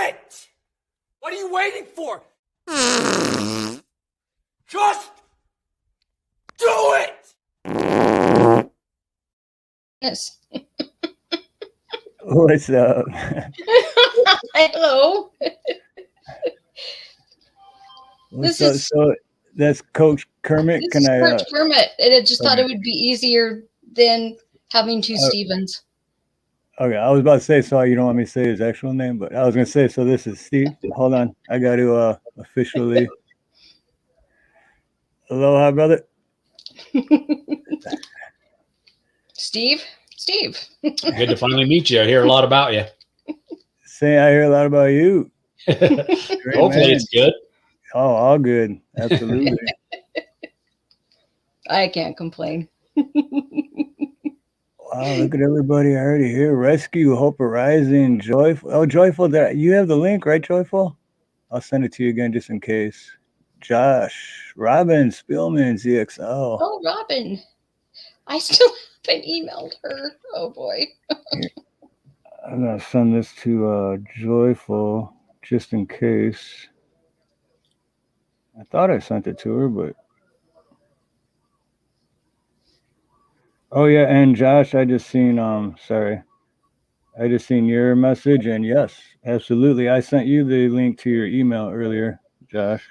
it! What are you waiting for? Just do it! Yes. What's up? Hello. What's up? So that's Coach Kermit. This is Coach Kermit, and I just thought it would be easier than having two Stevens. Okay, I was about to say, so you don't want me to say his actual name, but I was going to say, so this is Steve. Hold on. I got to officially. Aloha, brother. Steve. Good to finally meet you. I hear a lot about you. Say, I hear a lot about you. Hopefully it's good. Oh, all good. Absolutely. I can't complain. Wow, look at everybody already here. Rescue, Hope Rising, Joyful. Oh, Joyful, you have the link, right, Joyful? I'll send it to you again just in case. Josh, Robin, Spillman, ZXL. Oh, Robin. I still haven't emailed her. Oh, boy. I'm going to send this to Joyful just in case. I thought I sent it to her, but. Oh, yeah, and Josh, I just seen your message, and yes, absolutely. I sent you the link to your email earlier, Josh.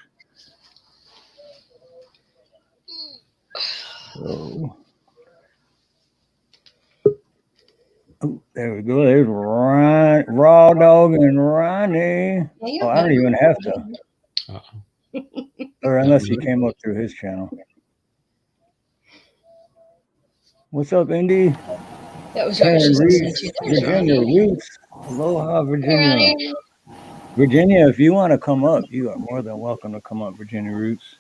So, oh, there we go. There's Raw Dog and Ronnie. Oh, I don't even have to. Or unless he came up through his channel. What's up, Indy? That was Virginia Roots. Aloha, Virginia. Virginia, if you want to come up, you are more than welcome to come up, Virginia Roots.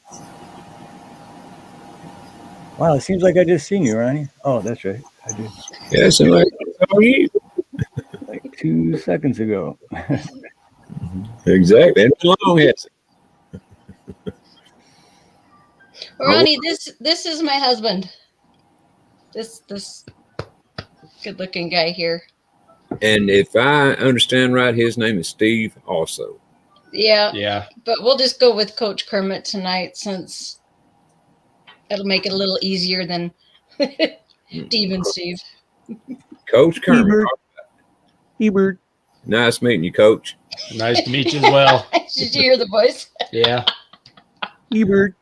Wow, it seems like I just seen you, Ronnie. Oh, that's right. I did. Yeah, so like, how are you? Like 2 seconds ago. Exactly. And long has it. Ronnie, this is my husband. This good-looking guy here. And if I understand right, his name is Steve also. Yeah. But we'll just go with Coach Kermit tonight since it'll make it a little easier than Steve and Steve. Coach Kermit. Hebert. Nice meeting you, Coach. Nice to meet you as well. Did you hear the voice? Yeah. Hebert.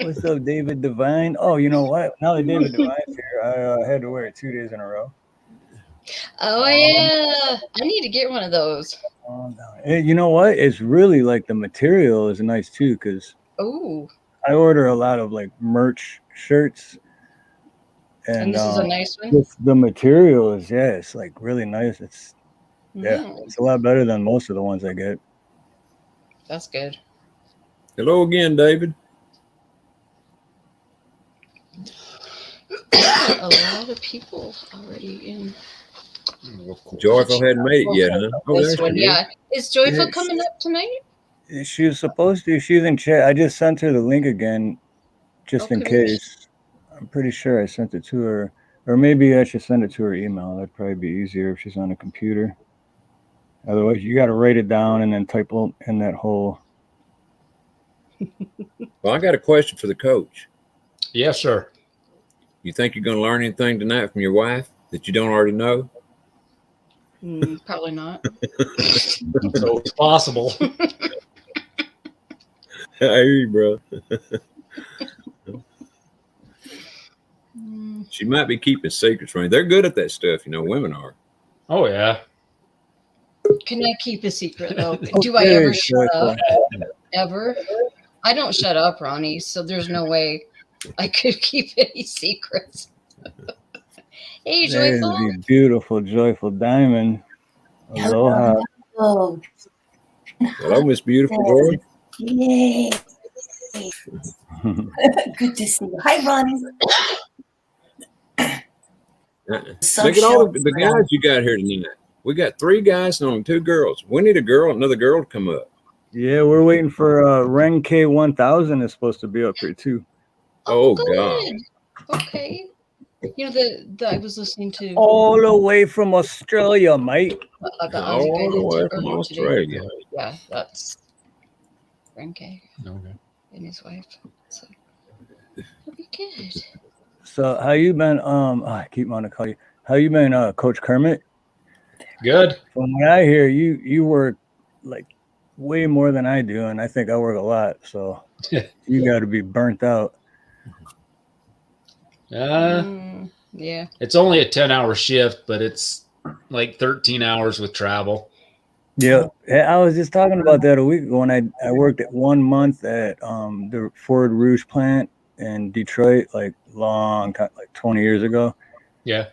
What's up, David Devine? Oh, you know what? Now that David Devine's here, I had to wear it 2 days in a row. Oh, yeah. I need to get one of those. You know what? It's really like the material is nice too, because I order a lot of like merch shirts. And this is a nice one? The material is, it's like really nice. It's it's a lot better than most of the ones I get. That's good. Hello again, David. A lot of people already in. Joyful hadn't made it yet, huh? Oh, this one, yeah. Is Joyful coming up tonight? She was supposed to. She's in chat. I just sent her the link again, just in case. I'm pretty sure I sent it to her, or maybe I should send it to her email. That'd probably be easier if she's on a computer. Otherwise, you got to write it down and then type in that whole. Well, I got a question for the coach. Yes, sir. You think you're going to learn anything tonight from your wife that you don't already know? Probably not. So it's possible. I hear you, bro. She might be keeping secrets from you. They're good at that stuff, women are. Oh, yeah. Can I keep a secret, though? Do I ever shut up? Ever? I don't shut up, Ronnie, so there's no way I could keep any secrets. Hey, Joyful. There's the beautiful, joyful diamond. Aloha. Hello, Miss Beautiful Girl. Yay. Good to see you. Hi, Ronnie. Look at all the guys you got here tonight. We got 3 guys and only 2 girls. We need another girl to come up. Yeah, we're waiting for Ren K1000 is supposed to be up here too. Oh God. Okay. You know, the I was listening to All the way from Australia, mate. the All Aussie guy the way did from earlier today. Australia. Yeah, that's Renke Okay. and his wife. So it'll be good. So how you been? I keep wanting to call you. How you been, Coach Kermit? Good. From what I hear, you work like way more than I do, and I think I work a lot. So you got to be burnt out. Yeah. It's only a 10-hour shift, but it's like 13 hours with travel. Yeah, I was just talking about that a week ago when I worked at 1 month at the Ford Rouge plant in Detroit, like long time, like 20 years ago. Yeah.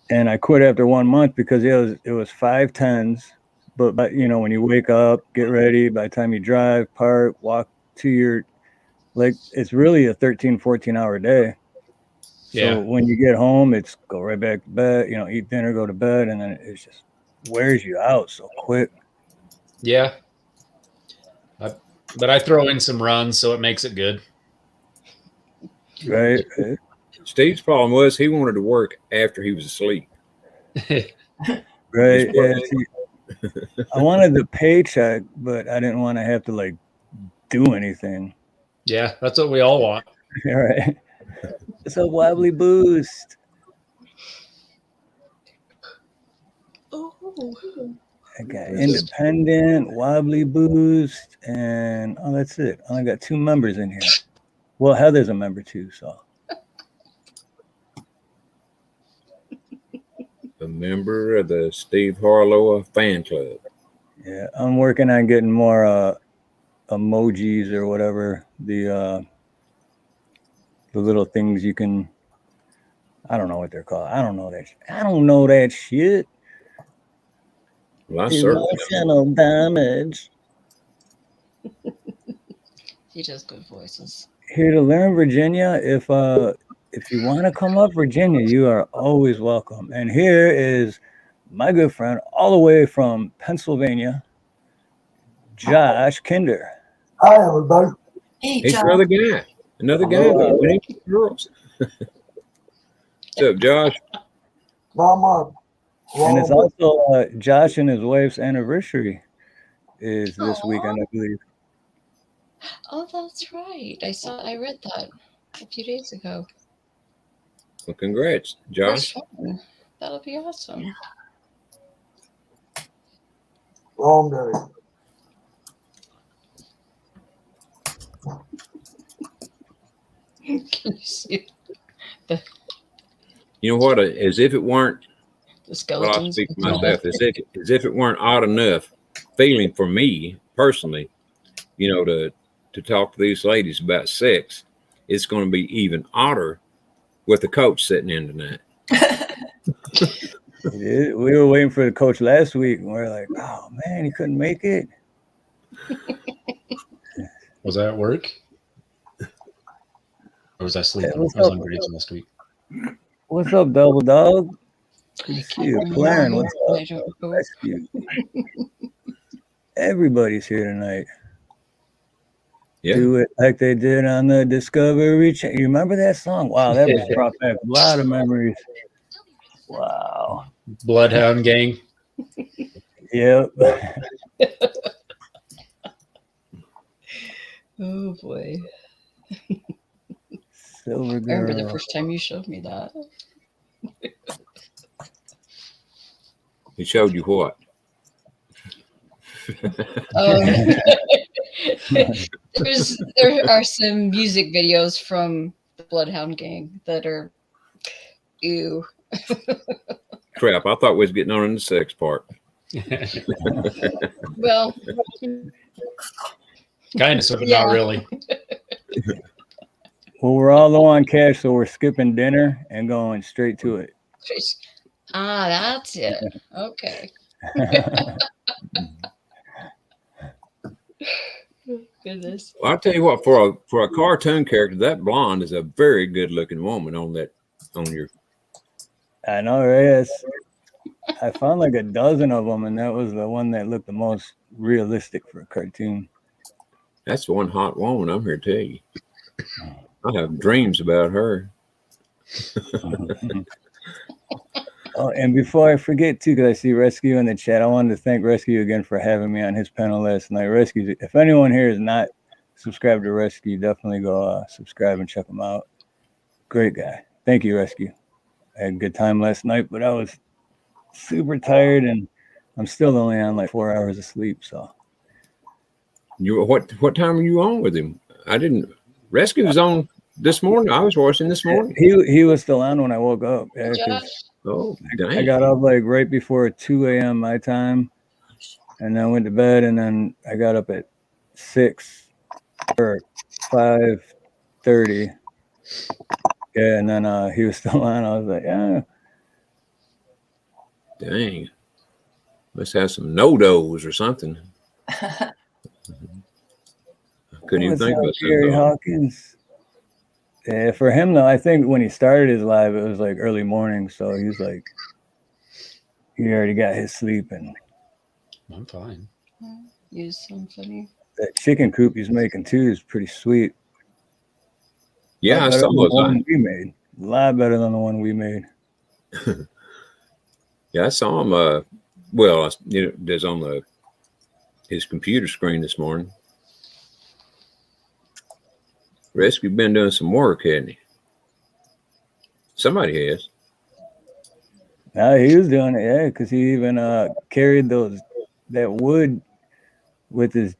And I quit after 1 month because it was 5 10s. But you know, when you wake up, get ready, by the time you drive, park, walk to your, like, it's really a 13, 14-hour day. So Yeah. when you get home, it's go right back to bed, you know, eat dinner, go to bed, and then it just wears you out so quick. Yeah. But I throw in some runs, so it makes it good. Right. Steve's problem was he wanted to work after he was asleep. Right. Yeah, see, I wanted the paycheck, but I didn't want to have to like do anything. Yeah, that's what we all want. All right. What's up, Wobbly Boost? Oh. I got Independent, Wobbly Boost, and that's it. I only got 2 members in here. Well, Heather's a member too, so. A member of the Steve Harloha fan club. Yeah, I'm working on getting more emojis or whatever, the little things you can. I don't know what they're called. I don't know that shit. Well, I certainly Emotional damage. He does good voices. Here to learn, Virginia. If you want to come up, Virginia, you are always welcome. And here is my good friend, all the way from Pennsylvania, Josh Kinder. Hi, everybody. Hey, He's John. another guy. We need girls. What's up, Josh? Not much. And it's also Josh and his wife's anniversary is this weekend, I believe. Oh, that's right. I read that a few days ago. Well, congrats, Josh. That'll be awesome. Long day. Can you see You know what? As if it weren't, the skeletons? well, I'll speak for myself. As if it weren't odd enough feeling for me personally, you know, to talk to these ladies about sex, it's going to be even odder with the coach sitting in tonight. We were waiting for the coach last week, and we are like, oh man, he couldn't make it. Was I at work? Or was I sleeping? Hey, I was on breaks last week. What's up, Double Dog? Good to see you. Clarence, what's up? Rescue. Everybody's here tonight. Yeah. Do it like they did on the Discovery Channel. You remember that song? Wow, that was brought back a lot of memories. Wow. Bloodhound Gang. Yep. Oh boy. Silver I Girl. remember the first time you showed me that. He showed you what? There are some music videos from the Bloodhound Gang that are ew. Crap, I thought we was getting on in the sex part. Well, Kind of, sort of, Yeah. not really. Well, we're all low on cash, so we're skipping dinner and going straight to it. that's it. Okay. Goodness. Well, I'll tell you what, for a cartoon character, that blonde is a very good looking woman on your. I know, right? I found like a dozen of them, and that was the one that looked the most realistic for a cartoon. That's one hot woman, I'm here to tell you. I have dreams about her. Oh, and before I forget too, because I see Rescue in the chat, I wanted to thank Rescue again for having me on his panel last night. Rescue, if anyone here is not subscribed to Rescue, definitely go subscribe and check him out. Great guy. Thank you, Rescue. I had a good time last night, but I was super tired, and I'm still only on like 4 hours of sleep. So, what time were you on with him? I didn't. Rescue was on this morning. I was watching this morning. He was still on when I woke up. Yeah, Josh. Oh, I dang. got up like right before 2 a.m. my time, and then went to bed, and then I got up at 6 or 5:30. Yeah, and then he was still on. I was like, yeah. Dang. Must have some no-dos or something. Couldn't even think about Gary something. Hawkins. Yeah, for him though, I think when he started his live, it was like early morning, so he's like, he already got his sleep, and I'm fine. Use something. that chicken coop he's making too is pretty sweet. Yeah, I saw the those. one we made. A lot better than the one we made. Yeah, I saw him. Well, there's on his computer screen this morning. Rescue been doing some work, hasn't he? Somebody has. No, he was doing it, yeah, because he even carried that wood with his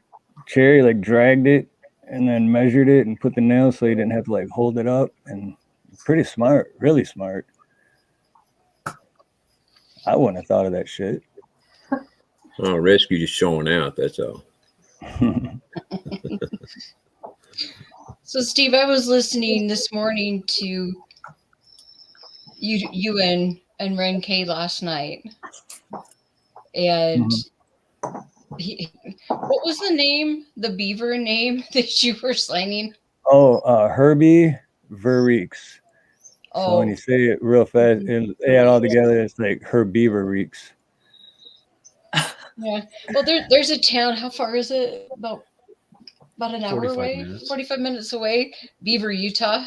chair, like dragged it and then measured it and put the nails so he didn't have to like hold it up. And pretty smart, really smart. I wouldn't have thought of that shit. Oh, Rescue just showing out. That's all. So, Steve, I was listening this morning to you and Ren K last night, and what was the name, the beaver name that you were slanging? Oh, Herbie Verreeks. Oh, so when you say it real fast and add all together, it's like Herbeaver-reeks. Yeah. Well, there's a town. How far is it? About an hour 45 away? minutes. 45 minutes away. Beaver, Utah.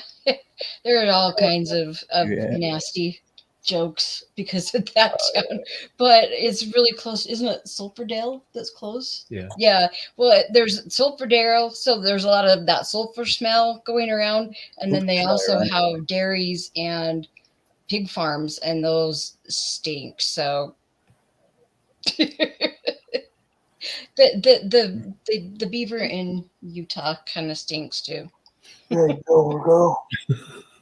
There are all kinds of nasty jokes because of that town. But it's really close. Isn't it Sulphurdale that's close? Yeah. Yeah. Well, there's Sulphurdale, so there's a lot of that sulfur smell going around. And then they also have dairies and pig farms, and those stink. So the beaver in Utah kind of stinks too. Yeah, go.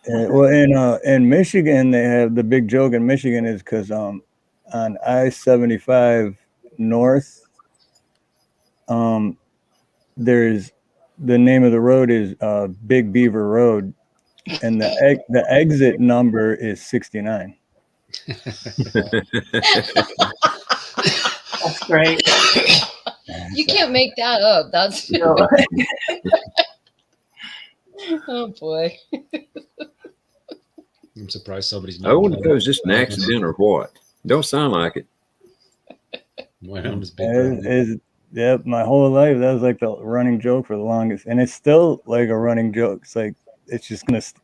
Well, in Michigan, they have the big joke in Michigan is because on I-75 north, there's the name of the road is Big Beaver Road, and the exit number is 69. That's great. You can't make that up. That's No. oh boy. I'm surprised somebody's I wonder if it was just an accident or what. Don't sound like it. Wyoming's big. Yep, my whole life that was like the running joke for the longest, and it's still like a running joke. It's like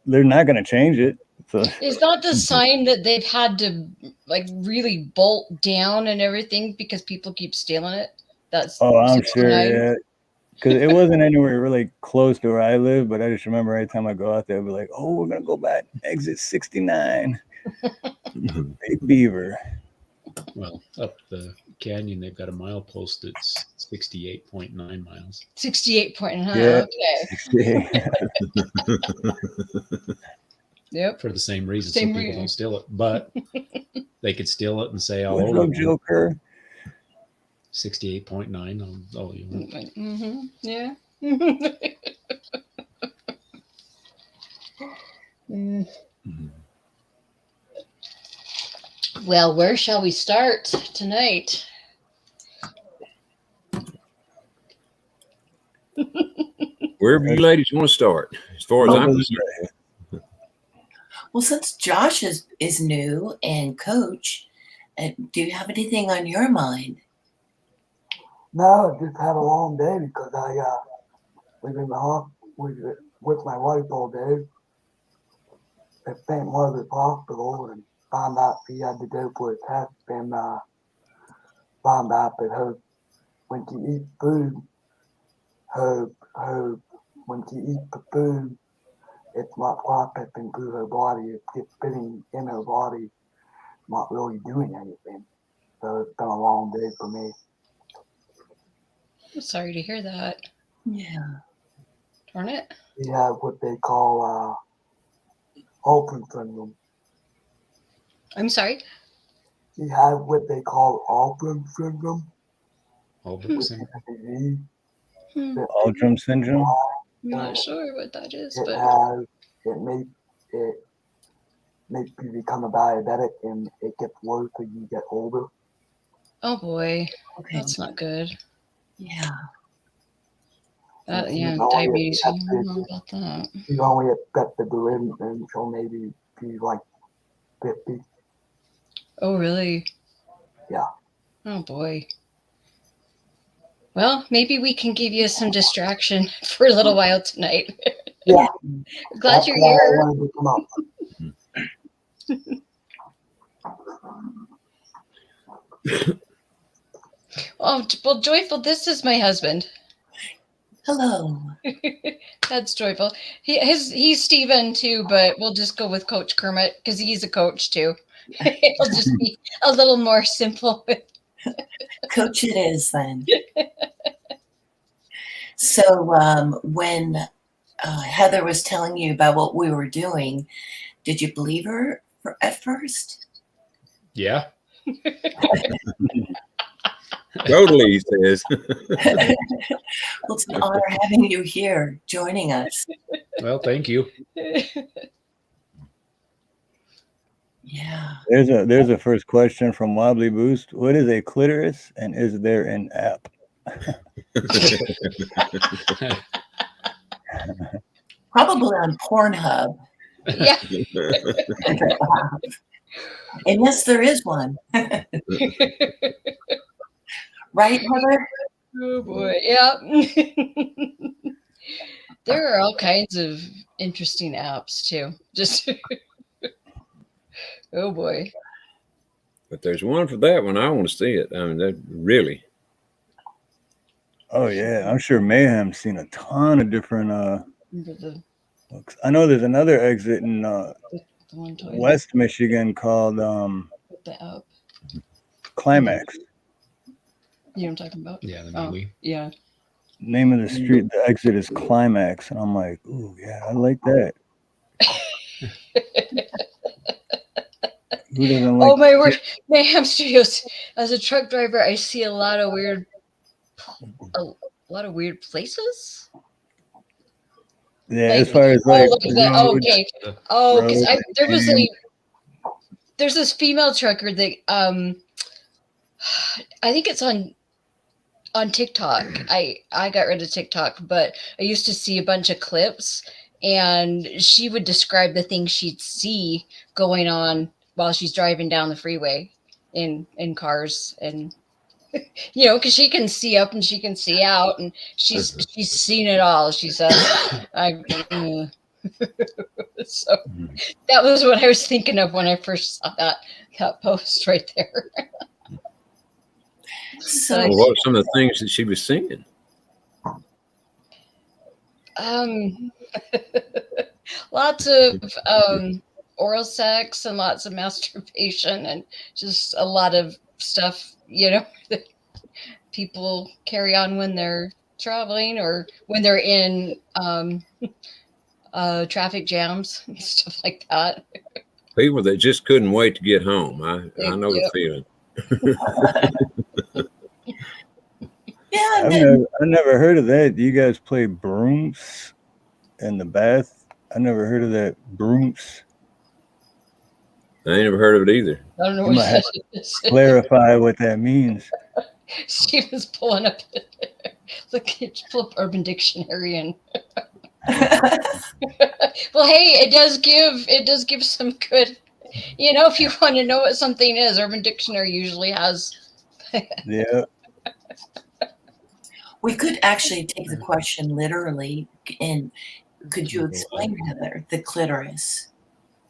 they're not gonna change it. So Is that the sign that they've had to like really bolt down and everything because people keep stealing it? That's I'm 69? sure, yeah. Because it wasn't anywhere really close to where I live, but I just remember every time I go out there, I'd be like, "Oh, we're gonna go back exit 69, Big Beaver." Well, up the canyon, they've got a mile post that's 68.9 miles. 68.9. Yeah. Okay. Yep. For the same reason, Same so people reason. don't steal it. But they could steal it and say, "Oh, What's up, Joker?" 68.9." Oh, you want. Mm-hmm. Yeah. Well, where shall we start tonight? Wherever you ladies want to start, as far as I'm concerned. Well, since Josh is new and coach, do you have anything on your mind? No, I just had a long day because we've been with my wife all day. they sent her to the hospital and found out she had to go for a test and found out that her when she eats food, her when she eats the food, it's not processing through her body. It's just sitting in her body, not really doing anything. So it's been a long day for me. I'm sorry to hear that. Yeah. Darn it. She has what they call Alpin syndrome. I'm sorry. She has what they call Alpin syndrome. Albertson. Disease Hmm. that Aldrin syndrome. I'm not sure what that is, it but has it makes you become a diabetic and it gets worse as you get older. oh boy, Okay. that's not good. Yeah. Yeah, diabetes. I don't know about that. She's only expected to live until maybe she's like 50. Oh, really? Yeah. Oh boy. Well, maybe we can give you some distraction for a little while tonight. Yeah. Glad That's you're why I here. wanted to come up. Oh, well, Joyful, this is my husband. Hello. That's Joyful. He's Steven too, but we'll just go with Coach Kermit because he's a coach too. It'll just be a little more simple. Coach it is then. So when Heather was telling you about what we were doing, did you believe her at first? Yeah. Totally, he says. Well, it's an honor having you here joining us. Well, thank you. Yeah. There's a first question from Wobbly Boost. What is a clitoris, and is there an app? Probably on Pornhub. Yeah. And yes, there is one. Right, Heather? Oh boy. Yeah. There are all kinds of interesting apps too. Just oh boy. But there's one for that one. I want to see it. I mean, that really. Oh yeah, I'm sure Mayhem's seen a ton of different The books. I know there's another exit in one toy West Michigan called with the app. Climax. You know what I'm talking about? Yeah, the Oh, movie. yeah. Name of the street, the exit is Climax, and I'm like, ooh, yeah, I like that. Who doesn't like? Oh my word, Mayhem Studios. As a truck driver, I see a lot of weird places. Yeah, Like, as far as like, okay. Oh, because roads, there's this female trucker that I think it's on TikTok. I got rid of TikTok, but I used to see a bunch of clips, and she would describe the things she'd see going on while she's driving down the freeway in cars, and you know, because she can see up and she can see out, and she's seen it all. She says, so that was what I was thinking of when I first saw that post right there. So Well, what were some of the things that she was singing? Lots of oral sex and lots of masturbation and just a lot of stuff, you know, that people carry on when they're traveling or when they're in traffic jams and stuff like that. People that just couldn't wait to get home. I know the feeling. yeah, I've never heard of that. Do you guys play brooms in the bath? I never heard of that. Brooms. I ain't never heard of it either. I don't know You what might have that is. to clarify what that means. She was pulling up. Look, pull up Urban Dictionary and. Well, hey, it does give some good. You know, if you want to know what something is, Urban Dictionary usually has. Yeah. we could actually take the question literally. And could you explain, Heather, the clitoris?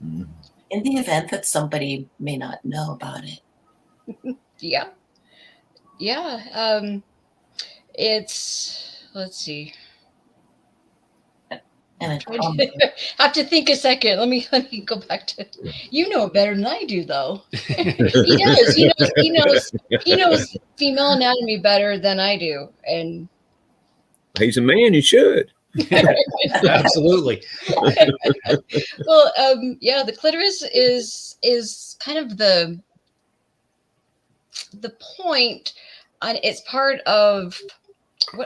In the event that somebody may not know about it. Yeah. It's, let's see. Have to think a second. Let me go back to. You know it better than I do, though. He does. He knows female anatomy better than I do, and He's a man. You should. Absolutely. Well, yeah, the clitoris is kind of the point. It's part of.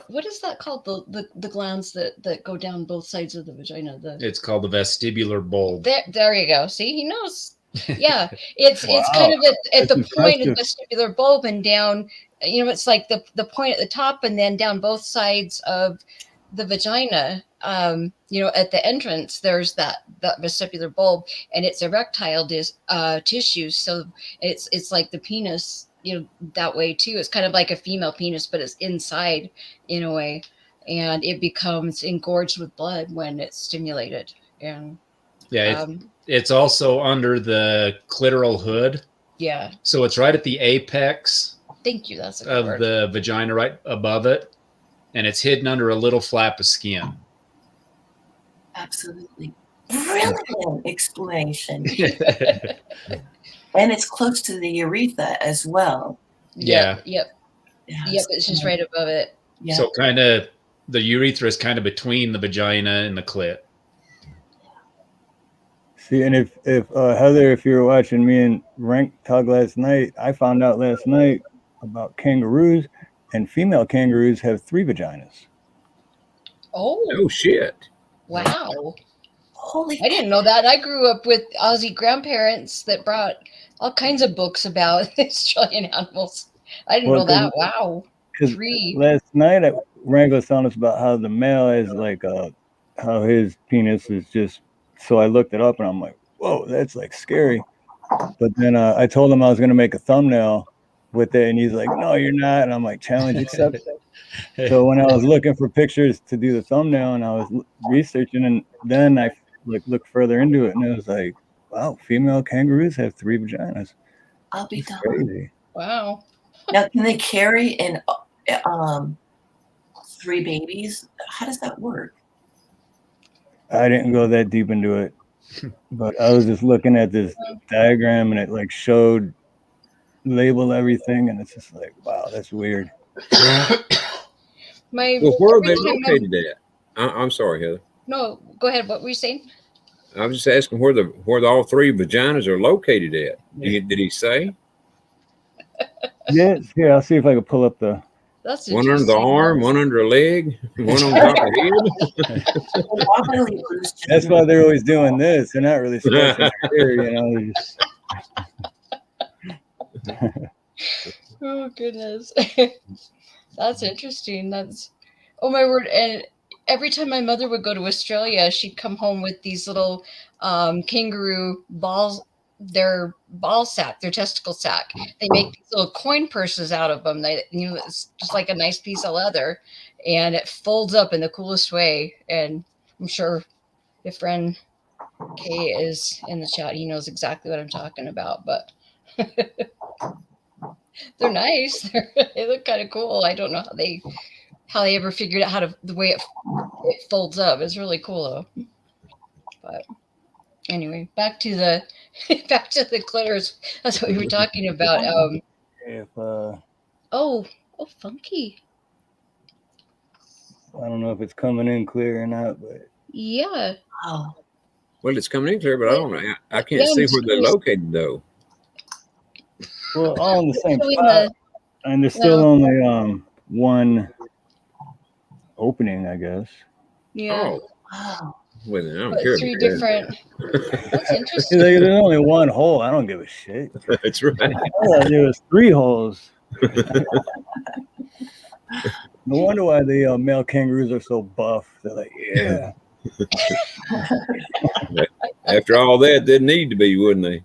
What is that called? The glands that go down both sides of the vagina. It's called the vestibular bulb. There you go. See, he knows. Yeah, it's kind of at the point of the vestibular bulb and down. It's like the point at the top and then down both sides of the vagina. At the entrance, there's that vestibular bulb, and it's erectile tissue. So it's like the penis. That way too. It's kind of like a female penis, but it's inside in a way, and it becomes engorged with blood when it's stimulated. And it's also under the clitoral hood. Yeah. So it's right at the apex. Thank you. That's a good word. The vagina, right above it, and it's hidden under a little flap of skin. Absolutely. Brilliant explanation. And it's close to the urethra as well. Yeah. Yep. It's just right above it. Yeah. So kind of the urethra is kind of between the vagina and the clit. See, and if Heather, if you were watching me and Rank talk last night, I found out last night about kangaroos, and female kangaroos have 3 vaginas. Oh shit! Wow. Holy! I didn't know that. I grew up with Aussie grandparents that brought all kinds of books about Australian animals. I didn't know that. Wow. 3. Last night, Rank was telling us about how the male is like, how his penis is just. So I looked it up and I'm like, whoa, that's like scary. But then I told him I was going to make a thumbnail with it, and he's like, no, you're not. And I'm like, challenge accepted. So when I was looking for pictures to do the thumbnail and I was researching, and then I looked further into it, and it was like, wow, female kangaroos have 3 vaginas. I'll be That's done. crazy. Wow. Now, can they carry in 3 babies? How does that work? I didn't go that deep into it, but I was just looking at this diagram, and it like showed label everything, and it's just like, wow, that's weird. Well, where are they located at? I'm sorry, Heather. No, go ahead. What were you saying? I was just asking where all 3 vaginas are located at. Did he say? Yes, yeah. I'll see if I can pull up the. That's one under the arm, one under a leg, one on top of the head. That's why they're always doing this. They're not really scratching their ear, They're just... Oh goodness, that's interesting. Oh my word! And every time my mother would go to Australia, she'd come home with these little kangaroo balls. Their ball sack, their testicle sack. They make these little coin purses out of them. It's just like a nice piece of leather, and it folds up in the coolest way. And I'm sure if friend Kay is in the chat, he knows exactly what I'm talking about. But they're nice. They look kind of cool. I don't know how they ever figured out the way it folds up. It's really cool though. But anyway, back to the clitoris. That's what we were talking about. Funky. I don't know if it's coming in clear or not, but yeah. Oh. Well, it's coming in clear, but I don't know. I can't see where they're located though. Well, all in the same spot, and there's still only one opening, I guess. Yeah. Oh. Wow. Well, then I don't but care. 3 different. That's interesting. There's only one hole. I don't give a shit. That's right. There was 3 holes. No wonder why the male kangaroos are so buff. They're like, yeah. After all that, they'd need to be, wouldn't they?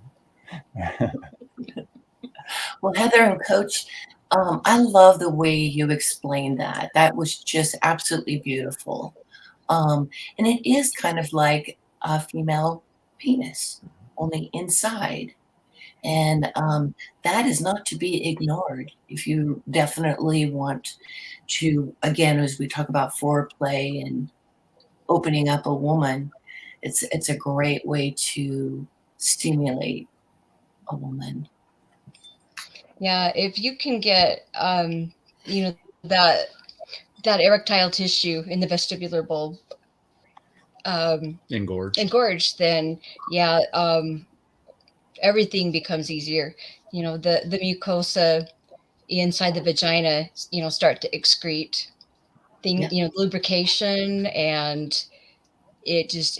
Well, Heather and Coach, I love the way you explained that. That was just absolutely beautiful. And it is kind of like a female penis. only inside. And that is not to be ignored. If you definitely want to, again, as we talk about foreplay and opening up a woman, it's a great way to stimulate a woman. Yeah, if you can get, you know, that erectile tissue in the vestibular bulb engorged, then yeah, everything becomes easier. You know, the mucosa inside the vagina, you know, start to excrete things, you know, lubrication, and it just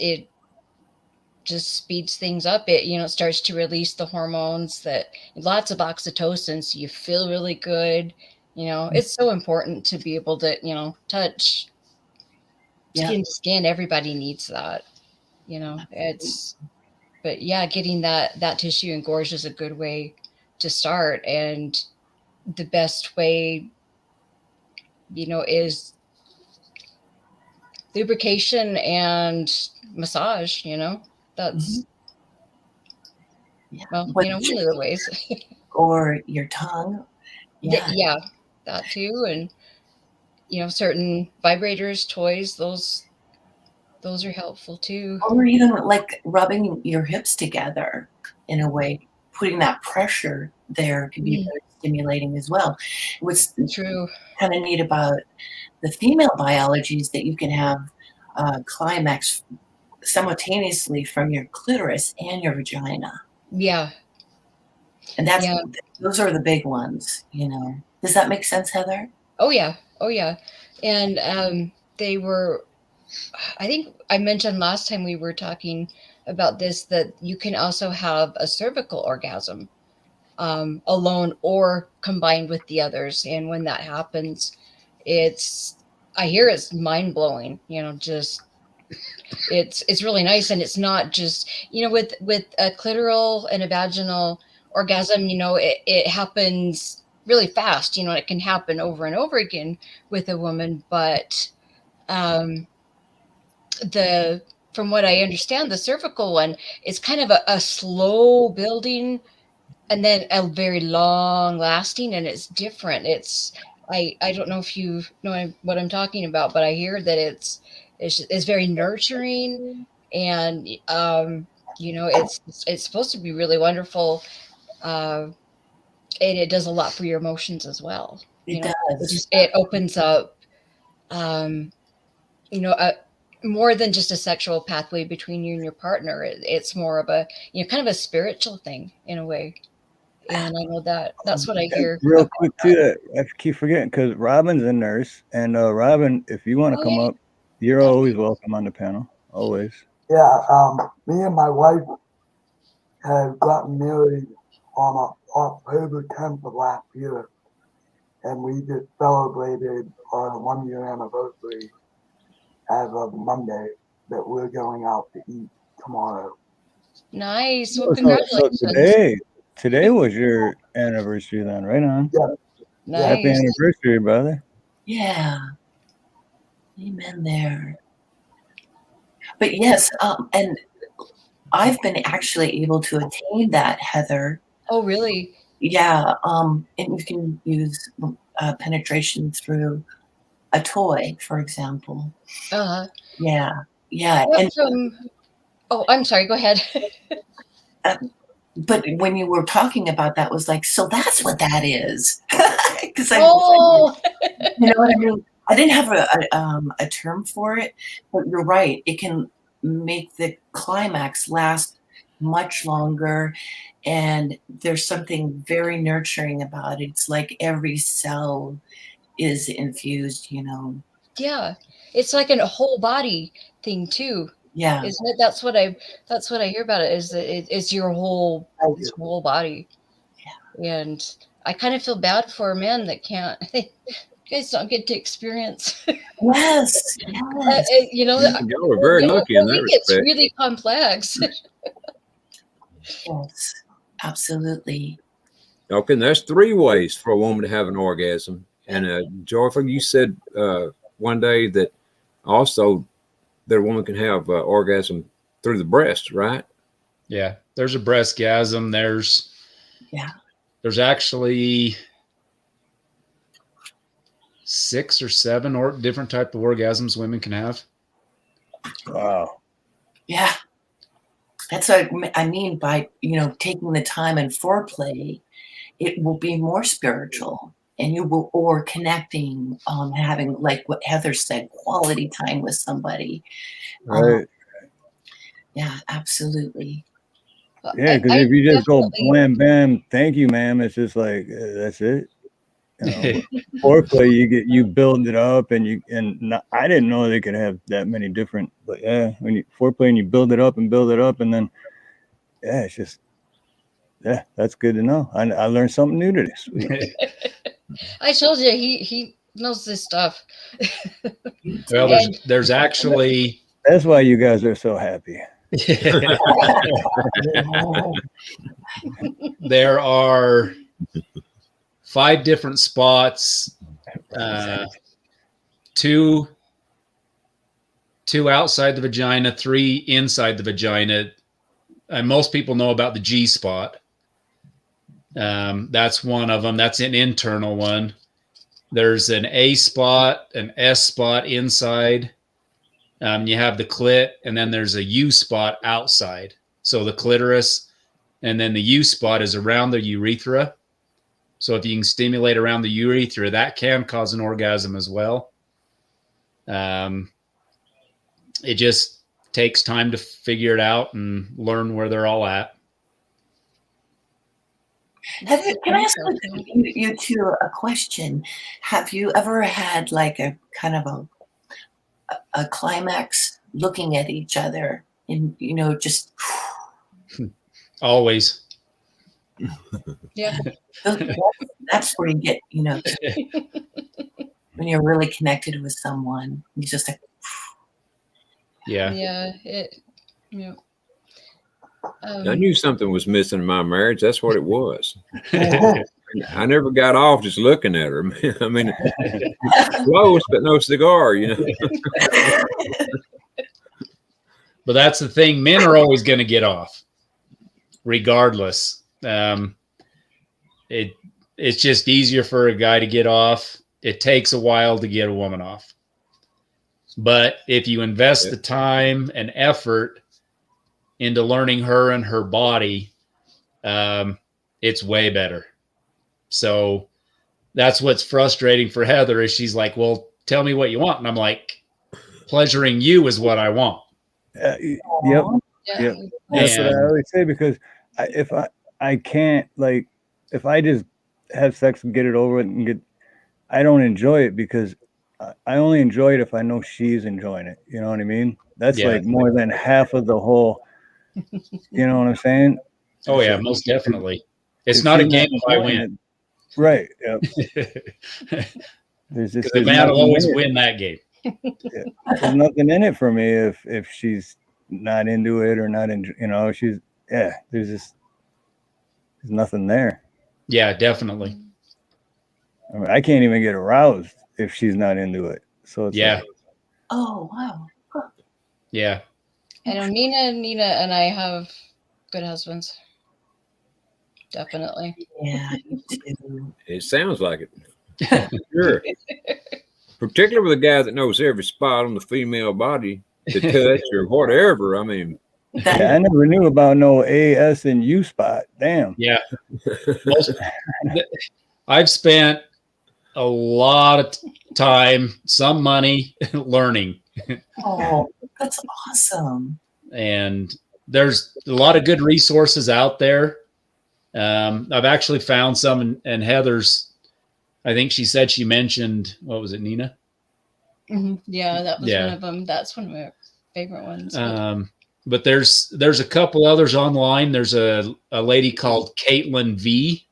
speeds things up. It, you know, starts to release the hormones, that lots of oxytocin, so you feel really good. You know, it's so important to be able to, you know, touch skin to skin. Everybody needs that, you know. But yeah, getting that tissue engorged is a good way to start. And the best way, you know, is lubrication and massage. You know, that's well, you know, one of the ways. Or your tongue. Yeah, that too. And you know, certain vibrators, toys, those are helpful too. Or even like rubbing your hips together in a way, putting that pressure there can be very stimulating as well. What's true kind of neat about the female biology is that you can have climax simultaneously from your clitoris and your vagina. Yeah. And those are the big ones, you know. Does that make sense, Heather? Oh yeah. And they were, I think I mentioned last time we were talking about this, that you can also have a cervical orgasm alone or combined with the others. And when that happens, I hear it's mind blowing, you know, just it's really nice. And it's not just, you know, with a clitoral and a vaginal orgasm, you know, it happens really fast, you know, it can happen over and over again with a woman. But from what I understand, the cervical one is kind of a slow building and then a very long lasting, and it's different. I don't know if you know what I'm talking about, but I hear that it's very nurturing, and you know, it's supposed to be really wonderful, and it does a lot for your emotions as well. It does. It opens up, you know, more than just a sexual pathway between you and your partner. It's more of a, you know, kind of a spiritual thing in a way. And I know that's what I hear. Real quick too, I keep forgetting, because Robin's a nurse, and Robin, if you want to come up, you're always welcome on the panel. Always. Yeah, me and my wife have gotten married on October 10th of last year, and we just celebrated our 1-year anniversary as of Monday, that we're going out to eat tomorrow. Nice. Well, congratulations. So today was your anniversary then, right on. Yeah. Nice. Happy anniversary, brother. Yeah. Amen there. But yes, and I've been actually able to attain that, Heather. Oh, really? Yeah. And you can use penetration through a toy, for example. Uh-huh. Yeah. Yeah. Oh, I'm sorry. Go ahead. But when you were talking about that, was like, so that's what that is. Because you know what I mean? I didn't have a term for it, but you're right. It can make the climax last much longer, and there's something very nurturing about it. It's like every cell is infused, you know. Yeah, it's like a whole body thing too. Yeah, isn't it? That's what I hear about it. Is that it's your whole body. Yeah. And I kind of feel bad for men that can't. You guys don't get to experience. Yes. You know, y'all are very lucky in that respect. It's really complex. Yes, absolutely. Okay, and there's 3 ways for a woman to have an orgasm. And Joyful, you said one day that also that a woman can have orgasm through the breast, right? Yeah, There's a breastgasm. There's actually 6 or 7 or different type of orgasms women can have. Wow. Yeah. That's what I mean by, taking the time and foreplay. It will be more spiritual, and you will, or connecting, having, like what Heather said, quality time with somebody. Right. Yeah, absolutely. Yeah, because if you just go blam bam, thank you, ma'am, it's just like that's it. Foreplay, you build it up, and I didn't know they could have that many different. But yeah, when you foreplay and you build it up, and then it's just that's good to know. I learned something new today. Sweet. I told you he knows this stuff. Well, there's actually that's why you guys are so happy. There are 5 different spots, 2 outside the vagina, 3 inside the vagina. And most people know about the G spot. That's one of them. That's an internal one. There's an A spot, an S spot inside. You have the clit, and then there's a U spot outside. So the clitoris, and then the U spot is around the urethra. So if you can stimulate around the urethra, that can cause an orgasm as well. It just takes time to figure it out and learn where they're all at. Heather, can I ask you two a question? Have you ever had like a kind of a climax looking at each other and, just... Always. Yeah. That's where you get, when you're really connected with someone, you just like... Yeah. I knew something was missing in my marriage. That's what it was. I never got off just looking at her. I mean, close, but no cigar, But that's the thing. Men are always going to get off, regardless. It's just easier for a guy to get off. It takes a while to get a woman off. But if you invest the time and effort into learning her and her body, it's way better. So that's what's frustrating for Heather is she's like, well, tell me what you want. And I'm like, pleasuring you is what I want. Yep. That's what I always say, because if I can't, like, if I just have sex and get it over with I don't enjoy it, because I only enjoy it if I know she's enjoying it. You know what I mean? That's like more than half of the whole, you know what I'm saying? Oh yeah, most definitely. It's not a game if I win. Right. Yep. There's the man will always win that game. There's nothing in it for me if she's not into it or not there's nothing there. Yeah, definitely. I mean, I can't even get aroused if she's not into it. So it's like, oh wow. Huh. Yeah. I know Nina and I have good husbands. Definitely. Yeah, you too. It sounds like it. Sure. Particularly with a guy that knows every spot on the female body to touch or whatever. I mean, I never knew about no A, S, and U spot. Damn. Yeah. I've spent a lot of time, some money learning. Oh, that's awesome. And there's a lot of good resources out there. I've actually found some, and Heather's, I think she said she mentioned, what was it, Nina? Mm-hmm. Yeah, that was one of them. That's one of my favorite ones. But there's a couple others online. There's a lady called Caitlin V.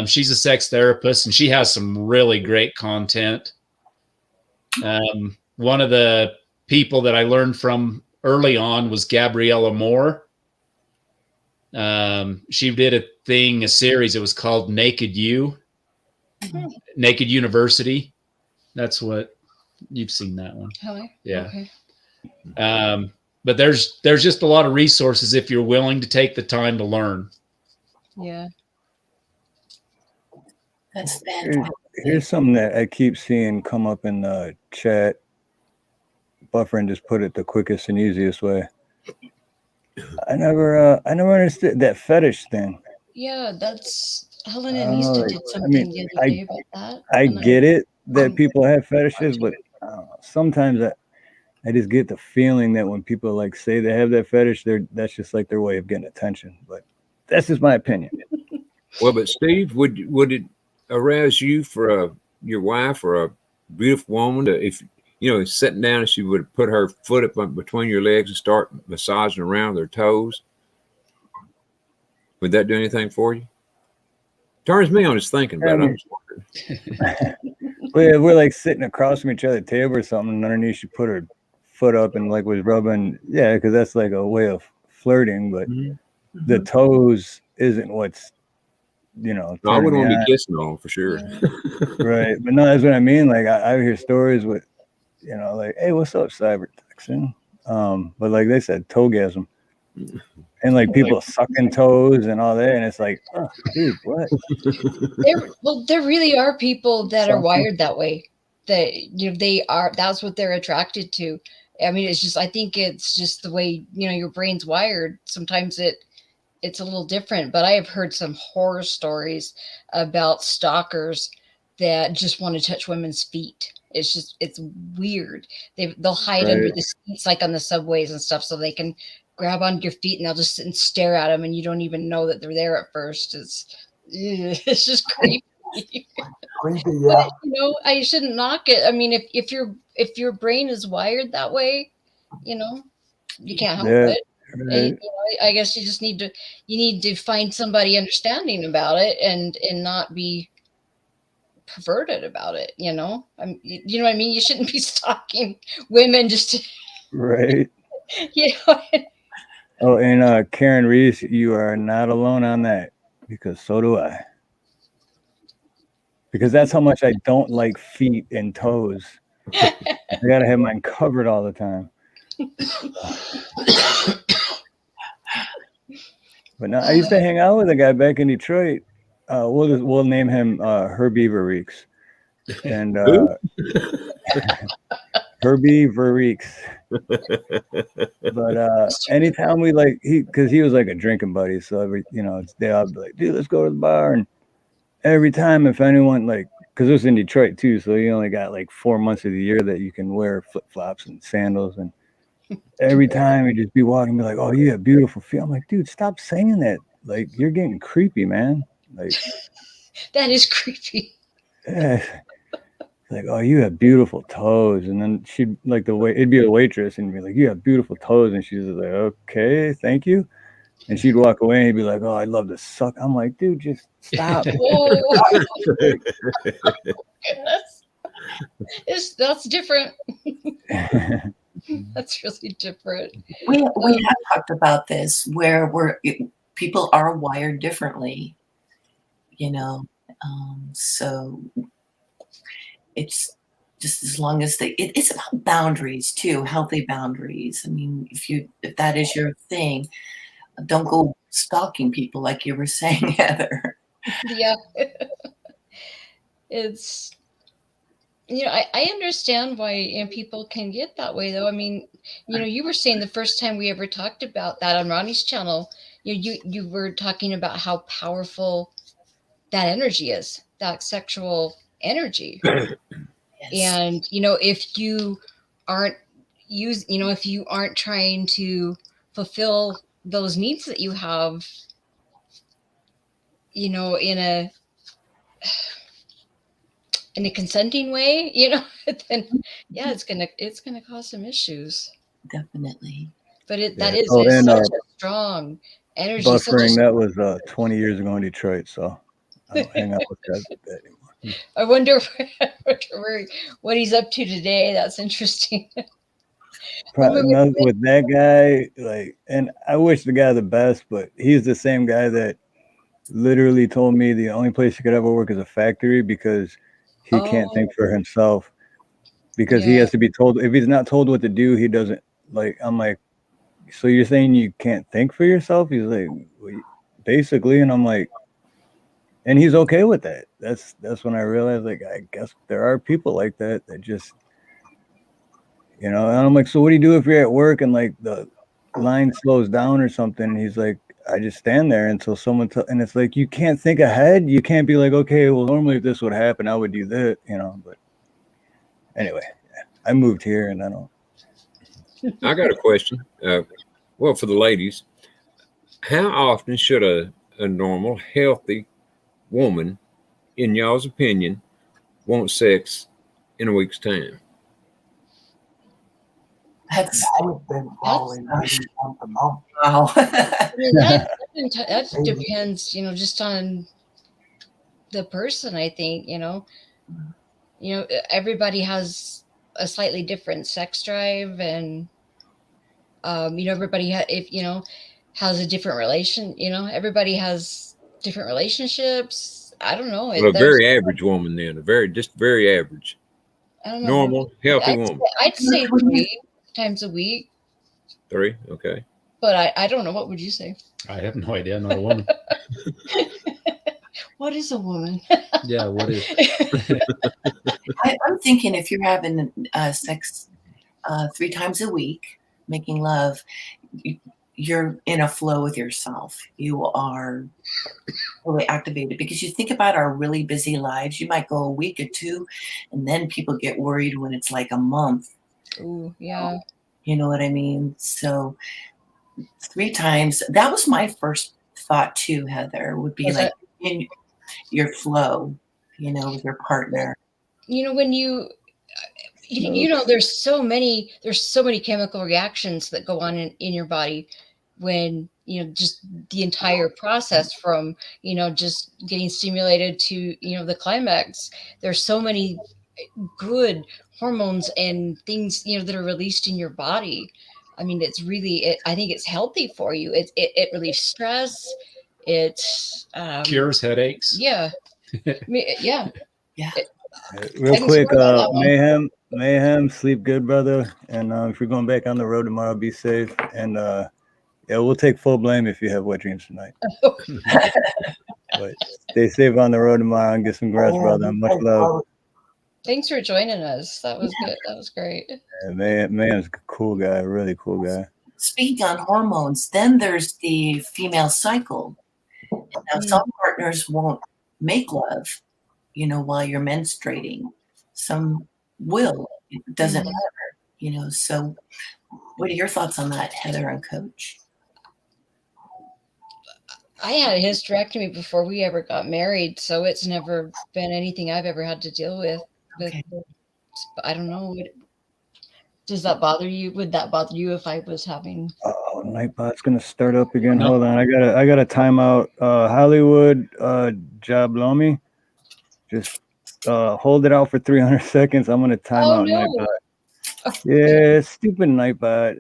She's a sex therapist, and she has some really great content. One of the people that I learned from early on was Gabriella Moore. She did a series. It was called Naked You, Naked University. That's what you've seen that one. Hello? Yeah. Okay. But there's just a lot of resources if you're willing to take the time to learn. Yeah. That's fantastic. Here's something that I keep seeing come up in the chat. Buffering just put it the quickest and easiest way. I never understood that fetish thing. Yeah, that's Helen and Easter did something the other day about that. I get it that people have fetishes, but sometimes I just get the feeling that when people like say they have that fetish, that's just like their way of getting attention. But that's just my opinion. Well, but Steve, would it arouse you for your wife or a beautiful woman to, if you know, sitting down and she would put her foot up between your legs and start massaging around their toes? Would that do anything for you? Turns me on his thinking about it. Well, we're like sitting across from each other at the table or something, and underneath she put her foot up and like was rubbing. Yeah, because that's like a way of flirting, but the toes isn't what's, you know. No, I wouldn't want to be kissing on for sure. Right. But no, that's what I mean. Like I hear stories with, you know, like, hey, what's up, cyber texting? But like they said, toegasm. And like people sucking toes and all that, and it's like, oh, dude, what? There really are people that are wired that way. That, you know, they are. That's what they're attracted to. I mean, it's just. I think it's just the way, you know, your brain's wired. Sometimes it's a little different. But I have heard some horror stories about stalkers that just want to touch women's feet. It's weird. They'll hide under the seats, like on the subways and stuff, so they can grab onto your feet, and they'll just sit and stare at them, and you don't even know that they're there at first. It's just creepy. Creepy, yeah. But, you know, I shouldn't knock it. I mean, if your brain is wired that way, you know, you can't help it. Right. And, you know, I guess you just need to find somebody understanding about it and not be perverted about it. You know, you know what I mean. You shouldn't be stalking women just to, right. You know. Oh, and Karen Reese, you are not alone on that, because so do I. Because that's how much I don't like feet and toes. I gotta have mine covered all the time. But now I used to hang out with a guy back in Detroit. We'll name him Herbie Verreeks. And Herbie Verreeks. But anytime we because he was like a drinking buddy, so you know, they all be like, dude, let's go to the bar. And every time, if anyone, like, because it was in Detroit too, so you only got like 4 months of the year that you can wear flip-flops and sandals, and every time he'd just be walking and be like, oh, you have beautiful feet. I'm like, dude, stop saying that. Like, you're getting creepy, man. Like, that is creepy. Yeah. Like, oh, you have beautiful toes. And then she'd like it'd be a waitress and be like, you have beautiful toes. And she's like, okay, thank you. And she'd walk away and he'd be like, oh, I'd love to suck. I'm like, dude, just stop. That's different. That's really different. We have talked about this where people are wired differently, you know. So it's just as long as it's about boundaries too, healthy boundaries. I mean, if that is your thing, don't go stalking people like you were saying, Heather. Yeah. It's, you know, I understand why people can get that way, though. I mean, you know, you were saying the first time we ever talked about that on Ronnie's channel, you were talking about how powerful that energy is, that sexual energy. Yes. And, you know, if you aren't if you aren't trying to fulfill those needs that you have, you know, in a consenting way, you know, then yeah, it's gonna cause some issues. Definitely. But that is such a strong energy. Buffering, that was 20 years ago in Detroit, so I don't hang out with guys like that anymore. I wonder what he's up to today. That's interesting. Probably with that guy, like, and I wish the guy the best, but he's the same guy that literally told me the only place he could ever work is a factory because he can't think for himself, because he has to be told. If he's not told what to do, he doesn't, like, I'm like, so you're saying you can't think for yourself? He's like, well, basically, and I'm like, and he's okay with that. That's when I realized, like, I guess there are people like that just, and I'm like, so what do you do if you're at work and like the line slows down or something? And he's like, I just stand there until someone and it's like, you can't think ahead. You can't be like, okay, well, normally if this would happen, I would do that, but anyway, I moved here and I don't. I got a question. Well, for the ladies, how often should a normal, healthy woman, in y'all's opinion, want sex in a week's time? That's I've been following maybe once a month. wow. I mean, that depends, just on the person. I think everybody has a slightly different sex drive, and everybody has a different relation. Everybody has different relationships. I don't know. Well, a very average woman, then, just very average, I don't know. normal, healthy woman. I'd say 3 times a week. 3, okay. But I don't know. What would you say? I have no idea. I'm not a woman. What is a woman? Yeah, what is? I'm thinking if you're having sex 3 times a week, making love, you're in a flow with yourself. You are really activated, because you think about our really busy lives. You might go a week or 2, and then people get worried when it's like a month. Ooh, yeah. You know what I mean? So 3 times, that was my first thought too, Heather, would be like in your flow, with your partner. When there's so many chemical reactions that go on in your body when, just the entire process from, just getting stimulated to, the climax. There's so many good hormones and things, that are released in your body. I mean, it's really, I think it's healthy for you. It relieves stress. It Cures headaches. Yeah. Yeah. Yeah. Real quick, Mayhem, sleep good, brother. And if you're going back on the road tomorrow, be safe. And yeah, we'll take full blame if you have wet dreams tonight. But stay safe on the road tomorrow and get some rest, brother. Much love. Thanks for joining us. That was good. That was great. Yeah, Mayhem's a cool guy, really cool guy. Speaking on hormones, then there's the female cycle. Now, some partners won't make love, while you're menstruating. Some will. It doesn't matter, So what are your thoughts on that, Heather and Coach? I had a hysterectomy before we ever got married, so it's never been anything I've ever had to deal with. Okay. I don't know. Does that bother you? Would that bother you if I was having? Oh, Nightbot's gonna start up again. No. Hold on, I got a timeout. Hollywood, Jablomi, just hold it out for 300 seconds. I'm gonna time out Nightbot. Yeah, stupid Nightbot.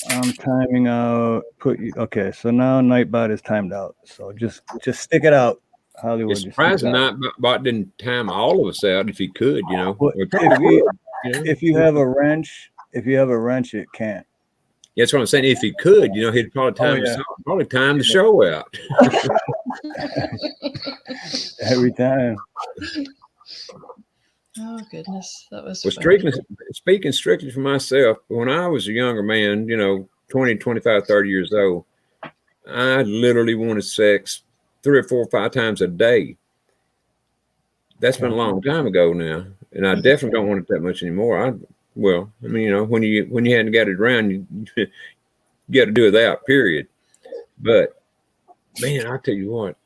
I'm timing out. Okay, so now Nightbot is timed out. So just stick it out, Hollywood. It's surprising Nightbot didn't time all of us out if he could, Well, if you have a wrench, it can't. Yeah, that's what I'm saying. If he could, he'd probably time the show out. Every time. Oh goodness, that was. Well, speaking strictly for myself, when I was a younger man, 20, 25, 30 years old, I literally wanted sex 3 or 4 or 5 times a day. That's been a long time ago now, and I definitely don't want it that much anymore. When you hadn't got it around, you got to do it out, period. But man, I tell you what,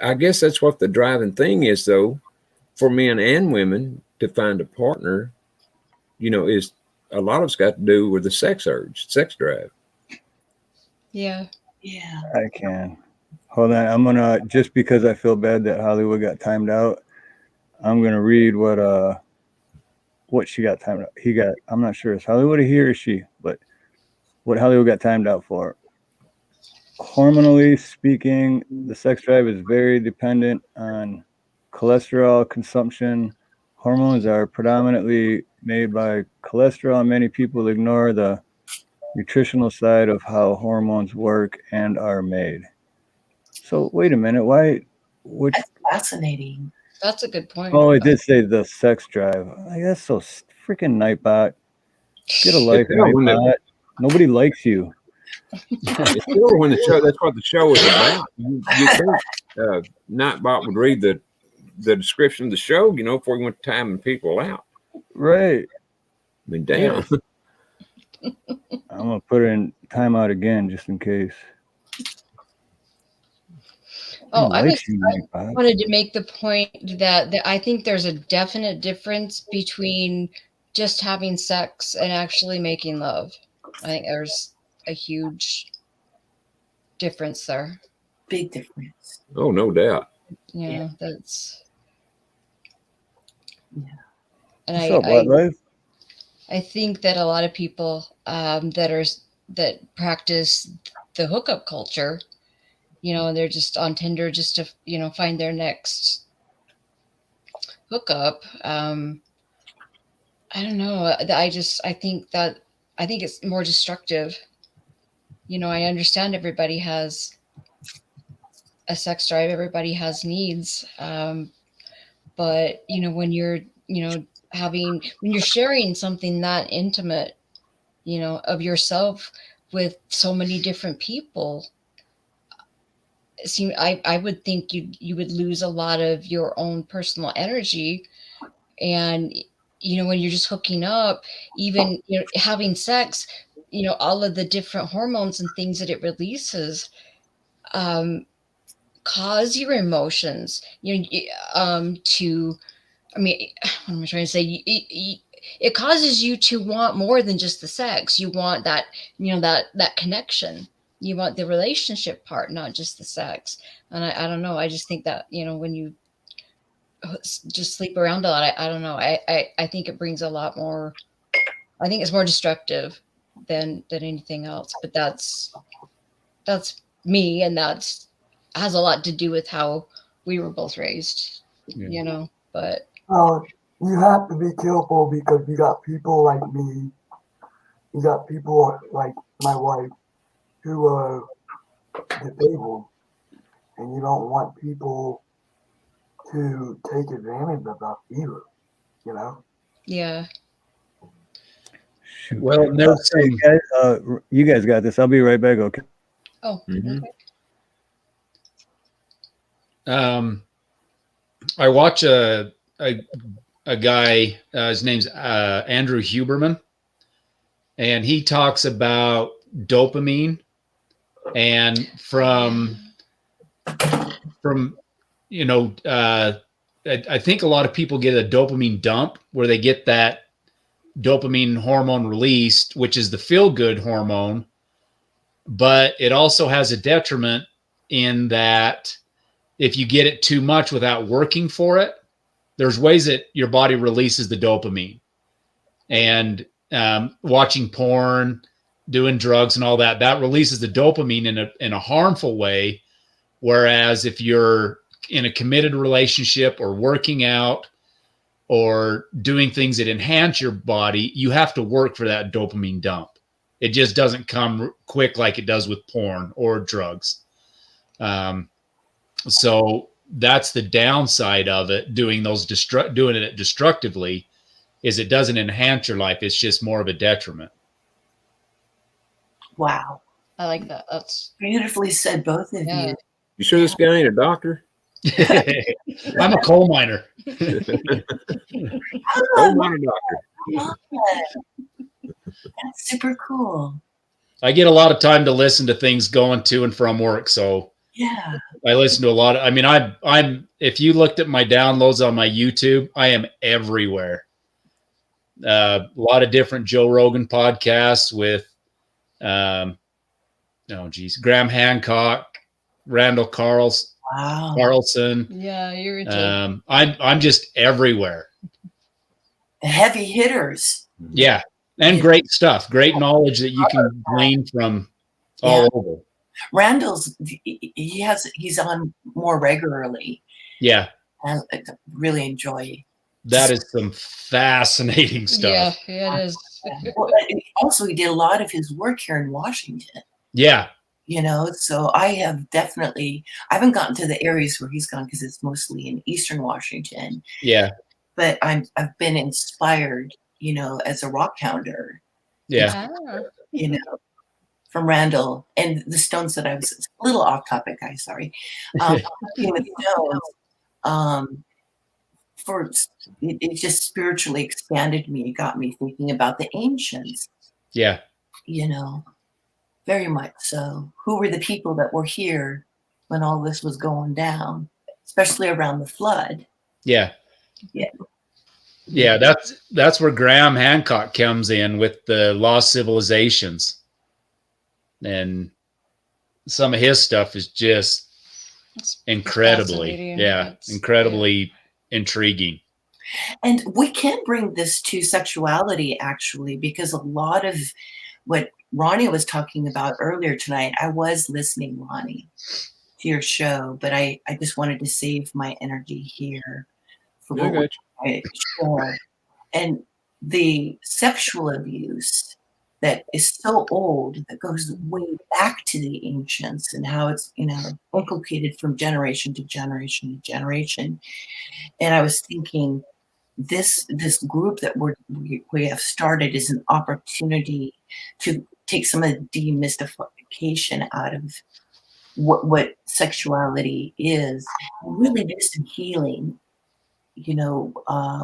I guess that's what the driving thing is, though, for men and women to find a partner. Is a lot of it's got to do with the sex urge, sex drive. Yeah. I can. Hold on, I'm gonna, just because I feel bad that Hollywood got timed out, I'm gonna read what she got timed out. I'm not sure, is Hollywood he or she, but what Hollywood got timed out for. Hormonally speaking, the sex drive is very dependent on cholesterol consumption. Hormones are predominantly made by cholesterol. Many people ignore the nutritional side of how hormones work and are made. So wait a minute, which That's fascinating. That's a good point. oh, it did say the sex drive. Like, that's so freaking Nightbot. Get a life, Nightbot. Nobody likes you. It's still when the show, that's what the show is about. You think Nightbot would read the description of the show, before you went timing people out. Right. I mean, damn. I'm gonna put it in timeout again just in case. Oh, I wanted to make the point that I think there's a definite difference between just having sex and actually making love. I think there's a huge difference there. Big difference. Oh, no doubt. Yeah, that's. Yeah. And I think that a lot of people that practice the hookup culture, they're just on Tinder just to find their next hookup. I don't know. I think it's more destructive. I understand everybody has a sex drive, everybody has needs, but when you're when you're sharing something that intimate, of yourself with so many different people, I would think you would lose a lot of your own personal energy. And, when you're just hooking up, even, having sex, all of the different hormones and things that it releases, cause your emotions, what am I trying to say? It causes you to want more than just the sex. You want that, that connection. You want the relationship part, not just the sex. And I don't know. I just think that, when you just sleep around a lot, I don't know. I think it brings a lot more. I think it's more destructive than anything else. But that's me, and has a lot to do with how we were both raised. Yeah. But you have to be careful because you got people like me, you got people like my wife who are disabled, and you don't want people to take advantage of that either, Yeah. Shoot. Well, there's hey, guys, you guys got this. I'll be right back. Okay. Oh. Mhm. Okay. I watch a guy. His name's Andrew Huberman, and he talks about dopamine, and from I think a lot of people get a dopamine dump where they get that dopamine hormone released, which is the feel-good hormone, but it also has a detriment in that if you get it too much without working for it, there's ways that your body releases the dopamine. And watching porn, doing drugs and all that releases the dopamine in a harmful way. Whereas if you're in a committed relationship or working out or doing things that enhance your body, you have to work for that dopamine dump. It just doesn't come quick like it does with porn or drugs. So that's the downside of it. Doing it destructively is it doesn't enhance your life. It's just more of a detriment. Wow. I like that. That's beautifully said, both of you. You sure this guy ain't a doctor? I'm a coal miner. Coal miner doctor. That's super cool. I get a lot of time to listen to things going to and from work. So yeah, I listen to a lot of, I'm, if you looked at my downloads on my YouTube, I am everywhere. A lot of different Joe Rogan podcasts with, Graham Hancock, Randall Carlson. Yeah, you're I'm just everywhere. The heavy hitters. Yeah. And great stuff, great knowledge that you can glean from all over. Randall's, he's on more regularly. Yeah. I really enjoy. That is some fascinating stuff. Yeah, it is. Well, and also, he did a lot of his work here in Washington. Yeah. You know, so I haven't gotten to the areas where he's gone because it's mostly in Eastern Washington. Yeah. But I've been inspired, you know, as a rock pounder. Yeah. You know, from Randall and the stones that I was a little off topic, guys. Sorry. With stones, it just spiritually expanded me. It got me thinking about the ancients. Yeah. You know, very much so. Who were the people that were here when all this was going down, especially around the flood? Yeah. Yeah. Yeah, that's where Graham Hancock comes in with the lost civilizations. And some of his stuff is just incredibly intriguing. And we can bring this to sexuality, actually, because a lot of what Ronnie was talking about earlier tonight, I was listening, Ronnie, to your show, but I just wanted to save my energy here for what I share. And the sexual abuse that is so old, that goes way back to the ancients, and how it's, you know, inculcated from generation to generation to generation. And I was thinking, this group that we have started is an opportunity to take some of the demystification out of what sexuality is, and really do some healing. You know,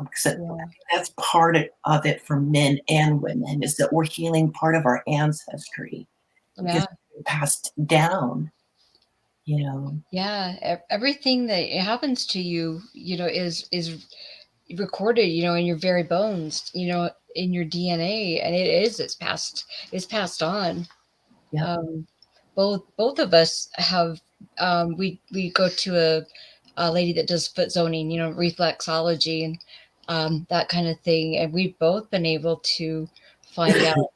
because I think that's part of it for men and women, is that we're healing part of our ancestry because it's passed down. You know. Yeah, everything that happens to you, you know, is recorded, you know, in your very bones, you know, in your DNA, and it's passed on. Yeah. Both of us have we go to a lady that does foot zoning, you know, reflexology and that kind of thing, and we've both been able to find out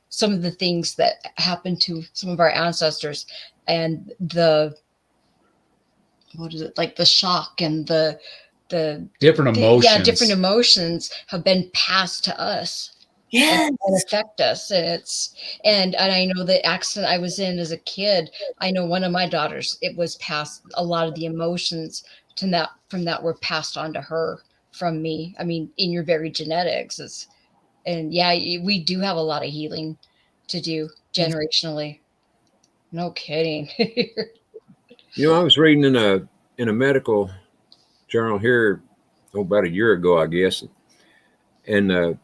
some of the things that happened to some of our ancestors, and the shock and the different emotions. Different emotions have been passed to us. Yes. And affect us. And I know the accident I was in as a kid, I know one of my daughters, it was passed, a lot of the emotions from that were passed on to her from me. I mean, in your very genetics. We do have a lot of healing to do generationally. No kidding. You know, I was reading in a medical journal here about a year ago, I guess, and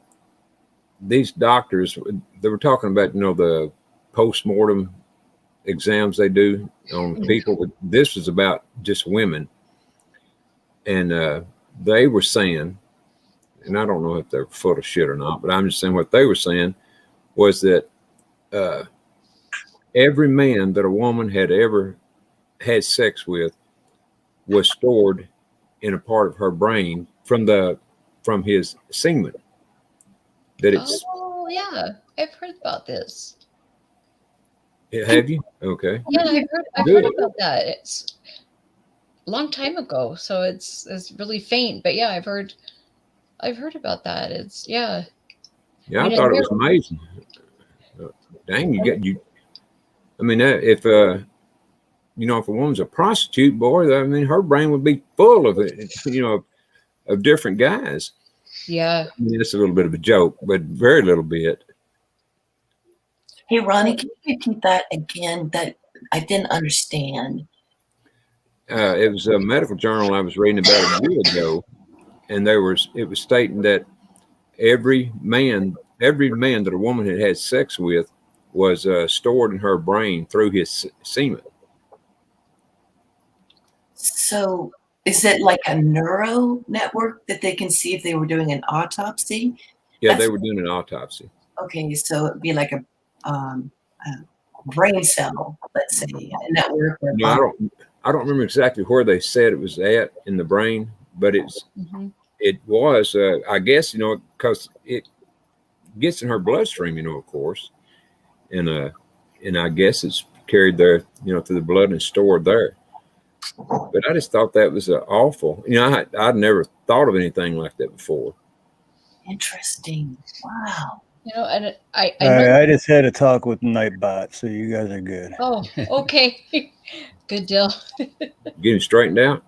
these doctors, they were talking about, you know, the post-mortem exams they do on people. This was about just women, and they were saying, and I don't know if they're full of shit or not, but I'm just saying what they were saying was that every man that a woman had ever had sex with was stored in a part of her brain from his semen. That it's I've heard about this. Have you? Okay. Yeah, I've heard about that. It's a long time ago, so it's really faint, but yeah, I've heard about that. It's I thought it was amazing. Dang, you. I mean, if you know, if a woman's a prostitute, boy, I mean, her brain would be full of it, you know, of different guys. Yeah. I mean, it's a little bit of a joke, but very little bit. Hey, Ronnie, can you repeat that again? That I didn't understand. It was a medical journal I was reading about a year ago, and it was stating that every man that a woman had sex with was stored in her brain through his semen. So is it like a neuro network that they can see if they were doing an autopsy? Yeah, they were doing an autopsy. Okay, so it'd be like a brain cell, let's say, a network. No, I don't remember exactly where they said it was at in the brain, but it was, I guess, you know, because it gets in her bloodstream, you know, of course, and I guess it's carried there, you know, through the blood and stored there. But I just thought that was awful. You know, I'd never thought of anything like that before. Interesting. Wow. You know, and I All know. right, I just had a talk with Nightbot, so you guys are good. Oh, okay. Good deal. Getting straightened out.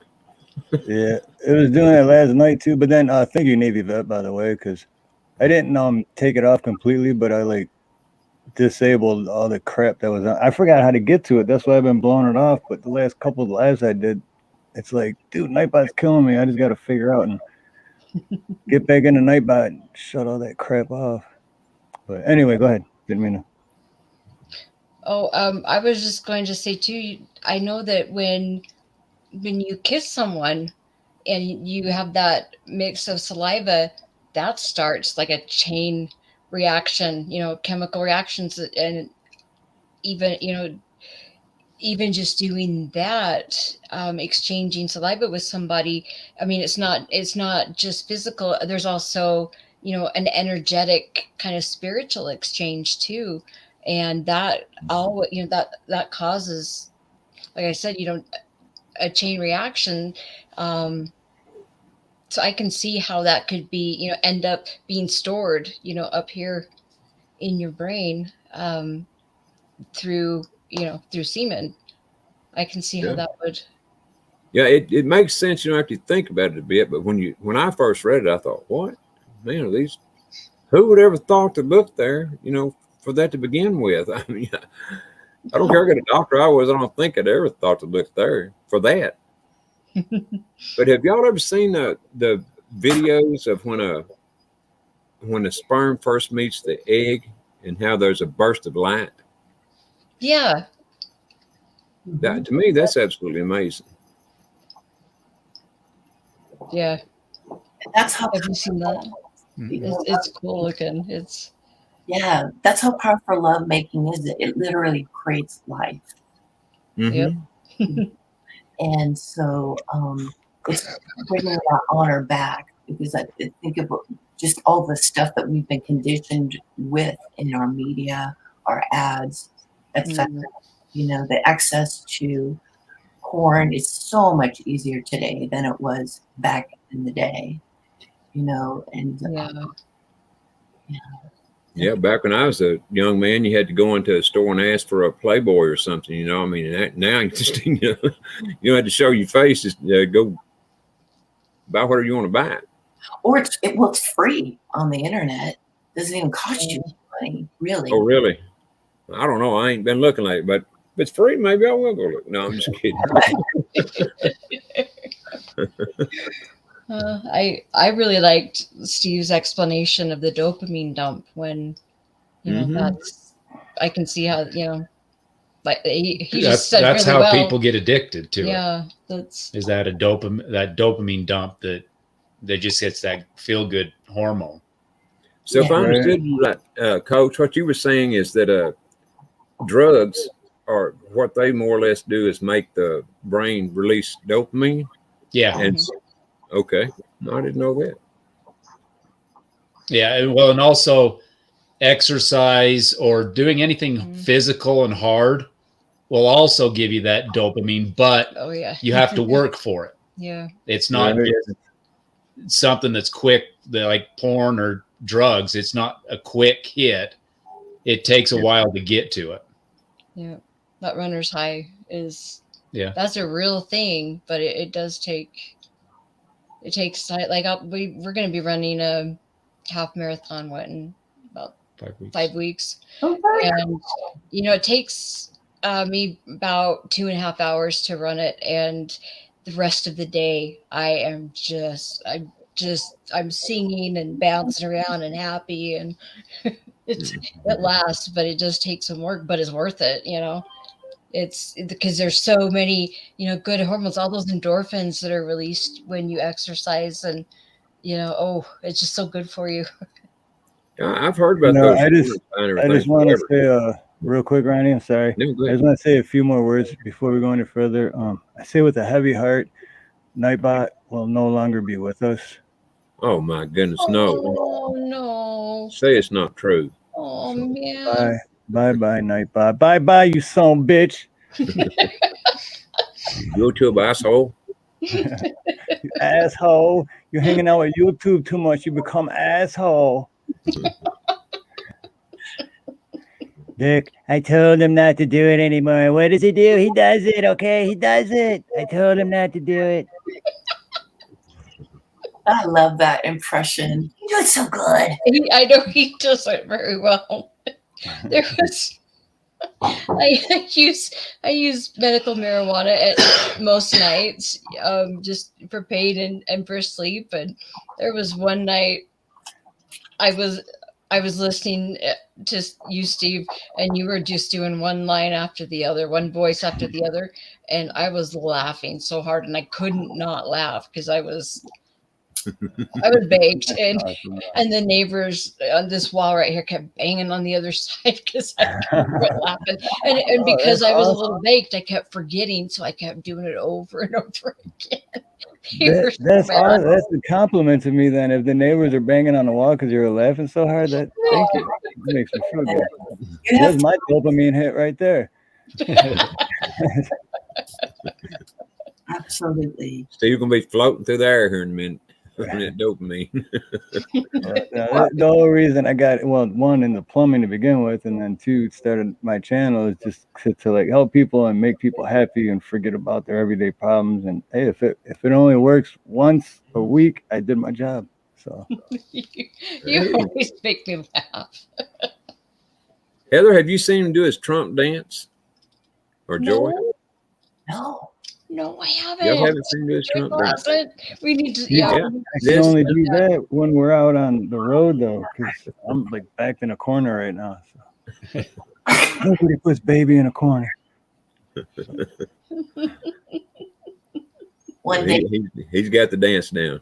Yeah, it was doing it last night too. But then, thank you, Navy Vet, by the way, because I didn't take it off completely, but I like disabled all the crap that was on. I forgot how to get to it. That's why I've been blowing it off. But the last couple of lives I did, it's like, dude, Nightbot's killing me. I just got to figure out and get back into Nightbot and shut all that crap off. But anyway, go ahead. Didn't mean to. Oh, I was just going to say too. I know that when you kiss someone and you have that mix of saliva, that starts like a chain reaction. You know, chemical reactions, and even just doing that, exchanging saliva with somebody. I mean, it's not just physical. There's also, an energetic kind of spiritual exchange too. And that all, that causes, like I said, a chain reaction. So I can see how that could be, end up being stored, up here in your brain, through semen. I can see how that would. Yeah, it makes sense, after you think about it a bit. But when I first read it, I thought, what? Man, are these? Who would ever thought to look there, for that to begin with? I mean, I don't care what kind of doctor I was. I don't think I'd ever thought to look there for that. But have y'all ever seen the videos of when a sperm first meets the egg and how there's a burst of light? Yeah. That, to me, that's absolutely amazing. Yeah. That's how. Have you seen that? It's cool looking. Yeah, that's how powerful lovemaking is. It literally creates life. Mm-hmm. Yep. And so it's bringing that honor back, because I think of just all the stuff that we've been conditioned with in our media, our ads, etc. The access to porn is so much easier today than it was back in the day. And yeah, back when I was a young man, you had to go into a store and ask for a Playboy or something. I mean, now you just you had to show your face, just go buy whatever you want to buy. Or it's free on the internet. It doesn't even cost you money, really. Oh, really? I don't know. I ain't been looking lately, but if it's free, maybe I will go look. No, I'm just kidding. I really liked Steve's explanation of the dopamine dump when, that's, I can see how, like he just said that's really how well. People get addicted to it. Yeah, is that that dopamine dump that just gets that feel good hormone. So if I understood you right, Coach, what you were saying is that drugs are what they more or less do is make the brain release dopamine. Yeah. And okay, no, I didn't know that. Yeah, well, and also exercise or doing anything physical and hard will also give you that dopamine, but you have to work for it. Yeah. It's not something that's quick, like porn or drugs. It's not a quick hit. It takes a while to get to it. Yeah. That runner's high that's a real thing, but it does take, it takes like we're going to be running a half marathon in about 5 weeks. Okay. And it takes me about 2.5 hours to run it, and the rest of the day I'm singing and bouncing around and happy, and it lasts, but it does take some work, but it's worth it. It's because there's so many good hormones, all those endorphins that are released when you exercise, and it's just so good for you. I've heard about those. I just want to say real quick, Ronnie, I'm sorry. No, I just want to say a few more words before we go any further. I say with a heavy heart, Nightbot will no longer be with us. Oh my goodness, no. Oh no. Say it's not true. Oh man. Bye, Nightbot. Bye, you son of a bitch. YouTube asshole. You asshole. You're hanging out with YouTube too much. You become asshole. Dick, I told him not to do it anymore. What does he do? He does it, okay? He does it. I told him not to do it. I love that impression. You do it so good. I know he does it very well. There was I use medical marijuana at most nights, just for pain and for sleep. And there was one night I was listening to you, Steve, and you were just doing one line after the other, one voice after the other, and I was laughing so hard, and I couldn't not laugh because I was baked, and the neighbors on this wall right here kept banging on the other side because I kept laughing, and because I was a little baked, I kept forgetting, so I kept doing it over and over again. That's a compliment to me. Then, if the neighbors are banging on the wall because you were laughing so hard, thank you. That makes me feel good. There's my dopamine hit right there. Absolutely. Steve gonna be floating through the air here in a minute. That dopamine. The whole reason I got, well, one, in the plumbing to begin with, and then two, started my channel is just to like help people and make people happy and forget about their everyday problems. And hey, if it only works once a week, I did my job. So you always make me laugh. Heather, have you seen him do his Trump dance? Or Joy? No, I haven't. Y'all haven't seen this Trump dance? We need to. I can only do that when we're out on the road, though, because I'm like backed in a corner right now. So. Nobody puts baby in a corner. One day, he's got the dance down.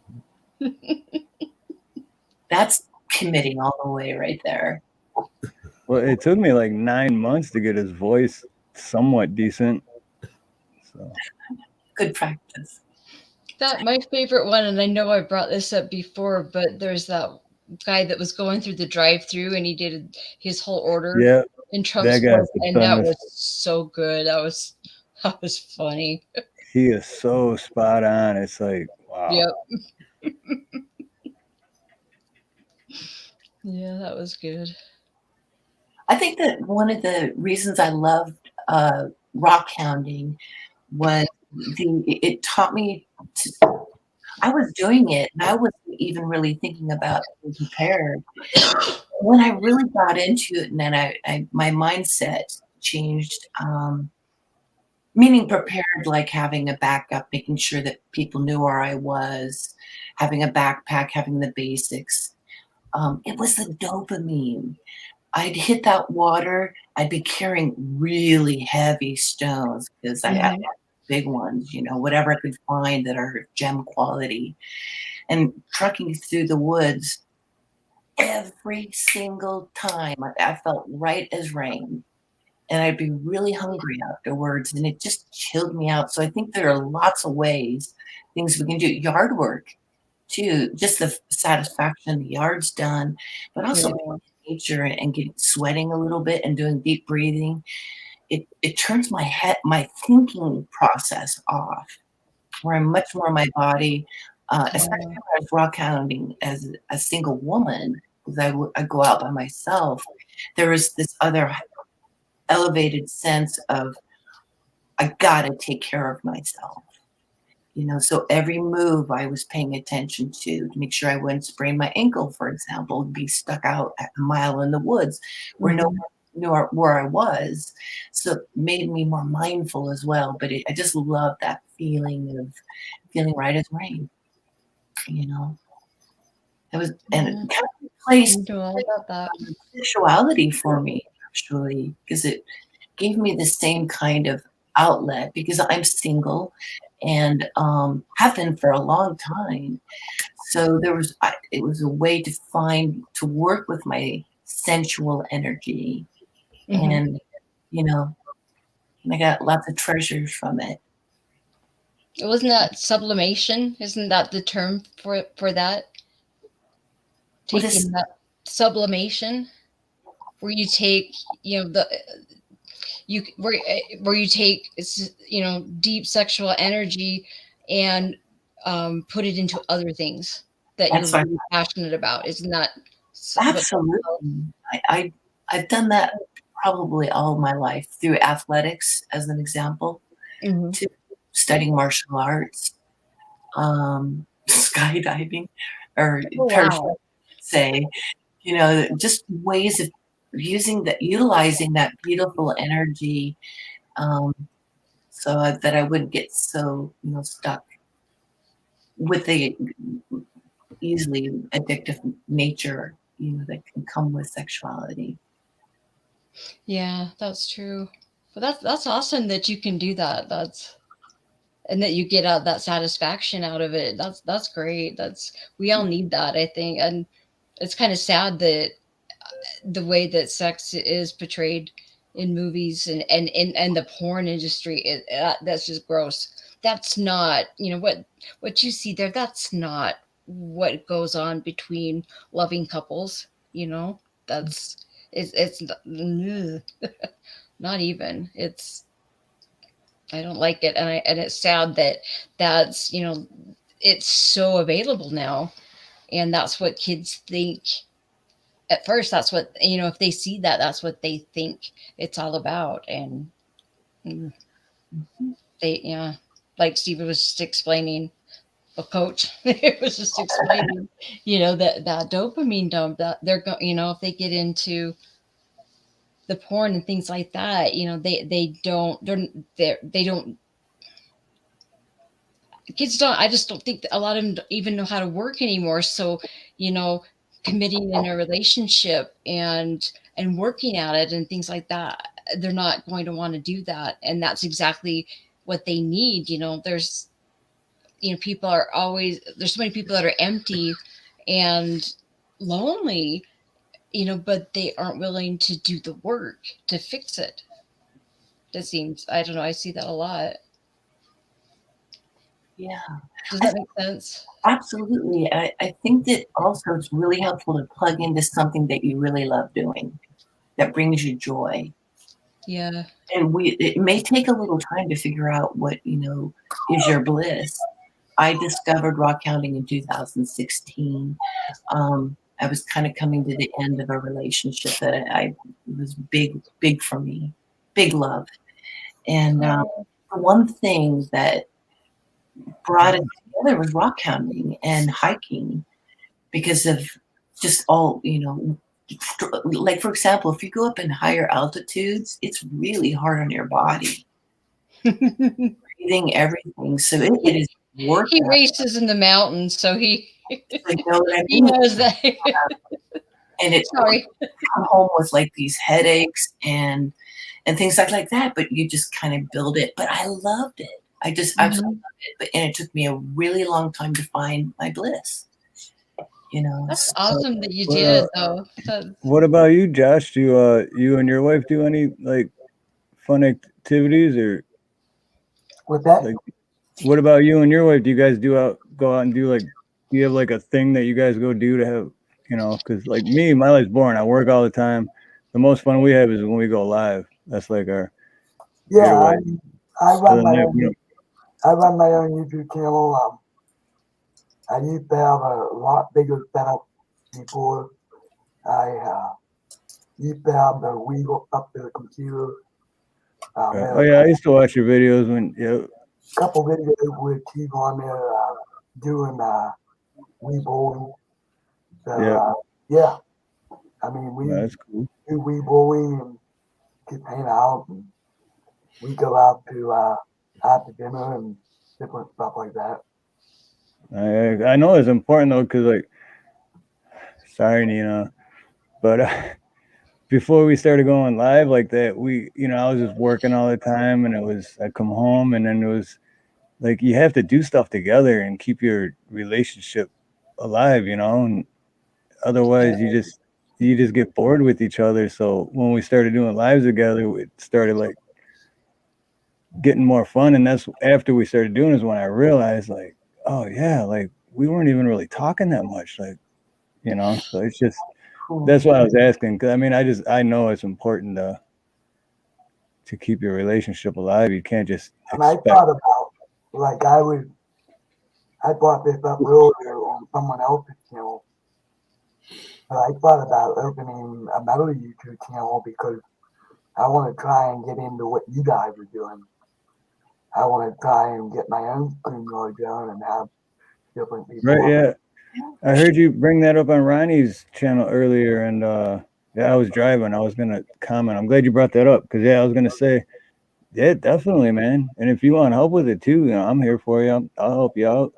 That's committing all the way right there. Well, it took me like 9 months to get his voice somewhat decent. So. Good practice. That my favorite one, and I know I brought this up before, but there's that guy that was going through the drive-through and he did his whole order in Trump's voice, and that was so good. That was funny. He is so spot on. It's like, wow. Yep. Yeah, that was good. I think that one of the reasons I loved rock hounding was it taught me to, I was doing it and I wasn't even really thinking about being prepared. When I really got into it, and then I my mindset changed, meaning prepared, like having a backup, making sure that people knew where I was, having a backpack, having the basics. It was the dopamine. I'd hit that water, I'd be carrying really heavy stones because I had big ones, whatever I could find that are gem quality. And trucking through the woods, every single time I felt right as rain. And I'd be really hungry afterwards, and it just chilled me out. So I think there are lots of ways, things we can do. Yard work, too, just the satisfaction the yard's done, but also nature and sweating a little bit and doing deep breathing. It turns my thinking process off, where I'm much more in my body, especially when I was rock hounding as a single woman, because I go out by myself. There was this other elevated sense of, I gotta take care of myself. So every move I was paying attention to make sure I wouldn't sprain my ankle, for example, and be stuck out at a mile in the woods where no one knew where I was. So it made me more mindful as well. But I just love that feeling of feeling right as rain. It was, and it kind of replaced sexuality for me, actually, because it gave me the same kind of outlet, because I'm single and have been for a long time. So it was a way to work with my sensual energy, and and I got lots of treasures from it. Wasn't that sublimation? Isn't that the term for that? Taking that sublimation, where you take where you take deep sexual energy and put it into other things that you're really passionate about. Isn't that absolutely? I've done that probably all my life through athletics, as an example, to studying martial arts, skydiving, or Oh, wow. say, just ways of utilizing that beautiful energy, so that I wouldn't get so, stuck with the easily addictive nature, that can come with sexuality. Yeah, that's true. But that's awesome that you can do that. And that you get out that satisfaction out of it. That's great. We all need that, I think. And it's kind of sad that the way that sex is portrayed in movies and the porn industry, that's just gross. That's not, what you see there, that's not what goes on between loving couples, that's it's not even. I don't like it, and it's sad that that's it's so available now, and that's what kids think. At first, that's what if they see that, that's what they think it's all about, and they like Steve was just explaining, a coach, it was just explaining, that dopamine dump that they're going, if they get into the porn and things like that, they don't kids don't I just don't think that a lot of them don't even know how to work anymore. So, committing in a relationship and working at it and things like that, they're not going to want to do that. And that's exactly what they need. There's people are always there's so many people that are empty and lonely, but they aren't willing to do the work to fix it. That seems, I don't know, I see that a lot. Yeah. Does that make sense? Absolutely. I think that also it's really helpful to plug into something that you really love doing, that brings you joy. Yeah. And it may take a little time to figure out what, is your bliss. I discovered rock hounding in 2016. I was kind of coming to the end of a relationship that I was big for me, big love. And the one thing that brought it together was rock hounding and hiking, because of just all, like, for example, if you go up in higher altitudes, it's really hard on your body. Breathing, everything. So it is work. He races in the mountains, so he what I he mean? knows that. And it's Sorry. come home with like these headaches and things like that, but you just kind of build it. But I loved it. I just absolutely loved it. And it took me a really long time to find my bliss. That's awesome that you did, though. What about you, Josh? Do you and your wife do any like fun activities, or With that, like what about you and your wife? Do you guys go out and do, like, do you have like a thing that you guys go do to have, because like me, my life's boring. I work all the time. The most fun we have is when we go live. That's like our yeah, I run my that, own. I run my own YouTube channel. I used to have a lot bigger setup before. I used to have the Wii hooked up to the computer. oh yeah, I used to watch your videos when Couple videos with Steve on there doing Wii bowling. So yeah, I mean we that's cool. do Wii bowling and get hang out, and we go out to after dinner and different stuff like that. I know it's important though, because like, sorry, Nina, but before we started going live like that, I was just working all the time, and I'd come home, and then it was like you have to do stuff together and keep your relationship alive, and otherwise you just get bored with each other. So when we started doing lives together, it started like getting more fun, and that's after we started doing is when I realized, like, oh yeah, like we weren't even really talking that much, like, so it's just that's why I was asking, because I know it's important to keep your relationship alive. You can't just And I thought about, like, I brought this up earlier on someone else's channel, but I thought about opening another YouTube channel, because I want to try and get into what you guys are doing. I want to try and get my own StreamYard going and have different people. Right, yeah. I heard you bring that up on Ronnie's channel earlier, and yeah, I was driving. I was gonna comment. I'm glad you brought that up because yeah, I was gonna say, yeah, definitely, man. And if you want help with it too, you know, I'm here for you. I'll help you out.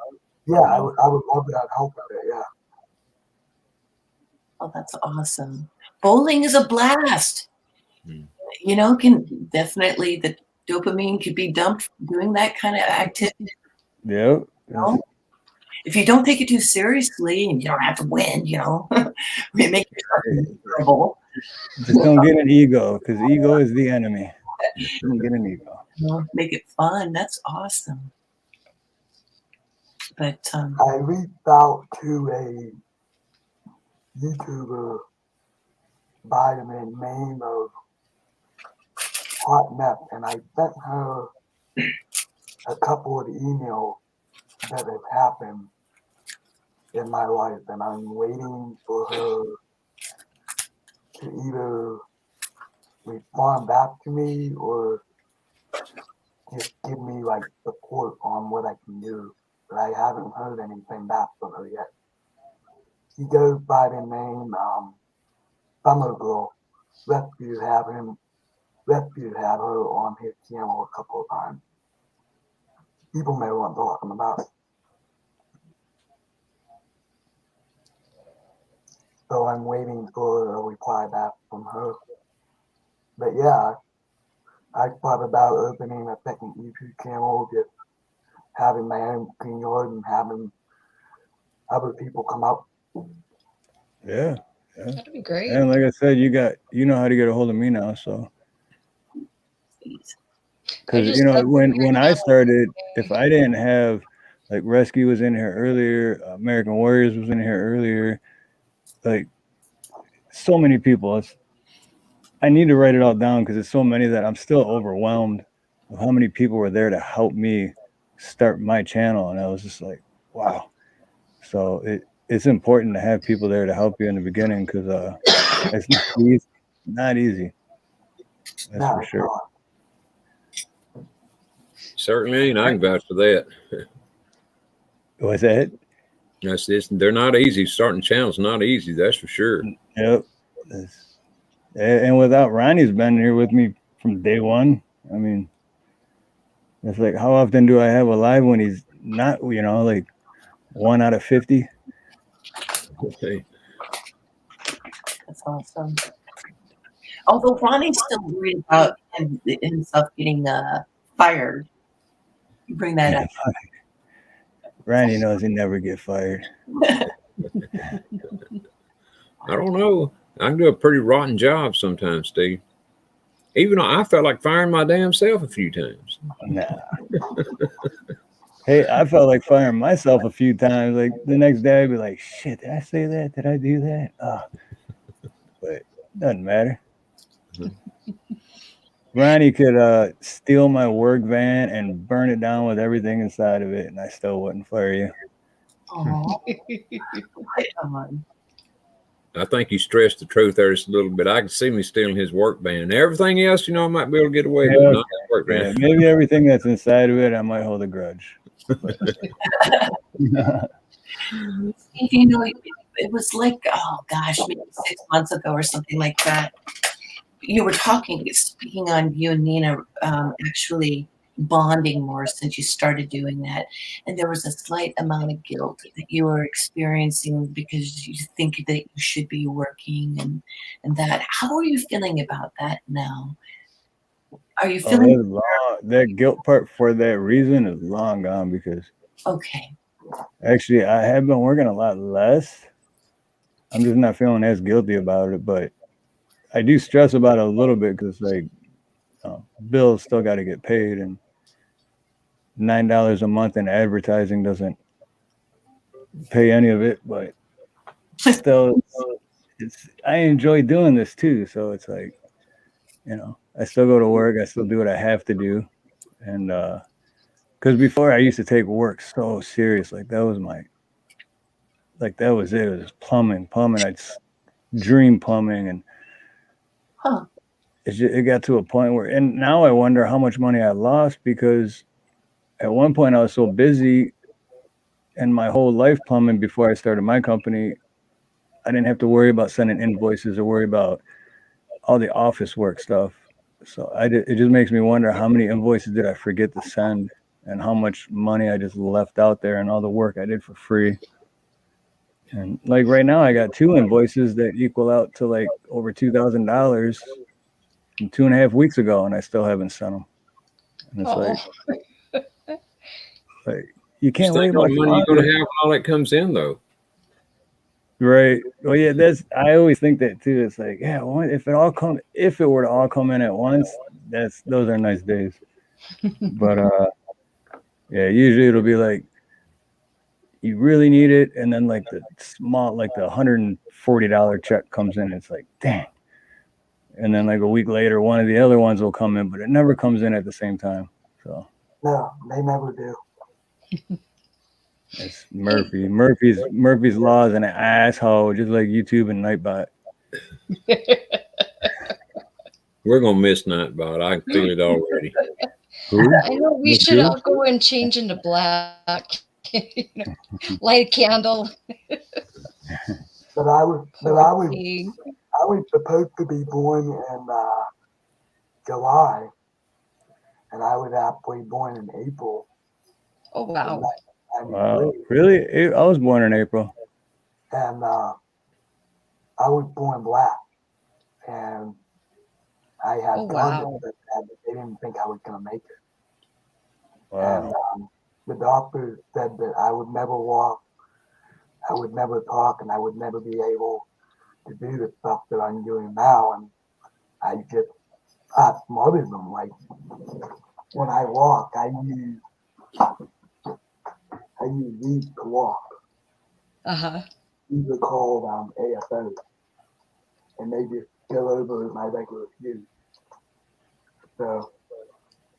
Yeah, I would love that help with it. Yeah. Oh, that's awesome. Bowling is a blast. You know, can definitely the dopamine could be dumped doing that kind of activity. Yep. You know? If you don't take it too seriously and you don't have to win, you know, you make yourself miserable. Just don't get an ego because ego is the enemy. Don't get an ego. You know, make it fun. That's awesome. But I reached out to a YouTuber by the name of Hot Meth, and I sent her a couple of the emails that have happened in my life, and I'm waiting for her to either respond back to me or just give me like support on what I can do. But I haven't heard anything back from her yet. She goes by the name Summer Girl. Rescue have her on his channel a couple of times. People know what I'm talking about. So I'm waiting for a reply back from her. But yeah, I thought about opening a second YouTube channel, just having my own StreamYard and having other people come up. Yeah. That'd be great. And like I said, you know how to get a hold of me now, so. Because you know when I started, if I didn't have like Rescue was in here earlier, American Warriors was in here earlier, like so many people. I need to write it all down because it's so many that I'm still overwhelmed of how many people were there to help me start my channel, and I was just like, wow. So it's important to have people there to help you in the beginning because it's not easy. That's for sure. Certainly ain't. I can vouch for that. What's that? That's this. They're not easy. Starting channels not easy. That's for sure. Yep. And without Ronnie's been here with me from day one. I mean, it's like how often do I have a live when he's not? You know, like 1 out of 50. Okay. that's awesome. Although Ronnie's still worried about himself getting fired. You bring that up. Ronnie knows he never get fired. I don't know. I can do a pretty rotten job sometimes, Steve. Even though I felt like firing my damn self a few times. Nah. Hey, I felt like firing myself a few times. Like the next day, I'd be like, "Shit, did I say that? Did I do that?" But doesn't matter. Ronnie could steal my work van and burn it down with everything inside of it, and I still wouldn't fire you. Oh, come on. I think you stressed the truth there just a little bit. I can see me stealing his work van. Everything else, you know, I might be able to get away with. Not his work van. Yeah, maybe everything that's inside of it, I might hold a grudge. You know, it was like, oh gosh, maybe 6 months ago or something like that. You were speaking on you and Nina actually bonding more since you started doing that. And there was a slight amount of guilt that you were experiencing because you think that you should be working and that. How are you feeling about that now? Are you feeling that guilt part for that reason is long gone because okay? Actually, I have been working a lot less. I'm just not feeling as guilty about it, but I do stress about it a little bit because like bills still got to get paid, and $9 a month in advertising doesn't pay any of it. But still, I enjoy doing this too. So it's like, you know, I still go to work. I still do what I have to do, and because before I used to take work so serious, like that was that was it. It was plumbing. I'd dream plumbing, and it got to a point where, and now I wonder how much money I lost, because at one point I was so busy in my whole life plumbing before I started my company, I didn't have to worry about sending invoices or worry about all the office work stuff. So it just makes me wonder how many invoices did I forget to send, and how much money I just left out there, and all the work I did for free. And like right now, I got 2 invoices that equal out to like over $2,000 from 2.5 weeks ago, and I still haven't sent them. And it's like you can't Just wait think how much much money longer. you're going to have when all that comes in, though. Right. Well, yeah, I always think that too. It's like, yeah, if it were to all come in at once, those are nice days. But yeah, usually it'll be like you really need it, and then like the $140 check comes in. It's like, dang. And then like a week later, one of the other ones will come in, but it never comes in at the same time. So No, they never do. it's Murphy's Law is an asshole, just like YouTube and Nightbot. We're going to miss Nightbot. I can feel it already. Who? I know we should all go and change into black. Light a candle. But I was supposed to be born in July, and I was actually born in April. Oh wow! Wow, really? I was born in April. And I was born black, and I had condoms that they didn't think I was gonna make it. Wow. And the doctor said that I would never walk, I would never talk, and I would never be able to do the stuff that I'm doing now. And I smothered them. Like when I walk, I use these to walk. These are called AFOs, and they just go over my regular shoes. So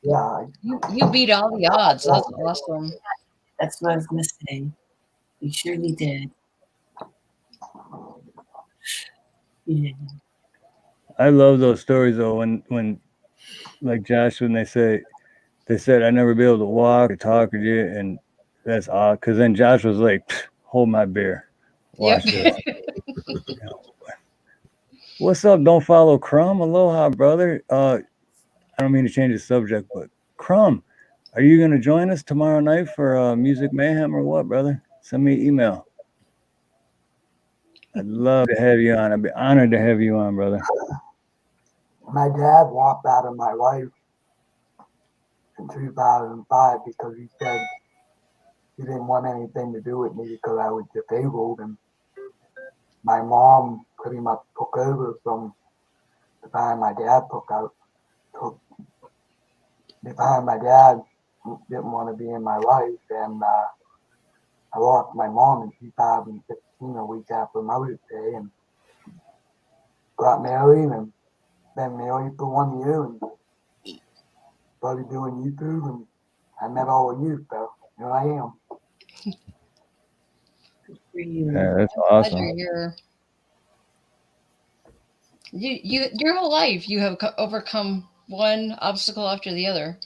yeah, you beat all the odds. That's awesome. That's what I was going to say. You surely did. Yeah. I love those stories though. When like Josh, when they said I'd never be able to walk or talk or do it, and that's odd. Because then Josh was like, "Hold my beer, watch this." What's up? Don't follow Crumb. Aloha, brother. I don't mean to change the subject, but Crumb, are you gonna join us tomorrow night for Music Mayhem or what, brother? Send me an email. I'd love to have you on. I'd be honored to have you on, brother. my dad walked out of my life in 2005 because he said he didn't want anything to do with me because I was disabled, and my mom pretty much took over from the time my dad didn't want to be in my life, and I lost my mom in 2015, a week after Mother's Day, and got married, and been married for 1 year, and started doing YouTube, and I met all of you, so here I am. Yeah, that's awesome. Your whole life, you have overcome one obstacle after the other.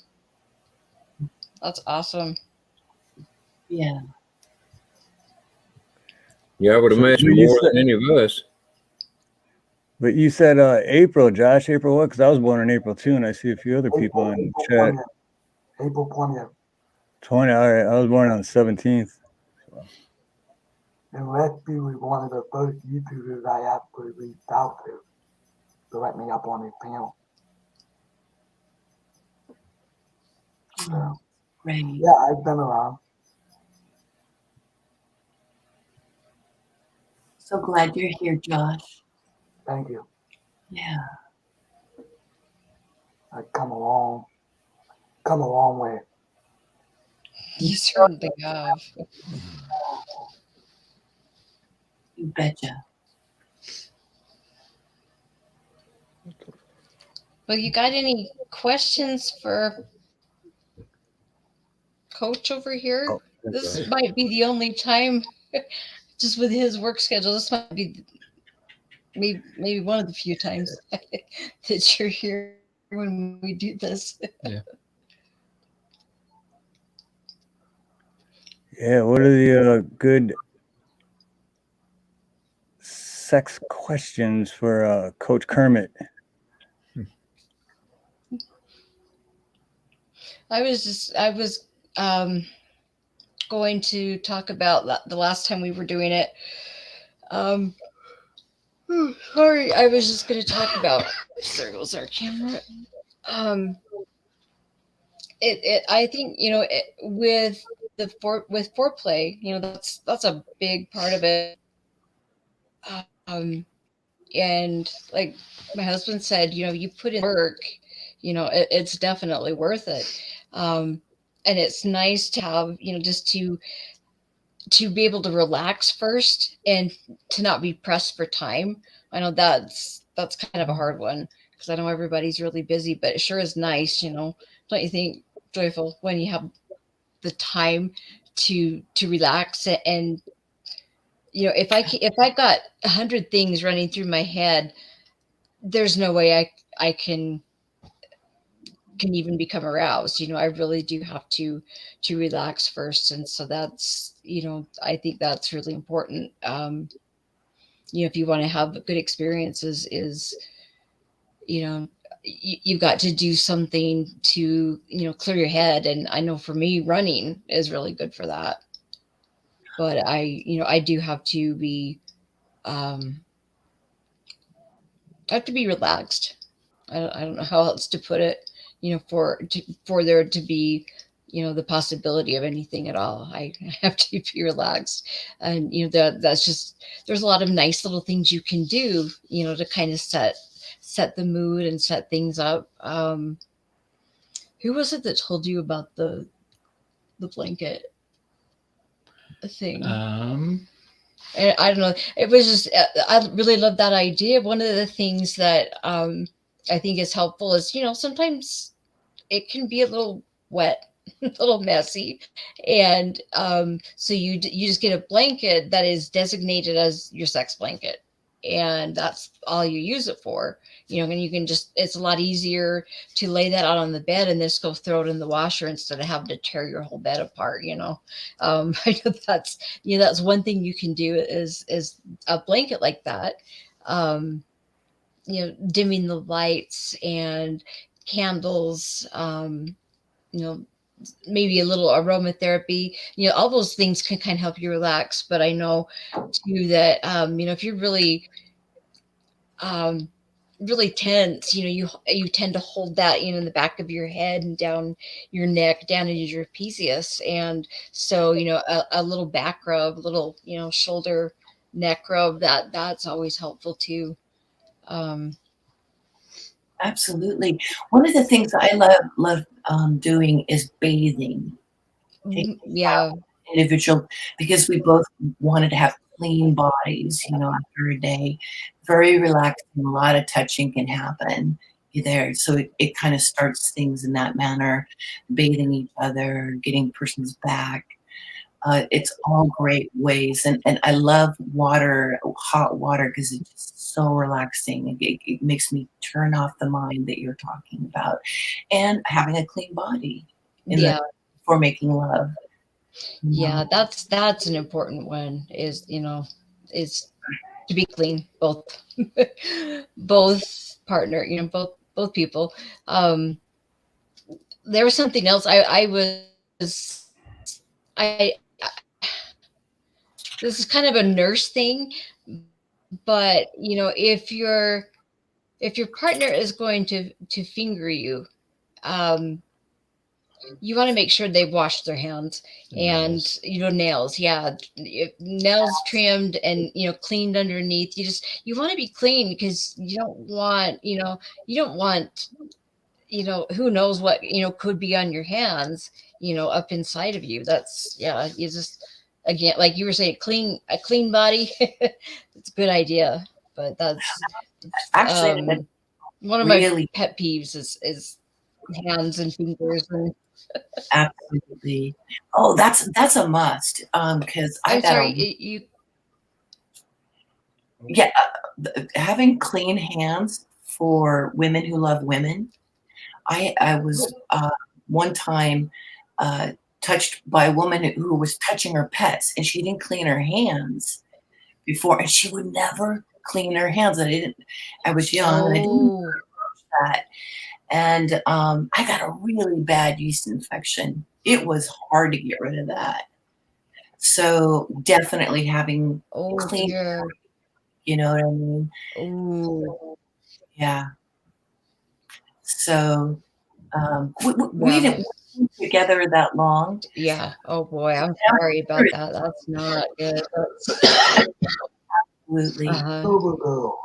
That's awesome. Yeah. Yeah, I would imagine more than any of us. But you said April, Josh. April what? Because I was born in April too, and I see a few other people in the chat. April 20th. 20. All right, I was born on the 17th. And Leslie was one of the first YouTubers I actually reached out to let me up on his panel. So, Right. yeah, I've been around. So glad you're here, Josh. Thank you. Yeah. I've come a long way. You certainly have. You betcha. Well, you got any questions for Coach over here? Oh, This might be the only time, just with his work schedule, this might be maybe one of the few times that you're here when we do this. Yeah. Yeah, what are the good sex questions for Coach Kermit? I was going to talk about the last time we were doing it. Sorry, I was just going to talk about. There goes our camera. I think with with foreplay, that's a big part of it. And like my husband said, you put in work, it's definitely worth it. And it's nice to have, just to be able to relax first and to not be pressed for time. I know that's kind of a hard one because I know everybody's really busy, but it sure is nice, don't you think, Joyful, when you have the time to relax and if I got 100 things running through my head, there's no way I can even become aroused. I really do have to relax first, and so that's I think that's really important. If you want to have good experiences, is you've got to do something to clear your head, and I know for me running is really good for that. But I do have to be relaxed. I don't know how else to put it, for there to be, the possibility of anything at all. I have to be relaxed. And, that's just, there's a lot of nice little things you can do, to kind of set the mood and set things up. Who was it that told you about the blanket thing? And I don't know. It was just, I really love that idea. One of the things that I think is helpful is, sometimes it can be a little wet, a little messy. And so you just get a blanket that is designated as your sex blanket. And that's all you use it for, and you can just, it's a lot easier to lay that out on the bed and just go throw it in the washer instead of having to tear your whole bed apart, I know that's one thing you can do is a blanket like that. Dimming the lights and candles, maybe a little aromatherapy, all those things can kind of help you relax. But I know too that, if you're really, really tense, you tend to hold that, in the back of your head and down your neck, down into your trapezius. And so, a little back rub, a little, shoulder, neck rub, that's always helpful too. Absolutely. One of the things I love doing is bathing. Yeah. Individual, because we both wanted to have clean bodies, after a day. Very relaxing, a lot of touching can happen there. So it kind of starts things in that manner, bathing each other, getting person's back. It's all great ways. And I love water, hot water, because it's just so relaxing. It makes me turn off the mind that you're talking about. And having a clean body for making love. Yeah, that's an important one, is to be clean, both partner, both people. There was something else this is kind of a nurse thing, but if your partner is going to finger you, you want to make sure they've washed their hands and nails. Yeah, nails trimmed and cleaned underneath. You want to be clean, because you don't want who knows what could be on your hands, up inside of you. That's, yeah, you just, again, like you were saying, a clean body. It's a good idea. But that's actually one of my pet peeves is hands and fingers. And absolutely. Oh, that's a must. Because I'm sorry, you. Yeah, having clean hands for women who love women. I was one time touched by a woman who was touching her pets, and she didn't clean her hands before, and she would never clean her hands. I was young, and I didn't know Oh, that. And I got a really bad yeast infection. It was hard to get rid of that. So definitely having oh clean, dear. you know what I mean? Oh, Yeah. So we yeah. didn't work together that long. Yeah. Oh boy, I'm sorry about that. That's not good. Absolutely. Silver girl.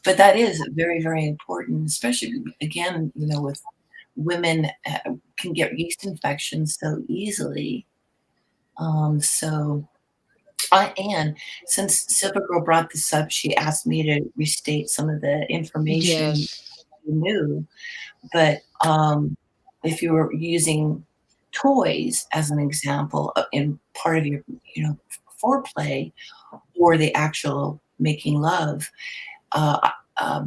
But that is very, very important, especially again, with women can get yeast infections so easily. And since Silvergirl brought this up, she asked me to restate some of the information Yes. you knew. But if you were using toys as an example in part of your, foreplay or the actual making love,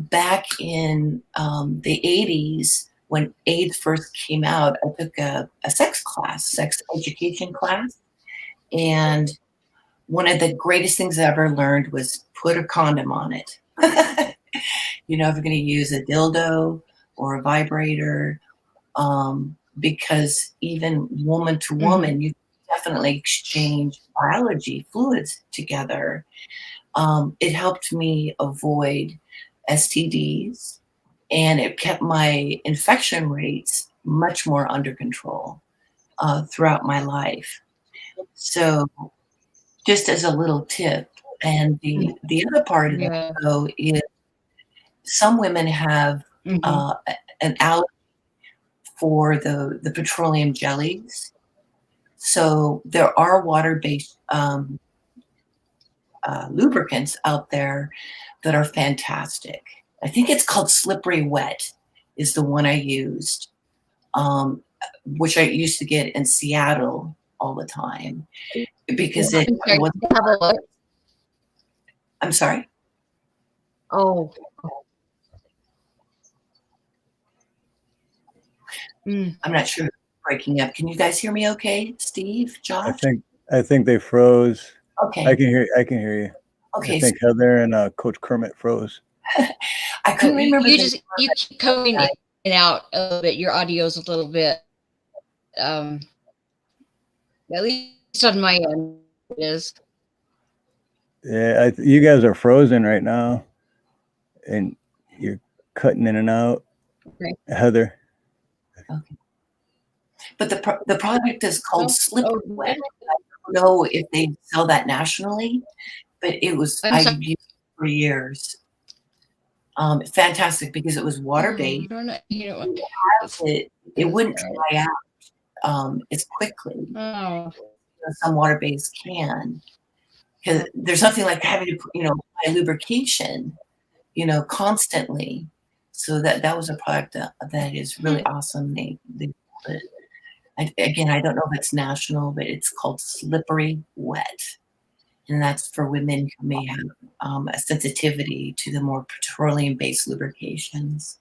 back in the 80s, when AIDS first came out, I took a sex education class. And one of the greatest things I ever learned was put a condom on it. If you're going to use a dildo or a vibrator, because even woman to woman, you definitely exchange biology fluids together. It helped me avoid STDs, and it kept my infection rates much more under control throughout my life. So just as a little tip. And the other part of Yeah. it, though, is some women have an allergy for the petroleum jellies. So there are water-based lubricants out there that are fantastic. I think it's called Slippery Wet is the one I used, which I used to get in Seattle all the time because it was. Have a look. I'm sorry. Oh. Mm. I'm not sure. Breaking up. Can you guys hear me? Okay, Steve, Josh. I think they froze. Okay. I can hear you. Okay. I think Heather and Coach Kermit froze. I couldn't remember. You keep coming in and out a little bit. Your audio's a little bit. At least on my end, it is. Yeah, you guys are frozen right now, and you're cutting in and out. Okay. Heather. Okay. But the product is called Slippery Wet. I don't know if they sell that nationally, but it was I've used it for years. Fantastic because it was water-based. It wouldn't dry out as quickly. Some water-based can. Because there's nothing like having to, apply lubrication, constantly. So that was a product that is really awesome. They again, I don't know if it's national, but it's called Slippery Wet. And that's for women who may have a sensitivity to the more petroleum-based lubrications.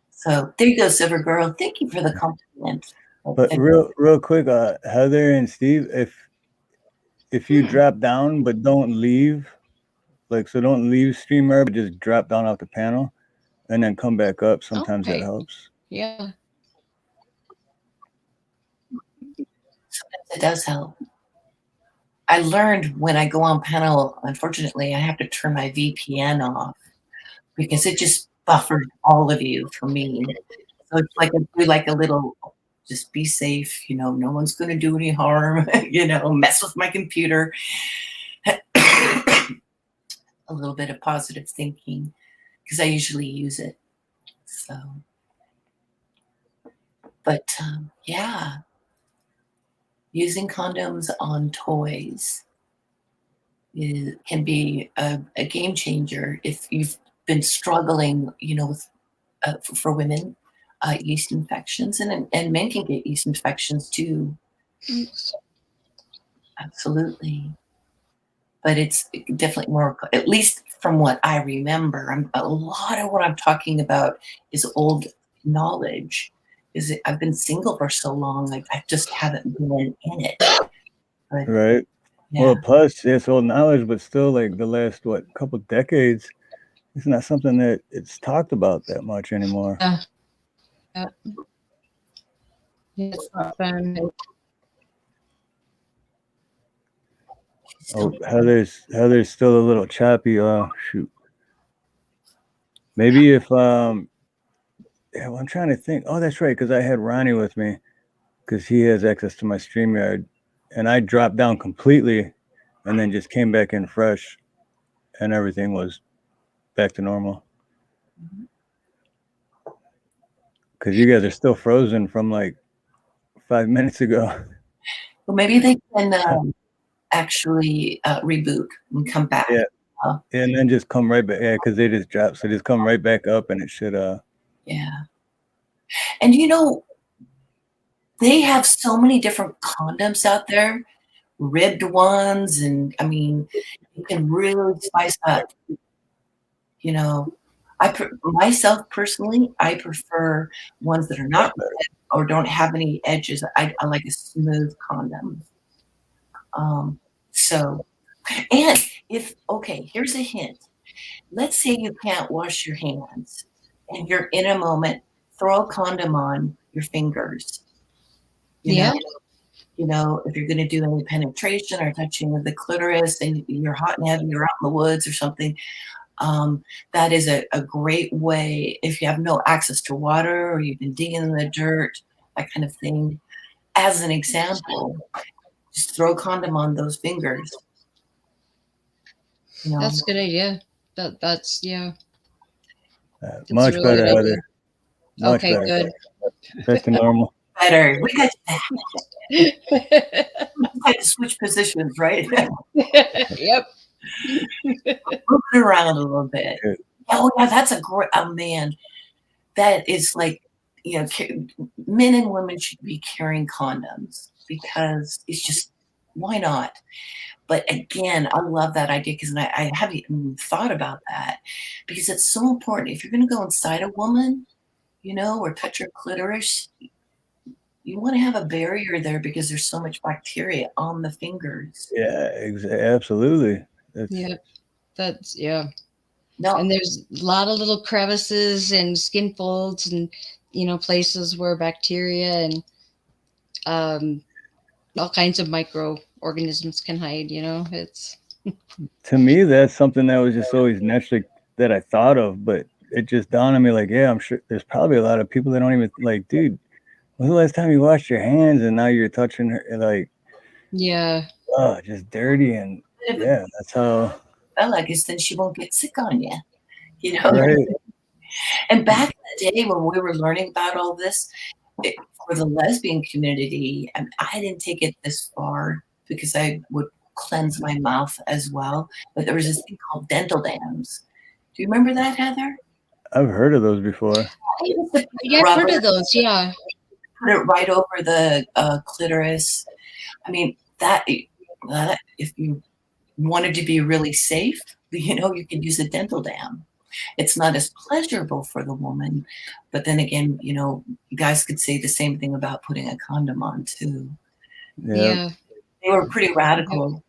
So there you go, Silver Girl. Thank you for the compliment. But real quick, Heather and Steve, if you drop down but don't leave, so don't leave streamer, but just drop down off the panel and then come back up. Sometimes that helps. Yeah. Sometimes it does help. I learned when I go on panel, unfortunately, I have to turn my VPN off because it just buffers all of you for me. So it's like a little, just be safe, no one's going to do any harm, mess with my computer. A little bit of positive thinking because I usually use it. So, but yeah, using condoms on toys can be a game changer if you've been struggling, with for women, yeast infections, and men can get yeast infections too. Absolutely. but it's definitely more, at least from what I remember. A lot of what I'm talking about is old knowledge. I've been single for so long, like I just haven't been in it. But, Right. yeah. Well, plus it's old knowledge, but still, like the last couple decades, it's not something that it's talked about that much anymore. Yeah. It's not fun. Oh, Heather's still a little choppy. Shoot. Maybe if yeah, well, I'm trying to think. Oh, that's right, because I had Ronnie with me, because he has access to my StreamYard, and I dropped down completely, and then just came back in fresh, and everything was back to normal. Because you guys are still frozen from like 5 minutes ago. Well, maybe they can actually reboot and come back. Yeah. And then just come right back. Yeah, because they just dropped. So just come right back up, and it should. Yeah. And you know, they have so many different condoms out there, ribbed ones, and I mean, you can really spice up. You know, myself personally, I prefer ones that are not ribbed or don't have any edges. I like a smooth condom. So, and here's a hint. Let's say you can't wash your hands and you're in a moment, throw a condom on your fingers. You know, if you're going to do any penetration or touching of the clitoris and you're hot and heavy, you're out in the woods or something, that is a great way, if you have no access to water or you've been digging in the dirt, that kind of thing. As an example, just throw a condom on those fingers. You know? That's a good idea. That's yeah. Much really better, Heather. Much okay, better. good. Back to normal. Better. We got to switch positions, right? Yep. Moving around a little bit. Good. Oh yeah, that's a great. Oh man, that is like, you know, men and women should be carrying condoms because it's just, why not? But again, I love that idea because I haven't even thought about that because it's so important. If you're going to go inside a woman, you know, or touch her clitoris, you want to have a barrier there because there's so much bacteria on the fingers. Yeah, absolutely. That's yeah. No. And there's a lot of little crevices and skin folds and, you know, places where bacteria and all kinds of microorganisms can hide, you know. It's to me, that's something that was just always naturally that I thought of, but it just dawned on me like, yeah, I'm sure there's probably a lot of people that don't even like, dude, when's the last time you washed your hands and now you're touching her, like, yeah. Oh, just dirty. And yeah, that's how. Well, I guess then she won't get sick on you, you know. Right. And back in the day when we were learning about all this, for the lesbian community, and I didn't take it this far because I would cleanse my mouth as well. But there was this thing called dental dams. Do you remember that, Heather? I've heard of those before. Yeah, I've heard of those. Yeah. Put it right over the clitoris. I mean, that if you wanted to be really safe, you know, you could use a dental dam. It's not as pleasurable for the woman, but then again, you know, you guys could say the same thing about putting a condom on too. Yeah. They were pretty radical,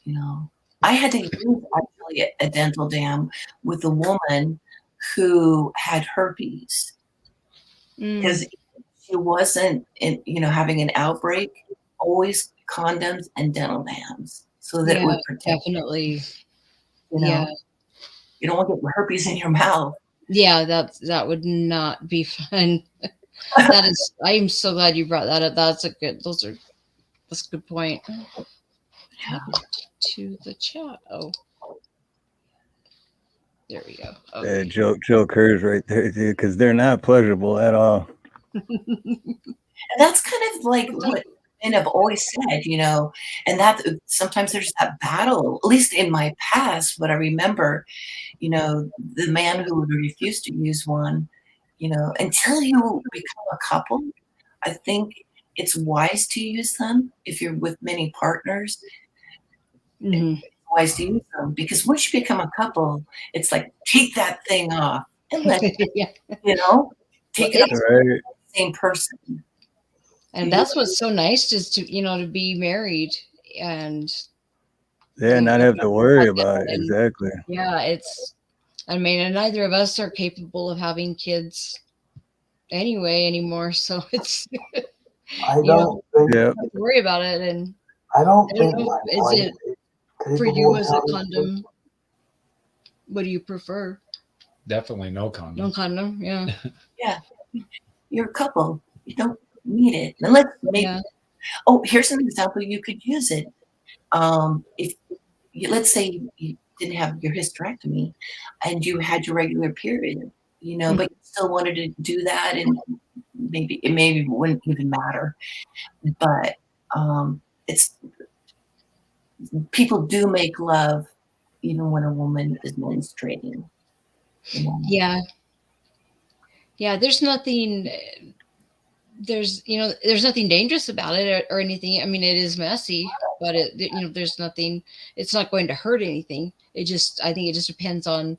you know. I had to use actually a dental dam with a woman who had herpes because she wasn't having an outbreak. Always condoms and dental dams so that it would protect. Definitely. You know, you don't want to get herpes in your mouth. Yeah, that would not be fun. I'm so glad you brought that up. That's a good point. To the chat. Oh, there we go. Okay. Joe Kerr's right there, dude, because they're not pleasurable at all. And that's kind of like what men have always said, you know, and that sometimes there's that battle, at least in my past, what I remember, you know, the man who would refuse to use one, you know, until you become a couple, I think it's wise to use them if you're with many partners. It's wise to use them, because once you become a couple, it's like, take that thing off and let it, Yeah. take it off Right. the same person. And that's what's so nice, is to, to be married and Yeah, not have to worry about it. And, Exactly. yeah, and neither of us are capable of having kids anymore. So it's, I don't think. Yeah. don't worry about it. And I don't I think don't know, my is wife it is for capable you of as a having condom? What do you prefer? Definitely no condom. No condom, yeah. Yeah, you're a couple. You don't need it. And let's make. Yeah. Oh, here's an example. You could use it. If let's say you didn't have your hysterectomy, and you had your regular period, but you still wanted to do that, and maybe it wouldn't even matter. But it's people do make love even when a woman is menstruating. Yeah. Yeah, there's nothing dangerous about it or anything. I mean, it is messy, but there's nothing, it's not going to hurt anything. I think it just depends on,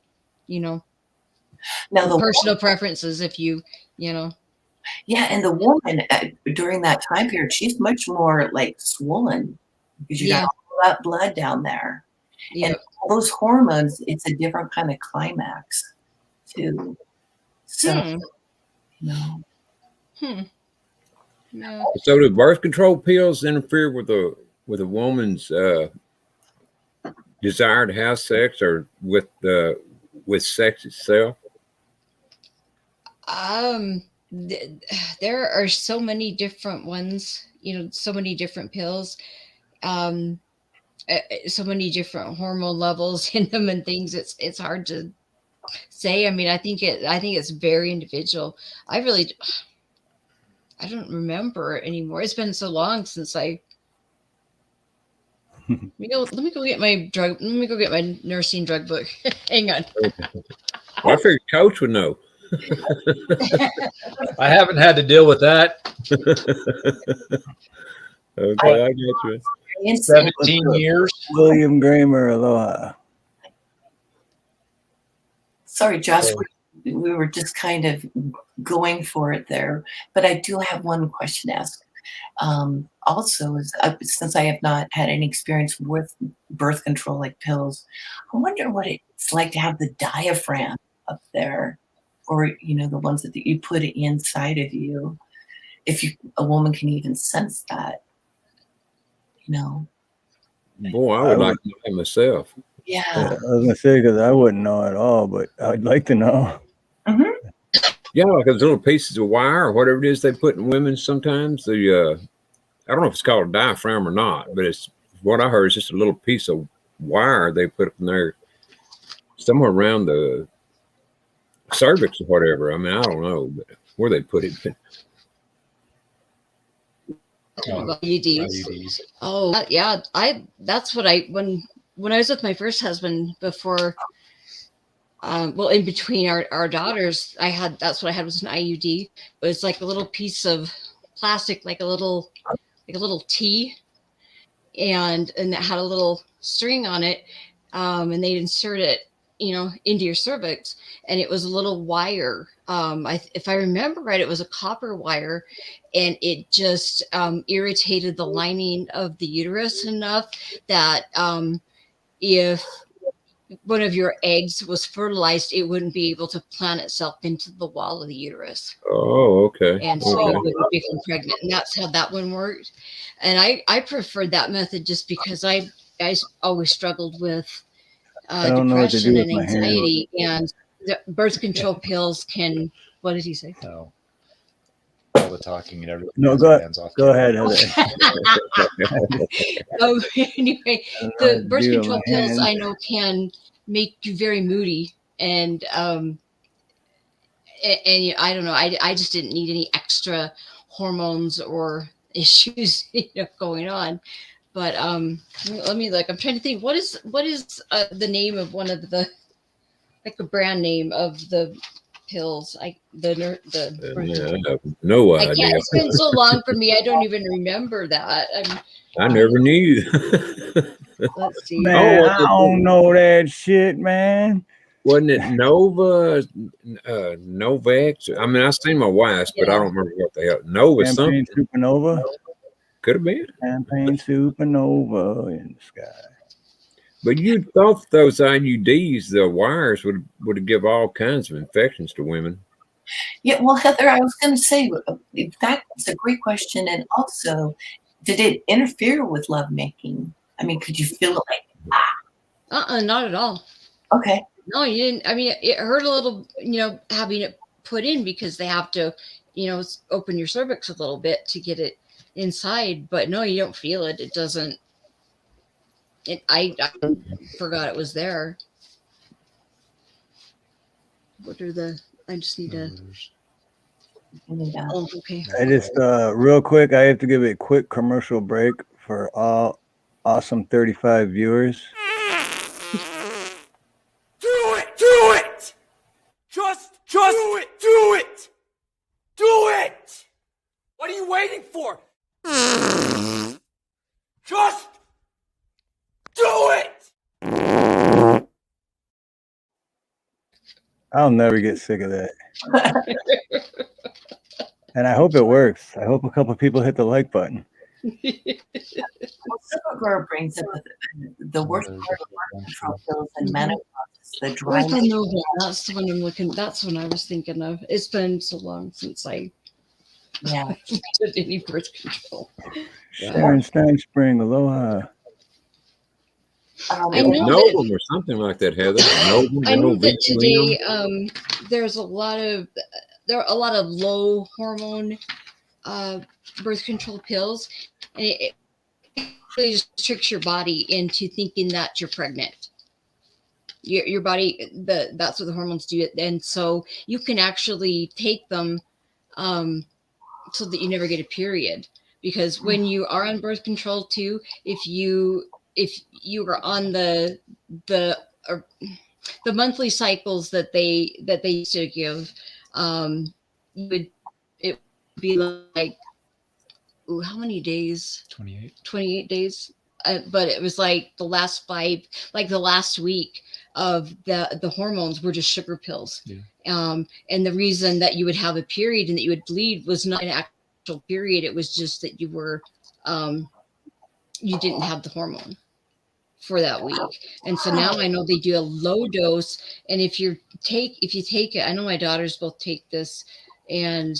now the personal preferences. If you yeah, and the woman during that time period, she's much more like swollen because you got all that blood down there. And all those hormones, it's a different kind of climax too. So Yeah. So do birth control pills interfere with a woman's desire to have sex, or with sex itself? There are so many different ones, so many different pills, so many different hormone levels in them and things. It's hard to say. I mean, I think it's very individual. I don't remember anymore. It's been so long since let me go get my nursing drug book. Hang on. Well, I figured Coach would know. I haven't had to deal with that. Okay, I get you. 17 years. William Gramer, aloha. Sorry, Josh, we were just kind of going for it there, but I do have one question to ask. Also, since I have not had any experience with birth control like pills, I wonder what it's like to have the diaphragm up there, or the ones that you put it inside of you. If a woman can even sense that, Boy, I would like to know that myself. Yeah. I was gonna say, because I wouldn't know at all, but I'd like to know. Yeah, like those little pieces of wire or whatever it is they put in women sometimes. I don't know if it's called a diaphragm or not, but it's what I heard is just a little piece of wire they put up in there somewhere around the cervix or whatever. I mean, I don't know where they put it. IUDs. Oh, yeah. That's what when I was with my first husband before, in between our daughters, that's what I had was an IUD. But it's like a little piece of plastic, like a little T, and it had a little string on it, and they'd insert it, into your cervix, and it was a little wire. If I remember right, it was a copper wire, and it just irritated the lining of the uterus enough that if one of your eggs was fertilized, it wouldn't be able to plant itself into the wall of the uterus. Oh, okay. And so you wouldn't become pregnant. And that's how that one worked. And I preferred that method just because I always struggled with depression and anxiety, and the birth control pills can. What did he say? No. All the talking and everything. No, go ahead, Heather. Anyway, the birth control pills I know can make you very moody, and I don't know. I just didn't need any extra hormones or issues going on. But let me look. I'm trying to think. What is the name of one of the brand name of the pills? I have no idea. It's been so long for me. I don't even remember that. I never knew. Let's see. Man, Oh, I don't know that shit, man. Wasn't it Nova, Novex? I mean, I seen my wife's, but I Yeah. don't remember what the hell. Nova Champagne something. supernova. Could have been. Champagne supernova in the sky. But you thought those IUDs, the wires, would give all kinds of infections to women. Yeah, well, Heather, I was going to say that's a great question, and also, did it interfere with lovemaking? I mean, could you feel it like Not at all. okay? No, you didn't. I mean, it hurt a little, having it put in because they have to, open your cervix a little bit to get it inside. But no, you don't feel it. It doesn't. I forgot it was there. What are the? I just need to. Oh, okay. I just real quick, I have to give a quick commercial break for all awesome 35 viewers. Do it! Just do it! Do it! Do it! What are you waiting for? Just do it! I'll never get sick of that. And I hope it works. I hope a couple people hit the like button. Silvergirl brings up the worst part of birth control pills and menopause is the Where's dryness. the Nova? That's the one I'm looking. That's what I was thinking of. It's been so long since I Yeah. did any birth control. Sharon Steinspring, aloha. I It was know Novum or something like that, Heather. Novum, I know that N-O-V-U-M. today there's a lot of low hormone birth control pills, and it really just tricks your body into thinking that you're pregnant. Your body, that's what the hormones do, and so you can actually take them so that you never get a period. Because when you are on birth control too, if you are on the monthly cycles that they used to give, it would be like, ooh, how many days? 28 days. But it was like the last week of the hormones were just sugar pills. Yeah. And the reason that you would have a period and that you would bleed was not an actual period. It was just that you were, you didn't have the hormone for that week. And so now I know they do a low dose. And if you take it, I know my daughters both take this, and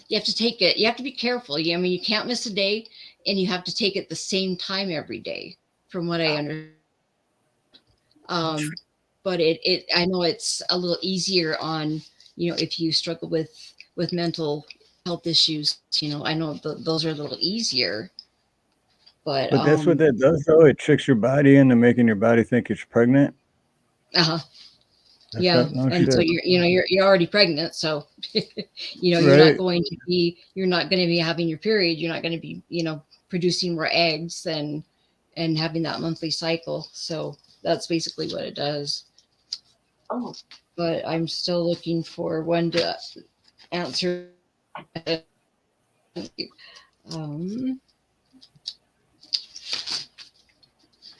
you have to take it. You have to be careful. I mean, you can't miss a day, and you have to take it the same time every day, from what I understand. But I know it's a little easier on, if you struggle with mental health issues, I know those are a little easier. But that's what that does, though. It tricks your body into making your body think it's pregnant. Yeah, and so you're already pregnant, so you're not going to be having your period. You're not going to be producing more eggs and having that monthly cycle. So that's basically what it does. Oh, but I'm still looking for one to answer.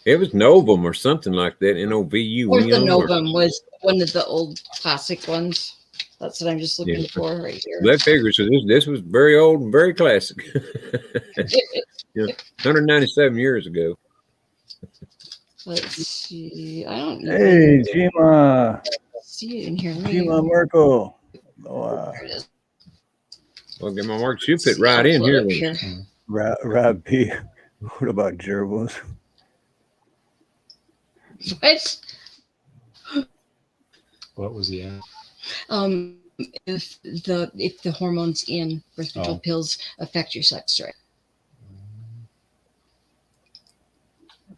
It was Novum or something like that. N-O-V-U-M. Or the Novum was one of the old classic ones. That's what I'm just looking for right here. That figures. So this was very old and very classic. 197 years ago. Let's see. I don't know. Hey, Gima. See it in here. Gima Merkel. There it is. Well, get my mark. You fit right in here. Rob P. What about gerbils? What was he at? If the hormones in birth control pills affect your sex drive.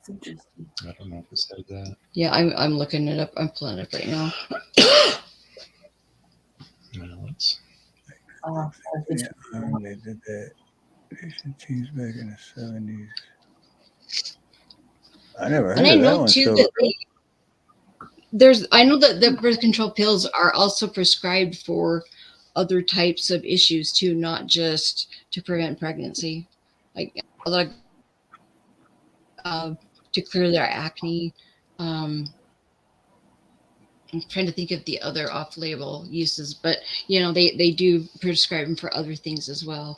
that's interesting. I don't know if it said that. Yeah, I'm looking it up. I'm pulling it up right now. No, let's. They did that. Asian teams back in the 70s. I never heard And I of that know one. too So that I know that the birth control pills are also prescribed for other types of issues too, not just to prevent pregnancy. Like a lot of to clear their acne. I'm trying to think of the other off-label uses, but they do prescribe them for other things as well.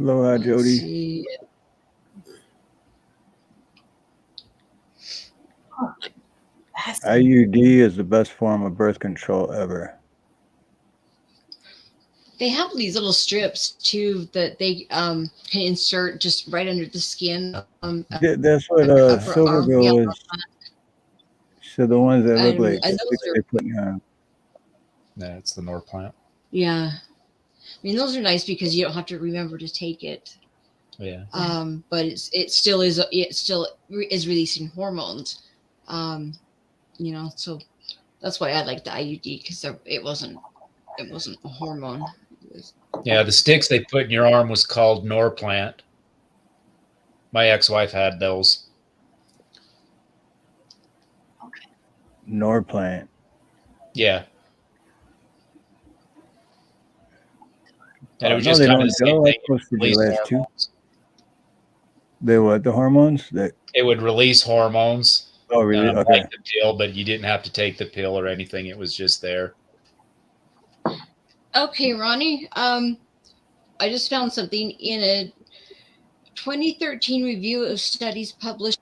Aloha, Let's Jody. see. IUD is the best form of birth control ever. They have these little strips too that they can insert just right under the skin. That's what Silver Girl is. So the ones that look like sticks they put in your. That's the Norplant. Yeah, I mean those are nice because you don't have to remember to take it. Yeah. But it still is releasing hormones. So that's why I like the IUD because it wasn't a hormone. Yeah, the sticks they put in your arm was called Norplant. My ex-wife had those. Okay. Norplant. Yeah. And it was just kind of the same thing. Release hormones. They what? The hormones? It would release hormones. Oh, really? Okay. Like the pill, but you didn't have to take the pill or anything. It was just there. Okay, Ronnie. I just found something in a 2013 review of studies published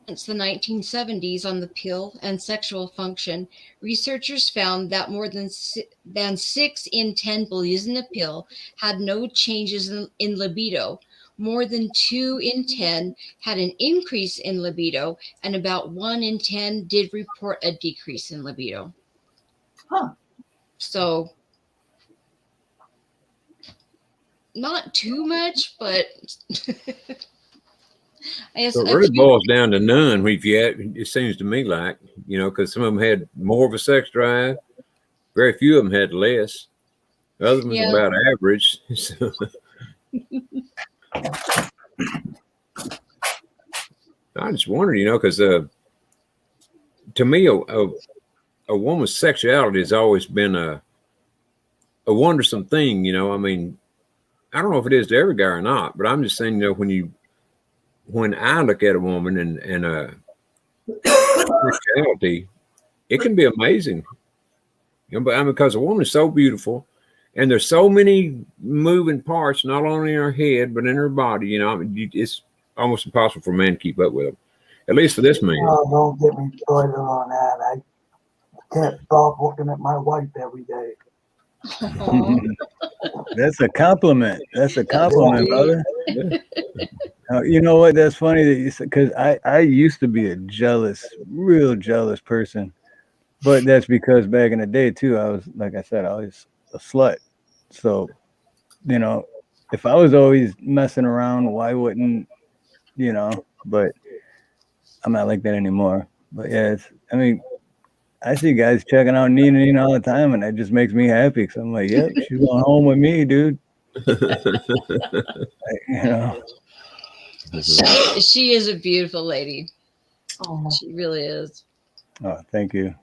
since the 1970s on the pill and sexual function. Researchers found that more than 6 in 10 people using the pill had no changes in libido. More than 2 in 10 had an increase in libido, and about 1 in 10 did report a decrease in libido. Huh. So not too much, but I guess so it really boils down to none. It seems to me like, because some of them had more of a sex drive, very few of them had less. The other was about average. So. I just wondered, because to me, a woman's sexuality has always been a wondersome thing. I mean, I don't know if it is to every guy or not, but I'm just saying, when I look at a woman and sexuality, it can be amazing. But because a woman is so beautiful, and there's so many moving parts, not only in her head but in her body. It's almost impossible for a man to keep up with them. At least for this man. Oh, don't get me started on that. I can't stop looking at my wife every day. That's a compliment. That's a compliment, brother. You know what? That's funny that you said, because I used to be a real jealous person, but that's because back in the day too, I was, like I said, I was a slut. So, if I was always messing around, why wouldn't, but I'm not like that anymore. But yeah, I see guys checking out Nina all the time, and that just makes me happy because I'm like, yep, she's going home with me, dude. She is a beautiful lady. Oh, she really is. Oh, thank you.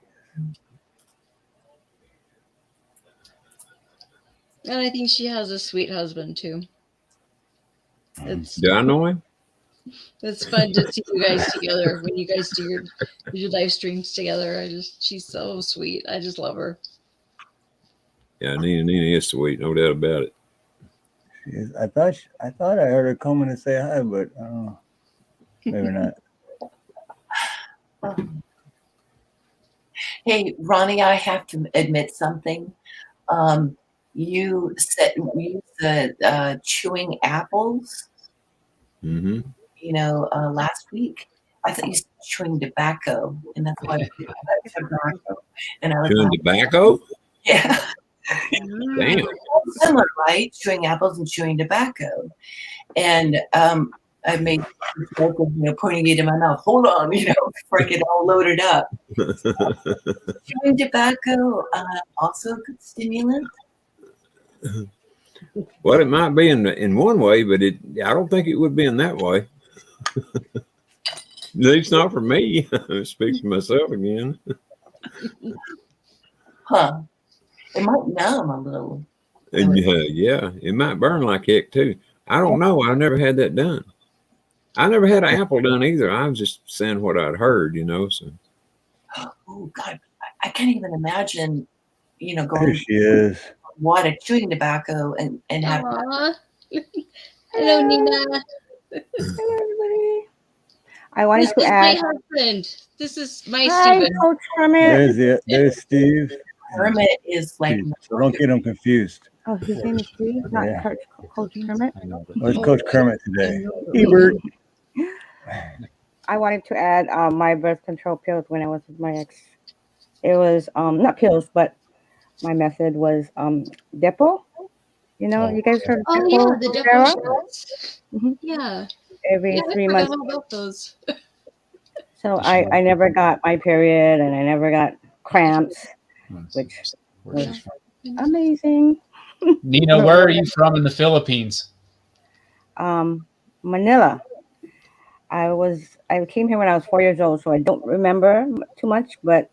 And I think she has a sweet husband too. Do I know him? It's fun to see you guys together when you guys do your live streams together. She's so sweet. I just love her. Yeah, Nina is sweet, no doubt about it. I thought I heard her coming to say hi, but I don't know. Maybe not. Hey, Ronnie, I have to admit something. You said we used the chewing apples. Mm-hmm. Last week. I thought you said chewing tobacco, and that's why I tobacco. And I was chewing tobacco? Yeah. Damn. Similar, right? Chewing apples and chewing tobacco. And I made the joke of, putting it in my mouth. Hold on, before I get all loaded up. Chewing tobacco also a good stimulant? Well, it might be in one way, but I don't think it would be in that way. At least not for me. I speak for myself again. Huh. It might numb a little. And yeah, it might burn like heck too. I don't know. I never had that done. I never had an apple done either. I was just saying what I'd heard, So Oh God, I can't even imagine, There going she is. water, chewing tobacco, and having. Aw. Hello, Nina. Hello, everybody. I wanted This to is add. my husband. This is my Hi, Stephen. Coach Hermit. There's Steve. Hermit is like. Steve. So don't get him confused. Oh, his name is Steve, not Yeah. Coach Hermit. Where's Coach Kermit today? Ebert. I wanted to add my birth control pills when I was with my ex. It was not pills, but my method was Depo. You guys heard of Oh, Depo? yeah, the Sarah? Depo shots. Mhm. Yeah. Every Yeah, 3 I months. forgot all about those. So I never got my period and I never got cramps, which was amazing. Nina, where are you from in the Philippines? Manila. I came here when I was 4 years old, so I don't remember too much, but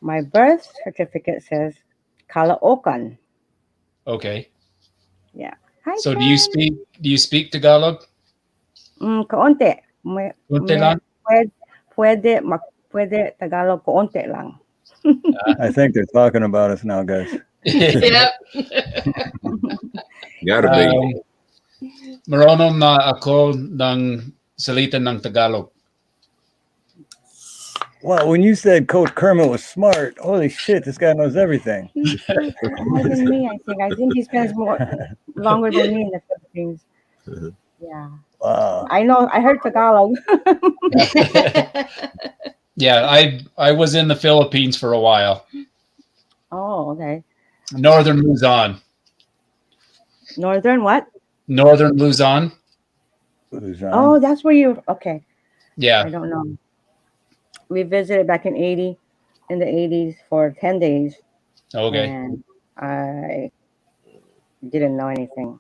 my birth certificate says Caloocan. Okay. Yeah. Hi, So Ken. do you speak Tagalog? Kaunti. Kunti lang? Pwede Tagalog kaunti lang. I think they're talking about us now, guys. Yep. gotta be. Marunong na ako ng salita ng Tagalog. Well, when you said Coach Kermit was smart, holy shit, this guy knows everything. He's more than me, I think. I think he spends longer than me in the Philippines. Yeah. Wow. I heard Tagalog. Yeah, I was in the Philippines for a while. Oh, okay. Northern Luzon. Northern what? Northern Luzon. Luzon. Oh, that's where you. Okay. Yeah. I don't know. We visited back in the 80s for 10 days. Okay. And I didn't know anything.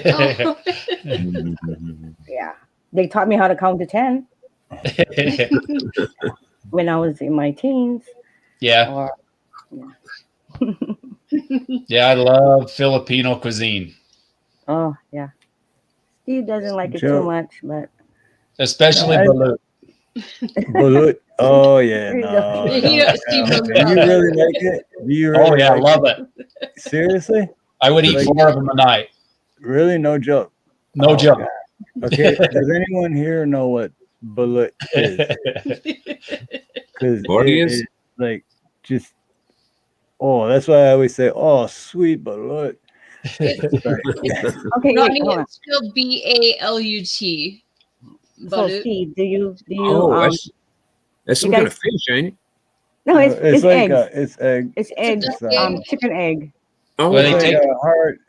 Oh. Yeah. They taught me how to count to 10 when I was in my teens. Yeah. Yeah, I love Filipino cuisine. Oh, yeah. Steve doesn't like it too much, but. Especially Balut. Balut. Oh, yeah. No. Steve Do knows you about really that. like it? Do you really Oh, yeah, I like love it. Seriously? I would eat 4 of them a night. Really? No joke. No joke. God. Okay. Does anyone here know what Balut is? Because What is? it's like just, that's why I always say, oh, sweet Balut. Okay, Ronnie, hold on. it's spelled Balut. So, Steve, do you that's some you kind guys- of fish, ain't it? No, it's like eggs. it's egg. It's eggs. Chicken egg. Oh, Well, they take-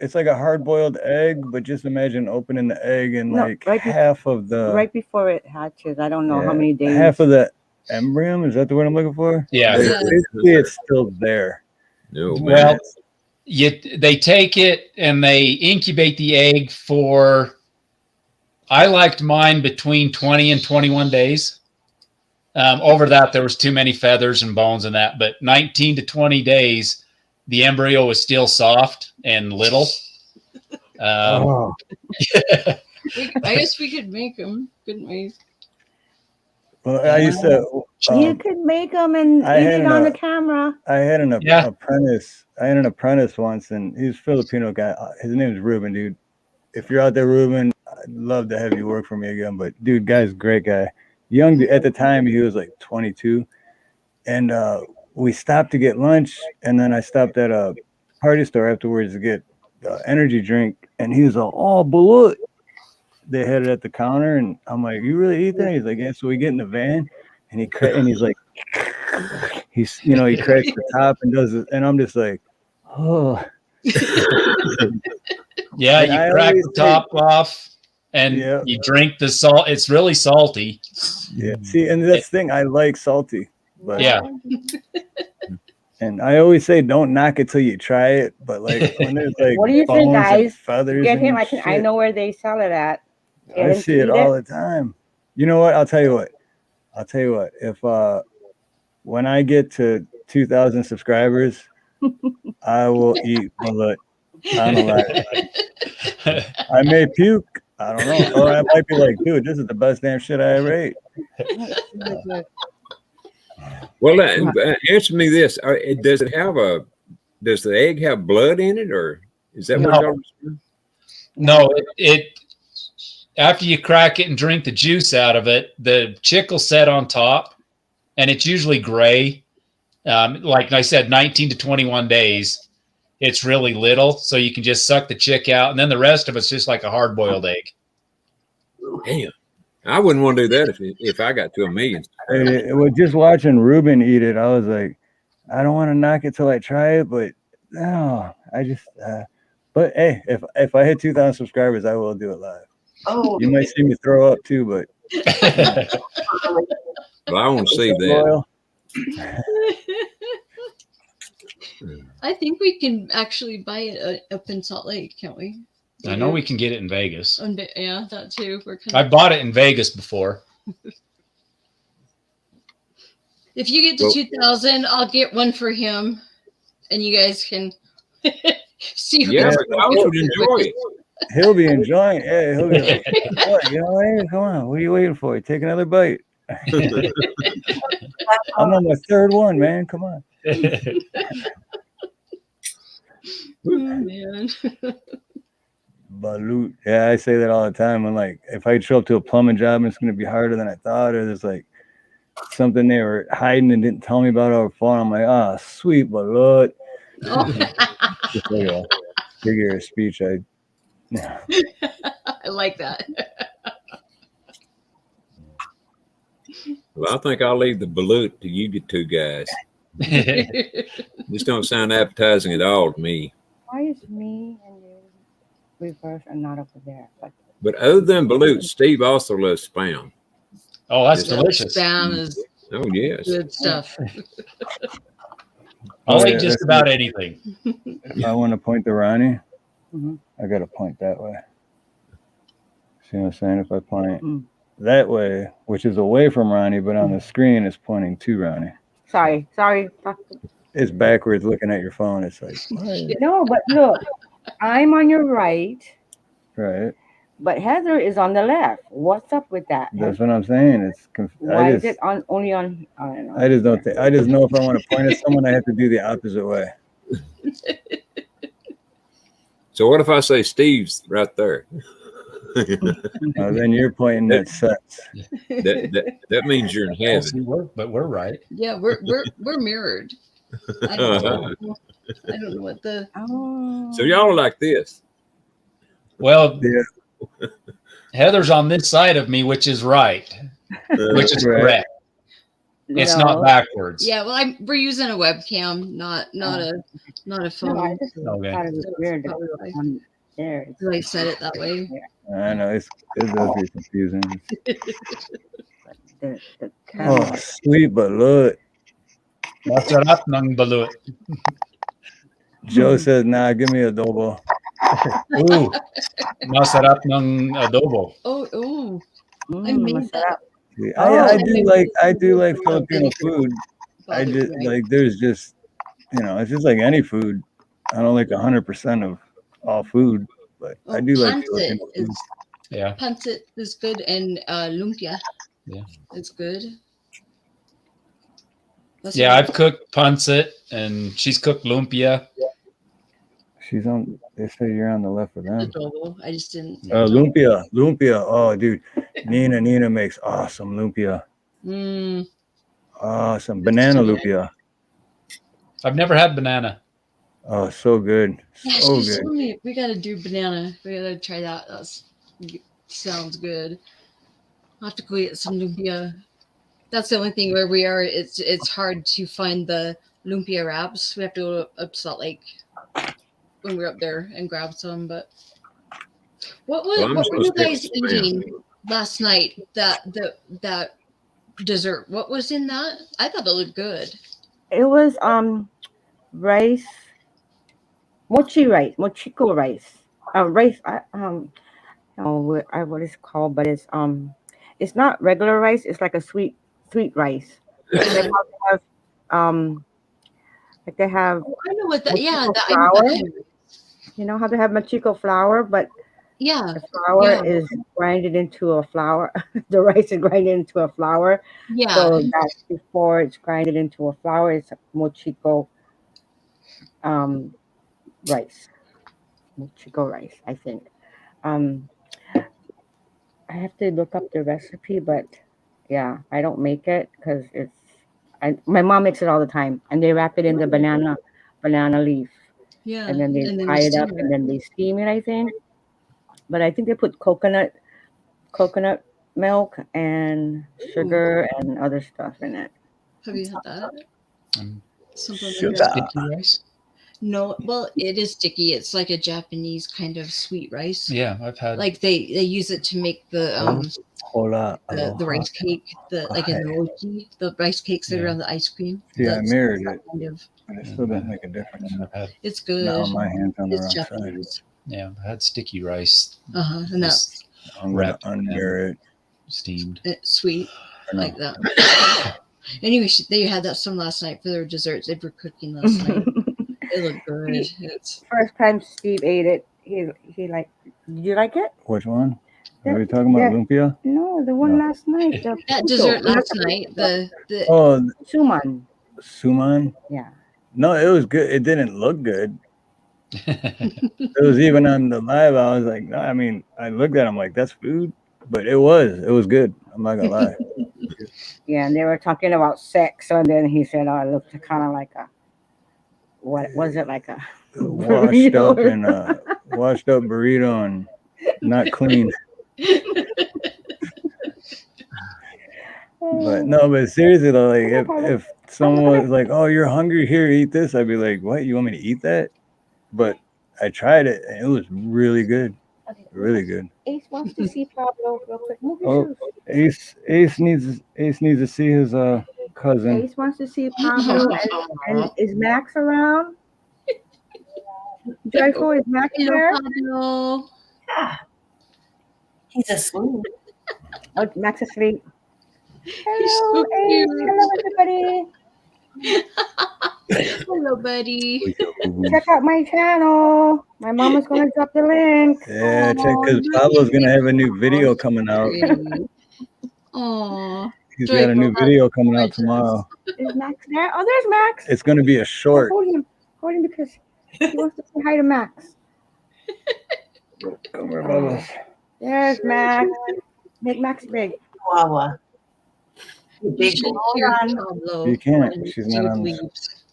It's like a hard-boiled egg, but just imagine opening the egg and No, like right half of the right before it hatches. I don't know how many days. half of the embryo. Is that the word I'm looking for? Yeah. Basically, it's still there. no, man. Well, they take it and they incubate the egg for, I liked mine between 20 and 21 days. Over that, there was too many feathers and bones and that, but 19 to 20 days, the embryo was still soft and little. I guess we could make them, couldn't we? Well, I used to. You could make them and I eat had it on the camera. I had an Yeah. apprentice. I had an apprentice once, and he's a Filipino guy. His name is Ruben, dude. If you're out there, Ruben, I'd love to have you work for me again. But dude, guy's a great guy. Young at the time, he was like 22, and we stopped to get lunch, and then I stopped at a party store afterwards to get energy drink, and he was all, "Oh, Balut." They had it at the counter, and I'm like, "You really eat that?" He's like, "Yeah." So we get in the van, and he's like, he cracks the top and does it, and I'm just like, oh. Yeah, And I you crack always the top off and you drink the salt. It's really salty. Yeah. See, and that's the thing. I like salty. But Yeah. And I always say, don't knock it till you try it. But like when there's like, What do you bones think, and guys? feathers Get him. and I know where they sell it at. Get I him see to it eat all the time. You know what? I'll tell you what. If when I get to 2,000 subscribers, I will eat Balut. I may puke. I don't know. Or I might be like, dude, this is the best damn shit I ever ate. Well, answer me this: does the egg have blood in it, or is that what y'all? No, it after you crack it and drink the juice out of it, the chick will set on top, and it's usually gray. Like I said, 19 to 21 days. It's really little, so you can just suck the chick out, and then the rest of it's just like a hard-boiled egg. Damn, I wouldn't want to do that if I got to 1 million. Well, just watching Ruben eat it, I was like, I don't want to knock it till I try it, but no, I just. But hey, if I hit 2,000 subscribers, I will do it live. Oh, You might see me throw up too, but Well, I want to see that. I think we can actually buy it up in Salt Lake, can't we? I know we can get it in Vegas. Yeah, that too. I bought it in Vegas before. If you get to 2,000, I'll get one for him, and you guys can see. Yeah, I would enjoy it. He'll be enjoying it. Yeah, he'll be like, what, you know, hey, come on, what are you waiting for? Take another bite. I'm on my third one, man. Come on. Oh, man. Balut. Yeah, I say that all the time. I'm like, if I show up to a plumbing job and it's going to be harder than I thought, or there's like something they were hiding and didn't tell me about over the phone, I'm like, ah, sweet Balut. Just like a figure of speech. I like that. Well, I think I'll leave the balut to you two guys. This don't sound appetizing at all to me. Why is me and you reverse and not over there? But other than balut, Steve also loves spam. Oh, that's delicious. Spam is yes, good stuff. I'll eat just about anything. If I want to point to Ronnie, I got to point that way. See what I'm saying? If I point that way, which is away from Ronnie, but on the screen it's pointing to Ronnie. Sorry. It's backwards looking at your phone. It's like, no, but look, I'm on your right. Right. But Heather is on the left. What's up with that? That's what I'm saying. It's why is it only on? I don't know. I just don't think. I just know if I want to point at someone, I have to do the opposite way. So what if I say Steve's right there? Then you're pointing at sets. That means you're in heaven. But we're right. Yeah, we're mirrored. I don't know what the. So y'all are like this. Well, Heather's on this side of me, which is right, which is correct. It's not backwards. Yeah, well, we're using a webcam, not a phone. No, I just thought it was weird. There, I said it that way. I know it does be confusing. Oh, sweet Balut. Masarap ng balut. Joe says, "Nah, give me adobo." Ooh, masarap ng adobo. Oh, I made that. I do like Filipino food. I just like there's just it's just like any food. I don't like 100% of all food, but I do like Filipino food. Yeah, pancit is good, and lumpia. Yeah, it's good. I've cooked pancit, and she's cooked lumpia. She's on. They say you're on the left of them. Adobo. I just didn't. Lumpia. Oh, dude, Nina makes awesome lumpia. Awesome banana lumpia. I've never had banana. Oh, so good. Yeah, So she good. told me we gotta do banana. We gotta try that. Sounds good. I'll have to go get some lumpia. That's the only thing where we are. It's hard to find the lumpia wraps. We have to go up to Salt Lake when we're up there and grab some. But what were you guys eating last night? That dessert. What was in that? I thought it looked good. It was rice, mochiko rice. Rice. I don't know what it's called, but it's not regular rice. It's like a sweet rice. They have I know what that. Yeah, flour. You know how they have mochiko flour, but Yeah. The flour Yeah. is grinded into a flour. The rice is grinded into a flour. Yeah. So that's before it's grinded into a flour. It's mochiko rice. Mochiko rice, I think. Um, I have to look up the recipe, but yeah, I don't make it because my mom makes it all the time, and they wrap it in the banana leaf, Yeah. and then they And then tie you it up, steam and it. then they steam it, I think. But I think they put coconut milk and Ooh. sugar and other stuff in it. Have you had that? Um, Something like Sugar. that? Sticky rice? No, well, it is sticky. It's like a Japanese kind of sweet rice. Yeah, I've had. Like they use it to make the Hola, the aloha. rice cake, like in the mochi, the rice cakes that are Yeah. on the ice cream. Yeah, I That's mirrored that it, kind of. but it still doesn't make a difference. and I've had, It's Now good. my hand's on the It's wrong side. Japanese. yeah, I've had sticky rice. And that's Just I'm gonna wrapped and unmirror it. steamed. sweet Or no. like that. Anyway, they had that some last night for their desserts. They were cooking last night. It looked good. It's First time Steve ate it, he like, did you like it? Which one? Are we talking about lumpia? No, the one No. last night. The that puto. dessert Not last the night. puto. The Oh, Suman. suman. Yeah. No, it was good. It didn't look good. It was even on the live. I was like, no, I mean, I looked at him like that's food, but it was good. I'm not gonna lie. Yeah, and they were talking about sex, and then he said, "Oh, it looked kind of like a what was it like a Washed up and washed up burrito and not clean." But no, but seriously though, like if someone was like, "Oh, you're hungry, here, eat this," I'd be like, "What? You want me to eat that?" But I tried it and it was really good. Really good. Ace wants to see Pablo real quick. Move your Oh, shoes. Ace needs to see his cousin. Ace wants to see Pablo. And is Max around? Joyful, is Max there? Pablo. Yeah. He's asleep. Oh, Max is asleep. He's Hello, so Ace. cute. Hello, everybody. Hello, buddy. Check out my channel. My mama's gonna drop the link. Yeah, check because Pablo's gonna have a new video coming out. Aw. He's got a new video coming out tomorrow. Is Max there? Oh, there's Max. It's gonna be a short. Hold him because he wants to say hi to Max. Come here, Bubbles. There's Max. Make Max big. Chihuahua. Big You can't. She's not on the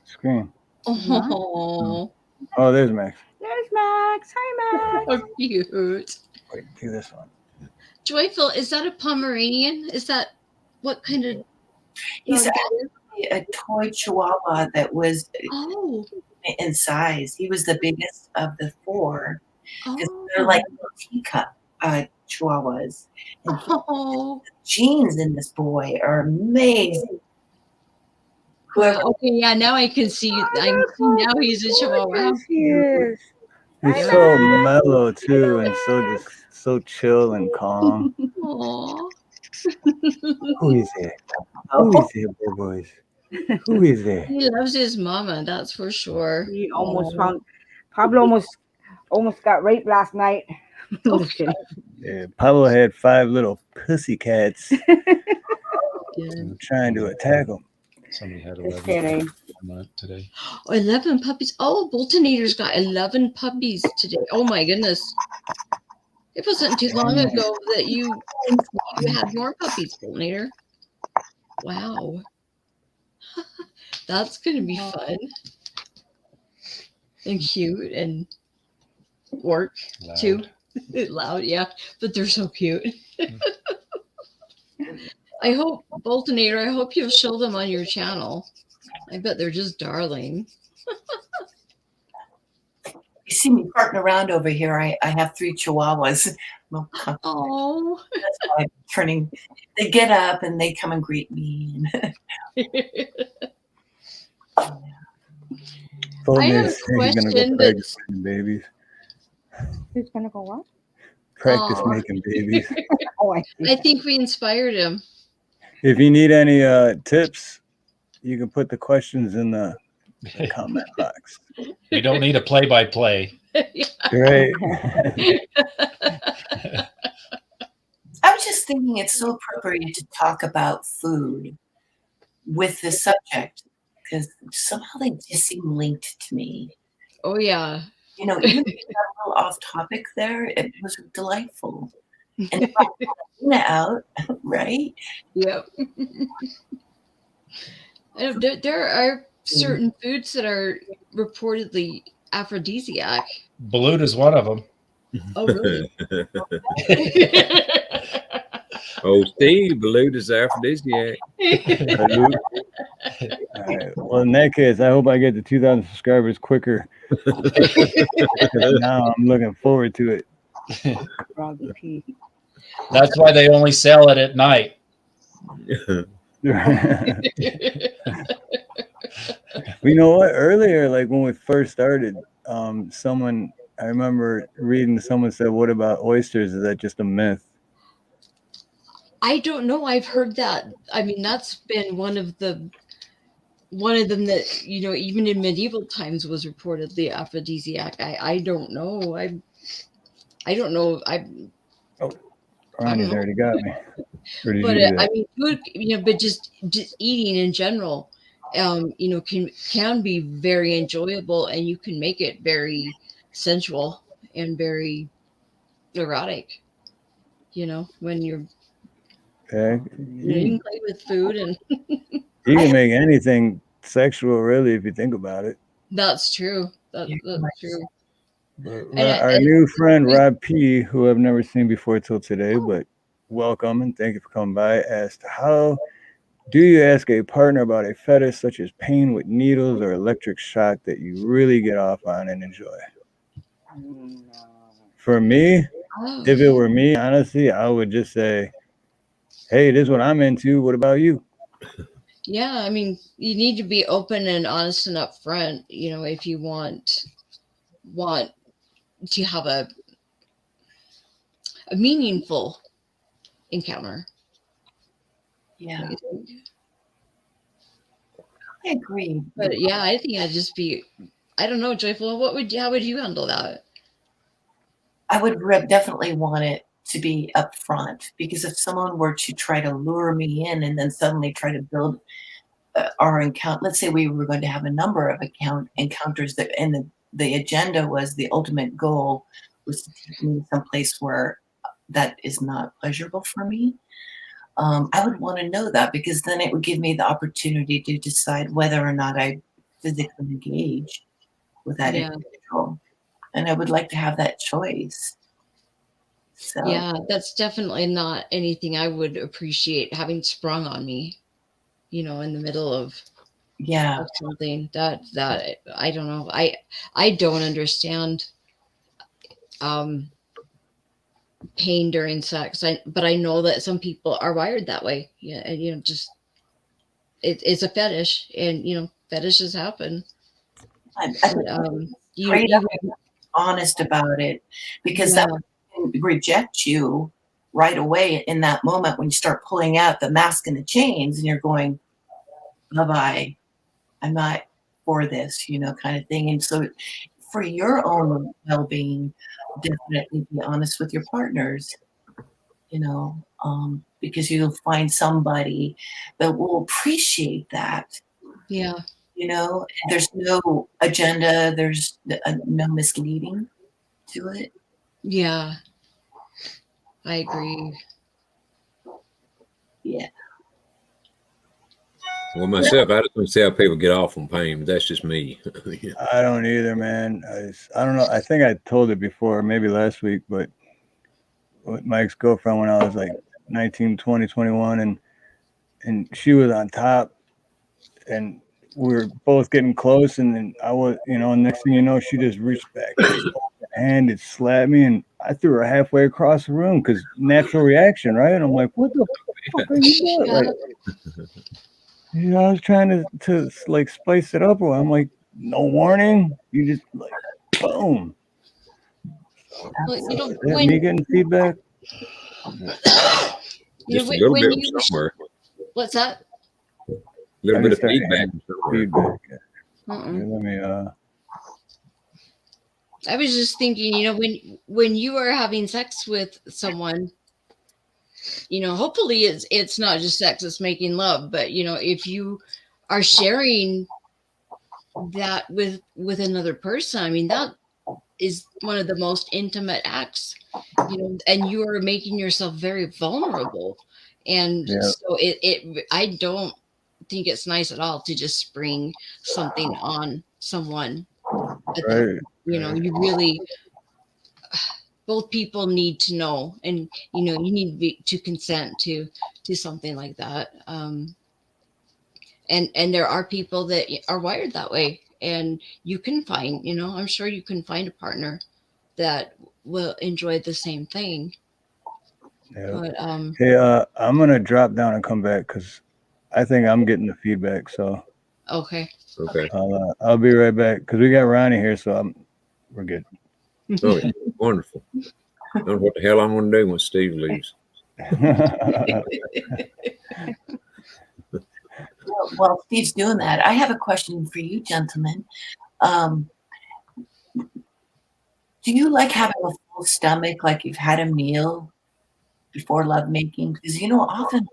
screen. Oh, Oh, there's Max. There's Max. Hi, Max. how cute. Wait, do this one. Joyful, is that a Pomeranian? Is that what kind of? He's dog actually a toy Chihuahua that was Oh, in size. He was the biggest of the four. Because oh, they're like little teacup Chihuahuas. And oh. the genes in this boy are amazing. Whoever Okay, yeah. Now I can see. I can see now he's a Chihuahua. How Yes, he is. He's so mellow too, and so chill and calm. Aw. Who is it? Who is it, boys? Who is it? He loves his mama, that's for sure. He almost found Pablo almost got raped last night. Just kidding. Yeah, Pablo had 5 little pussy cats Yeah. trying to attack him. Somebody had Just 11 kidding. today. 11 puppies. Oh, Boltonator's got 11 puppies today. Oh my goodness. It wasn't too long ago that you had more puppies, Boltonator. Wow. That's going to be fun. And cute and work Loud. too. Loud, yeah. But they're so cute. I hope, Boltonator, I hope you'll show them on your channel. I bet they're just darling. you see me farting around over here, I have 3 Chihuahuas. Oh. That's why I'm turning. They get up and they come and greet me. I have a He's gonna question go practice making babies. He's gonna go what? Practice Aw. making babies. Oh, I see. I think we inspired him. If you need any tips, you can put the questions in the comment box. We don't need a play-by-play. Right. I was just thinking it's so appropriate to talk about food with this subject because somehow they just seem linked to me. Oh yeah. You know, even if we got a little off topic there, it was delightful. And it brought Nina out, right? Yep. There are certain foods that are reportedly aphrodisiac. Balut is one of them. Oh, really? Oh, Steve, Balut is aphrodisiac. All right. Well, in that case, I hope I get to 2,000 subscribers quicker. Now I'm looking forward to it. That's why they only sell it at night. You know what? Earlier, like when we first started, someone, I remember reading, someone said, "What about oysters? Is that just a myth?" I don't know. I've heard that. I mean, that's been one of them that, you know, even in medieval times was reportedly aphrodisiac. I don't know. I don't know. Ronnie's already got me. Or did But you do I that? mean, food, you know, but just eating in general, you know, can be very enjoyable, and you can make it very sensual and very erotic. You know, when you're Okay. you can play with food, and You can make anything sexual, really, if you think about it. that's true. That's true. But And our new friend Rob P, who I've never seen before till today, but welcome and thank you for coming by, asked, "How do you ask a partner about a fetish such as pain with needles or electric shock that you really get off on and enjoy?" For me, if it were me, honestly, I would just say, "Hey, this is what I'm into. What about you?" yeah, I mean, you need to be open and honest and upfront, you know, if you want to have a meaningful encounter. Yeah. I agree. But yeah, I think I'd just be, I don't know, Joyful, how would you handle that? I would definitely want it to be upfront, because if someone were to try to lure me in and then suddenly try to build our encounter, let's say we were going to have a number of encounters that, and the agenda was, the ultimate goal was to take me someplace where that is not pleasurable for me. I would want to know that, because then it would give me the opportunity to decide whether or not I physically engage with that individual. And I would like to have that choice. So. Yeah, that's definitely not anything I would appreciate having sprung on me, you know, in the middle of something that I don't know. I don't understand pain during sex. But I know that some people are wired that way. Yeah, and you know, just it's a fetish, and you know, fetishes happen. You be honest about it, because that would reject you right away in that moment when you start pulling out the mask and the chains, and you're going, bye-bye, I'm not for this, you know, kind of thing. And so for your own well-being, definitely be honest with your partners, you know, because you'll find somebody that will appreciate that. Yeah. You know, there's no agenda, there's no misleading to it. Yeah, I agree. Yeah. Well, myself, I just don't see how people get off on pain, but that's just me. I don't either, man. I don't know. I think I told it before, maybe last week, but with my ex-girlfriend when I was like 19, 20, 21, and she was on top, and we were both getting close, and then I was, you know, next thing you know, she just reached back and it slapped me, and I threw her halfway across the room, because natural reaction, right? And I'm like, what the fuck are you doing? Like, you know, I was trying to like spice it up, or I'm like, no warning, you just like boom. Well, you know, Is that me getting feedback? Just a little bit somewhere. What's that? A little bit of feedback. Feedback. Yeah. Let me I was just thinking, when you are having sex with someone, hopefully it's not just sex, it's making love, but if you are sharing that with another person, I mean, that is one of the most intimate acts, and you are making yourself very vulnerable. And so I don't think it's nice at all to just spring something on someone at that Right. you really, both people need to know, and you need to consent to something like that. And there are people that are wired that way, and you can find, I'm sure you can find a partner that will enjoy the same thing. Yeah. But Hey, I'm gonna drop down and come back because I think I'm getting the feedback. So okay. Okay. I'll be right back because we got Ronnie here, so we're good. Oh, wonderful. I don't know what the hell I'm going to do when Steve leaves. While Steve's doing that, I have a question for you, gentlemen. Do you like having a full stomach, like you've had a meal before lovemaking? Because often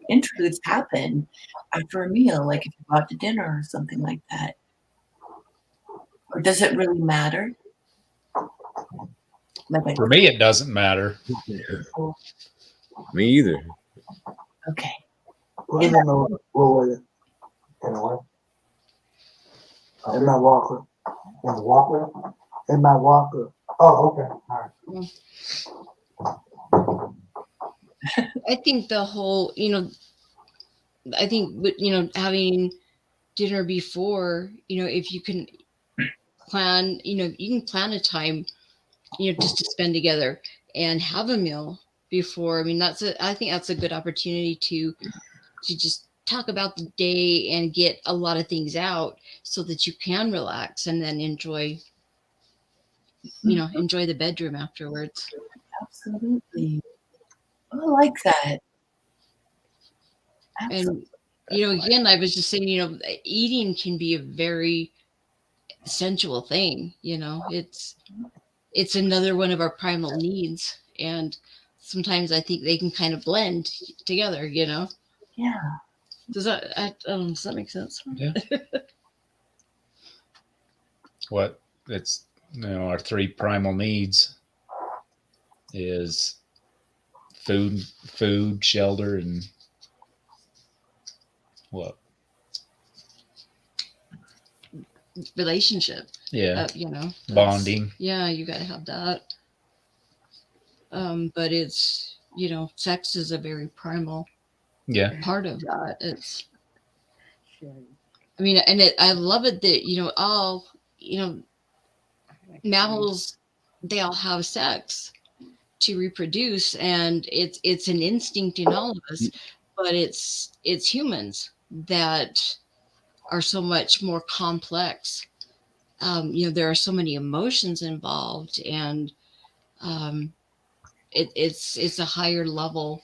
interludes happen after a meal, like if you go out to dinner or something like that. Or does it really matter? For me, it doesn't matter. Me either. Okay. In my walker. In the walker? In my walker. Oh, okay. All right. I think the whole, having dinner before, if you can plan, you can plan a time, just to spend together and have a meal before. I mean, I think that's a good opportunity to just talk about the day and get a lot of things out so that you can relax and then enjoy the bedroom afterwards. Absolutely. I like that. Absolutely. And, again, I was just saying, eating can be a very sensual thing. It's another one of our primal needs. And sometimes I think they can kind of blend together, Yeah. Does that make sense? Yeah. What it's, our three primal needs is food, shelter, and what? Relationship. Yeah. Bonding. Yeah, you got to have that. But it's, sex is a very primal part of that. It's, I mean, and I love it that, all, mammals, they all have sex to reproduce, and it's an instinct in all of us, but it's humans that are so much more complex. There are so many emotions involved, and it's a higher level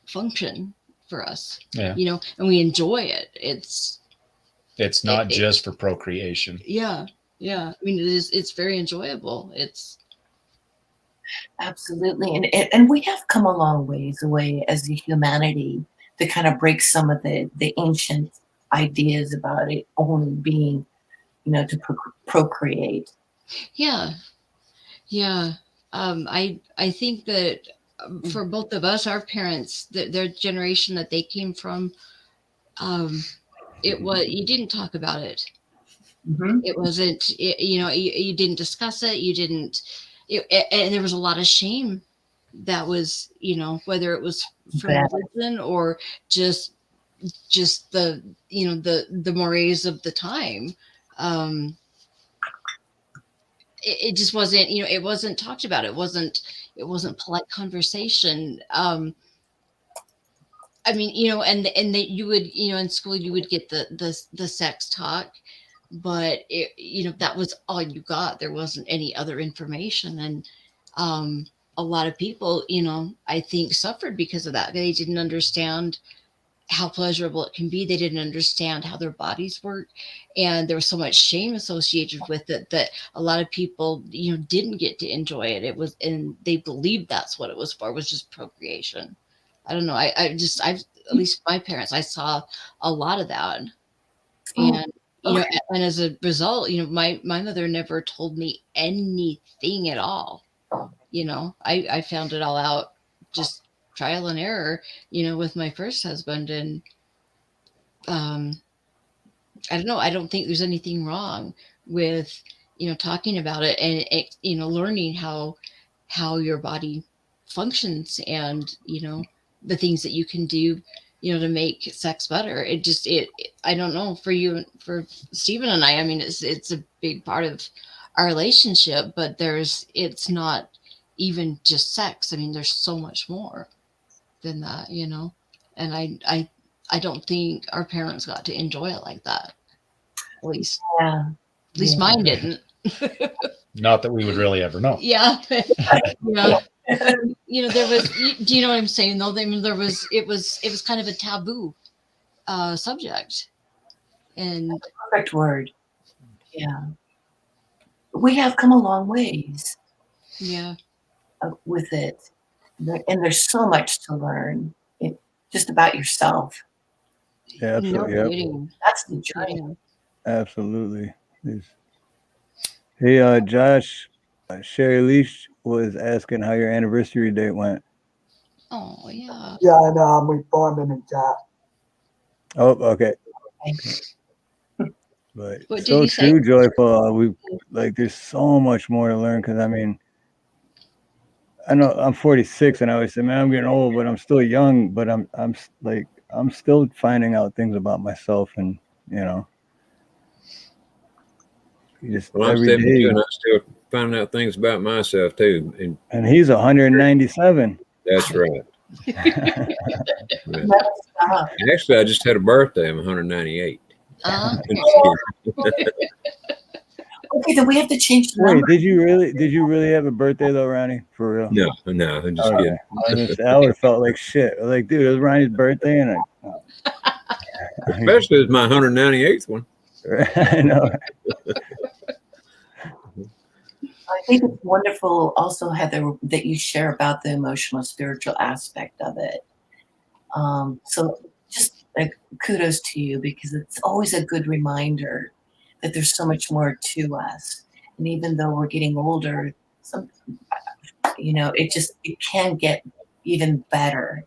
function for us. Yeah. And we enjoy it. It's not just for procreation. Yeah. I mean, it's very enjoyable. It's absolutely, and we have come a long ways away as a humanity to kind of break some of the ancient ideas about it only being, to procreate. Yeah. I think that for both of us, our parents, their generation that they came from, you didn't talk about it. Mm-hmm. It wasn't, you didn't discuss it. You didn't, and there was a lot of shame that was, whether it was from religion or just the, the mores of the time. It just wasn't, it wasn't talked about. It wasn't polite conversation. I mean, and that you would, in school you would get the sex talk, but that was all you got. There wasn't any other information. And a lot of people, I think, suffered because of that. They didn't understand how pleasurable it can be. They didn't understand how their bodies work, and there was so much shame associated with it that a lot of people, didn't get to enjoy it. It was, and they believed that's what it was for, was just procreation. I don't know. I've at least my parents, I saw a lot of that, and and as a result, my mother never told me anything at all. I found it all out just trial and error, with my first husband. And I don't know. I don't think there's anything wrong with, talking about it and, learning how your body functions and, the things that you can do, to make sex better. I don't know, for you, for Stephen and I mean, it's a big part of our relationship, but it's not even just sex. I mean, there's so much more than that, and I don't think our parents got to enjoy it like that. At least mine didn't. Not that we would really ever know. Yeah. There was, do you know what I'm saying though? I mean, it was kind of a taboo subject. And perfect word. Yeah. We have come a long ways. Yeah. With it. And there's so much to learn just about yourself. Yeah, absolutely. That's the journey. Absolutely. Hey, Josh, Sherry Leash was asking how your anniversary date went. Oh, yeah. Yeah, and we formed in the chat. Oh, okay. But what so did true, Joyful. There's so much more to learn, because I mean, I know I'm 46, and I always say, man, I'm getting old, but I'm still young. But I'm still finding out things about myself, and just Well, I'm every 72, day. and I still find out things about myself too. And he's 197. That's right. Actually, I just had a birthday. I'm 198. Okay, then we have to change the number. Wait, did you really have a birthday though, Ronnie? For real? No, I'm just kidding. I would have felt like shit. Like, dude, it was Ronnie's birthday, and especially it's my 198th one. I know. I think it's wonderful also, Heather, that you share about the emotional, spiritual aspect of it. So just kudos to you, because it's always a good reminder that there's so much more to us. And even though we're getting older, it can get even better.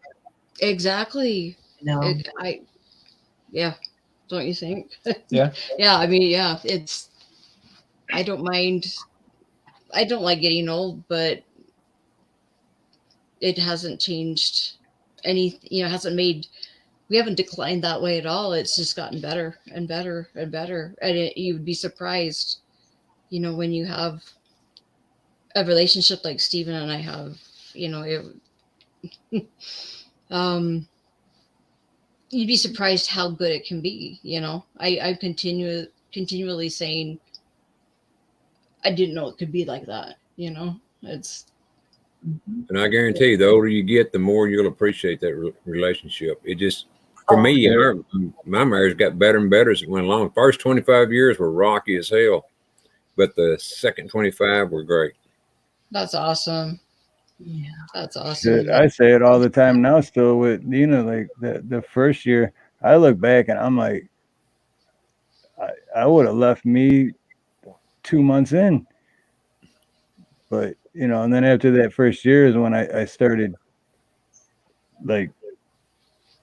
Exactly. Yeah. Don't you think? Yeah. Yeah. I mean, yeah, I don't mind. I don't like getting old, but it hasn't changed we haven't declined that way at all. It's just gotten better and better and better. And you would be surprised, when you have a relationship like Stephen and I have, you'd be surprised how good it can be. I continually saying, I didn't know it could be like that. It's. And I guarantee you, the older you get, the more you'll appreciate that relationship. It just, for me, my marriage got better and better as it went along. First 25 years were rocky as hell, but the second 25 were great. That's awesome. Yeah, that's awesome. I say it all the time now. Still with like the first year, I look back and I'm like, I would have left me 2 months in, but and then after that first year is when I started like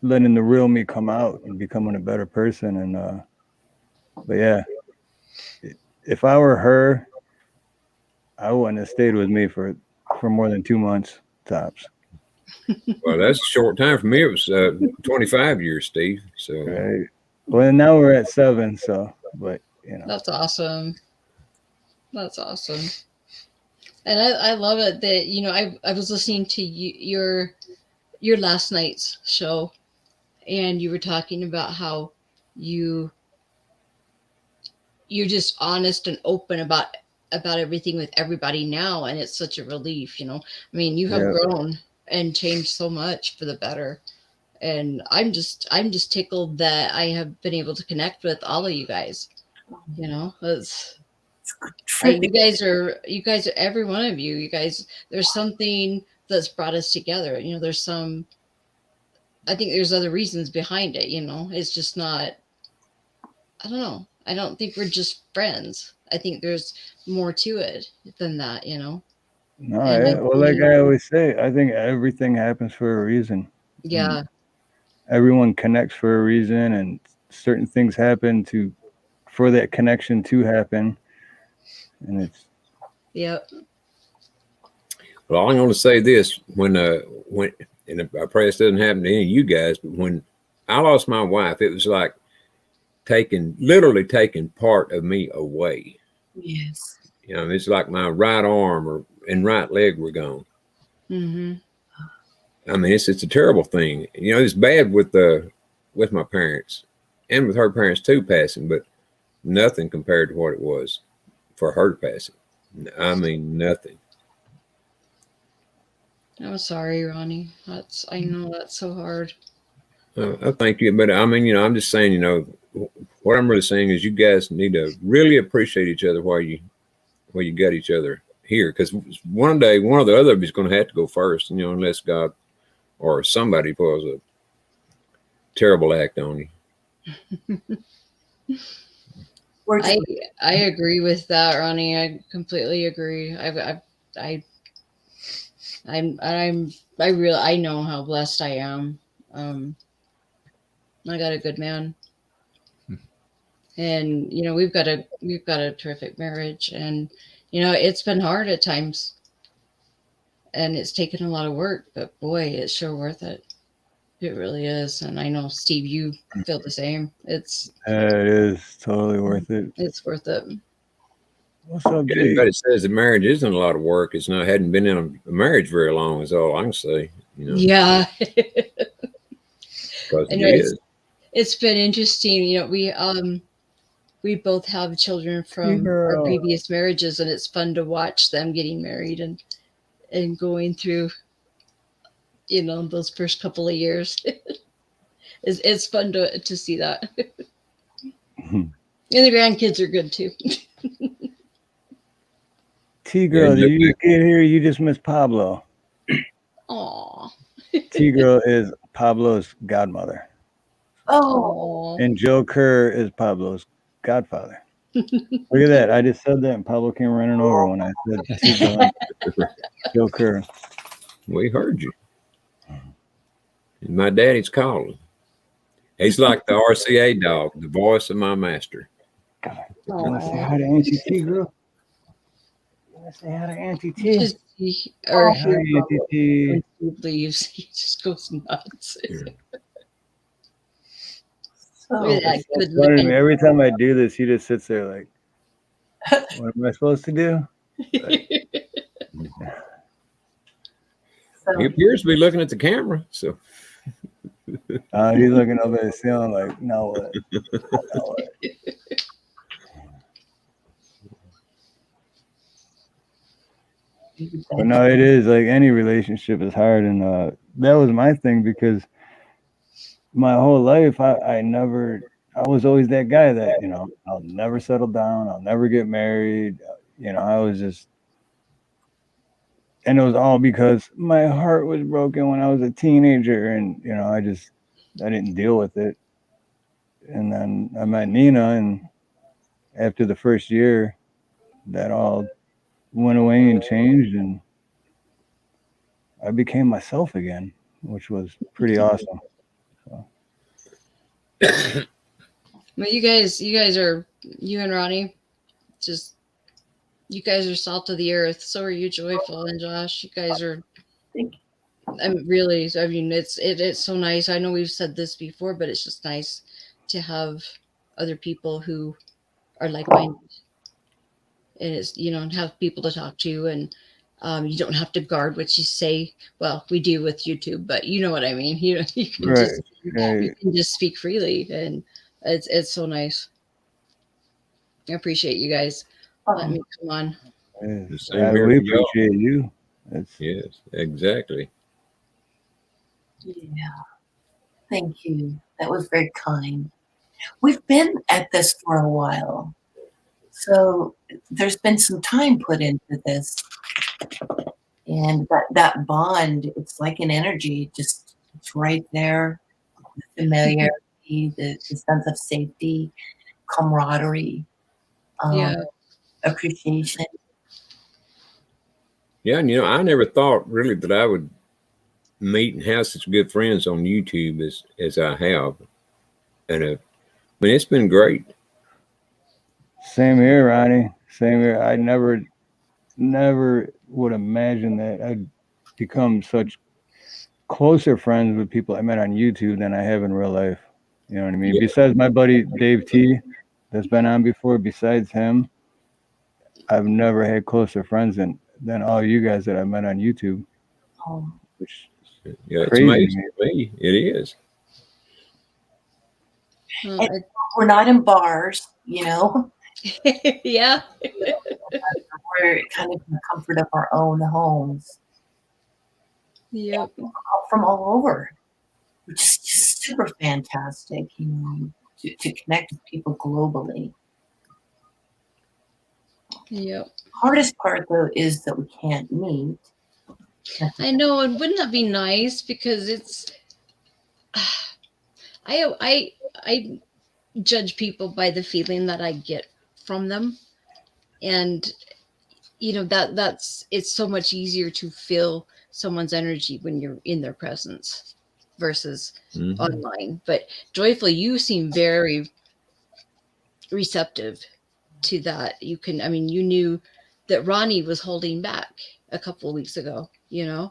letting the real me come out and becoming a better person. And but yeah, if I were her, I wouldn't have stayed with me for more than 2 months tops. Well, that's a short time for me. It was 25 years, Steve. So right. Well, now we're at 7. So, but that's awesome. That's awesome. And I love it that I was listening to your last night's show, and you were talking about how you're just honest and open about everything with everybody now, and it's such a relief. I mean, you have grown and changed so much for the better, And I'm just tickled that I have been able to connect with all of you guys. You know, you guys are every one of you. You guys, there's something that's brought us together. You know, I think there's other reasons behind it. You know, it's just not. I don't know. I don't think we're just friends. I think there's more to it than that. You know. No, well, like I always say, I think everything happens for a reason. Yeah. Everyone connects for a reason, and certain things happen for that connection to happen. And it's. Yep. Well, I'm going to say this and I pray this doesn't happen to any of you guys, but when I lost my wife, it was like literally taking part of me away. Yes. You know, it's like my right arm and right leg were gone. Mm-hmm. I mean, it's a terrible thing. You know, it's bad with my parents and with her parents too passing, but nothing compared to what it was for her passing. I mean, nothing. I'm sorry, Ronnie. I know that's so hard. I thank you, but I mean, you know, I'm just saying, you know, what I'm really saying is you guys need to really appreciate each other while you got each other here, because one day one or the other of you is going to have to go first, you know, unless God or somebody pulls a terrible act on you. I agree with that, Ronnie. I completely agree. I know how blessed I am. I got a good man, and you know we've got a terrific marriage, and you know it's been hard at times, and it's taken a lot of work, but boy, it's sure worth it. It really is, and I know Steve, you feel the same. It is totally worth it. It's worth it. What's up, Jake? Anybody says that marriage isn't a lot of work, it's not hadn't been in a marriage very long, is all I can say. You know? Yeah. Because it is. It's been interesting. You know, we both have children from our previous marriages, and it's fun to watch them getting married and going through, you know, those first couple of years. It's fun to see that. And the grandkids are good too. T-Girl, did you get here? You just missed Pablo. Aw. T-Girl is Pablo's godmother. Oh. And Joe Kerr is Pablo's godfather. Look at that. I just said that, and Pablo came running over when I said T-Girl. Joe Kerr. We heard you. My daddy's calling. He's like the RCA dog, the voice of my master. Want to say hi to Auntie T-Girl? Want to say hi to Auntie T? Or hi, Auntie T. When he leaves, he just goes nuts. Every time I do this, he just sits there like, what am I supposed to do? He appears to be looking at the camera, so. He's looking up at the ceiling like, now what? Now what? But no, it is like any relationship is hard, and that was my thing, because my whole life I was always that guy that, you know, I'll never settle down, I'll never get married, you know, I was just, and it was all because my heart was broken when I was a teenager, and you know, I didn't deal with it. And then I met Nina, and after the first year, that all went away and changed, and I became myself again, which was pretty awesome. So. Well, you and Ronnie, you guys are salt of the earth. So are you, Joyful and Josh. You guys are. It's so nice. I know we've said this before, but it's just nice to have other people who are like-minded. And it's, you know, have people to talk to, and you don't have to guard what you say. Well, we do with YouTube, but you know what I mean. You can just speak freely, and it's so nice. I appreciate you guys. Let me come on. Yes, we appreciate you. Yes, exactly. Yeah. Thank you. That was very kind. We've been at this for a while. So there's been some time put into this. And that bond, it's like an energy, just it's right there. The familiarity, the sense of safety, camaraderie, appreciation. Yeah, and I never thought really that I would meet and have such good friends on YouTube as I have. And I mean, it's been great. Same here, Ronnie. Same here. I never would imagine that I'd become such closer friends with people I met on YouTube than I have in real life. You know what I mean? Yeah. Besides my buddy Dave T, that's been on before, besides him, I've never had closer friends than all you guys that I met on YouTube. Oh. Which it's amazing to me. It is. And we're not in bars, Yeah. We're kind of in the comfort of our own homes. Yep. From all over, which is just super fantastic, to connect with people globally. Yep. Hardest part though is that we can't meet. I know, and wouldn't that be nice? Because it's I judge people by the feeling that I get from them, and it's so much easier to feel someone's energy when you're in their presence versus online. But Joyful, you seem very receptive to that. You knew that Ronnie was holding back a couple of weeks ago, I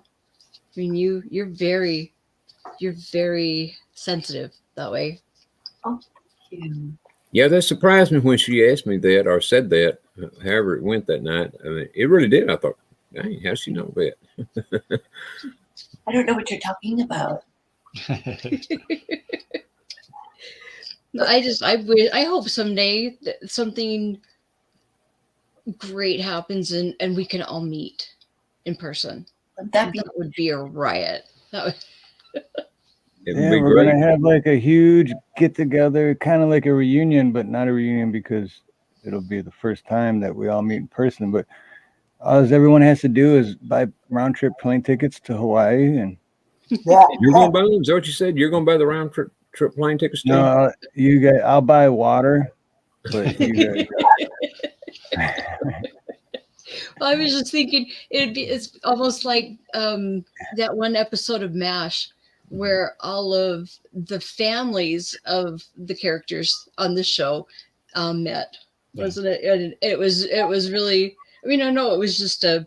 mean, you're very sensitive that way. Oh, thank you. Yeah, that surprised me when she asked me that or said that, however it went that night. I mean, it really did. I thought, dang, how's she know that? I don't know what you're talking about. I hope someday that something great happens and we can all meet in person. That would be a riot. Yeah, we're going to have like a huge get together, kind of like a reunion, but not a reunion because it'll be the first time that we all meet in person. But all everyone has to do is buy round trip plane tickets to Hawaii. And yeah, you're going to buy them? Is that what you said? You're going to buy the round trip plane tickets? Too? No, you guys, I'll buy water, but you guys. Well, I was just thinking it's almost like that one episode of MASH where all of the families of the characters on the show met, wasn't it? And it was really, I mean, I know it was just a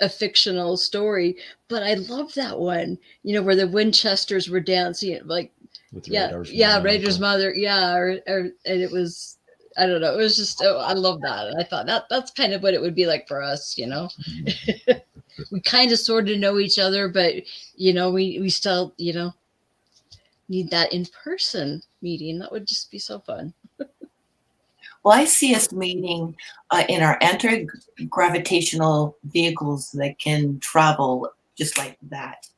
fictional story, but I love that one, where the Winchesters were dancing like, Radar's mother. And it was, I don't know. It was just, I love that. And I thought that's kind of what it would be like for us, We kind of sort of know each other, but, we still, need that in-person meeting. That would just be so fun. Well, I see us meeting in our anti-gravitational vehicles that can travel just like that.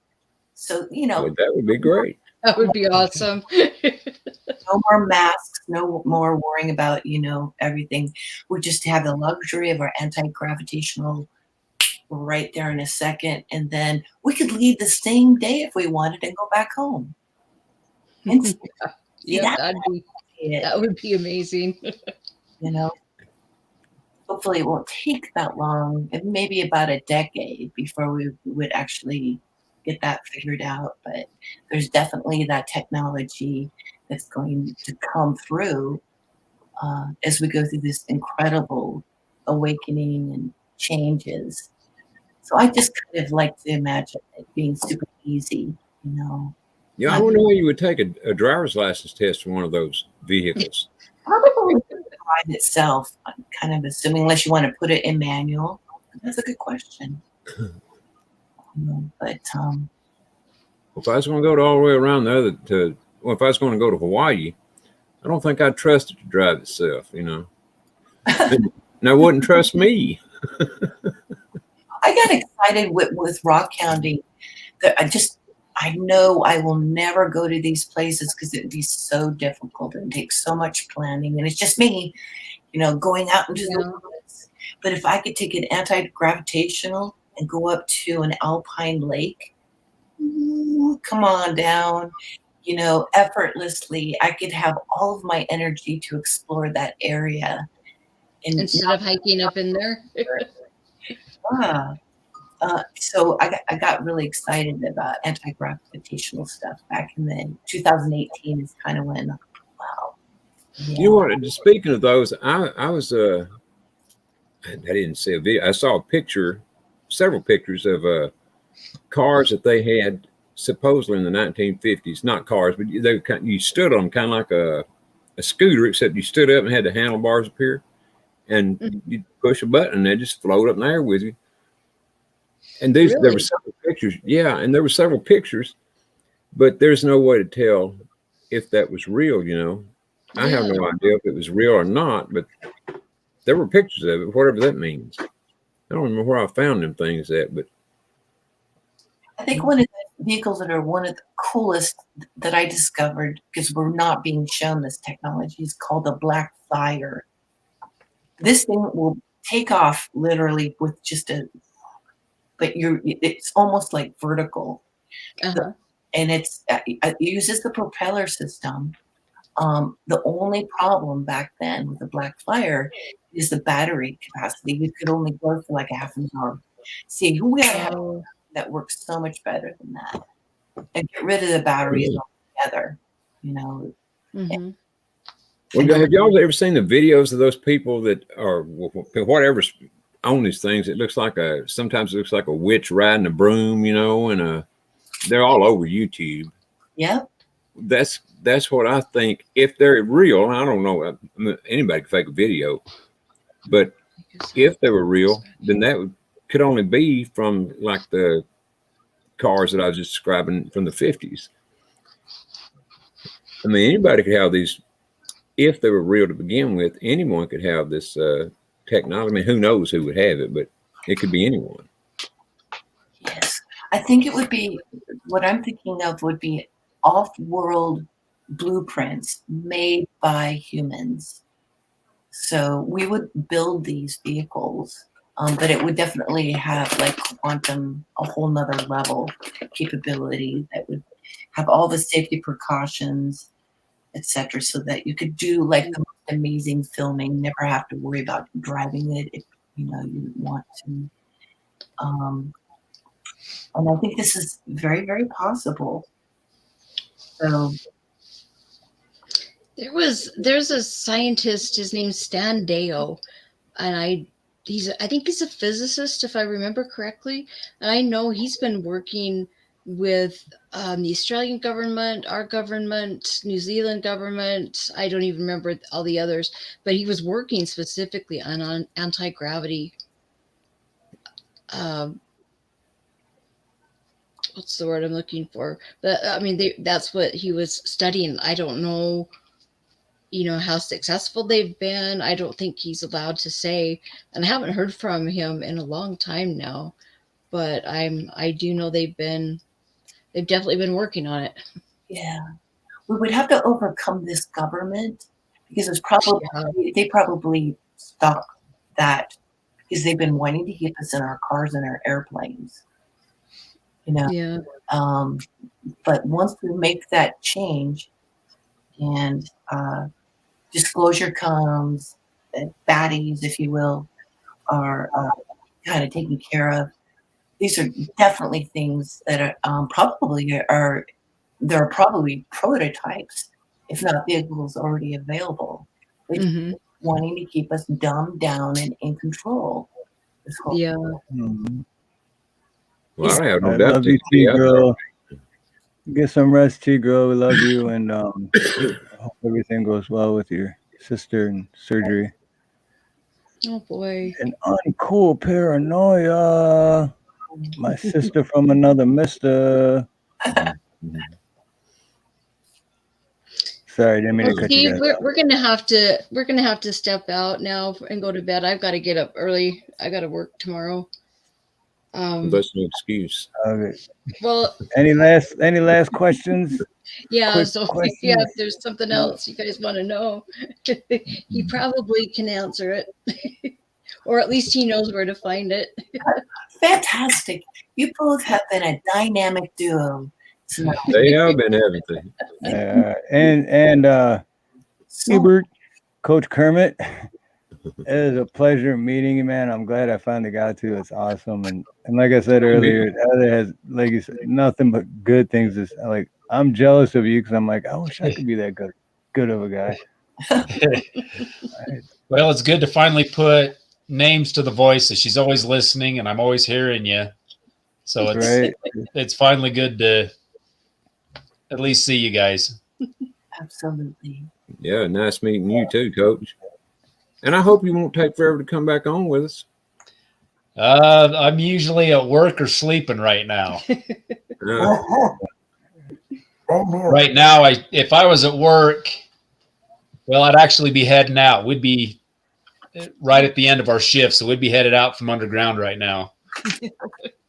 So, that would be great. That would be awesome. No more masks, no more worrying about, everything. We just have the luxury of our anti-gravitational right there in a second. And then we could leave the same day if we wanted and go back home. That would be amazing. Hopefully it won't take that long. Maybe about a decade before we would actually get that figured out. But there's definitely that technology that's going to come through as we go through this incredible awakening and changes. So I just kind of like to imagine it being super easy, Yeah, I wonder why you would take a driver's license test for one of those vehicles. Probably the ride itself, I'm kind of assuming, unless you want to put it in manual. That's a good question. But if I was going to go all the way around if I was going to go to Hawaii, I don't think I'd trust it to drive itself, And I wouldn't trust me. I got excited with rock hounding. I I know I will never go to these places because it'd be so difficult and take so much planning. And it's just me, going out into the woods. But if I could take an anti-gravitational and go up to an alpine lake, come on down, effortlessly, I could have all of my energy to explore that area. Instead of hiking up in there. So I got really excited about anti-gravitational stuff back in the 2018 is kind of when, wow. Yeah. You know what? Speaking of those, I was I didn't see a video. I saw a picture, several pictures of cars that they had supposedly in the 1950s. Not cars, but you stood on them kind of like a scooter, except you stood up and had the handlebars up here, and you push a button and they just float up in the air with you. And there were several pictures. Yeah, and there were several pictures, but there's no way to tell if that was real, I have no idea if it was real or not, but there were pictures of it, whatever that means. I don't remember where I found them things at, but I think one of the vehicles that are one of the coolest that I discovered, because we're not being shown this technology, is called the Black Fire. This thing will take off literally with just but it's almost like vertical. And it uses the propeller system. The only problem back then with the Black Fire is the battery capacity. You could only go for like a half an hour. See, we gotta have that works so much better than that, and get rid of the batteries altogether. Well, have y'all ever seen the videos of those people that are whatever's on these things? It looks like sometimes it looks like a witch riding a broom, and they're all over YouTube. Yep. That's what I think. If they're real, I don't know. I mean, anybody can fake a video, but if they were real, then that could only be from like the cars that I was just describing from the 50s. I mean, anybody could have these. If they were real to begin with, anyone could have this technology. I mean, who knows who would have it, but it could be anyone. Yes. I think it would be, what I'm thinking of would be off-world blueprints made by humans. So we would build these vehicles, but it would definitely have like quantum, a whole nother level capability that would have all the safety precautions, etc., so that you could do like the most amazing filming, never have to worry about driving it if you want to. And I think this is very, very possible. So there's a scientist, his name's Stan Deyo, and I think he's a physicist, if I remember correctly. And I know he's been working with the Australian government, our government, New Zealand government. I don't even remember all the others, but he was working specifically on anti-gravity. What's the word I'm looking for? But I mean, that's what he was studying. I don't know, how successful they've been. I don't think he's allowed to say, and I haven't heard from him in a long time now, but I do know they've definitely been working on it. Yeah. We would have to overcome this government because they probably stopped that because they've been wanting to keep us in our cars and our airplanes. Yeah. But once we make that change and disclosure comes, baddies, if you will, are kind of taken care of. These are definitely things that are there are probably prototypes, if not vehicles already available. They're wanting to keep us dumbed down and in control. Yeah. Well, I have no I doubt. love you, T-Girl. Get some rest, T-Girl. We love you, and I hope everything goes well with your sister and surgery. Oh boy. And uncool paranoia. My sister from another mister. Sorry, didn't mean to cut you guys. We're gonna have to step out now and go to bed. I've got to get up early. I got to work tomorrow. That's no excuse. Okay. Well, Any last questions? yeah. Quick So questions? yeah, if there's something else you guys want to know, he probably can answer it, or at least he knows where to find it. Fantastic. You both have been a dynamic duo tonight. They have been, haven't they? And So, Ebert, Coach Kermit, it is a pleasure meeting you, man. I'm glad I finally got to. It's awesome. And like I said earlier, Heather has, like you said, nothing but good things. Like, I'm jealous of you because I'm like, I wish I could be that good of a guy. Well, it's good to finally put names to the voices. She's always listening, and I'm always hearing you. So it's finally good to at least see you guys. absolutely. Yeah, nice meeting you too, Coach. And I hope you won't take forever to come back on with us. I'm usually at work or sleeping right now. Right now, if I was at work, well, I'd actually be heading out. We'd be right at the end of our shift, so we'd be headed out from underground right now.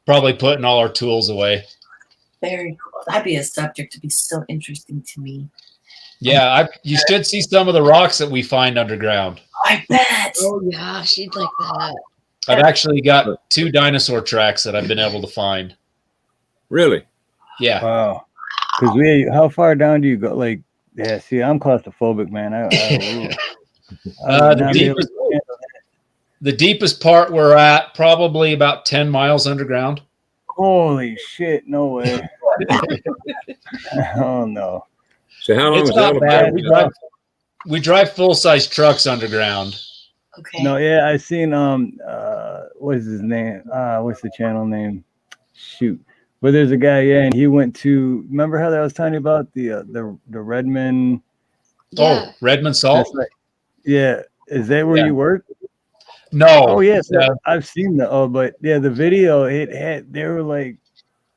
Probably putting all our tools away. Very cool. That'd be a subject to be so interesting to me. Yeah, you should see some of the rocks that we find underground. I bet. Oh yeah, she'd like that. I've actually got 2 dinosaur tracks that I've been able to find. Really? Yeah. Wow. Because how far down do you go? Like, yeah, see, I'm claustrophobic, man. The deepest part we're at, probably about 10 miles underground. Holy shit, no way. Oh, no. So how long It's is not that? bad. We drive full-size trucks underground. Okay. No, yeah, I seen what's his name? What's the channel name? Shoot. But there's a guy, yeah, and he went to, remember how I was telling you about the Redmond? Yeah. Oh, Redmond Salt? Right. Yeah. Is that where you work? No. Oh yes, I've seen but yeah, the video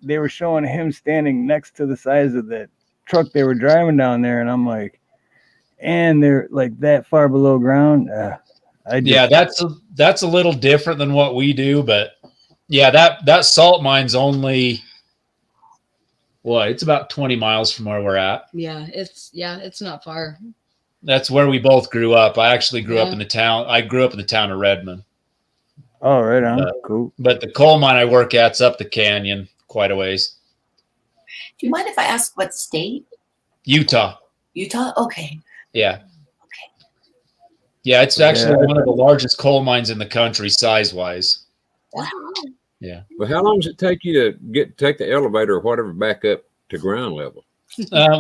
they were showing him standing next to the sides of that truck they were driving down there, and I'm like, and they're like that far below ground. Yeah, that's a little different than what we do, but yeah, that salt mine's only it's about 20 miles from where we're at. Yeah, it's not far. That's where we both grew up. I actually grew up in the town. I grew up in the town of Redmond. Oh, right on. Cool. But the coal mine I work at's up the canyon quite a ways. Do you mind if I ask what state? Utah. Utah? Okay. Yeah. Okay. Yeah, it's actually one of the largest coal mines in the country size-wise. Wow. Yeah. Well, how long does it take you to take the elevator or whatever back up to ground level?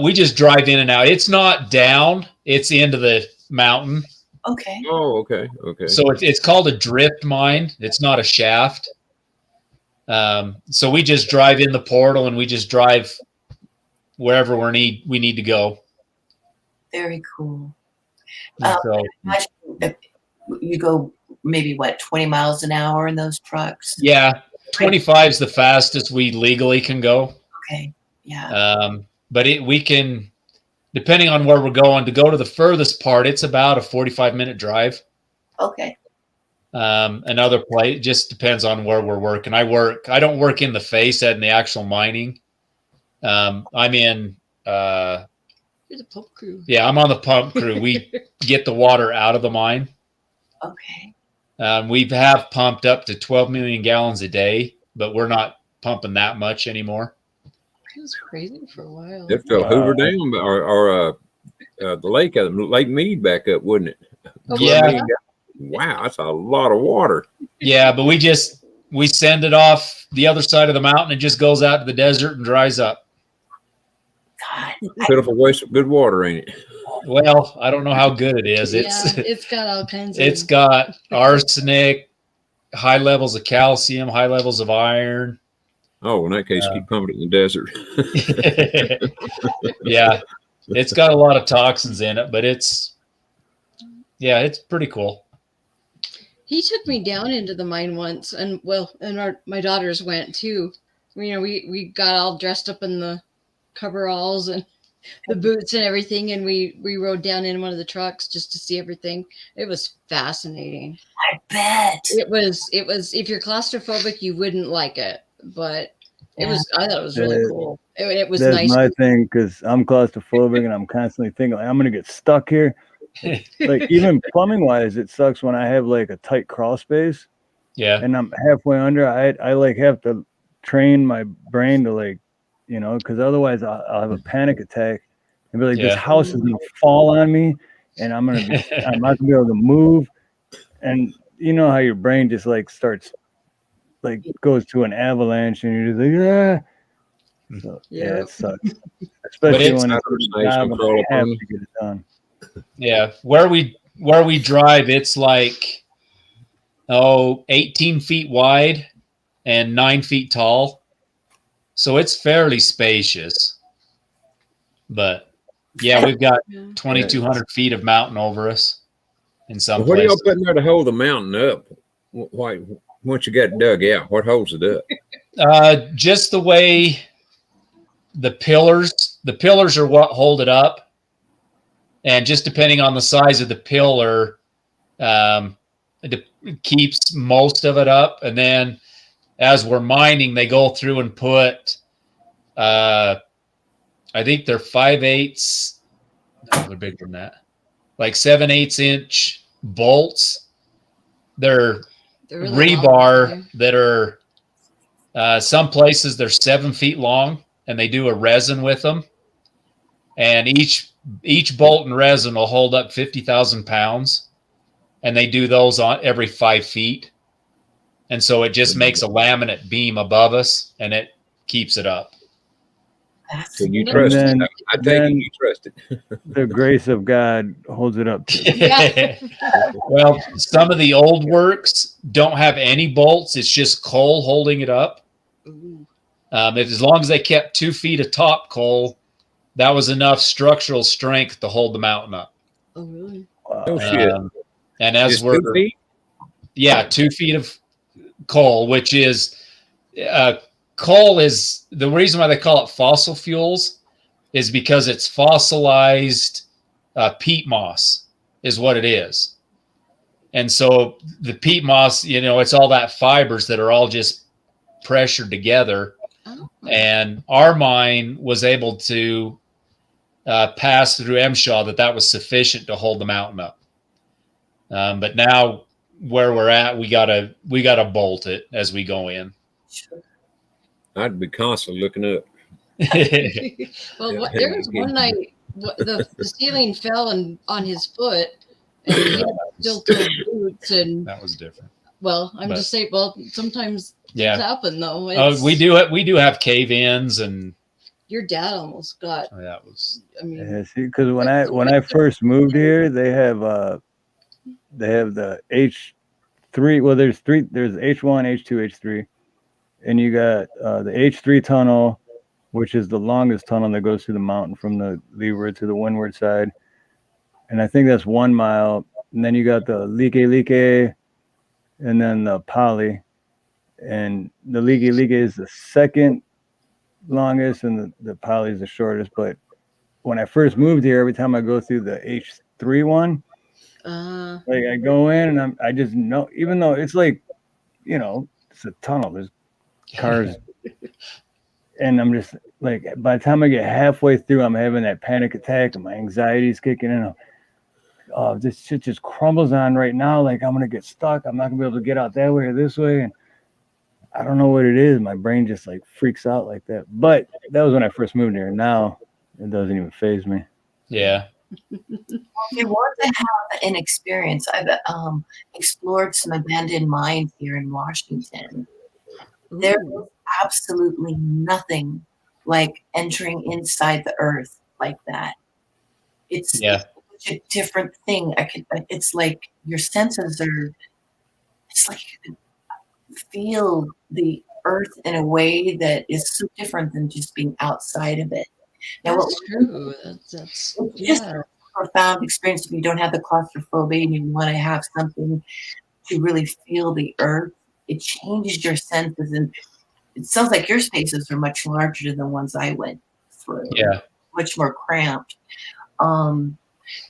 We just drive in and out. It's not down. It's into the mountain. Okay. Oh, okay. Okay. So it's called a drift mine. It's not a shaft. So we just drive in the portal and we just drive wherever we need to go. Very cool. So Imagine if you go maybe 20 miles an hour in those trucks? Yeah, 25 is the fastest we legally can go. Okay. Yeah. But we can, depending on where we're going, to go to the furthest part, it's about a 45-minute drive. Okay. Another place, just depends on where we're working. I don't work in the face in the actual mining. I'm in You're the pump crew. Yeah, I'm on the pump crew. We get the water out of the mine. Okay. We have pumped up to 12 million gallons a day, but we're not pumping that much anymore. It was crazy for a while. It fell Hoover Dam or the Lake Mead back up, wouldn't it? Yeah. Wow, that's a lot of water. Yeah, but we send it off the other side of the mountain. It just goes out to the desert and dries up. God. Pitiful waste of good water, ain't it? Well, I don't know how good it is. It's got all kinds of. It's got arsenic, high levels of calcium, high levels of iron. Oh, in that case, keep pumping it in the desert. Yeah, it's got a lot of toxins in it, but it's pretty cool. He took me down into the mine once, and my daughters went too. We got all dressed up in the coveralls and the boots and everything, and we rode down in one of the trucks just to see everything. It was fascinating. I bet. It was if you're claustrophobic, you wouldn't like it, but I thought it was really cool. It was That's nice. my thing, because I'm claustrophobic and I'm constantly thinking like, I'm gonna get stuck here. Like even plumbing wise, it sucks when I have like a tight crawl space. Yeah. And I'm halfway under. I like have to train my brain to like, because otherwise I'll have a panic attack and be like, this house is gonna fall on me, and I'm not gonna be able to move. And you know how your brain just like starts, like goes to an avalanche, and you're just like, ah. So yeah, it sucks, especially when it's a job and I have to get it done. Yeah, where we drive, it's like 18 feet wide and 9 feet tall, so it's fairly spacious. But yeah, we've got 2,200 feet of mountain over us in some What are places. y'all putting there to hold the mountain up? Why, once you get it dug out, what holds it up? Just the way the pillars are what hold it up, and just depending on the size of the pillar, it keeps most of it up. And then as we're mining, they go through and put, I think they're 5/8. No, they're bigger than that. Like 7/8 inch bolts. They're really rebar that are, some places they're 7 feet long, and they do a resin with them. And each bolt and resin will hold up 50,000 pounds. And they do those on every 5 feet. And so it just makes a laminate beam above us, and it keeps it up. So you trust it. I take it you trust it. The grace of God holds it up too. Well, some of the old works don't have any bolts. It's just coal holding it up. As long as they kept 2 feet of top coal, that was enough structural strength to hold the mountain up. Oh, really? Oh, shit. And as Just we're 2 feet? 2 feet of coal, which is coal is the reason why they call it fossil fuels is because it's fossilized peat moss is what it is. And so the peat moss, it's all that fibers that are all just pressured together. Oh. And our mine was able to pass through MSHA that was sufficient to hold the mountain up. But now where we're at, we gotta bolt it as we go in. I'd be constantly looking up. Well, there was one night the ceiling fell on his foot, and he had steel-toed boots, and that was different. Well, just saying. Well, sometimes things happen though. We do have cave-ins, and your dad almost got. Oh, that was. I mean, yeah, see, because when I first moved here, they have the H3. Well, there's three. There's H1, H2, H3, and you got the H3 tunnel, which is the longest tunnel that goes through the mountain from the leeward to the windward side, and I think that's 1 mile. And then you got the Like, and then the Poly, and the Like is the second longest, and the Poly is the shortest. But when I first moved here, every time I go through the H3 one, like I go in and I just know, even though it's like, it's a tunnel, there's cars, and I'm just like, by the time I get halfway through, I'm having that panic attack and my anxiety's kicking in. Oh, this shit just crumbles on right now. Like I'm gonna get stuck. I'm not gonna be able to get out that way or this way, and I don't know what it is. My brain just like freaks out like that. But that was when I first moved here. Now it doesn't even faze me. Yeah. If you want to have an experience, I've explored some abandoned mines here in Washington. There is absolutely nothing like entering inside the earth like that. It's such a different thing. It's like your senses are. It's like you can feel the earth in a way that is so different than just being outside of it. Now, that's true. That's just a profound experience if you don't have the claustrophobia and you want to have something to really feel the earth. It changes your senses, and it sounds like your spaces are much larger than the ones I went through. Yeah, much more cramped.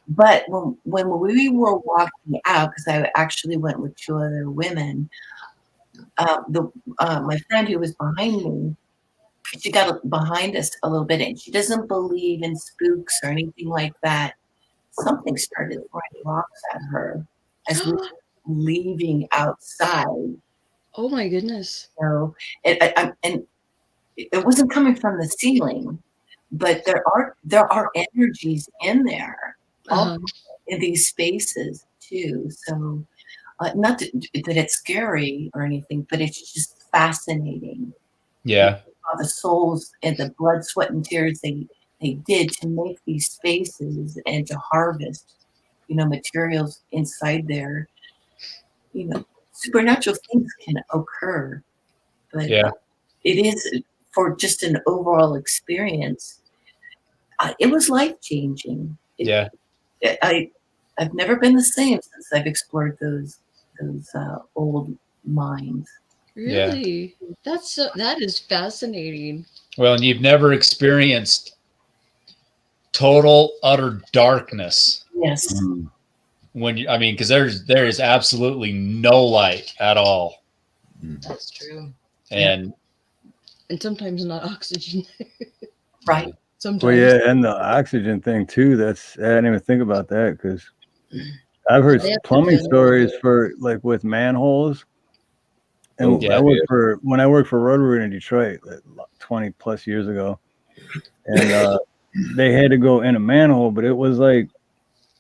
But when we were walking out, because I actually went with 2 other women, my friend who was behind me, she got behind us a little bit, and she doesn't believe in spooks or anything like that. Something started throwing rocks at her as we were leaving outside. Oh my goodness. So, and it wasn't coming from the ceiling, but there are energies in there, in these spaces too. So, not that it's scary or anything, but it's just fascinating. Yeah. All the souls and the blood, sweat, and tears they did to make these spaces and to harvest, materials inside there. Supernatural things can occur, but Yeah. it is for just an overall experience. It was life-changing. Yeah. I've never been the same since I've explored those old mines. Really? That is fascinating. Well, and you've never experienced total utter darkness. Yes. Because there is absolutely no light at all. That's true. And sometimes not oxygen. Right. Sometimes. Well, yeah, and the oxygen thing too. I didn't even think about that because I've heard plumbing stories for like with manholes. And when I worked for Roto-Rooter in Detroit, like 20 plus years ago, and they had to go in a manhole, but it was like,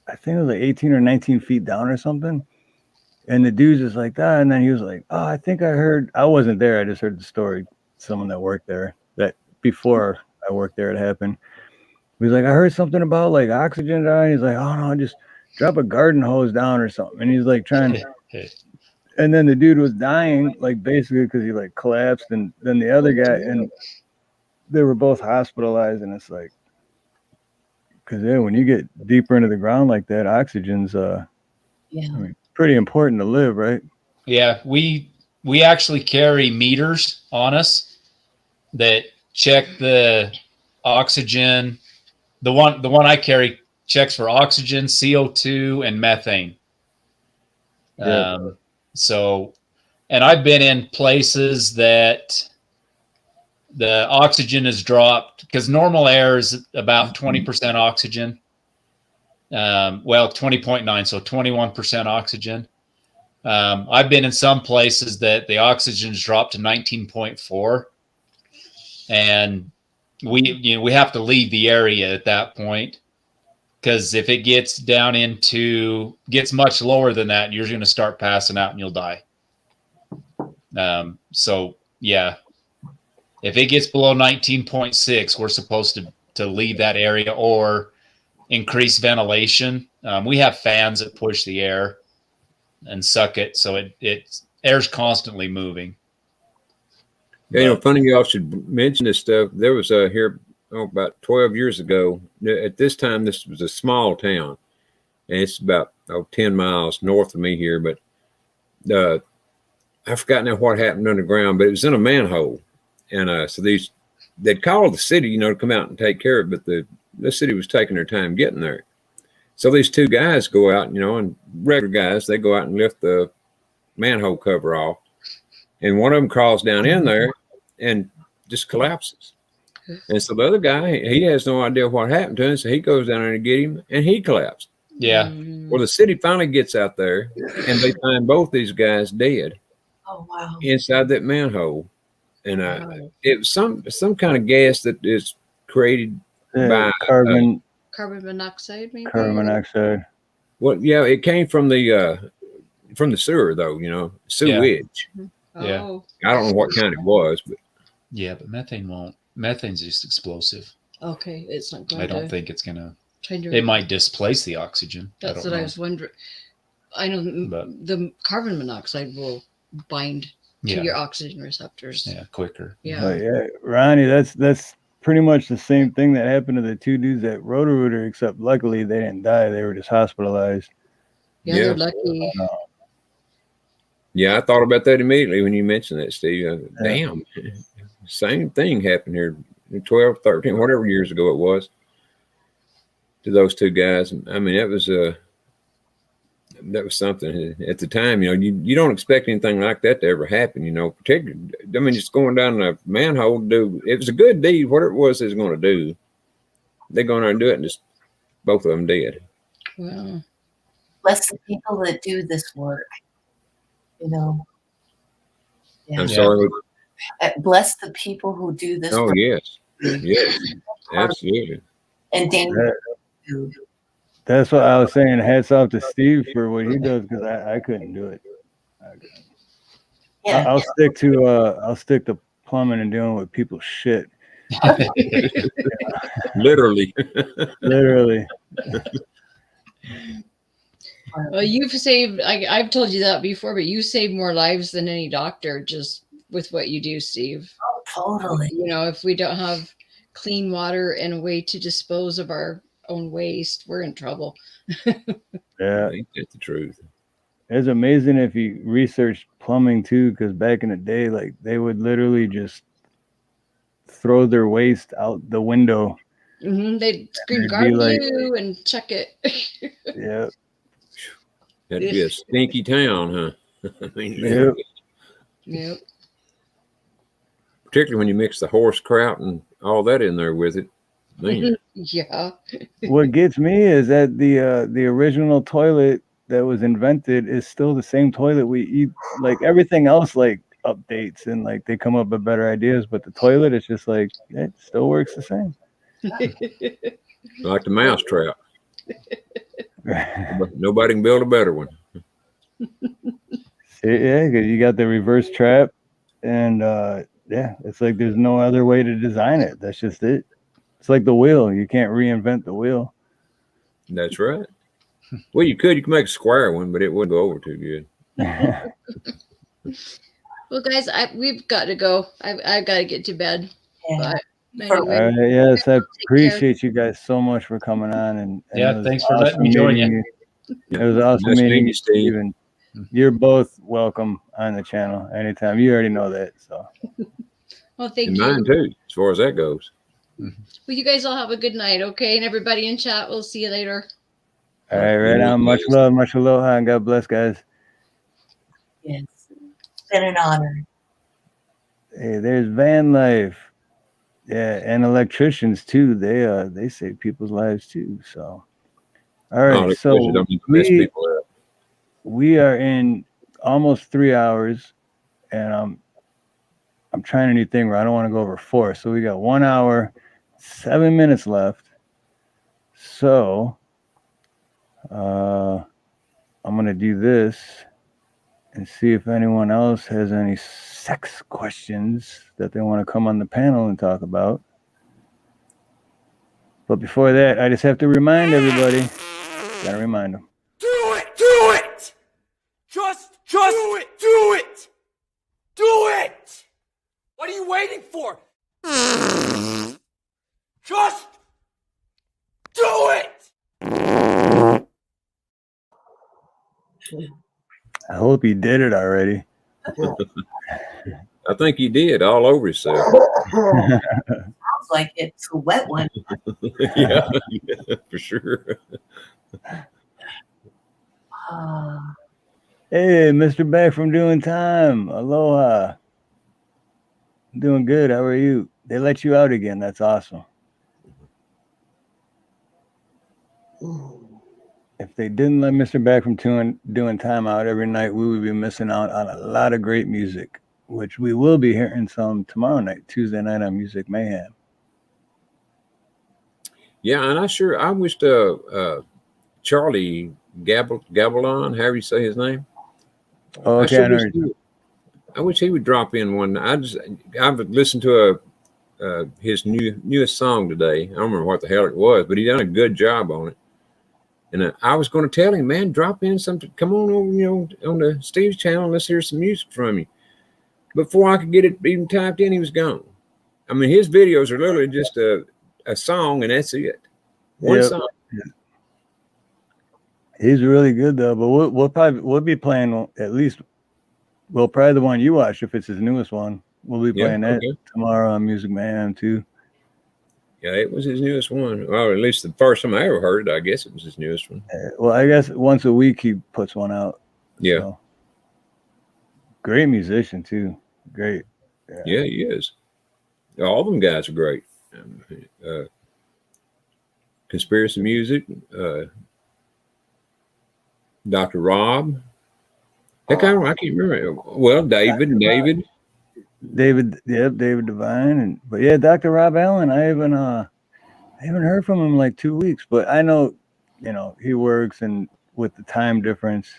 I think it was like 18 or 19 feet down or something. And the dude's just like that. And then he was like, oh, I think I wasn't there. I just heard the story. Someone that worked there, that before I worked there, it happened. He was like, I heard something about like oxygen dying. He's like, oh no, just drop a garden hose down or something. And he's like trying to, and then the dude was dying, like basically because he like collapsed. And then the other guy, and they were both hospitalized. And it's like, because when you get deeper into the ground like that, oxygen's pretty important to live, right? Yeah, we actually carry meters on us that check the oxygen. The one I carry checks for oxygen, CO2, and methane. Yeah. And I've been in places that the oxygen is dropped because normal air is about 20% oxygen. 20.9, so 21% oxygen. I've been in some places that the oxygen's dropped to 19.4, and we have to leave the area at that point, because if it gets gets much lower than that, you're going to start passing out and you'll die. If it gets below 19.6, we're supposed to leave that area or increase ventilation. We have fans that push the air and suck it, so air's constantly moving. Yeah, funny y'all should mention this stuff. There was here about 12 years ago. At this time, this was a small town, and it's about 10 miles north of me here. But I forgot now what happened underground, but it was in a manhole, and so they'd called the city, to come out and take care of it, but the city was taking their time getting there. So these 2 guys go out, and regular guys, they go out and lift the manhole cover off. And one of them crawls down in there and just collapses. And so the other guy, he has no idea what happened to him. So he goes down there to get him, and he collapsed. Yeah. Well, the city finally gets out there, and they find both these guys dead. Oh, wow. Inside that manhole. And it was some kind of gas that is created by carbon monoxide, maybe. Carbon monoxide. Well, yeah, it came from the sewer, though. Sewage. Yeah. Oh. I don't know what kind it was, but but methane won't. Methane's just explosive. Okay, it's not going I don't to. think it's gonna. Trying to. It might displace the oxygen. That's what I was wondering. I know the carbon monoxide will bind to your oxygen receptors. Yeah, quicker. Yeah. Ronnie, that's pretty much the same thing that happened to the 2 dudes at Roto-Rooter, except luckily they didn't die. They were just hospitalized. Yeah, they're lucky. Yeah, I thought about that immediately when you mentioned that, Steve. Damn, same thing happened here 12, 13, whatever years ago it was. those two guys. I mean, that was something at the time. You know, you don't expect anything like that to ever happen. You know, particularly, I mean, just going down a manhole to do. It was a good deed. Whatever it was they was going to do, they're going there and do it, and just both of them did. Wow. Bless the people that do this work. You know. Yeah. I'm sorry. Bless the people who do this work. Oh yes, yes, absolutely. And Daniel. That's what I was saying. Hats off to Steve for what he does, because I couldn't do it. Yeah. I'll stick to plumbing and dealing with people's shit. Literally. Literally. Well, you've saved, I've told you that before, but you save more lives than any doctor just with what you do, Steve. Oh, totally. You know, if we don't have clean water and a way to dispose of our own waste, we're in trouble. Yeah. That's the truth. It's amazing if you research plumbing too, because back in the day, like they would literally just throw their waste out the window. Mm-hmm. They'd scream, guard you, and check it. Yeah. That'd be a stinky town, huh? I mean, yep. Yep. Particularly when you mix the horse kraut and all that in there with it. Man. Yeah. What gets me is that the original toilet that was invented is still the same toilet we eat. Like everything else, like updates and like they come up with better ideas, but the toilet is just like it still works the same. Like the mouse trap. Nobody can build a better one. Yeah, because you got the reverse trap, and yeah, it's like there's no other way to design it. That's just it. It's like the wheel. You can't reinvent the wheel. That's right. Well, you could make a square one, but it wouldn't go over too good. Well, guys, we've got to go. I've got to get to bed. Yeah. But anyway, yes, I appreciate you guys so much for coming on. And yeah, thanks for letting me join you. It was awesome meeting you, Steve. And you're both welcome on the channel anytime. You already know that. So. Well, thank and you. Mine too, as far as that goes. Well, you guys all have a good night, okay? And everybody in chat, we'll see you later. All right, right on. Much love, much aloha, and God bless, guys. Yes. It's been an honor. Hey, there's van life. Yeah, and electricians too. They save people's lives too. So, all right. So we are in almost 3 hours, and I'm trying a new thing where I don't want to go over 4. So we got 1 hour, 7 minutes left. So, I'm gonna do this and see if anyone else has any sex questions that they want to come on the panel and talk about. But before that, I just have to remind everybody. Gotta remind them. Do it! Do it! Just do it! Do it! Do it! What are you waiting for? Just do it! I hope he did it already. I think he did all over himself. Sounds like it's a wet one. yeah, for sure. Hey, Mr. Back from Doing Time. Aloha. I'm doing good. How are you? They let you out again. That's awesome. If they didn't let Mr. Back from doing Time out every night, we would be missing out on a lot of great music, which we will be hearing some tomorrow night, Tuesday night on Music Mayhem. Yeah, and I wished Charlie Gabaldon, however you say his name. Oh, okay, I wish he would drop in one. I've listened to his newest song today. I don't remember what the hell it was, but he done a good job on it. And I was going to tell him, man, drop in something. Come on over, on the Steve's channel. Let's hear some music from you. Before I could get it even typed in, he was gone. I mean, his videos are literally just a song, and that's it. One song. He's really good though. But we'll be playing at least. Well, probably the one you watched if it's his newest one. We'll be playing that tomorrow on Music Mayhem too. Yeah, it was his newest one. Well, at least the first time I ever heard it, I guess it was his newest one. Well, I guess once a week he puts one out. Yeah. So. Great musician too. Great. Yeah, he is. All of them guys are great. Conspiracy Music, Dr. Rob. Heck, I can't remember. Well, David. Yep, David Devine, but yeah, Dr. Rob Allen. I haven't heard from him in like 2 weeks, but I know, he works, and with the time difference,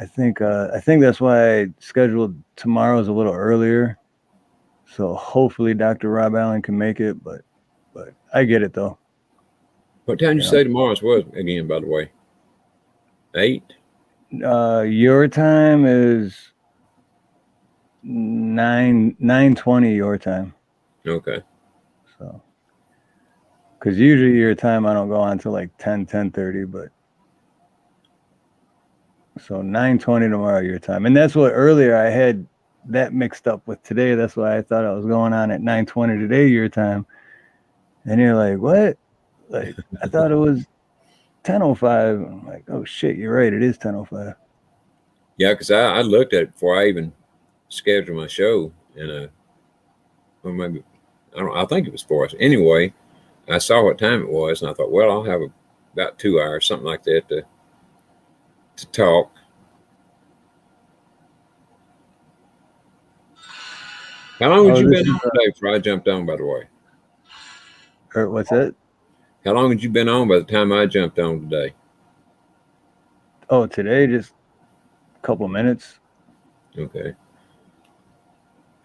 I think that's why I scheduled tomorrow's a little earlier. So hopefully Dr. Rob Allen can make it, but I get it though. What time did you say tomorrow's was again, by the way? 8? Your time is 9:20 your time. Okay. So, because usually your time I don't go on till like 10:30, but so 9:20 tomorrow your time, and that's what earlier I had that mixed up with today. That's why I thought I was going on at 9:20 today your time, and you're like, what? Like I thought it was 10:05. I'm like, oh shit, you're right. It is 10:05. Yeah, because I looked at it before I even scheduled my show, and or maybe I think it was for us. Anyway, I saw what time it was, and I thought, well, I'll have about 2 hours, something like that, to talk. How long had you been on today before I jumped on, by the way? Or what's that? How long had you been on by the time I jumped on today? Oh, today, just a couple of minutes. Okay.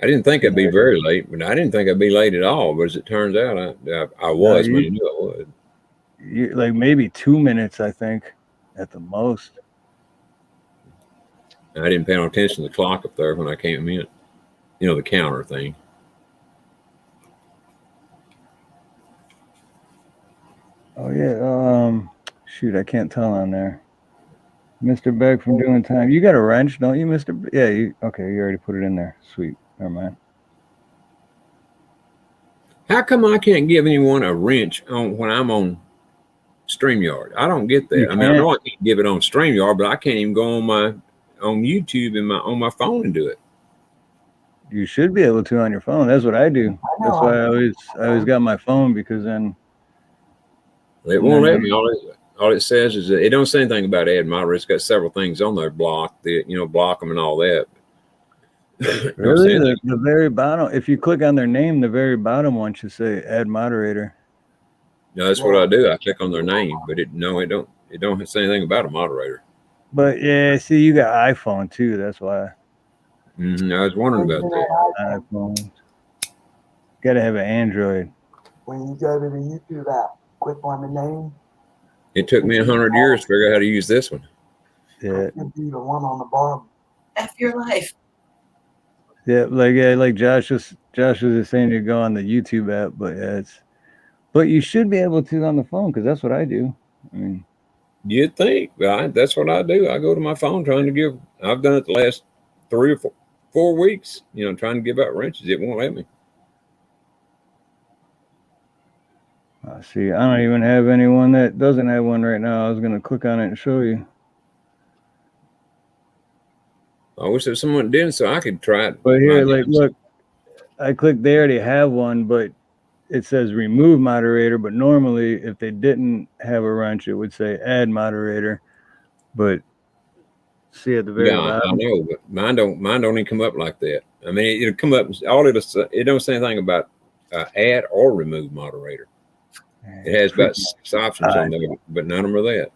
I didn't think I'd be very late, but I didn't think I'd be late at all. But as it turns out, I was when I knew I would. Like maybe 2 minutes, I think, at the most. I didn't pay no attention to the clock up there when I came in. The counter thing. Oh yeah. Shoot, I can't tell on there. Mr. Beck from doing time. You got a wrench, don't you, Mr. Yeah. Okay. You already put it in there. Sweet. Never mind. How come I can't give anyone a wrench when I'm on StreamYard? I don't get that. I mean, I know I can't give it on StreamYard, but I can't even go on YouTube and on my phone and do it. You should be able to on your phone. That's what I do. That's why I always got my phone, because then it won't let me. All it says is that it don't say anything about add moderator. It's got several things on there, block them and all that. Really, the very bottom. If you click on their name, the very bottom one should say add moderator. No, that's what I do. I click on their name, but it don't say anything about a moderator. But yeah, see, you got iPhone too. That's why. I was wondering about that. iPhone. Got to have an Android. When you go to the YouTube app, click on the name. It took me 100 years to figure out how to use this one. Yeah. It could be the one on the bottom. F your life. Yeah, like Josh was just saying to go on the YouTube app, but you should be able to on the phone, because that's what I do. I mean, you'd think, right? That's what I do. I go to my phone trying to give. I've done it the last 3 or 4 weeks. Trying to give out wrenches. It won't let me. See, I don't even have anyone that doesn't have one right now. I was gonna click on it and show you. I wish that someone did so I could try it. But here, look, I clicked. They already have one, but it says remove moderator. But normally, if they didn't have a wrench, it would say add moderator. But see at the very bottom. I know, but mine don't even come up like that. I mean, it'll come up. It don't say anything about add or remove moderator. It has about 6 options on there, but none of them are that.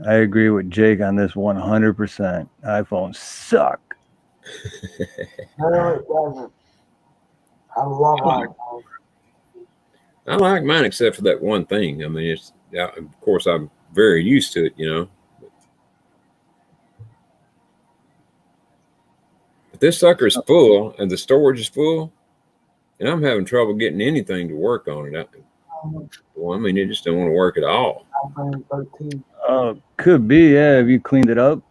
I agree with Jake on this 100%. iPhones suck. No, it doesn't. I love iPhone. I like mine except for that one thing. I mean, of course, I'm very used to it, But this sucker is full, and the storage is full, and I'm having trouble getting anything to work on it. Well, I mean, it just don't want to work at all. iPhone 13. Could be, yeah. Have you cleaned it up?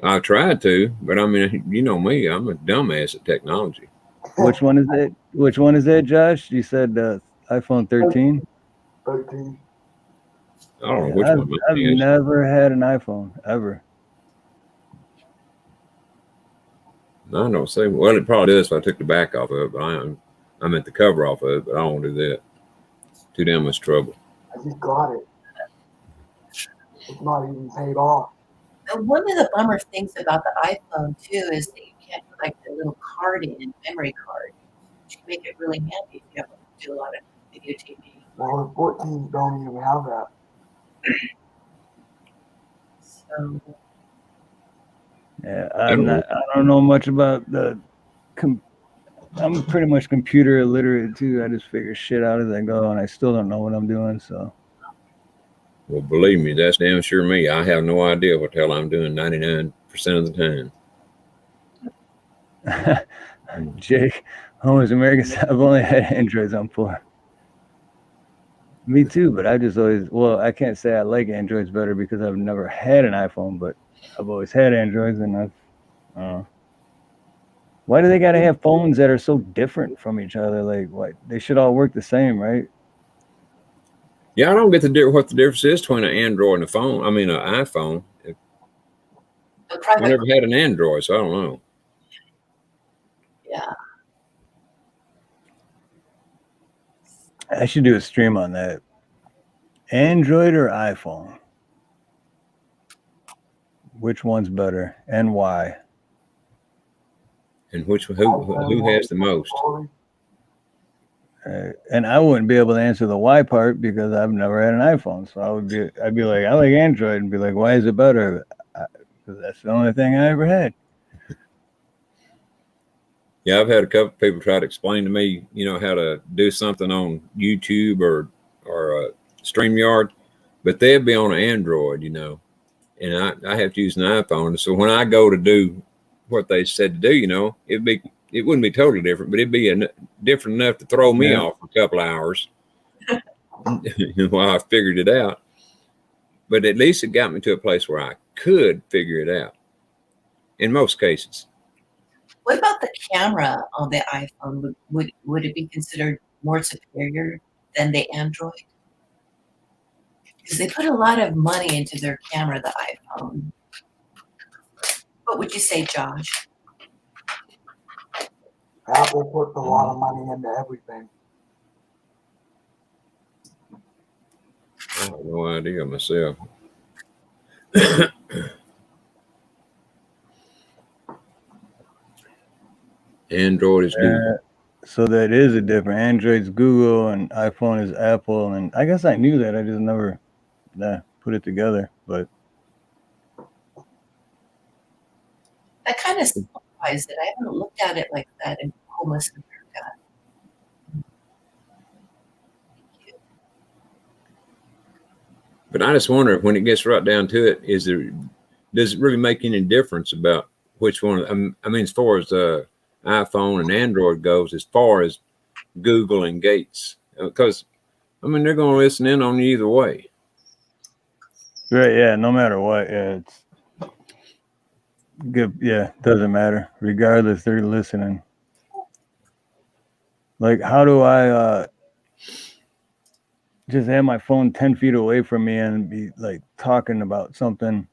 I tried to, but I mean, you know me, I'm a dumbass at technology. Which one is it? Which one is it, Josh? You said iPhone 13. 13. I don't know Yeah, which I've, one mine I've is. never had an iPhone ever. I don't say. Well, it probably does if I took the back off of it, but I meant the cover off of it, but I don't do that. Too damn much trouble. I just got it. It's not even paid off. And one of the bummer things about the iPhone too is that you can't put like the little card in, memory card, which can make it really handy if you have to do a lot of video TV. Well, the 14s don't even have that. So Yeah, I don't know much about the. I'm pretty much computer illiterate too. I just figure shit out as I go, and I still don't know what I'm doing. So. Well, believe me, that's damn sure me. I have no idea what the hell I'm doing 99% of the time. Jake, homeless Americans, I've only had Androids on 4. Me too, but I just always, well, I can't say I like Androids better because I've never had an iPhone, but I've always had Androids, and why do they got to have phones that are so different from each other? Like, what? They should all work the same, right? Yeah, I don't get what the difference is between an Android and an iPhone. I never had an Android, so I don't know. yeah. I should do a stream on that. Android or iPhone? Which one's better and why? And who has the most? And I wouldn't be able to answer the why part because I've never had an iPhone. So I'd be like, I like Android, and be like, why is it better? Because that's the only thing I ever had. Yeah, I've had a couple people try to explain to me, how to do something on YouTube or StreamYard, but they'd be on an Android, and I have to use an iPhone. So when I go to do what they said to do, it wouldn't be totally different, but it'd be different enough to throw me off for a couple of hours while I figured it out. But at least it got me to a place where I could figure it out in most cases. What about the camera on the iPhone? Would it be considered more superior than the Android? Because they put a lot of money into their camera, the iPhone. What would you say, Josh? Apple puts a lot of money into everything. I have no idea myself. Android is Google. So that is a different. Android's Google and iPhone is Apple. And I guess I knew that. I just never put it together. But That kind of simplifies it. I haven't looked at it like that in homeless America. But I just wonder, when it gets right down to it, does it really make any difference about which one? I mean, as far as iPhone and Android goes, as far as Google and Gates, because they're going to listen in on you either way. right, yeah, no matter what, it's good. Yeah, doesn't matter. Regardless, they're listening. Like, how do I just have my phone 10 feet away from me and be like talking about something,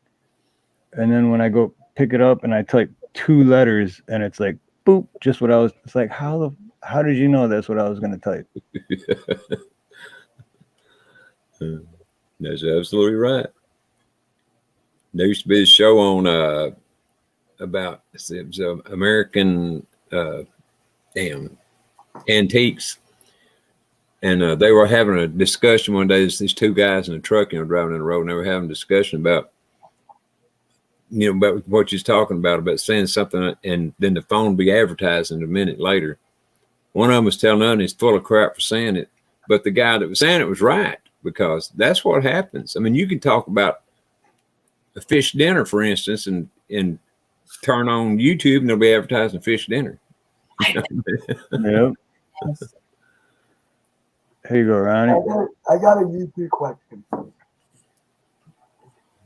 and then when I go pick it up and I type 2 letters and it's like boop, just what I was. It's like, how did you know that's what I was going to type? That's absolutely right. There used to be a show on about it was American antiques, and they were having a discussion one day. These 2 guys in a truck, driving down the road, and they were having a discussion about about what you're talking about saying something and then the phone be advertising a minute later. One of them was telling them he's full of crap for saying it, but the guy that was saying it was right, because that's what happens. You can talk about a fish dinner, for instance, and turn on YouTube and they'll be advertising fish dinner. Yep. Here you go, Ronnie. I got a YouTube question.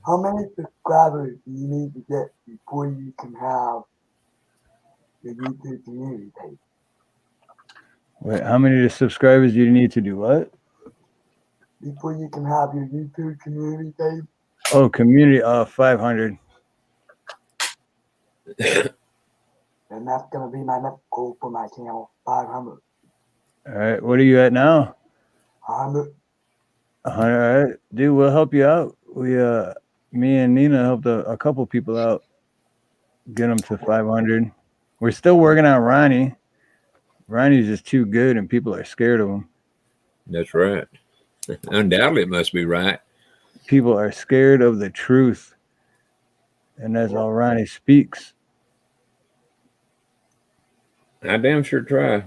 How many subscribers do you need to get before you can have your YouTube community page? Wait, how many subscribers do you need to do what? Before you can have your YouTube community, Dave. Oh, community, 500. And that's gonna be my next goal for my channel, 500. All right, what are you at now? 100. 100. All right, dude, we'll help you out. Me and Nina helped a couple people out, get them to 500. We're still working on Ronnie. Ronnie's just too good, and people are scared of him. That's right. Undoubtedly, it must be right. People are scared of the truth, and that's all Ronnie speaks. I damn sure try.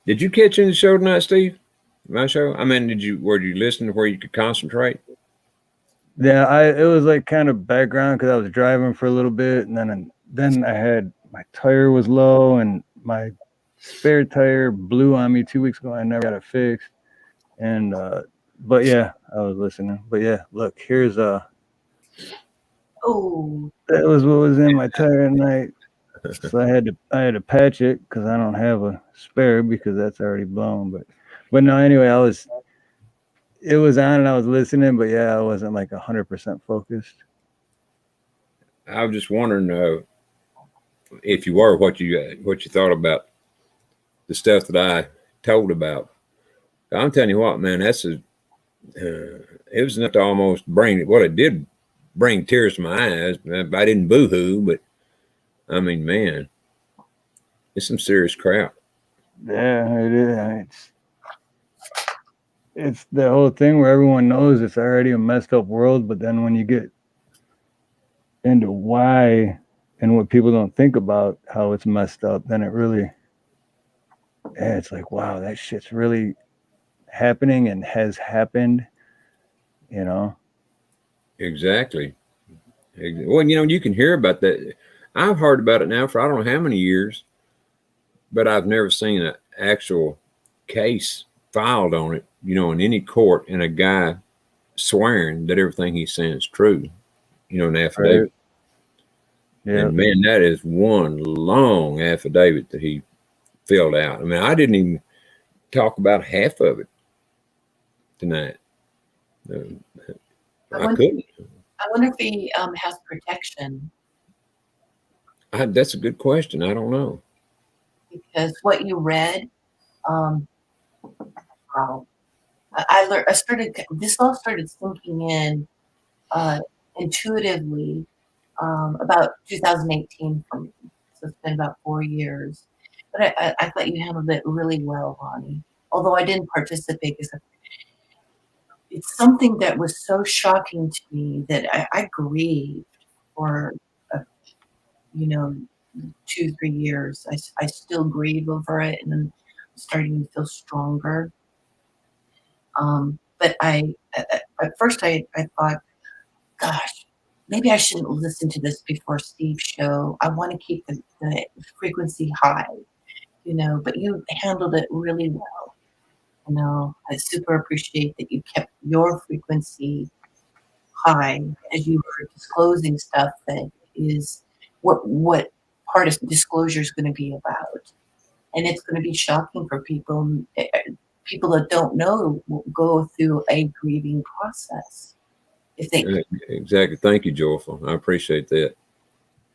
Did you catch any show tonight, Steve? My show? I mean, were you listening where you could concentrate? Yeah, it was like kind of background because I was driving for a little bit, and then I had my tire was low, and my spare tire blew on me 2 weeks ago. I never got it fixed, and but yeah, I was listening. But yeah, look, here's Oh, that was what was in my tire at night. So I had to patch it because I don't have a spare because that's already blown. But no, anyway, it was on and I was listening, but yeah, I wasn't like 100% focused. I was just wondering if you were, what you thought about the stuff that I told about. I'm telling you what, man, it was enough to almost it did bring tears to my eyes. I didn't boo-hoo, but I mean, man, it's some serious crap. Yeah, it is. It's the whole thing where everyone knows it's already a messed up world, but then when you get into why and what people don't think about how it's messed up, then it's like, wow, that shit's really happening and has happened, you know? Exactly. Well, you can hear about that. I've heard about it now for I don't know how many years, but I've never seen an actual case filed on it, in any court, and a guy swearing that everything he's saying is true, an affidavit. Right. Yeah. And man, that is one long affidavit that he filled out. I mean, I didn't even talk about half of it tonight. I couldn't. I wonder if he has protection. That's a good question. I don't know. Because what you read, this all started sinking in intuitively about 2018 for me. So it's been about 4 years. But I thought you handled it really well, Ronnie. Although I didn't participate, because it's something that was so shocking to me that I grieved for, 2-3 years. I still grieve over it, and I'm starting to feel stronger. But at first I thought, gosh, maybe I shouldn't listen to this before Steve's show. I want to keep the frequency high, but you handled it really well. I super appreciate that you kept your frequency high as you were disclosing stuff that is what part of disclosure is going to be about. And it's going to be shocking for people. People that don't know will go through a grieving process. Exactly. Thank you, Joyful. I appreciate that.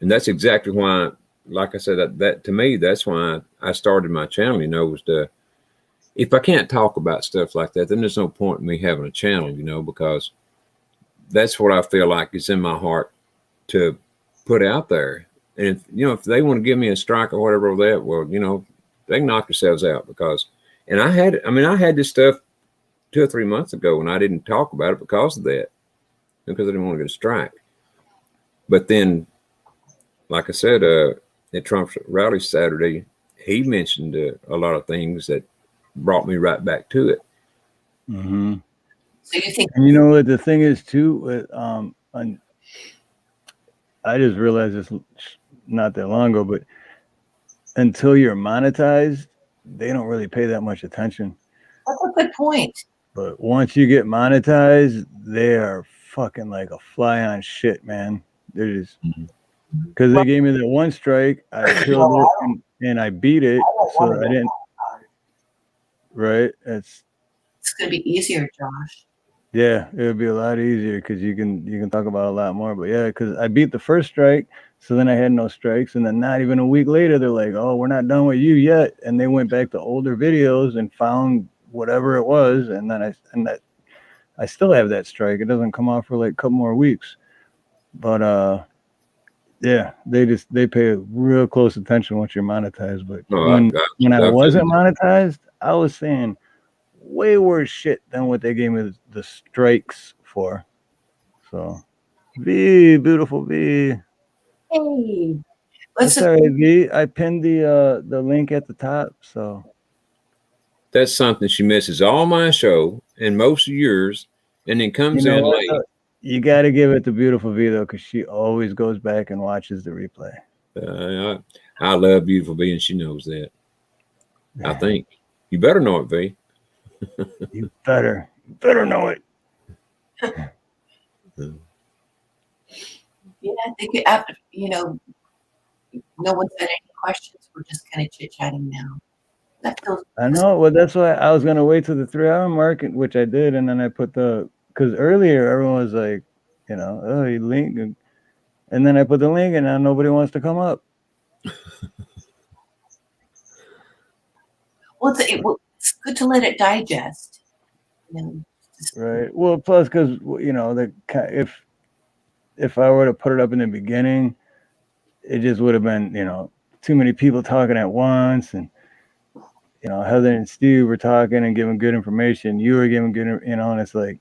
And that's exactly why, like I said, that to me, that's why I started my channel, was to, if I can't talk about stuff like that, then there's no point in me having a channel, because that's what I feel like is in my heart to put out there. And if they want to give me a strike or whatever over that, well, they can knock themselves out, because, and I had this stuff 2 or 3 months ago and I didn't talk about it because of that, because I didn't want to get a strike. But then, like I said, at Trump's rally Saturday, he mentioned a lot of things that brought me right back to it. Mm-hmm. So you think, and you know what the thing is too, I just realized this not that long ago, but until you're monetized, they don't really pay that much attention. That's a good point. But once you get monetized, they are fucking like a fly on shit, man. They're just, because they gave me that one strike, I killed it and I beat it, so I didn't Right. It's going to be easier, Josh. Yeah, it would be a lot easier because you can talk about a lot more. But yeah, because I beat the first strike, so then I had no strikes, and then not even a week later, they're like, "Oh, we're not done with you yet," and they went back to older videos and found whatever it was, and then I still have that strike. It doesn't come off for like a couple more weeks, but yeah, they pay real close attention once you're monetized. But when I wasn't monetized, I was saying way worse shit than what they gave me the strikes for. So, V, beautiful V. Hey, That's all right, V. I pinned the link at the top. So that's something she misses all my show and most of yours, and then comes in late. You got to give it to beautiful V though, because she always goes back and watches the replay. I love beautiful V, and she knows that. I think you better know it, V. You better know it. Yeah, I think after, no one's had any questions. We're just kind of chit-chatting now. That feels. I know. Well, that's why I was gonna wait till the 3-hour mark, which I did, and then I put because earlier everyone was like, oh, you link, and then I put the link, and now nobody wants to come up. Well, it's good to let it digest. Right. Well, plus because if I were to put it up in the beginning, it just would have been too many people talking at once, and Heather and Steve were talking and giving good information. You were giving good, and it's like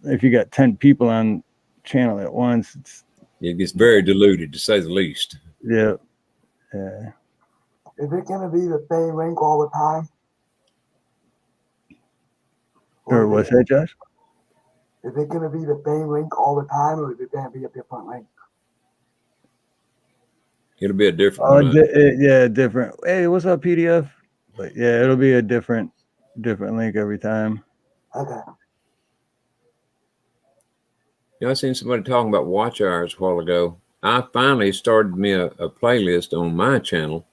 if you got 10 people on channel at once, it gets very diluted, to say the least. Yeah. Yeah. Is it gonna be the same link all the time? Or what's that, Josh? Is it gonna be the same link all the time, or is it gonna be a different link? It'll be a different one. Yeah, different. Hey, what's up, PDF? But yeah, it'll be a different link every time. Okay. Yeah, I seen somebody talking about watch hours a while ago. I finally started me a playlist on my channel.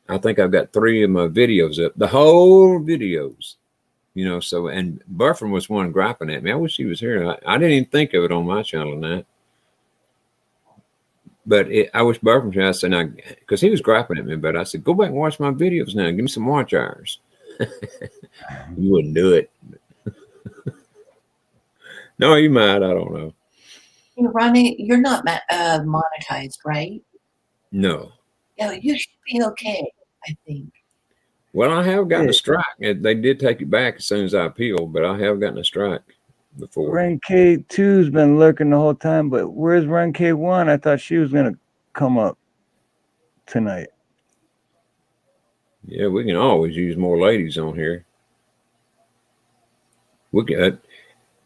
I think I've got 3 of my videos up, the whole videos, so, and Buffering was one griping at me. I wish he was here. I didn't even think of it on my channel and that. But I wish Buffering was here. I said, now, because he was griping at me, but I said, go back and watch my videos now. Give me some watch hours. You wouldn't do it. No, you might. I don't know. Ronnie, you're not monetized, right? No. Yeah, you should be okay, I think. Well, I have gotten a strike. They did take it back as soon as I appealed, but I have gotten a strike before. Ren K2's been lurking the whole time, but where's Ren K1? I thought she was going to come up tonight. Yeah, we can always use more ladies on here. We can.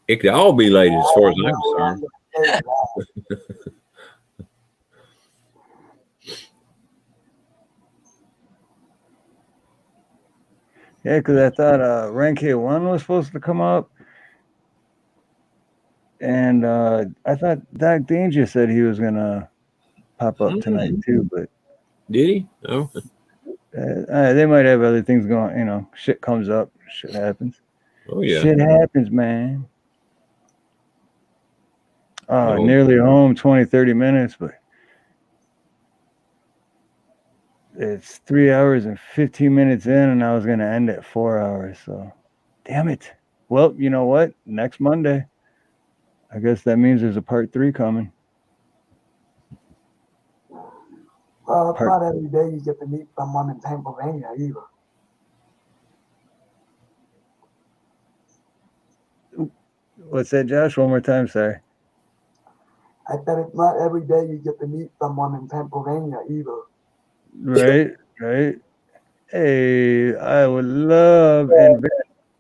It could all be ladies as far as I'm concerned. Yeah, because I thought Ren K1 was supposed to come up. And I thought Doc Danger said he was going to pop up tonight too. But did he? Oh. They might have other things going. Shit comes up. Shit happens. Oh, yeah. Shit happens, man. Nearly home, 20, 30 minutes, but it's 3 hours and 15 minutes in, and I was going to end at 4 hours. So, damn it. Well, you know what? Next Monday, I guess that means there's a part 3 coming. Well, it's not every day you get to meet someone in Pennsylvania either. What's that, Josh? One more time, sorry. I said it's not every day you get to meet someone in Pennsylvania either. Right. Hey, I would love and very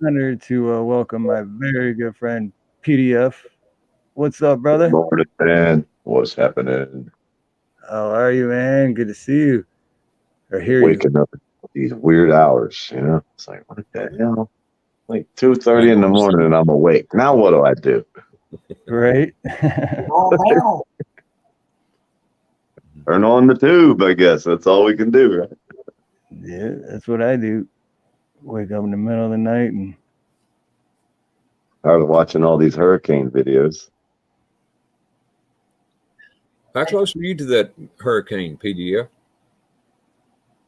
honored to welcome my very good friend PDF. What's up, brother? Good morning, man. What's happening? How are you, man? Good to see you. Or hear Waking up at these weird hours, It's like, what the hell? Like 2:30 in the morning and I'm awake. Now what do I do? Right? Turn on the tube, I guess. That's all we can do, right? Yeah, that's what I do. wake up in the middle of the night and I was watching all these hurricane videos. How close were you to that hurricane, PDF?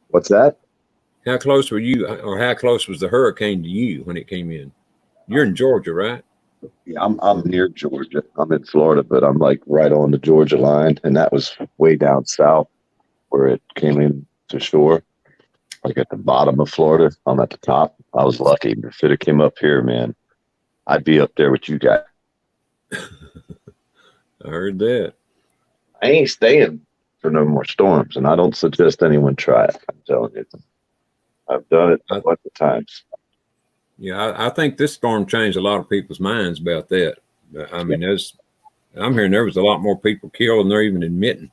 What's that? How close were you, or how close was the hurricane to you when it came in? You're in Georgia, right? Yeah, I'm near Georgia. I'm in Florida, but I'm like right on the Georgia line, and that was way down south where it came in to shore, like at the bottom of Florida. I'm at the top. I was lucky. If it had came up here, man, I'd be up there with you guys. I heard that. I ain't staying for no more storms, and I don't suggest anyone try it. I'm telling you. I've done it a bunch of times. Yeah, I think this storm changed a lot of people's minds about that. I mean, I'm hearing there was a lot more people killed than they're even admitting.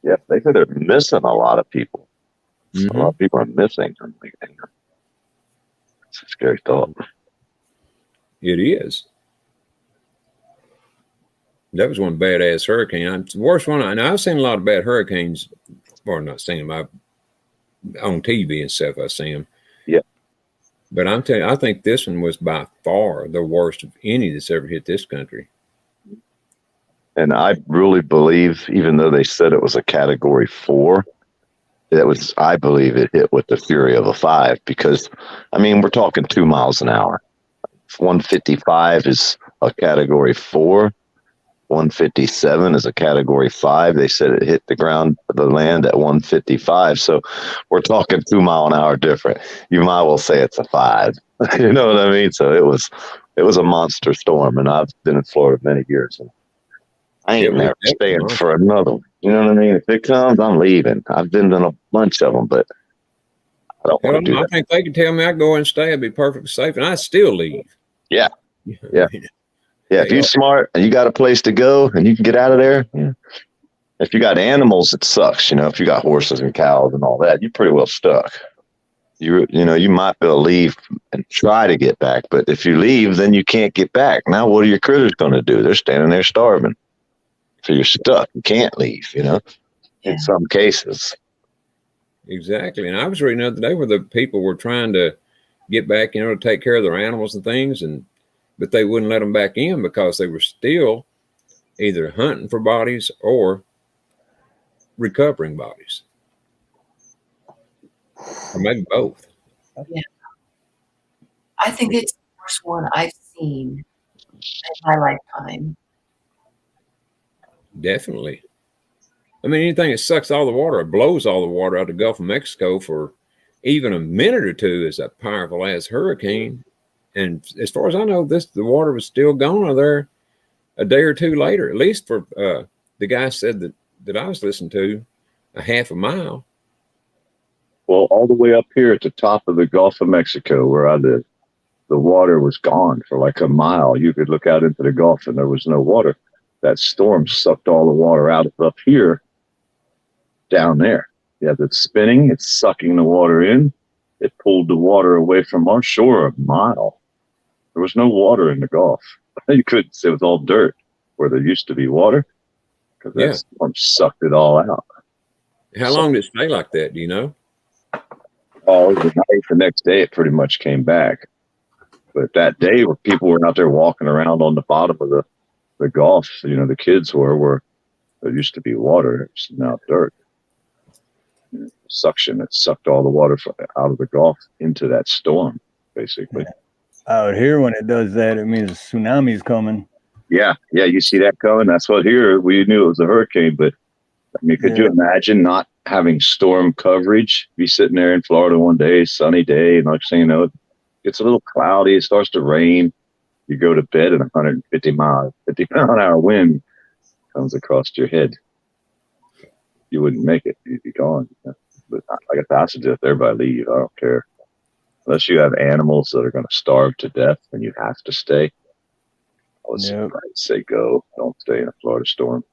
Yeah, they said they're missing a lot of people. Mm-hmm. A lot of people are missing. It's a scary thought. It is. That was one badass hurricane. It's the worst one. I've seen a lot of bad hurricanes, or not seen them. I've on TV and stuff. I've seen them. Yeah. But I'm telling you, I think this one was by far the worst of any that's ever hit this country. And I really believe, even though they said it was a category 4, I believe it hit with the fury of a 5, because, I mean, we're talking 2 miles an hour. 155 is a category 4. 157 is a category 5. They said it hit the land at 155. So we're talking 2 mile an hour different. You might well say it's a 5. You know what I mean? So it was a monster storm, and I've been in Florida many years, and I ain't never staying for another one. You know what I mean? If it comes, I'm leaving. I've been in a bunch of them, but I don't want to do that. I think they can tell me I go and stay. I'd be perfectly safe, and I still leave. Yeah. Yeah. Yeah, if you're smart and you got a place to go and you can get out of there, yeah. If you got animals, it sucks. If you got horses and cows and all that, you're pretty well stuck. You might be able to leave and try to get back, but if you leave, then you can't get back. Now, what are your critters going to do? They're standing there starving. So you're stuck. You can't leave, in some cases. Exactly. And I was reading the other day where the people were trying to get back, to take care of their animals and things, but they wouldn't let them back in because they were still either hunting for bodies or recovering bodies. Or maybe both. Yeah. I think it's the worst one I've seen in my lifetime. Definitely. I mean, anything that sucks all the water or blows all the water out of the Gulf of Mexico for even a minute or two is a powerful ass hurricane. And as far as I know, the water was still gone there a day or two later, at least for the guy said that I was listening to, a half a mile. Well, all the way up here at the top of the Gulf of Mexico where I live, the water was gone for like a mile. You could look out into the Gulf and there was no water. That storm sucked all the water out of up here, down there. Yeah, that's spinning. It's sucking the water in. It pulled the water away from our shore a mile. There was no water in the Gulf. You couldn't say it was all dirt where there used to be water, because that storm sucked it all out. How long did it stay like that? Do you know? Oh, the next day it pretty much came back. But that day where people were out there walking around on the bottom of the Gulf, the kids were where there used to be water. It's now dirt. Suction, it sucked all the water out of the Gulf into that storm, basically. Out here, when it does that, it means a tsunami's coming. Yeah, you see that coming. That's what here we knew it was a hurricane. But I mean, could you imagine not having storm coverage? Be sitting there in Florida one day, sunny day, and like saying, it gets a little cloudy, it starts to rain. You go to bed and 50 mile an hour wind comes across your head. You wouldn't make it. You'd be gone. But like I suggest everybody leave. I don't care. Unless you have animals that are going to starve to death and you have to stay. I would say go. Don't stay in a Florida storm.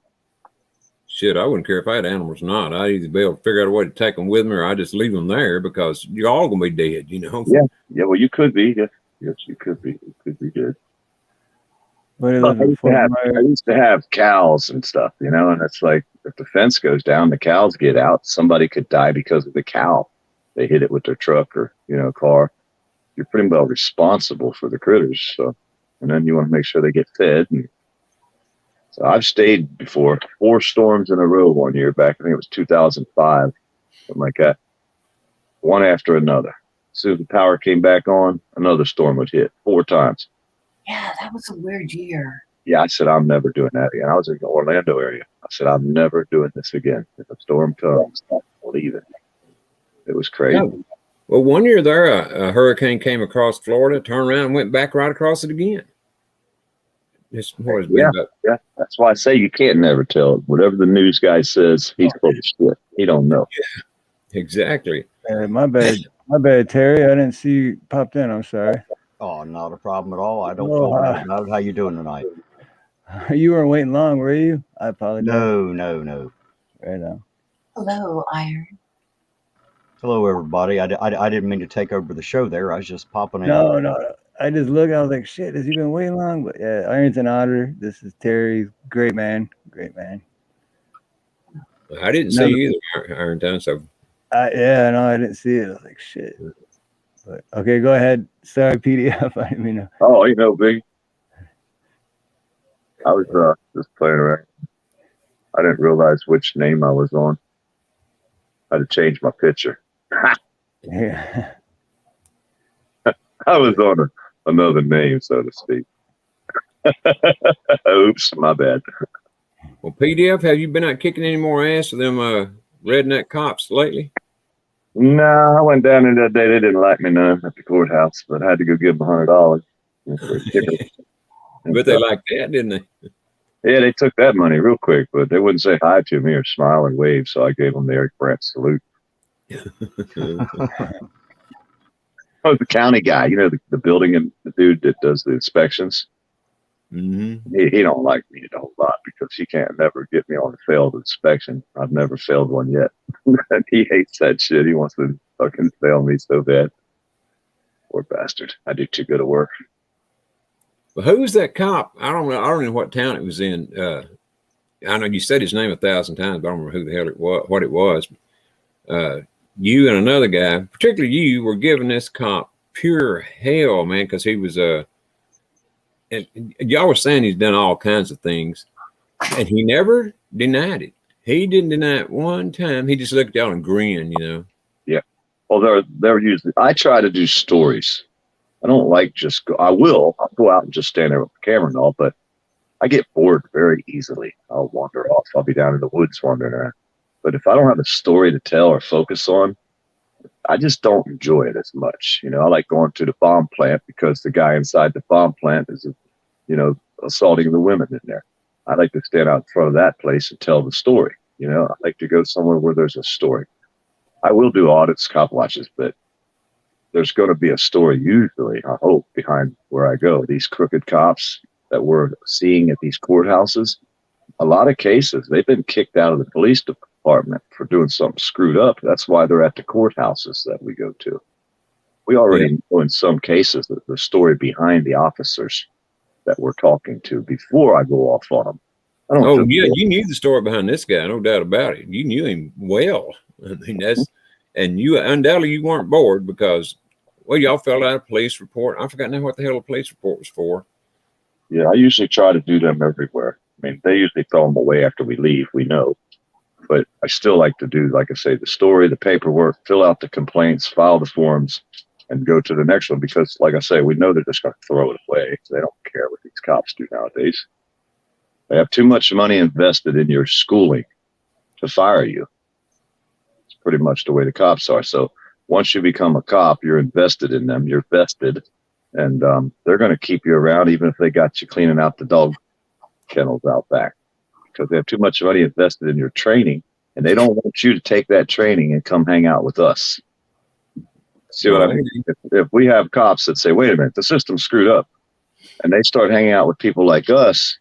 Shit, I wouldn't care if I had animals or not. I'd either be able to figure out a way to take them with me, or I just leave them there because you're all going to be dead, Yeah, well, you could be. Yes, you could be. It could be good. But I used to have cows and stuff, and it's like if the fence goes down, the cows get out. Somebody could die because of the cow. They hit it with their truck or car. you're pretty well responsible for the critters. So, and then you want to make sure they get fed. And so I've stayed before 4 storms in a row one year back. I think it was 2005, something like that. One after another. As soon as the power came back on, another storm would hit 4 times. Yeah, that was a weird year. Yeah, I said, I'm never doing that again. I was in the Orlando area. I said, I'm never doing this again. If a storm comes, I'm leaving. It was crazy. Yeah. Well, one year there, a hurricane came across Florida, turned around and went back right across it again. Yeah. That's why I say you can't never tell. Whatever the news guy says, he's full of shit. He don't know. Yeah, exactly. My bad. My bad, Terry. I didn't see you popped in. I'm sorry. Oh, not a problem at all. I don't feel bad about it. How you doing tonight? You weren't waiting long, were you? I apologize. No. Right on. Hello, Iron. Hello, everybody. I didn't mean to take over the show there. I was just popping in. No. I just looked. I was like, shit, has he been waiting long? But yeah, Iron's an otter. This is Terry. Great man. I didn't see you either, Iron Town. So I didn't see it. I was like, shit. But okay, go ahead. Sorry, PDF. I didn't mean to. Oh, Big. I was just playing around. I didn't realize which name I was on. I had to change my picture. Yeah. I was on another name, so to speak. Oops, my bad. Well, PDF, have you been out kicking any more ass with them redneck cops lately? No, I went down there that day. They didn't like me none at the courthouse, but I had to go give them $100. But they liked that, didn't they? Yeah, they took that money real quick, but they wouldn't say hi to me or smile or wave, so I gave them the Eric Brandt salute. I was the county guy, the building and the dude that does the inspections. Mm-hmm. He don't like me a whole lot because he can't never get me on a failed inspection. I've never failed one yet. He hates that shit. He wants to fucking fail me so bad. Poor bastard. I do too good of work. Well, who's that cop? I don't know what town it was in. I know you said his name 1,000 times, but I don't remember who the hell it was, what it was. You and another guy, particularly you, were giving this cop pure hell, man, because he was and y'all were saying he's done all kinds of things, and he never denied it. He didn't deny it one time. He just looked at y'all and grinned, Yeah. Well, they're usually. I try to do stories. I don't like just go. I'll go out and just stand there with the camera and all, but I get bored very easily. I'll wander off. I'll be down in the woods wandering around. But if I don't have a story to tell or focus on, I just don't enjoy it as much. I like going to the bomb plant because the guy inside the bomb plant is, assaulting the women in there. I like to stand out in front of that place and tell the story. I like to go somewhere where there's a story. I will do audits, cop watches, but there's going to be a story usually, I hope, behind where I go. These crooked cops that we're seeing at these courthouses, a lot of cases, they've been kicked out of the police department for doing something screwed up. That's why they're at the courthouses that we go to. We already know in some cases that the story behind the officers that we're talking to before I go off on them. You knew the story behind this guy, no doubt about it. You knew him well. I mean, and you undoubtedly you weren't bored because, y'all filled out a police report. I forgot now what the hell a police report was for. Yeah, I usually try to do them everywhere. I mean, they usually throw them away after we leave, we know. But I still like to do, like I say, the story, the paperwork, fill out the complaints, file the forms, and go to the next one because, like I say, we know they're just going to throw it away. They don't care what these cops do nowadays. They have too much money invested in your schooling to fire you. It's pretty much the way the cops are. So once you become a cop, you're invested in them. You're vested. And they're going to keep you around even if they got you cleaning out the dog kennels out back because they have too much money invested in your training. And they don't want you to take that training and come hang out with us. See what I mean? If we have cops that say, wait a minute, the system's screwed up, and they start hanging out with people like us,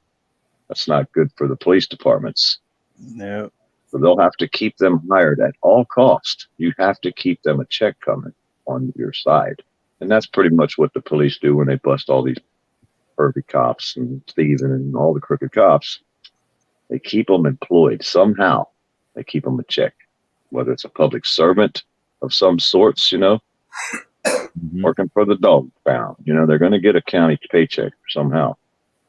that's not good for the police departments. No. So they'll have to keep them hired at all cost. You have to keep them a check coming on your side. And that's pretty much what the police do when they bust all these pervy cops and thieving and all the crooked cops. They keep them employed somehow. They keep them a check, whether it's a public servant of some sorts, working for the dog pound. You know, they're going to get a county paycheck somehow.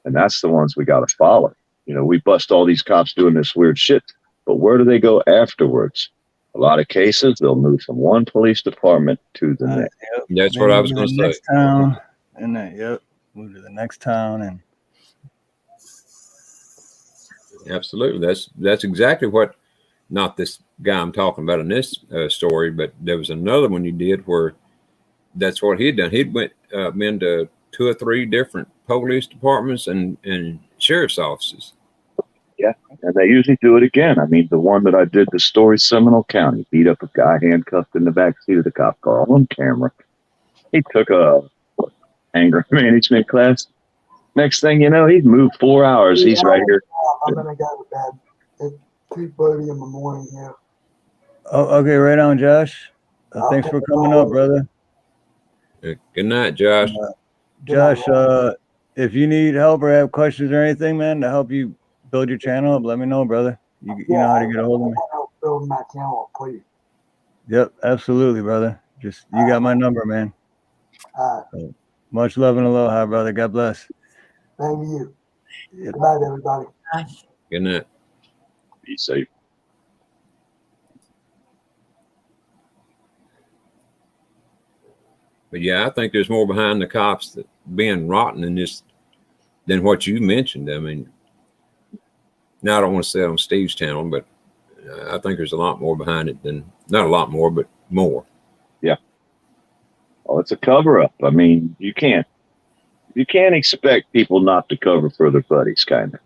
And that's the ones we got to follow. You know, we bust all these cops doing this weird shit, but where do they go afterwards? A lot of cases, they'll move from one police department to the next. Yep. That's They what I move was to going the to say. next town, and then move to the next town, and Absolutely. That's exactly what, not this guy I'm talking about in this story, but there was another one you did where that's what he'd done. He'd been to 2 or 3 different police departments and sheriff's offices. Yeah, and they usually do it again. I mean, the one that I did, the story, Seminole County, beat up a guy handcuffed in the back seat of the cop car on camera. He took a anger management class. Next thing you know, he's moved 4 hours. He's right here. I'm gonna go to bed at 2:30 in the morning here. oh, okay, right on, Josh. Thanks for coming up, brother. Good night, Josh. Josh, if you need help or have questions or anything, man, to help you build your channel up, let me know, brother. You know how to get a hold of me. I'll build my channel, please. Yep, absolutely, brother. Just you got my number, man. So, much love and aloha, brother. God bless. Thank you. Yep. Good night, everybody. Good night. Be safe. But yeah, I think there's more behind the cops that being rotten in this than what you mentioned. I mean, now I don't want to say it on Steve's channel, but I think there's a lot more behind it than, not a lot more, but more. Yeah. Well, it's a cover up. I mean, you can't expect people not to cover for their buddies, kind of.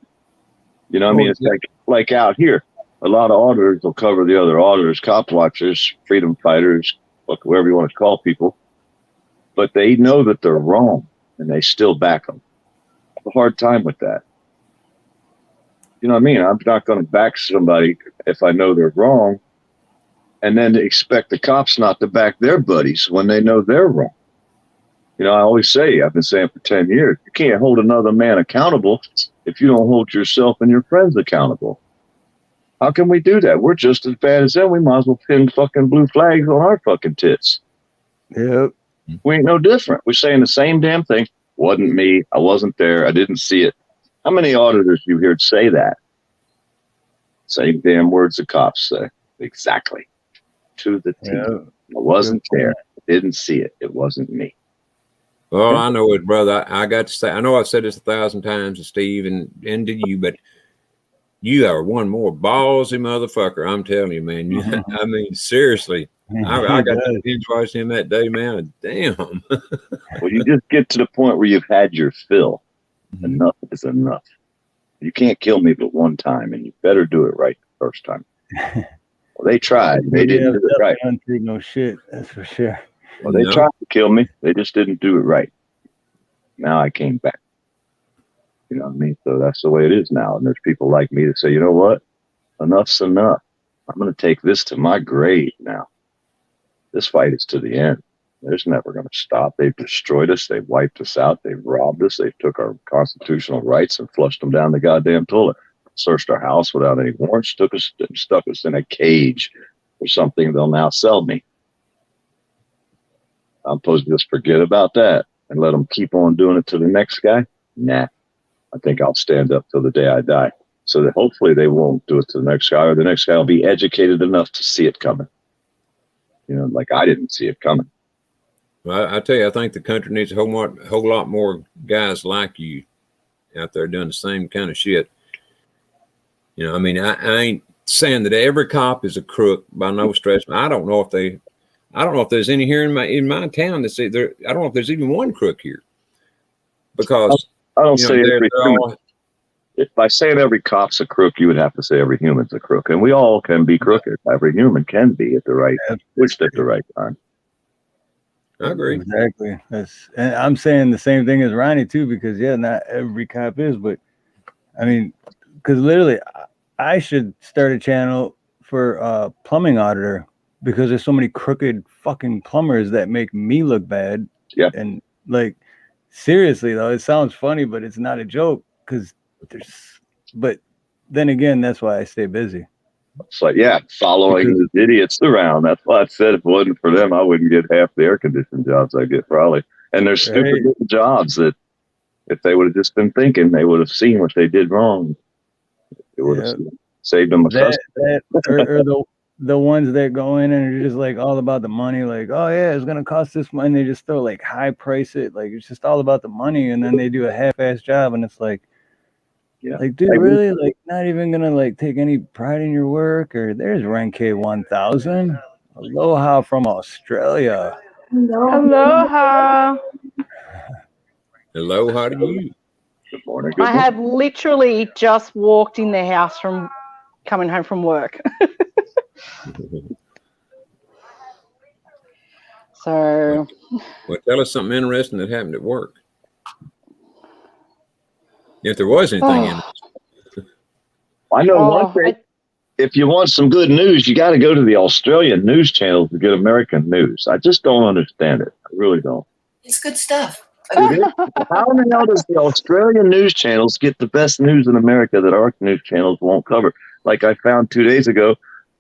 You know what I mean? It's like out here, a lot of auditors will cover the other auditors, cop watchers, freedom fighters, whatever you want to call people. But they know that they're wrong, and they still back them. I have a hard time with that. You know what I mean? I'm not going to back somebody if I know they're wrong, and then expect the cops not to back their buddies when they know they're wrong. You know, I always say, I've been saying for 10 years, you can't hold another man accountable if you don't hold yourself and your friends accountable. How can we do that? We're just as bad as them. We might as well pin fucking blue flags on our fucking tits. Yep. We ain't no different. We're saying the same damn thing. Wasn't me. I wasn't there. I didn't see it. How many auditors you heard say that? Same damn words the cops say. Exactly. To the T. Yep. I wasn't there. I didn't see it. It wasn't me. Well, I know it, brother. I got to say, I know I've said this 1,000 times to Steve and to you, but you are one more ballsy motherfucker. I'm telling you, man. I mean, seriously. I got to binge watch him that day, man. Damn. Well, you just get to the point where you've had your fill. Enough is enough. You can't kill me but one time, and you better do it right the first time. Well, they tried. They didn't do it right. No shit, that's for sure. Well, they tried to kill me. They just didn't do it right. Now I came back. You know what I mean? So that's the way it is now. And there's people like me that say, you know what? Enough's enough. I'm going to take this to my grave now. This fight is to the end. There's never going to stop. They've destroyed us. They've wiped us out. They've robbed us. They took our constitutional rights and flushed them down the goddamn toilet. Searched our house without any warrants. Took us and stuck us in a cage or something. They'll now sell me. I'm supposed to just forget about that and let them keep on doing it to the next guy? Nah. I think I'll stand up till the day I die. So that hopefully they won't do it to the next guy, or the next guy will be educated enough to see it coming. You know, like I didn't see it coming. Well, I tell you, I think the country needs a whole lot more guys like you out there doing the same kind of shit. You know, I mean, I ain't saying that every cop is a crook by no stretch. I don't know if there's any here in my town that say there. I don't know if there's even one crook here, because I don't say every human. If by saying every cop's a crook, you would have to say every human's a crook, and we all can be crooked. Every human can be at the right, switched at the right time. I agree. Exactly. And I'm saying the same thing as Ronnie too, because not every cop is, but I mean, because literally, I should start a channel for plumbing auditor, because there's so many crooked fucking plumbers that make me look bad. Yeah. And like, seriously though, it sounds funny, but it's not a joke, because but then again, that's why I stay busy. It's like, yeah, following the idiots around. That's why I said if it wasn't for them, I wouldn't get half the air conditioning jobs I get probably. And they're stupid little jobs that if they would have just been thinking, they would have seen what they did wrong. It would have saved them a customer. Or the ones that go in and are just like all about the money, like, oh yeah, it's gonna cost this money. They just throw like high price it, like it's just all about the money, and then they do a half-ass job, and it's like, like, dude, really, like, not even gonna like take any pride in your work. Or there's Renke 1000, aloha from Australia. Aloha. Aloha to you. Good morning. I have literally just walked in the house from coming home from work. So, well, tell us something interesting that happened at work. If there was anything interesting. I know one thing. If you want some good news, you got to go to the Australian news channels to get American news. I just don't understand it. I really don't. It's good stuff. How in the hell does the Australian news channels get the best news in America that our news channels won't cover? Like I found 2 days ago,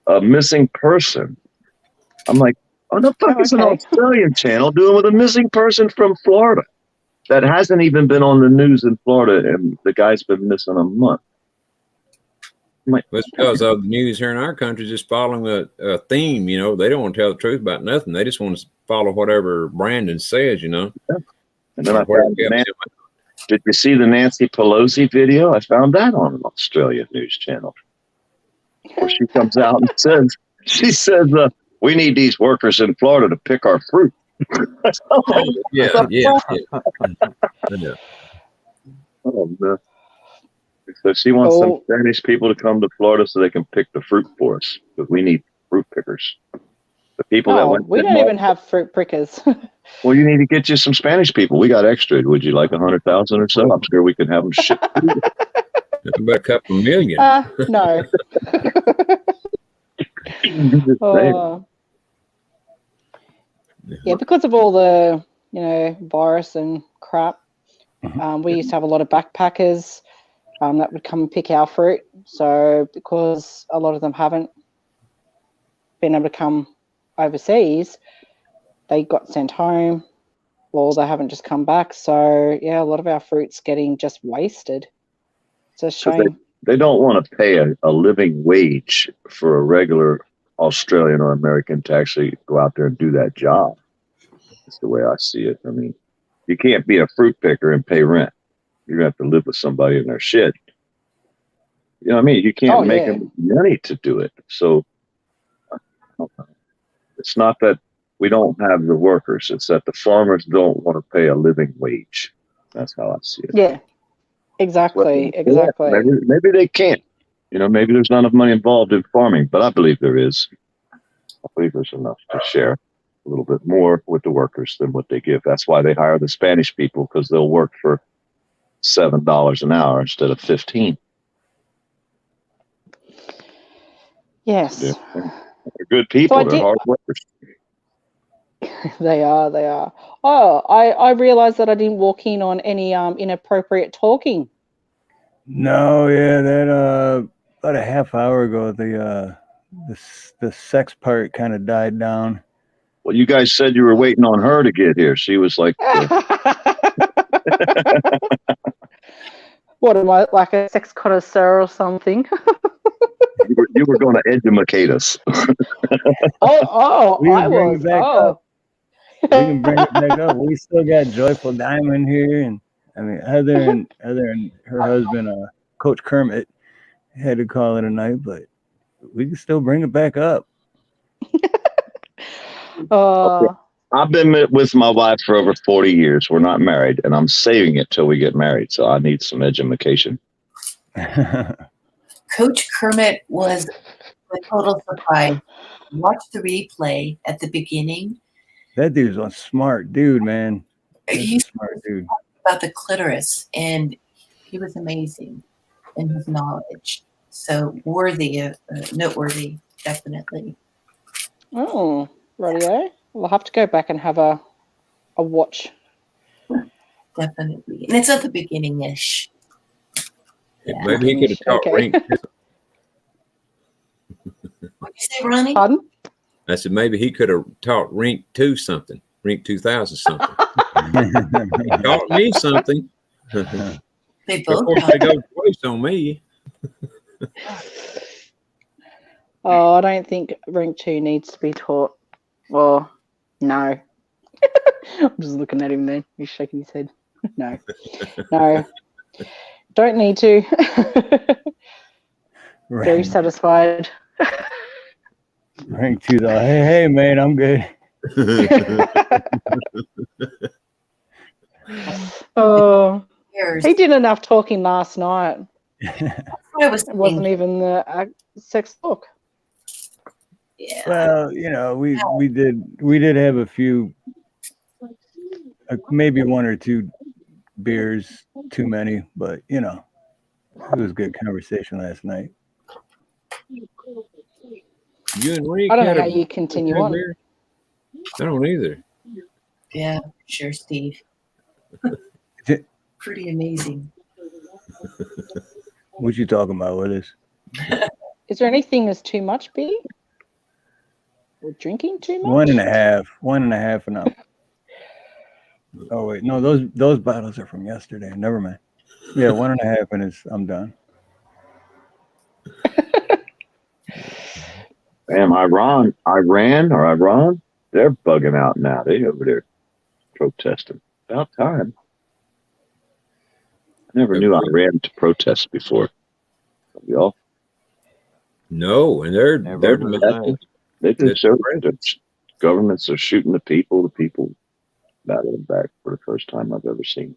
a missing person. I'm like, what the fuck is an Australian channel doing with a missing person from Florida that hasn't even been on the news in Florida, and the guy's been missing a month? Well, it's because of the news here in our country just following a theme, you know. They don't want to tell the truth about nothing. They just want to follow whatever Brandon says, you know. Yeah. And then I found did you see the Nancy Pelosi video? I found that on an Australian news channel. Where she comes out and says, we need these workers in Florida to pick our fruit. Yeah. Oh, man. So she wants some Spanish people to come to Florida so they can pick the fruit for us, because we need fruit pickers. The people that went. We don't even have fruit pickers. Well, you need to get you some Spanish people. We got extra. Would you like 100,000 or so? I'm sure we can have them shipped. About a couple million. No. Yeah, because of all the, virus and crap, we used to have a lot of backpackers that would come and pick our fruit. So because a lot of them haven't been able to come overseas, they got sent home, or they haven't just come back. So, yeah, a lot of our fruit's getting just wasted. It's a shame. They don't want to pay a living wage for a regular Australian or American to actually go out there and do that job. That's the way I see it. I mean, you can't be a fruit picker and pay rent. You're going to have to live with somebody in their shit. You know what I mean? You can't make them money to do it. So it's not that we don't have the workers. It's that the farmers don't want to pay a living wage. That's how I see it. Yeah, exactly. Maybe they can't. Maybe there's not enough money involved in farming, but I believe there is. I believe there's enough to share a little bit more with the workers than what they give. That's why they hire the Spanish people, because they'll work for $7 an hour instead of 15. Yes. Yeah. They're good people. They're hard workers. They are. Oh, I realized that I didn't walk in on any inappropriate talking. No, yeah, that about a half hour ago, the sex part kind of died down. Well, you guys said you were waiting on her to get here. She was like, what am I, like a sex connoisseur or something? you were going to edumacate us. I was. We can bring it back up. We still got Joyful Diamond here, and I mean Heather and her husband, Coach Kermit, had to call it a night, but we can still bring it back up. Okay. I've been with my wife for over 40 years. We're not married, and I'm saving it till we get married. So I need some education. Coach Kermit was a total surprise. Watch the replay at the beginning. That dude's a smart dude, man. He's a smart dude. About the clitoris, and he was amazing in his knowledge. So noteworthy, definitely. Oh, radio. We'll have to go back and have a watch. Definitely. And it's at the beginning-ish. Yeah. Maybe he could have taught Rink. What'd you say, Ronnie? Pardon? I said maybe he could have taught Rink 2 something, Rink 2000 something. Taught me something. They Of both course, they go twice on me. Oh, I don't think Rank 2 needs to be taught. Well, no. I'm just looking at him then. He's shaking his head. No. No. Don't need to. Very satisfied. Rank 2 though. Hey, man, I'm good. Oh, he did enough talking last night. It wasn't even the sex talk. Yeah. Well, you know, we did have a few, maybe 1 or 2 beers too many, but you know, it was good conversation last night. You and Rick I don't know had how you continue on. beer? I don't either. Yeah, sure, Steve. Pretty amazing. What you talking about? What is? Is there anything that's too much beer? Or drinking too much? 1.5. 1.5 and up. Oh wait, no, those bottles are from yesterday. Never mind. Yeah, 1.5 and I'm done. Damn, Iran, they're bugging out now. They over there protesting. About time. I never knew Iran to protest before. Y'all? No, and they're domestic. They do so. Governments are shooting the people battling back for the first time I've ever seen.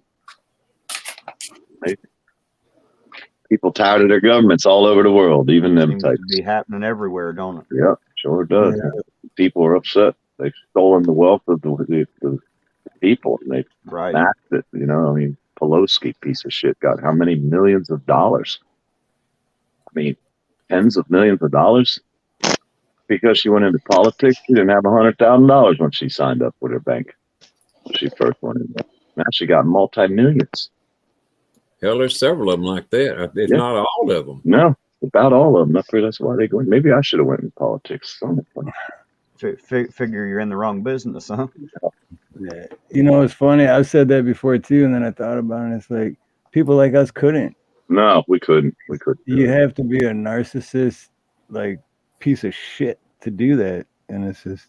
People tired of their governments all over the world, even them Seems types. to be happening everywhere, don't it? Yeah, sure does. Yeah. People are upset. They've stolen the wealth of the people, and they've maxed it. You know, I mean, Pelosi, piece of shit, got how many millions of dollars? I mean, tens of millions of dollars. Because she went into politics, she didn't have $100,000 when she signed up with her bank. When she first went in there. Now she got multi-millions. Hell, there's several of them like that. If not all of them. No, about all of them. That's why they go. Maybe I should have went in politics. Figure you're in the wrong business, huh? Yeah. You know, it's funny. I've said that before too, and then I thought about it. And it's like people like us couldn't. No, we couldn't. We couldn't. You have to be a narcissist, like piece of shit to do that, and it's just.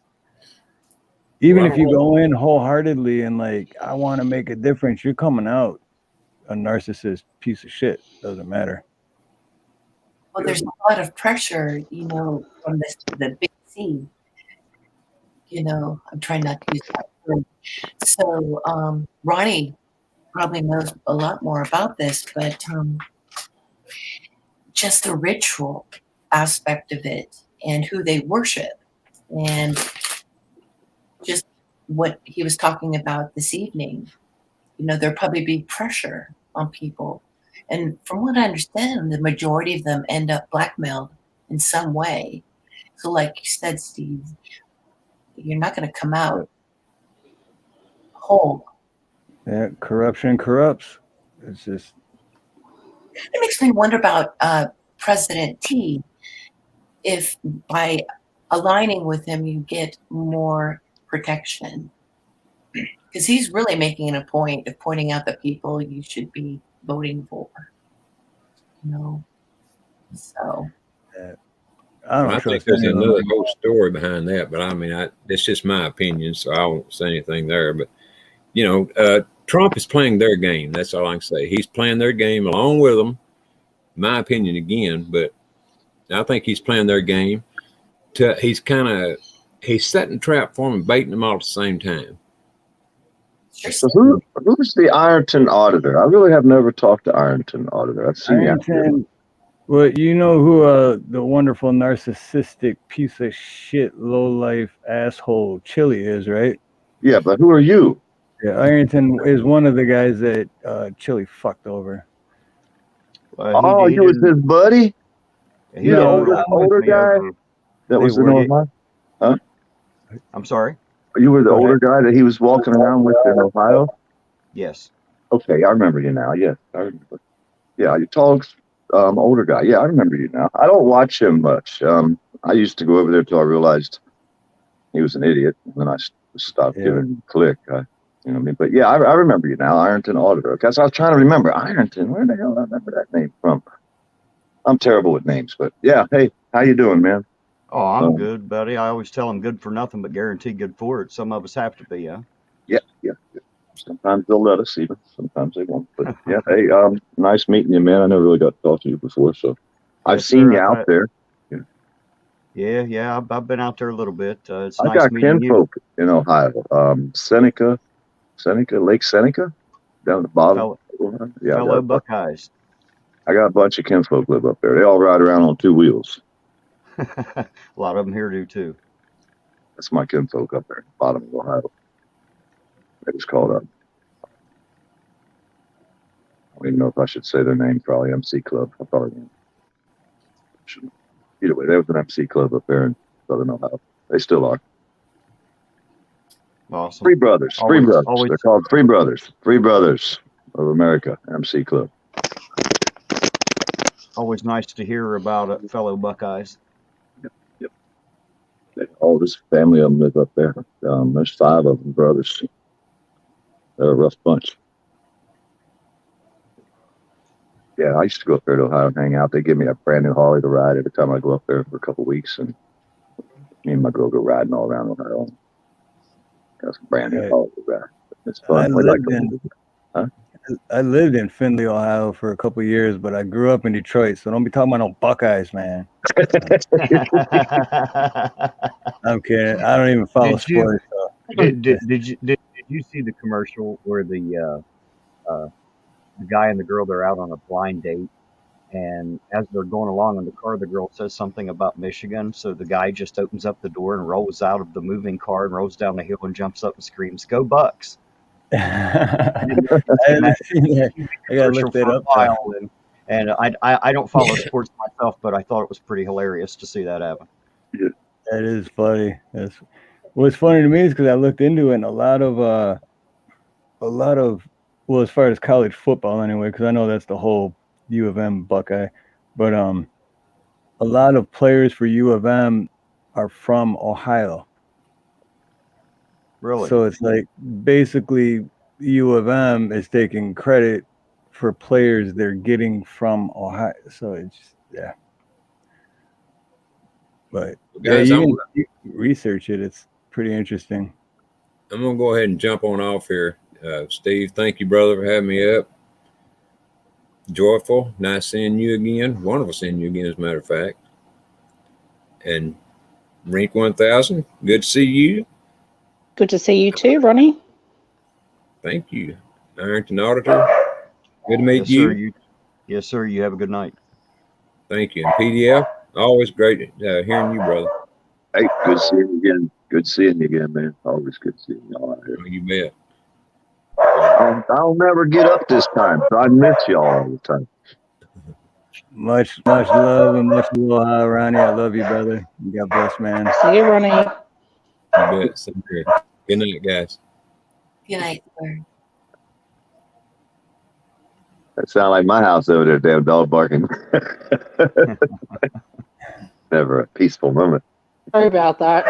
Even if you go in wholeheartedly and like, I want to make a difference, you're coming out a narcissist piece of shit. Doesn't matter. Well, there's a lot of pressure, you know, from the big C. You know, I'm trying not to use that word. So Ronnie probably knows a lot more about this, but just the ritual aspect of it and who they worship and just what he was talking about this evening. You know, there'll probably be pressure on people. And from what I understand, the majority of them end up blackmailed in some way. So like you said, Steve, you're not going to come out whole. Yeah, corruption corrupts. It's just. It makes me wonder about President T. If by aligning with him, you get more protection. Because he's really making a point of pointing out the people you should be voting for. You know? So. I think there's another whole story behind that, but I mean, it's just my opinion, so I won't say anything there. But, you know, Trump is playing their game. That's all I can say. He's playing their game along with them. My opinion again, but I think he's playing their game. He's setting a trap for them and baiting them all at the same time. So who's the Ironton auditor? I really have never talked to Ironton auditor. I've seen Ironton. Well, you know who the wonderful narcissistic piece of shit, low life asshole Chili is, right? Yeah, but who are you? Yeah, Ironton is one of the guys that Chili fucked over. You was his buddy? He's the older guy that was in Ohio? Huh? I'm sorry? You were the older guy that he was walking around with in Ohio? Yes. Okay, I remember you now. Yes, I remember. Yeah, you tall, older guy. Yeah, I remember you now. I don't watch him much. I used to go over there till I realized he was an idiot, and then I stopped giving him a click. You know what I mean? But yeah, I remember you now, Ironton Auditor. Because I was trying to remember Ironton. Where the hell do I remember that name from? I'm terrible with names, but yeah. Hey, how you doing, man? Oh, I'm good, buddy. I always tell them good for nothing, but guaranteed good for it. Some of us have to be, huh? Yeah. Sometimes they'll let us even. Sometimes they won't. But yeah, hey, nice meeting you, man. I never really got to talk to you before, so I've seen you out there. Yeah. I've been out there a little bit. It's I nice got meeting kinfolk in Ohio. Seneca, Lake Seneca, down at the bottom. Fellow Buckeyes. I got a bunch of kinfolk live up there. They all ride around on 2 wheels. A lot of them here do too. That's my kinfolk up there at the bottom of Ohio. They just called up. I don't even know if I should say their name. Probably MC Club. I probably shouldn't. Either way, there was an MC Club up there in Southern Ohio. They still are. Awesome. Free Brothers. They're called Free Brothers. Free Brothers of America. MC Club. Always nice to hear about fellow Buckeyes. Yep. All this family of them live up there. There's 5 of them brothers. They're a rough bunch. Yeah, I used to go up there to Ohio and hang out. They give me a brand new Harley to ride every time I go up there for a couple of weeks, and me and my girl go riding all around Ohio. Got some brand new Harley to ride. It's fun. I lived in Findlay, Ohio for a couple of years, but I grew up in Detroit, so don't be talking about no Buckeyes, man. I'm kidding. I don't even follow sports. Did you see the commercial where the guy and the girl, they're out on a blind date, and as they're going along in the car, the girl says something about Michigan, so the guy just opens up the door and rolls out of the moving car and rolls down the hill and jumps up and screams, "Go Bucks!" I gotta look that up. And I don't follow sports myself, but I thought it was pretty hilarious to see that happen. Yeah, that is funny. What's funny to me is because I looked into it, and a lot of well, as far as college football anyway, because I know that's the whole U of M Buckeye, but a lot of players for U of M are from Ohio. Really? So it's like basically U of M is taking credit for players they're getting from Ohio. So it's just, yeah. But guys, you can research it. It's pretty interesting. I'm going to go ahead and jump on off here. Steve, thank you, brother, for having me up. Joyful, nice seeing you again. Wonderful seeing you again, as a matter of fact. And Rink 1000, good to see you. Good to see you too, Ronnie. Thank you. Ironton Auditor, good to meet you. Yes, sir. You have a good night. Thank you. And PDF, always great hearing you, brother. Hey, good seeing you again. Good seeing you again, man. Always good seeing y'all out here. Oh, you bet. I'll never get up this time, so I miss y'all all the time. Much love and much aloha, Ronnie. I love you, brother. God bless, man. See you, Ronnie. You bet. Same here. Good night, guys. Good night, sir. That sounds like my house over there, damn dog barking. Never a peaceful moment. Sorry about that.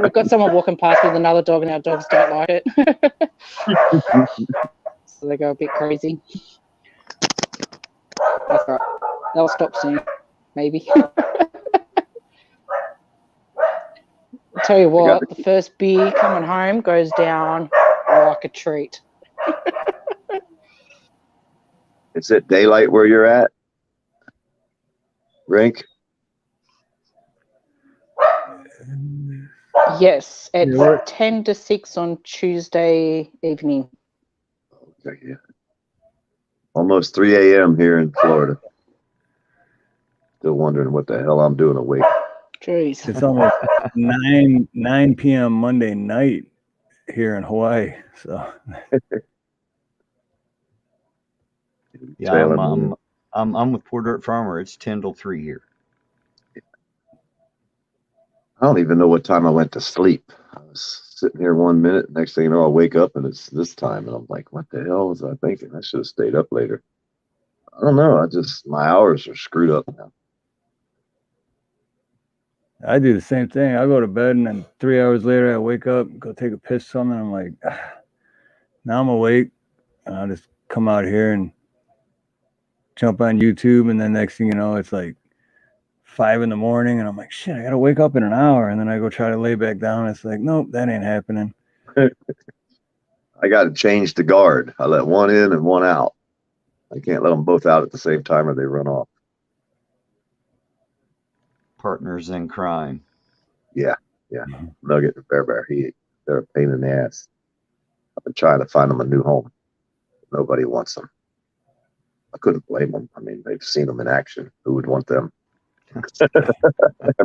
We've got someone walking past with another dog, and our dogs don't like it. So they go a bit crazy. That's right. They'll stop soon, maybe. I'll tell you what, the first beer coming home goes down like a treat. Is it daylight where you're at, Rink? Yes, it's 10 to 6 on Tuesday evening. Okay, yeah. Almost 3 a.m. here in Florida. Still wondering what the hell I'm doing awake. Jeez. It's almost 9 p.m. Monday night here in Hawaii. So yeah, I'm with Poor Dirt Farmer. It's 10 till 3 here. I don't even know what time I went to sleep. I was sitting here 1 minute. Next thing you know, I wake up and it's this time. And I'm like, what the hell was I thinking? I should have stayed up later. I don't know. My hours are screwed up now. I do the same thing. I go to bed and then 3 hours later I wake up, go take a piss or something. I'm like, now I'm awake, and I'll just come out here and jump on YouTube, and then next thing you know, it's like 5 in the morning, and I'm like, shit, I gotta wake up in an hour, and then I go try to lay back down. It's like, nope, that ain't happening. I got to change the guard. I let one in and one out. I can't let them both out at the same time or they run off. Partners in crime. Yeah. Nugget and Bear Bear, they're a pain in the ass. I've been trying to find them a new home. Nobody wants them. I couldn't blame them. I mean, they've seen them in action. Who would want them?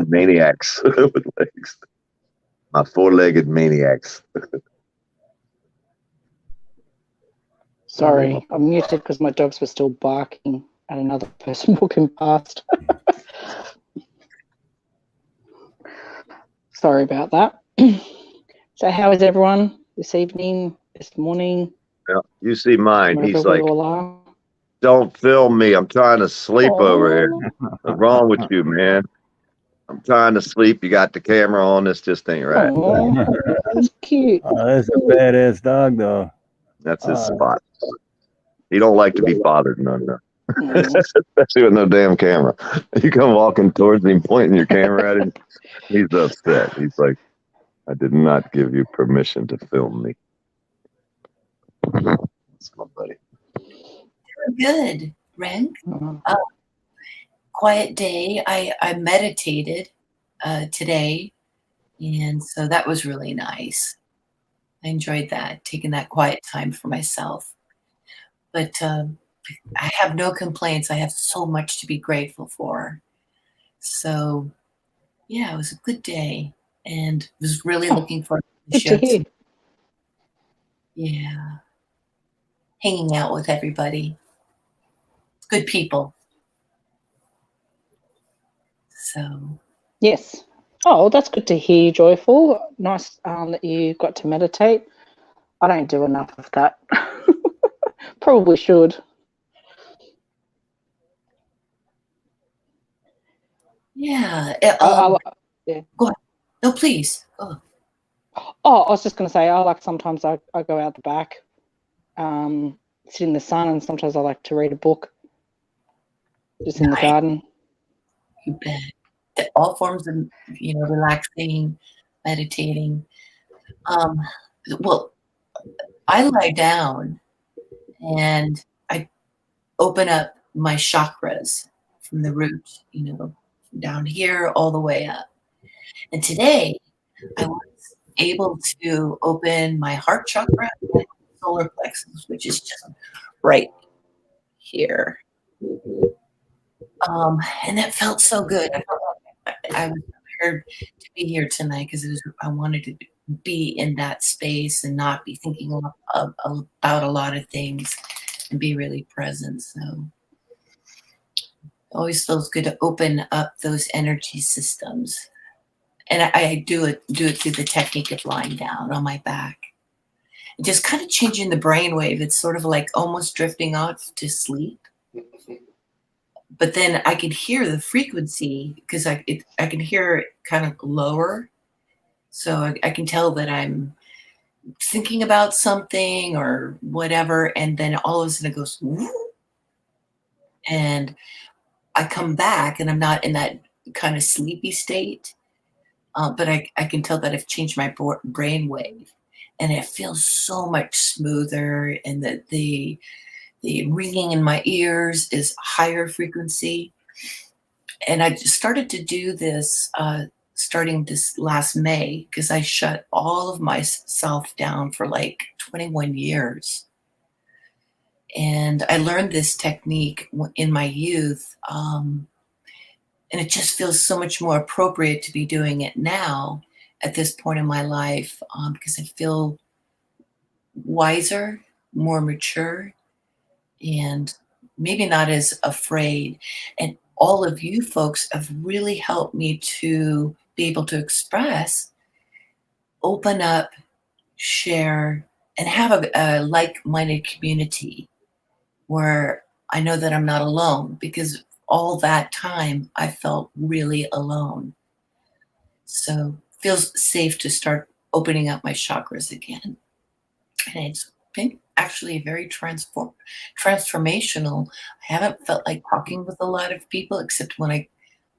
Maniacs with legs. My four-legged maniacs. Sorry, I'm muted because my dogs were still barking at another person walking past. Sorry about that. So how is everyone this evening, this morning? Yeah, you see mine. Wherever He's we like, all are? don't film me. I'm trying to sleep over here. Aw. What's wrong with you, man? I'm trying to sleep. You got the camera on. This just ain't right. Aw, that's cute. That's a badass dog, though. That's his spot. He don't like to be bothered none. Aw. Especially with no damn camera. You come walking towards him, pointing your camera at him. He's upset. He's like, I did not give you permission to film me. That's my buddy. Good, Ren. Aw. Quiet day. I meditated today, and so that was really nice. I enjoyed that, taking that quiet time for myself. But I have no complaints. I have so much to be grateful for. So, yeah, it was a good day, and was really looking forward to the Good to show. hear. Yeah, hanging out with everybody. Good people. So, Yes. Oh, well, that's good to hear, Joyful. Nice that you got to meditate. I don't do enough of that. Probably should. yeah. Yeah. Go ahead. No, please. Oh, Oh, I was just going to say, I like sometimes I go out the back, sit in the sun, and sometimes I like to read a book just in the nice. garden. You bet. All forms of, relaxing, meditating. Well, I lie down and I open up my chakras from the root, down here all the way up. And today I was able to open my heart chakra and solar plexus, which is just right here. And that felt so good. I felt like I was prepared to be here tonight because I wanted to be in that space and not be thinking about a lot of things and be really present. So it always feels good to open up those energy systems. And I do it through the technique of lying down on my back. And just kind of changing the brainwave. It's sort of like almost drifting off to sleep. But then I could hear the frequency because I can hear it kind of lower. So I can tell that I'm thinking about something or whatever. And then all of a sudden it goes, whoo, and I come back and I'm not in that kind of sleepy state. But I can tell that I've changed my brain wave, and it feels so much smoother, and that the ringing in my ears is higher frequency. And I just started to do this starting this last May because I shut all of myself down for like 21 years. And I learned this technique in my youth. And it just feels so much more appropriate to be doing it now at this point in my life because I feel wiser, more mature, and maybe not as afraid. And all of you folks have really helped me to be able to express, open up, share, and have a like-minded community where I know that I'm not alone, because all that time I felt really alone. So feels safe to start opening up my chakras again. And it's been actually very transformational. I haven't felt like talking with a lot of people except when I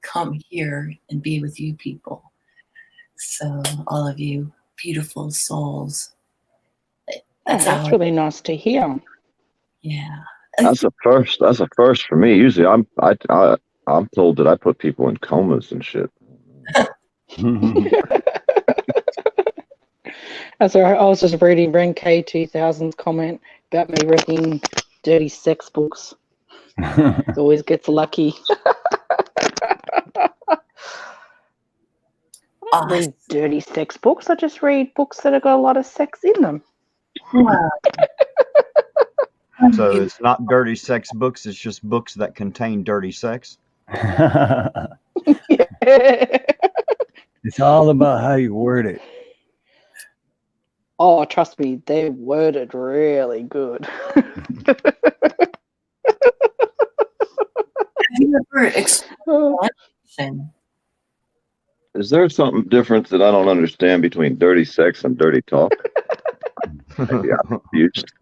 come here and be with you people. So all of you beautiful souls. That's really nice to hear. Yeah. That's a first. That's a first for me. Usually, I'm told that I put people in comas and shit. So I was just reading Ren K2000's comment about me reading dirty sex books. It always gets lucky. I don't read dirty sex books. I just read books that have got a lot of sex in them. So it's not dirty sex books. It's just books that contain dirty sex. It's all about how you word it. Oh, trust me, they're worded really good. Have you ever explored anything? Is there something different that I don't understand between dirty sex and dirty talk? Maybe I'm confused.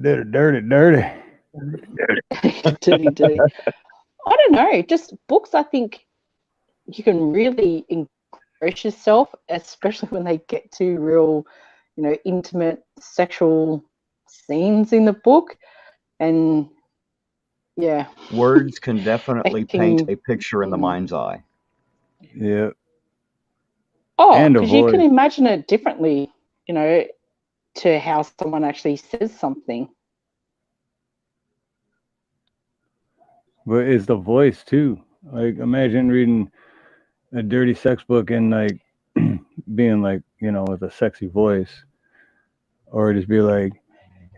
Dirty. Dirty. I don't know. Just books, I think you can really encourage yourself, especially when they get to real, intimate sexual scenes in the book. And yeah. Words can definitely paint a picture in the mind's eye. Yeah. Oh, because you can imagine it differently, to how someone actually says something. But it's the voice too. Like, imagine reading a dirty sex book and like being like, with a sexy voice, or just be like,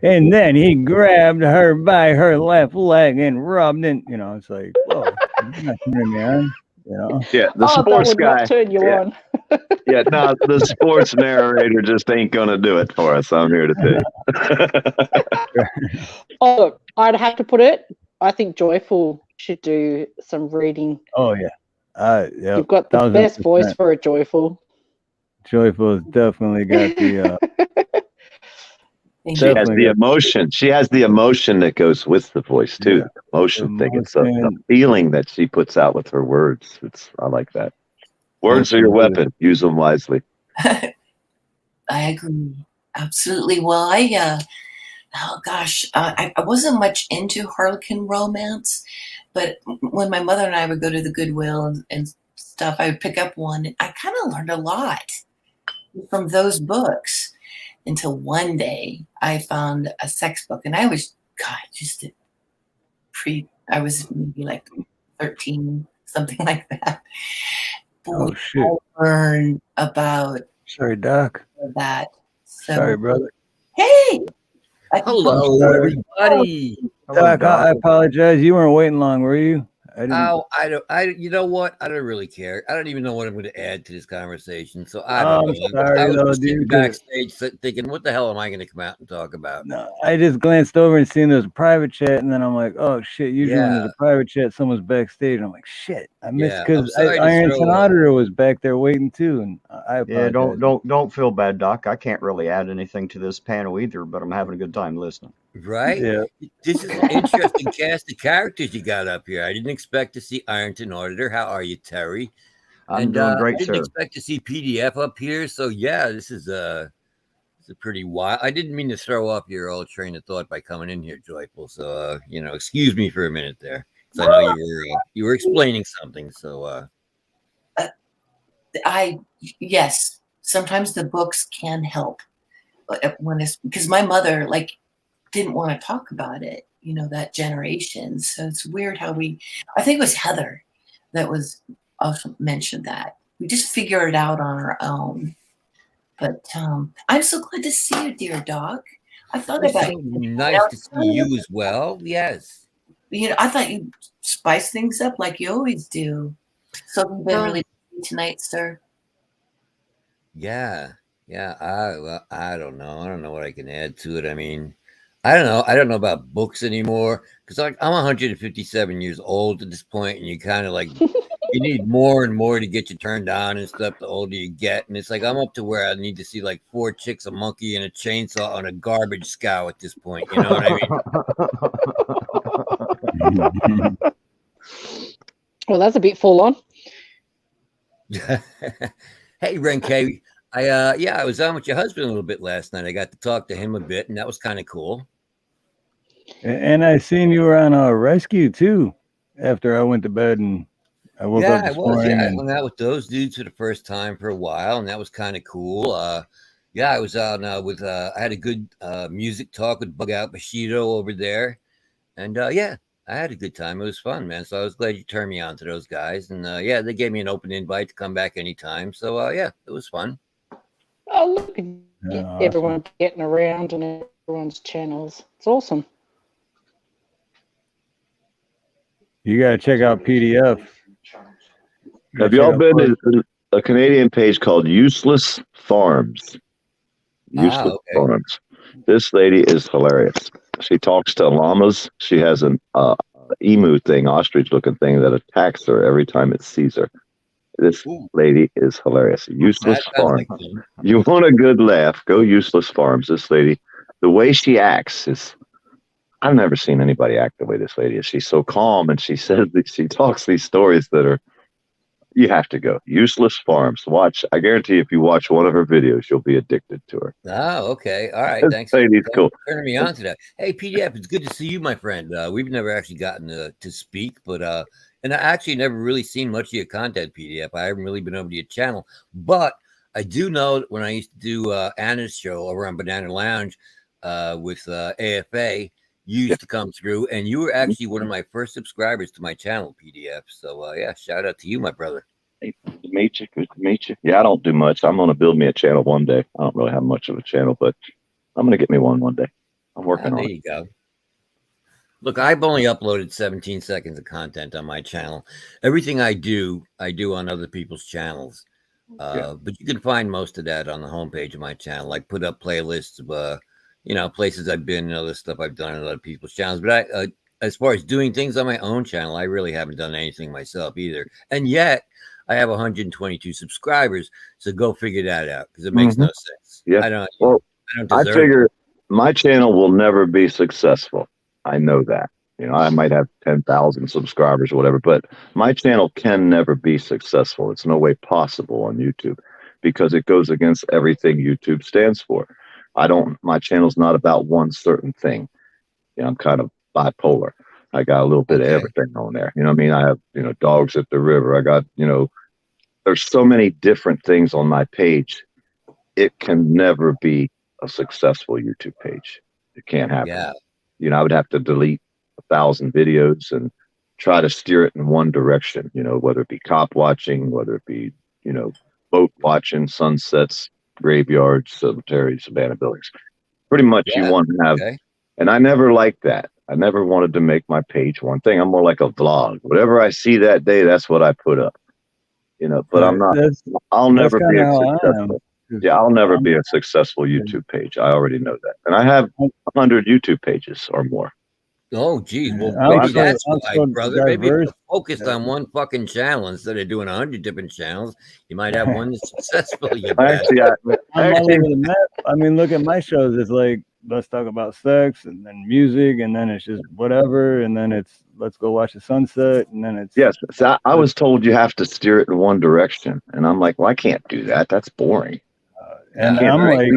and then he grabbed her by her left leg and rubbed in. It's like, whoa, you're not turning me on. Yeah, the sports that would guy. Not turn you on. Yeah, no, the sports narrator just ain't gonna do it for us. I'm here to tell you. Oh, look, I'd have to put it. I think Joyful should do some reading. Oh yeah, yeah. You've got the 1000%. best voice for a Joyful. Joyful's definitely got the. She has the emotion. She has the emotion that goes with the voice too. Yeah. The emotion thing. It's the feeling that she puts out with her words. I like that. Words are your weapon. Use them wisely. I agree. Absolutely. Well, I wasn't much into Harlequin romance, but when my mother and I would go to the Goodwill and stuff, I would pick up one. And I kind of learned a lot from those books until one day I found a sex book, and I was, I was maybe like 13, something like that. Boy, oh shit! I learned about. Sorry, Doc. That. So, sorry, brother. Hey. Hello, everybody. Doc, I apologize. You weren't waiting long, were you? You know what? I don't really care. I don't even know what I'm going to add to this conversation. So I don't know. Sorry, I was though, just sitting dude, backstage thinking, what the hell am I going to come out and talk about? No, I just glanced over and seen there's a private chat, and then I'm like, oh shit! Usually when there's a private chat, someone's backstage. And I'm like, shit, I missed because Ironton Auditor was back there waiting too, and I apologize. Yeah, don't feel bad, Doc. I can't really add anything to this panel either, but I'm having a good time listening. Right? Yeah. This is an interesting cast of characters you got up here. I didn't expect to see Ironton Auditor. How are you, Terry? I'm doing great, I didn't sir. expect to see PDF up here. So yeah, this is a pretty wild. I didn't mean to throw off your old train of thought by coming in here, Joyful. So excuse me for a minute there. So I know you were explaining something. So yes, sometimes the books can help when it's because my mother didn't want to talk about it, that generation. So it's weird how I think it was Heather that was also mentioned that we just figure it out on our own. But I'm so glad to see you, dear Doc. I thought about it. Nice to see you as well. Yes. I thought you'd spice things up like you always do. So you've been really busy tonight, sir. Yeah. I don't know. I don't know what I can add to it. I mean, I don't know. I don't know about books anymore because I'm 157 years old at this point, and you kind of you need more and more to get you turned on and stuff the older you get. And it's like I'm up to where I need to see like 4 chicks, a monkey, and a chainsaw on a garbage scow at this point. You know what I mean? Well, that's a bit full on. Hey, Renke. I was on with your husband a little bit last night. I got to talk to him a bit, and that was kind of cool. And I seen you were on a rescue too. After I went to bed and I woke up this morning. I hung out with those dudes for the first time for a while, and that was kind of cool. I was on with I had a good music talk with Bug Out Bushido over there, and I had a good time. It was fun, man. So I was glad you turned me on to those guys, and they gave me an open invite to come back anytime. So it was fun. Oh, look at everyone Awesome. getting around and everyone's channels. It's awesome. You gotta check out PDF. Have y'all been to a Canadian page called Useless Farms? Useless Farms. This lady is hilarious. She talks to llamas. She has an emu thing, ostrich-looking thing that attacks her every time it sees her. This lady is hilarious. Useless Farms. You want a good laugh? Go Useless Farms. This lady, the way she acts is. I've never seen anybody act the way this lady is. She's so calm, and she says that she talks these stories that are. You have to go. Useless Farms. Watch. I guarantee if you watch one of her videos, you'll be addicted to her. Oh, okay. All right. This Thanks. lady's cool. Turning me on to that. Hey, PDF, it's good to see you, my friend. We've never actually gotten to speak, but and I actually never really seen much of your content, PDF. I haven't really been over to your channel, but I do know that when I used to do Anna's show over on Banana Lounge with AFA, you used to come through, and you were actually one of my first subscribers to my channel, PDF. So shout out to you, my brother. Hey, good to meet you. Good to meet you. Yeah, I don't do much. I'm gonna build me a channel one day. I don't really have much of a channel, but I'm gonna get me one day. I'm working on it. There you go. Look, I've only uploaded 17 seconds of content on my channel. Everything I do on other people's channels. But you can find most of that on the homepage of my channel. Like put up playlists of places I've been and other stuff I've done on other people's channels. But as far as doing things on my own channel, I really haven't done anything myself either. And yet I have 122 subscribers. So go figure that out because it makes no sense. Yeah. I figure my channel will never be successful. I know that. I might have 10,000 subscribers or whatever, but my channel can never be successful. It's no way possible on YouTube because it goes against everything YouTube stands for. My channel's not about one certain thing. I'm kind of bipolar. I got a little bit of everything on there. You know what I mean? I have, dogs at the river. I got, there's so many different things on my page. It can never be a successful YouTube page. It can't happen. Yeah. I would have to delete 1,000 videos and try to steer it in one direction, whether it be cop watching, whether it be, boat watching, sunsets, graveyards, cemeteries, abandoned buildings. Pretty much you want to have, and I never liked that. I never wanted to make my page one thing. I'm more like a vlog. Whatever I see that day, that's what I put up. But I'm not, I'll never be a successful. Yeah, I'll never be a successful YouTube page. I already know that. And I have 100 YouTube pages or more. Oh, geez. Well, maybe that's why, brother. Maybe if you're focused on one fucking channel instead of doing 100 different channels, you might have one that's successful. I'm all over the map. I mean, look at my shows. It's like, let's talk about sex and then music, and then it's just whatever, and then it's let's go watch the sunset, and then it's So I was told you have to steer it in one direction, and I'm like, well, I can't do that. That's boring. And I'm like,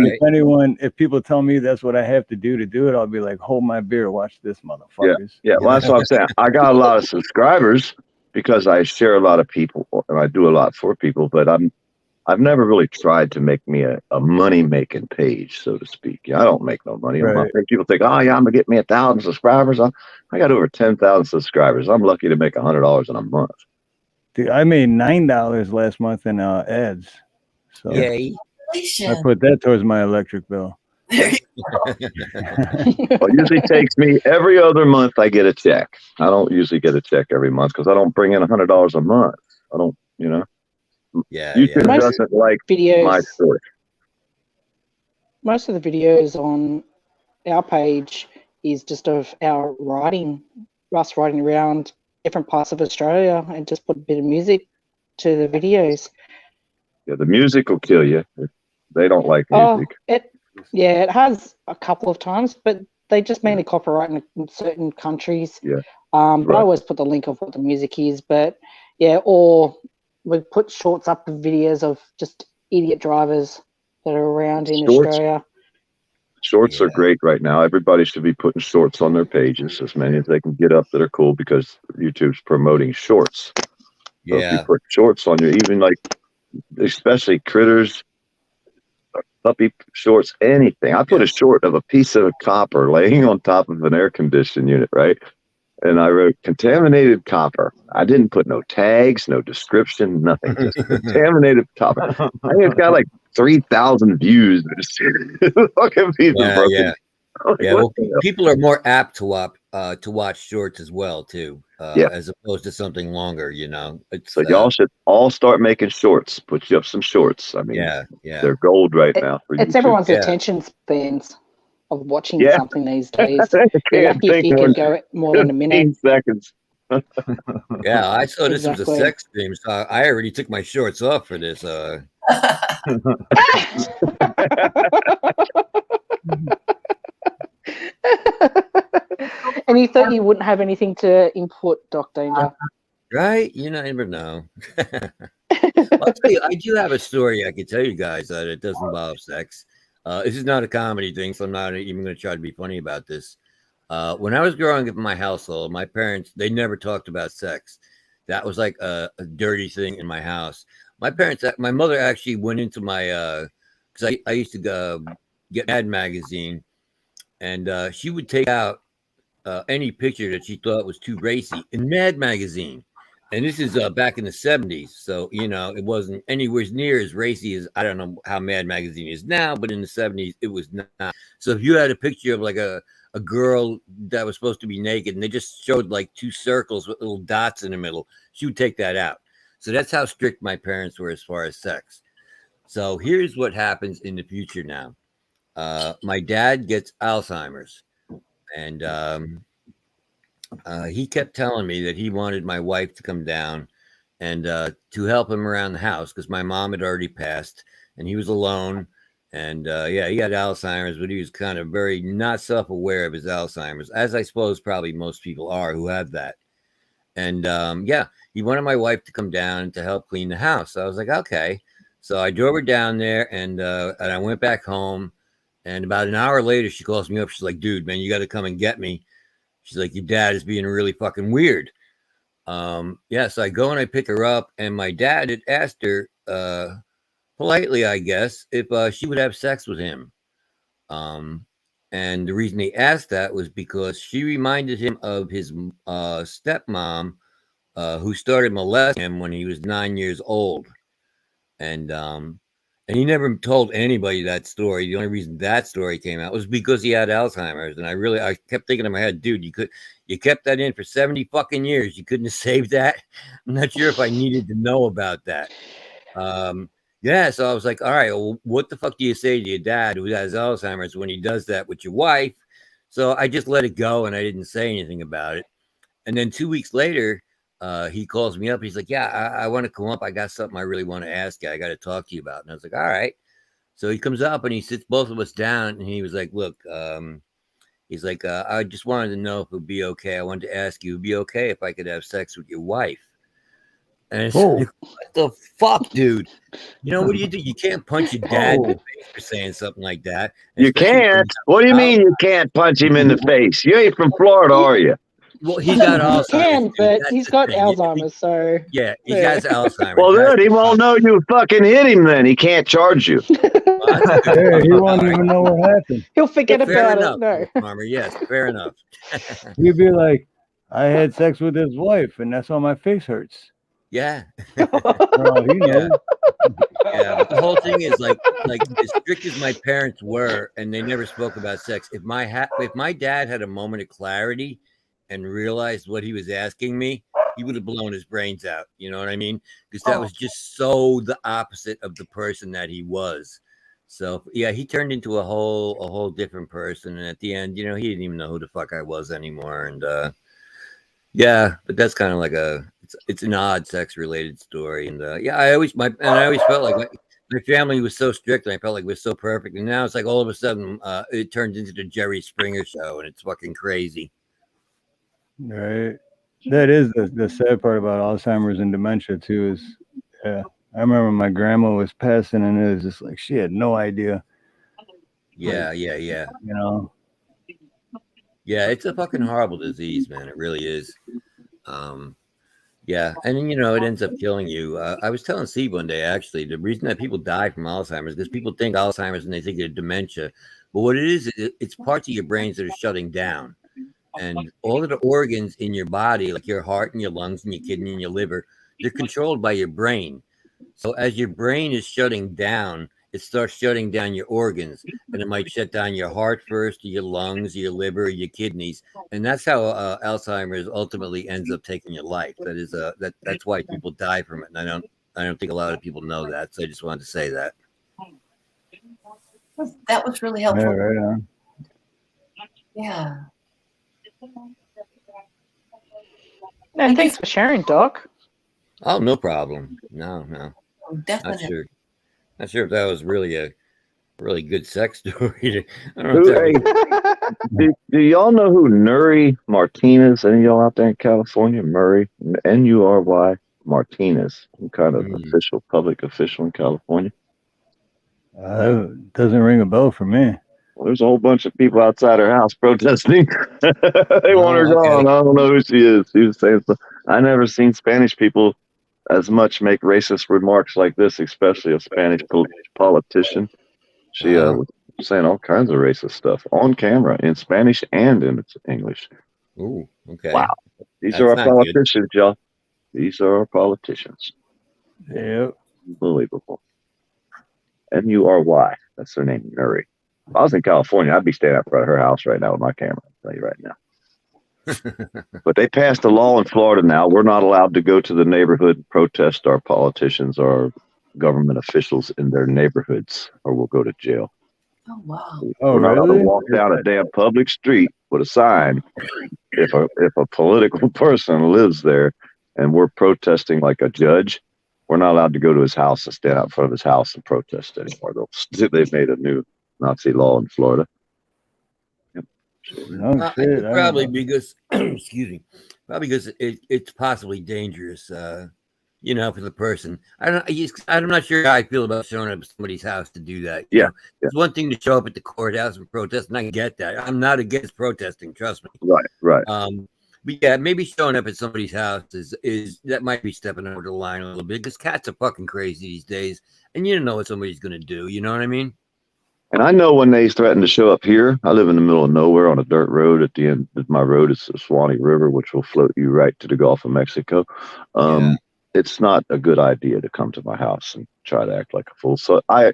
if people tell me that's what I have to do it, I'll be like, hold my beer, watch this, motherfuckers. Yeah. Well, that's what I'm saying. I got a lot of subscribers because I share a lot of people and I do a lot for people, but I've never really tried to make me a money-making page, so to speak. I don't make no money. Right. People think, oh, yeah, I'm going to get me 1,000 subscribers. I got over 10,000 subscribers. I'm lucky to make $100 in a month. Dude, I made $9 last month in ads. So yay. I put that towards my electric bill. Well, it usually takes me every other month I get a check. I don't usually get a check every month because I don't bring in $100 a month. I don't, YouTube doesn't like videos, my story. Most of the videos on our page is just of us riding around different parts of Australia and just put a bit of music to the videos. Yeah, the music will kill you. They don't like music. It has a couple of times, but they just mainly copyright in certain countries. Yeah. But I always put the link of what the music is. But yeah, or we put shorts up of videos of just idiot drivers that are around in Australia. Shorts are great right now. Everybody should be putting shorts on their pages, as many as they can get up that are cool, because YouTube's promoting shorts. So if you put shorts on your, even like, especially critters, puppy shorts, anything. I put a short of a piece of copper laying on top of an air conditioning unit, right? And I wrote contaminated copper. I didn't put no tags, no description, nothing. Just contaminated copper. I think it's got like 3,000 views. Fucking piece of broken. Well, people are more apt to watch shorts as well too, as opposed to something longer. You know, so y'all should all start making shorts. Put you up some shorts. I mean, they're gold right now. It's everyone's attention spans of watching something these days. You're lucky if you can go more than a minute. Seconds. Yeah, I saw this was a sex stream, so I already took my shorts off for this. And you thought you wouldn't have anything to input, Doc Danger. Right? You never know. I'll tell you, I do have a story I could tell you guys that it doesn't involve sex. This is not a comedy thing, so I'm not even going to try to be funny about this. When I was growing up in my household, my parents, they never talked about sex. That was like a dirty thing in my house. My mother actually went into my, because I used to get Mad Magazine, and she would take out any picture that she thought was too racy in Mad Magazine. And this is back in the 70s. So, you know, it wasn't anywhere near as racy as, I don't know how Mad Magazine is now, but in the 70s, it was not. So if you had a picture of like a girl that was supposed to be naked and they just showed like two circles with little dots in the middle, she would take that out. So that's how strict my parents were as far as sex. So here's what happens in the future now. My dad gets Alzheimer's, and he kept telling me that he wanted my wife to come down and to help him around the house because my mom had already passed and he was alone. And he had Alzheimer's, but he was kind of very not self-aware of his Alzheimer's, as I suppose probably most people are who have that. And he wanted my wife to come down to help clean the house. So I was like, okay. So I drove her down there, and I went back home. And about an hour later, she calls me up. She's like, dude, man, you got to come and get me. She's like, your dad is being really fucking weird. So I go and I pick her up, and my dad had asked her politely, I guess, if she would have sex with him. And the reason he asked that was because she reminded him of his stepmom, who started molesting him when he was 9 years old. And he never told anybody that story. The only reason that story came out was because he had Alzheimer's. And I kept thinking in my head, dude, you kept that in for 70 fucking years. You couldn't have saved that. I'm not sure if I needed to know about that. So I was like, all right, well, what the fuck do you say to your dad who has Alzheimer's when he does that with your wife? So I just let it go and I didn't say anything about it. And then 2 weeks later, he calls me up. He's like, yeah, I want to come up. I got something I really want to ask you. I got to talk to you about. And I was like, all right. So he comes up and he sits both of us down and he was like, look, he's like, I just wanted to know if it would be okay. I wanted to ask you, it would be okay if I could have sex with your wife. And it's like, what the fuck, dude? You know, what do? You can't punch your dad in the face for saying something like that. You can't? What do you mean you can't punch him in the face? You ain't from Florida, are you? Well, he got Alzheimer's. He can, but he's got Alzheimer's, so... Yeah, he got Alzheimer's. Well, good. He won't know you fucking hit him then. He can't charge you. He won't even know what happened. He'll forget Fair about enough, it. No. Farmer. Yes, fair enough. You'd be like, I had sex with his wife, and that's why my face hurts. Yeah. Oh, he knows. Yeah, but the whole thing is like as strict as my parents were, and they never spoke about sex. If my dad had a moment of clarity and realized what he was asking me, he would have blown his brains out. You know what I mean? Because that was just so the opposite of the person that he was. So yeah, he turned into a whole different person. And at the end, you know, he didn't even know who the fuck I was anymore. And Yeah, but that's kind of like it's an odd sex related story, and I always felt like my family was so strict, and I felt like it was so perfect, and now it's like all of a sudden it turned into the Jerry Springer show, and it's fucking crazy. Right. That is the sad part about Alzheimer's and dementia too. Is I remember my grandma was passing, and it was just like she had no idea. Yeah. You know. Yeah, it's a fucking horrible disease, man. It really is. Yeah, and then, it ends up killing you. I was telling Steve one day, actually, the reason that people die from Alzheimer's is because people think Alzheimer's and they think of dementia. But what it is, it's parts of your brains that are shutting down. And all of the organs in your body, like your heart and your lungs and your kidney and your liver, they're controlled by your brain. So as your brain is shutting down, it starts shutting down your organs, and it might shut down your heart first, or your lungs, or your liver, or your kidneys, and that's how Alzheimer's ultimately ends up taking your life. That is that's why people die from it, and I don't think a lot of people know that. So I just wanted to say that. That was really helpful. Yeah, right on. Yeah. No, thanks for sharing, Doc. Oh, no problem. No. Definitely. Not sure if that was really a really good sex story. I don't Who, know if that hey, do y'all know who Nuri Martinez? Any of y'all out there in California? Murray, Nury Martinez, some kind of public official in California. Doesn't ring a bell for me. Well, there's a whole bunch of people outside her house protesting. They want her gone. I don't know who she is. She was saying stuff. I never seen Spanish people as much make racist remarks like this, especially a Spanish politician. She was saying all kinds of racist stuff on camera in Spanish and in English. Ooh, okay. Wow. These That's are our not politicians, y'all. These are our politicians. Yep. Unbelievable. Nury. That's her name, Nuri. If I was in California, I'd be standing out front of her house right now with my camera. I'll tell you right now. But they passed a law in Florida now. We're not allowed to go to the neighborhood and protest our politicians or government officials in their neighborhoods, or we'll go to jail. Oh, wow. We're not allowed to walk down a damn public street with a sign if a political person lives there and we're protesting like a judge. We're not allowed to go to his house and stand out in front of his house and protest anymore. They've made a new Nazi law in Florida. Probably because, excuse me, probably because it's possibly dangerous, for the person. I'm not sure how I feel about showing up at somebody's house to do that. Yeah. It's one thing to show up at the courthouse and protest, and I get that. I'm not against protesting, trust me. Right. But yeah, maybe showing up at somebody's house is that might be stepping over the line a little bit, because cats are fucking crazy these days, and you don't know what somebody's gonna do. You know what I mean? And I know when they threaten to show up here, I live in the middle of nowhere on a dirt road. At the end of my road is the Swanee River, which will float you right to the Gulf of Mexico. It's not a good idea to come to my house and try to act like a fool. So I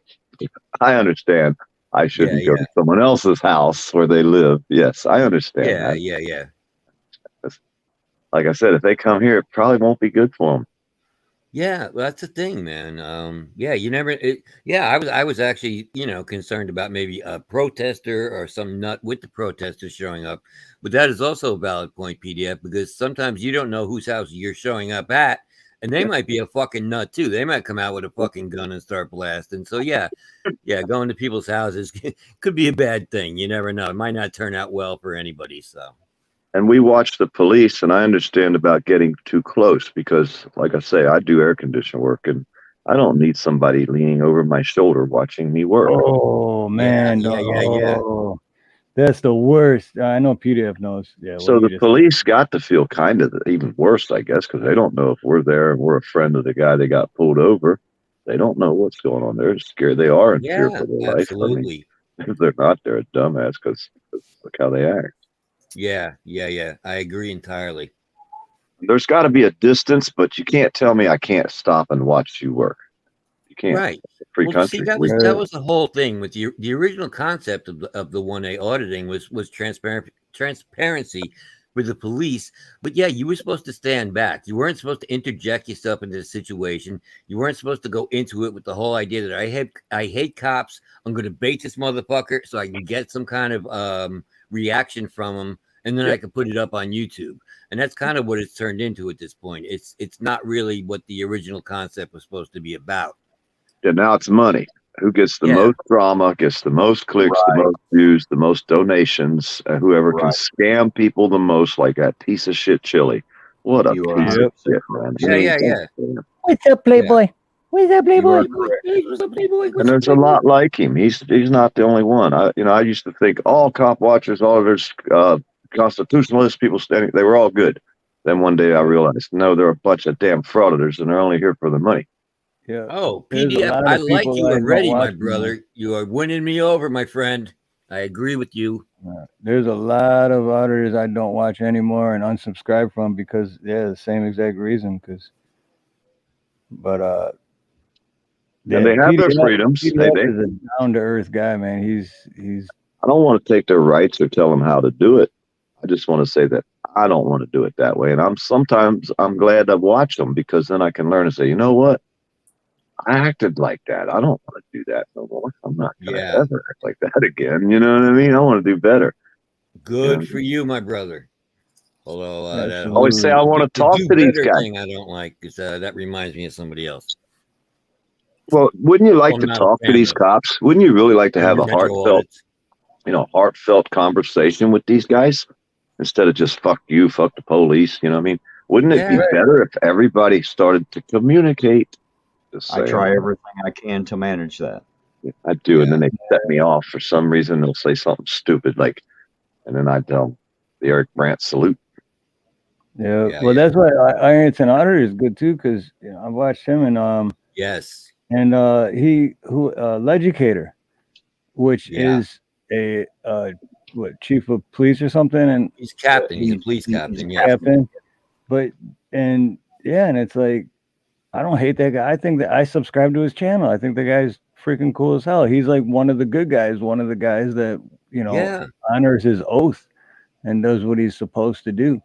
understand I shouldn't go to someone else's house where they live. Yes, I understand. Yeah. Like I said, if they come here, it probably won't be good for them. Yeah, well, that's the thing, man. I was actually, concerned about maybe a protester or some nut with the protesters showing up. But that is also a valid point, PDF, because sometimes you don't know whose house you're showing up at, and they might be a fucking nut too. They might come out with a fucking gun and start blasting. So going to people's houses could be a bad thing. You never know. It might not turn out well for anybody. So. And we watch the police, and I understand about getting too close because, like I say, I do air conditioner work, and I don't need somebody leaning over my shoulder watching me work. Oh, man. Yeah. That's the worst. I know PDF knows. Yeah. So the police got to feel kind of even worse, I guess, because they don't know if we're there and we're a friend of the guy that got pulled over. They don't know what's going on. They're scared. They are in fear for their life. Absolutely. I mean, if they're not, they're a dumbass because look how they act. Yeah. I agree entirely. There's got to be a distance, but you can't tell me I can't stop and watch you work. You can't. Right. Free country. See, that was the whole thing with the original concept of the 1A auditing was transparency with the police. But yeah, you were supposed to stand back. You weren't supposed to interject yourself into the situation. You weren't supposed to go into it with the whole idea that I hate cops. I'm going to bait this motherfucker so I can get some kind of reaction from him, and then I can put it up on YouTube. And that's kind of what it's turned into at this point. It's not really what the original concept was supposed to be about. Yeah, now it's money. Who gets the Yeah. most drama, gets the most clicks, the most views, the most donations, whoever can scam people the most, like that piece of shit Chili. What a piece of shit, man. Yeah. What's up, Playboy? What's up, Playboy? And there's a lot like him. He's not the only one. I used to think all cop watchers, auditors, constitutionalists, people standing, they were all good. Then one day I realized, no, they're a bunch of damn frauditors, and they're only here for the money. Yeah. Oh, PDF, I like you already, my brother. You are winning me over, my friend. I agree with you. There's a lot of auditors I don't watch anymore and unsubscribe from because, the same exact reason. And they have their freedoms. PDF is a down to earth guy, man. He's. I don't want to take their rights or tell them how to do it. I just want to say that I don't want to do it that way. And I'm glad I've watched them, because then I can learn and say, you know what? I acted like that. I don't want to do that no more. I'm not going to ever act like that again. You know what I mean? I want to do better. Good for you, my brother. Although I always say I want to talk to these guys. Thing I don't like, because that reminds me of somebody else. Well, wouldn't you like to talk to these cops? Wouldn't you really like to have a heartfelt conversation with these guys instead of just fuck you, fuck the police? You know what I mean? Wouldn't it be better if everybody started to communicate? I try everything I can to manage that. I do, and then they set me off for some reason. They'll say something stupid like, and then I tell them the Eric Brandt salute. Well, that's why Ironton Otter is good too, because I've watched him and and Legicator, which is a chief of police or something, and he's captain. He's a police captain. Captain, and it's like, I don't hate that guy. I think that I subscribe to his channel. I think the guy's freaking cool as hell. He's like one of the good guys, one of the guys that honors his oath and does what he's supposed to do.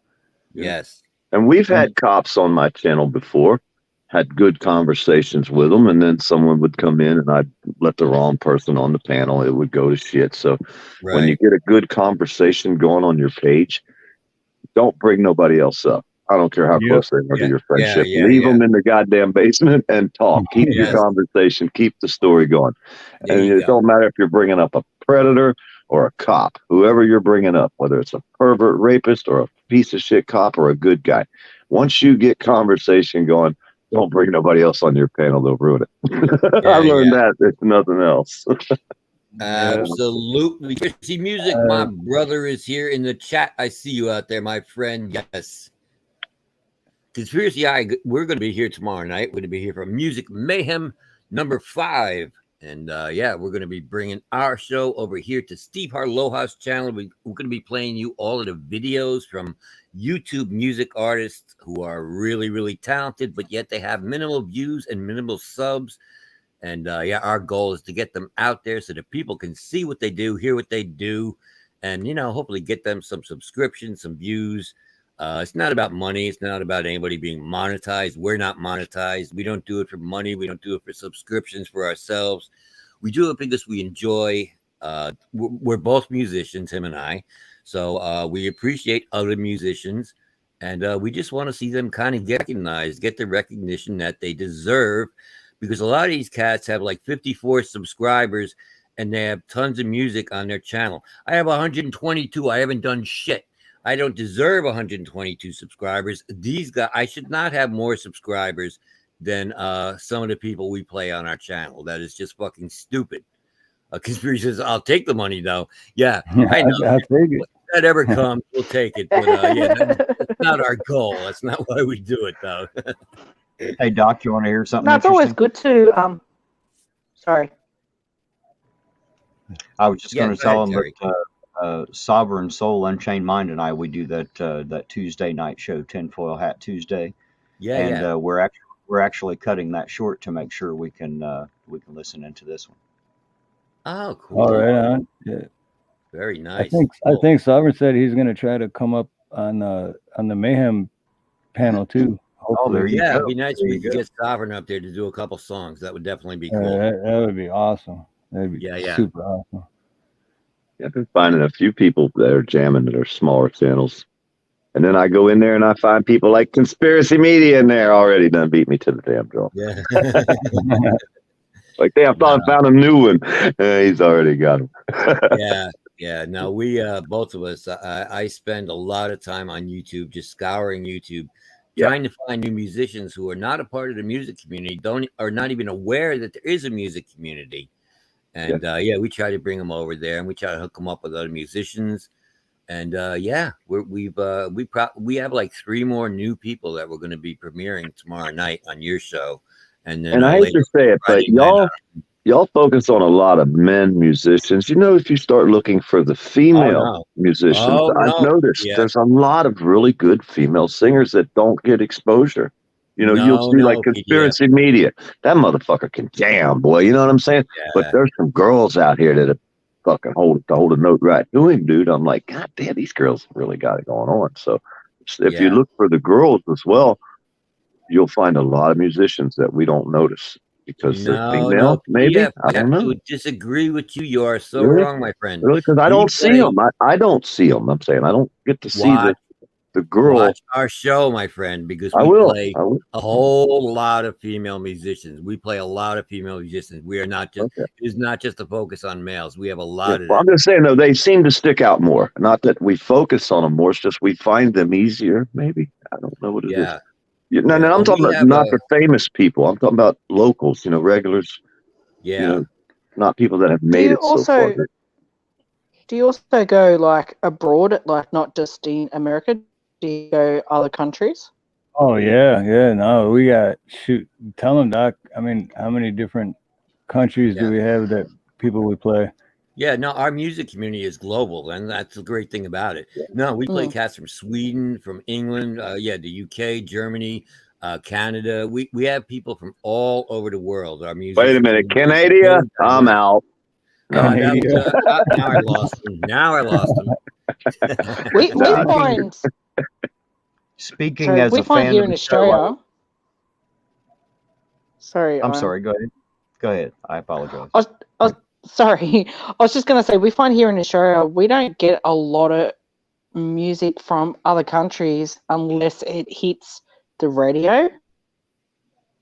Yes. And we've had cops on my channel before, had good conversations with them, and then someone would come in and I'd let the wrong person on the panel. It would go to shit. So when you get a good conversation going on your page, don't bring nobody else up. I don't care how close they are to your friendship. Leave them in the goddamn basement and talk. Keep your conversation. Keep the story going. And it don't matter if you're bringing up a predator or a cop, whoever you're bringing up, whether it's a pervert rapist or a piece of shit cop or a good guy. Once you get conversation going, don't bring nobody else on your panel. They'll ruin it. I learned that. There's nothing else. Absolutely. See, music, my brother is here in the chat. I see you out there, my friend. Yes. Conspiracy Eye, we're going to be here tomorrow night. We're going to be here for Music Mayhem number 5. And we're going to be bringing our show over here to Steve Harloha's channel. We're going to be playing you all of the videos from YouTube music artists who are really, really talented, but yet they have minimal views and minimal subs. And our goal is to get them out there so that people can see what they do, hear what they do, and, hopefully get them some subscriptions, some views. It's not about money. It's not about anybody being monetized. We're not monetized. We don't do it for money. We don't do it for subscriptions for ourselves. We do it because we enjoy. We're both musicians, him and I. So we appreciate other musicians. And we just want to see them kind of get recognized, get the recognition that they deserve. Because a lot of these cats have like 54 subscribers and they have tons of music on their channel. I have 122. I haven't done shit. I don't deserve 122 subscribers. These guys, I should not have more subscribers than some of the people we play on our channel. That is just fucking stupid. Conspiracy says, I'll take the money, though. Yeah, I know. I'll take it. If that ever comes, we'll take it. But that's not our goal. That's not why we do it, though. Hey, Doc, you want to hear something? No, it's always good to. Sorry. I was just going to tell them that. Sovereign Soul, Unchained Mind, and I, we do that Tuesday night show, Tinfoil Hat Tuesday. We're actually cutting that short to make sure we can listen into this one. Oh, cool! All right, on. Yeah. Very nice. I think Sovereign said he's going to try to come up on the Mayhem panel too. Hopefully. It'd be nice if we could get Sovereign up there to do a couple songs. That would definitely be cool. That would be awesome. That'd be super awesome. I've been finding a few people that are jamming that are smaller channels, And then I go in there and I find people like Conspiracy Media in there already done beat me to the damn drum. Yeah. Like, damn, I thought I found a new one. He's already got him. Yeah. Yeah. No, we, both of us, I spend a lot of time on YouTube, just scouring YouTube, trying to find new musicians who are not a part of the music community, are not even aware that there is a music community. And we try to bring them over there, and we try to hook them up with other musicians. And we have like 3 more new people that we're going to be premiering tomorrow night on your show. And then I hate to say it, but y'all focus on a lot of men musicians. You know, if you start looking for the female musicians, I've noticed there's a lot of really good female singers that don't get exposure. You know, you'll see like Conspiracy Media. That motherfucker can jam, boy. You know what I'm saying? Yeah. But there's some girls out here that fucking hold a note right to him, dude. I'm like, God damn, these girls really got it going on. So if you look for the girls as well, you'll find a lot of musicians that we don't notice because they're female. Maybe I don't know. I would disagree with you. You are so wrong, my friend. Really, because I don't see them. I don't see them. I'm saying I don't get to see the girl. Watch our show, my friend, because we play a whole lot of female musicians. We play a lot of female musicians. We are not just it's not just a focus on males. We have a lot of them. I'm just saying though, they seem to stick out more. Not that we focus on them more, it's just we find them easier, maybe. I don't know what it is. No, I'm talking about not the famous people. I'm talking about locals, you know, regulars. Yeah. You know, not people that have made it so far. Do you also go like abroad, like not just in America? Do you go other countries? Oh yeah. No, we got tell them, Doc. I mean, how many different countries do we have that people we play? Yeah, no, our music community is global, and that's the great thing about it. No, we play cats from Sweden, from England, the UK, Germany, Canada. We have people from all over the world. Our music. Wait a minute, Canada? I'm out. Now I lost him. We find. Speaking as a fan here in Australia. Sorry, I'm sorry. Go ahead. I apologize. Sorry, I was just going to say, we find here in Australia, we don't get a lot of music from other countries unless it hits the radio.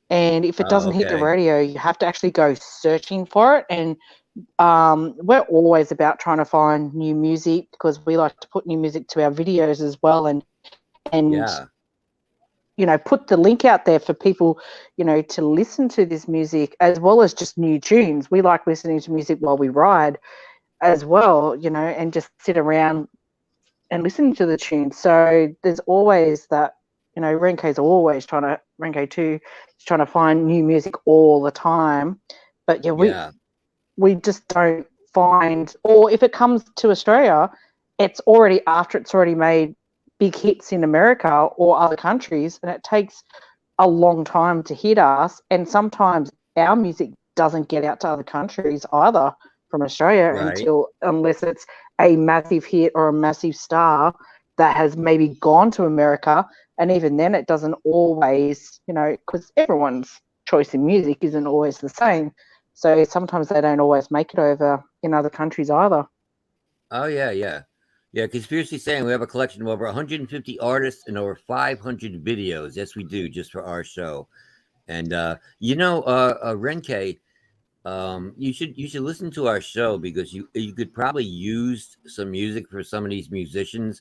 And if it doesn't hit the radio, you have to actually go searching for it. And we're always about trying to find new music because we like to put new music to our videos as well. And you know, put the link out there for people, you know, to listen to this music as well as just new tunes. We like listening to music while we ride as well, you know, and just sit around and listen to the tunes. So there's always that, you know, Renke's always Renke too, is trying to find new music all the time. But we just don't find, or if it comes to Australia, it's already made big hits in America or other countries, and it takes a long time to hit us. And sometimes our music doesn't get out to other countries either from Australia unless it's a massive hit or a massive star that has maybe gone to America. And even then it doesn't always, you know, because everyone's choice in music isn't always the same. So sometimes they don't always make it over in other countries either. Oh, yeah. Yeah, Conspiracy saying we have a collection of over 150 artists and over 500 videos. Yes, we do, just for our show. And Renke, you should listen to our show because you could probably use some music for some of these musicians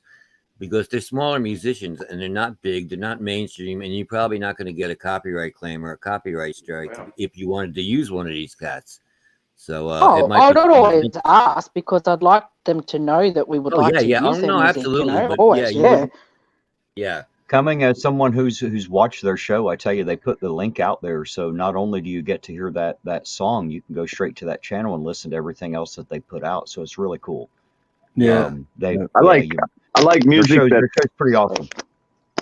because they're smaller musicians and they're not big, they're not mainstream, and you're probably not going to get a copyright claim or a copyright strike if you wanted to use one of these cats. So I don't always ask because I'd like them to know that we would like to use their music. Absolutely. You know? But always, Coming as someone who's watched their show, I tell you, they put the link out there. So not only do you get to hear that song, you can go straight to that channel and listen to everything else that they put out. So it's really cool. Yeah, I like music. That's pretty awesome.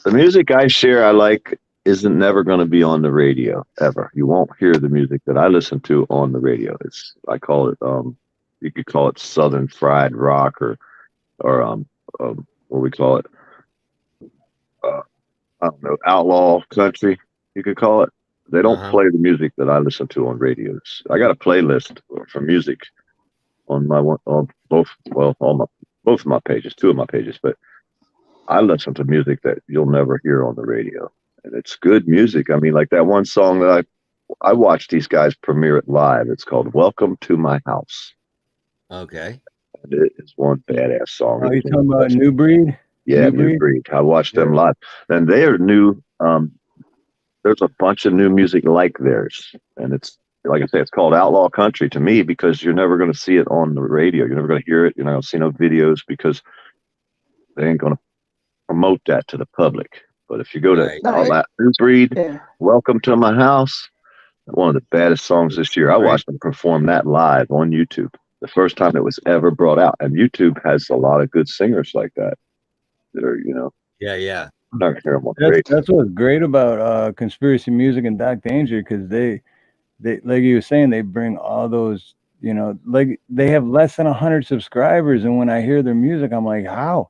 The music I share, I like. Isn't never going to be on the radio ever. You won't hear the music that I listen to on the radio. I call it you could call it Southern fried rock or what we call it I don't know, outlaw country, you could call it. They don't play the music that I listen to on radios. I got a playlist for music on both of my pages, 2 of my pages, but I listen to music that you'll never hear on the radio, and it's good music. I mean, like that one song that I watched these guys premiere it live. It's called "Welcome to My House." Okay. And it is one badass song. Are you talking about New Breed? Yeah, New Breed. I watched them live, and they are new. There's a bunch of new music like theirs, and it's like I say, it's called outlaw country to me because you're never going to see it on the radio. You're never going to hear it. You're not going to see no videos because they ain't going to promote that to the public. But if you go to New Breed, "Welcome to My House," one of the baddest songs this year. I watched them perform that live on YouTube. The first time it was ever brought out, and YouTube has a lot of good singers like that are, Yeah. That's what's great about Conspiracy Music and Doc Danger, because they like you were saying, they bring all those, like they have less than 100 subscribers, and when I hear their music, I'm like, how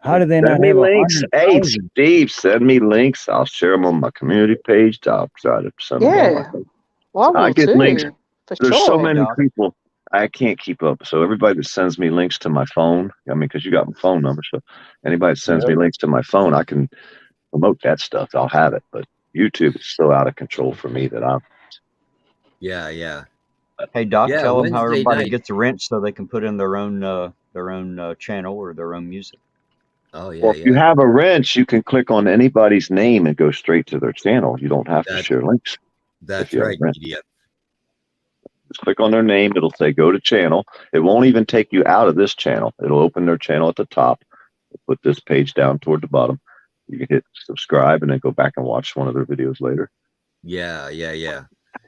do they not have links? 100,000? Hey, Steve, send me links. I'll share them on my community page. I'll try to send them on well, I I will get too, links. for There's so sure. many people. I can't keep up. So everybody that sends me links to my phone, I mean, because you got my phone number. So anybody that sends me links to my phone, I can promote that stuff. I'll have it. But YouTube is so out of control for me that I'm. Yeah. Hey Doc, tell them how Wednesday everybody night. gets a wrench so they can put in their own channel or their own music. Oh yeah. Well, if you have a wrench, you can click on anybody's name and go straight to their channel. You don't have to share links. That's right. Yeah. Just click on their name. It'll say go to channel. It won't even take you out of this channel. It'll open their channel at the top. Put this page down toward the bottom. You can hit subscribe and then go back and watch one of their videos later. Yeah.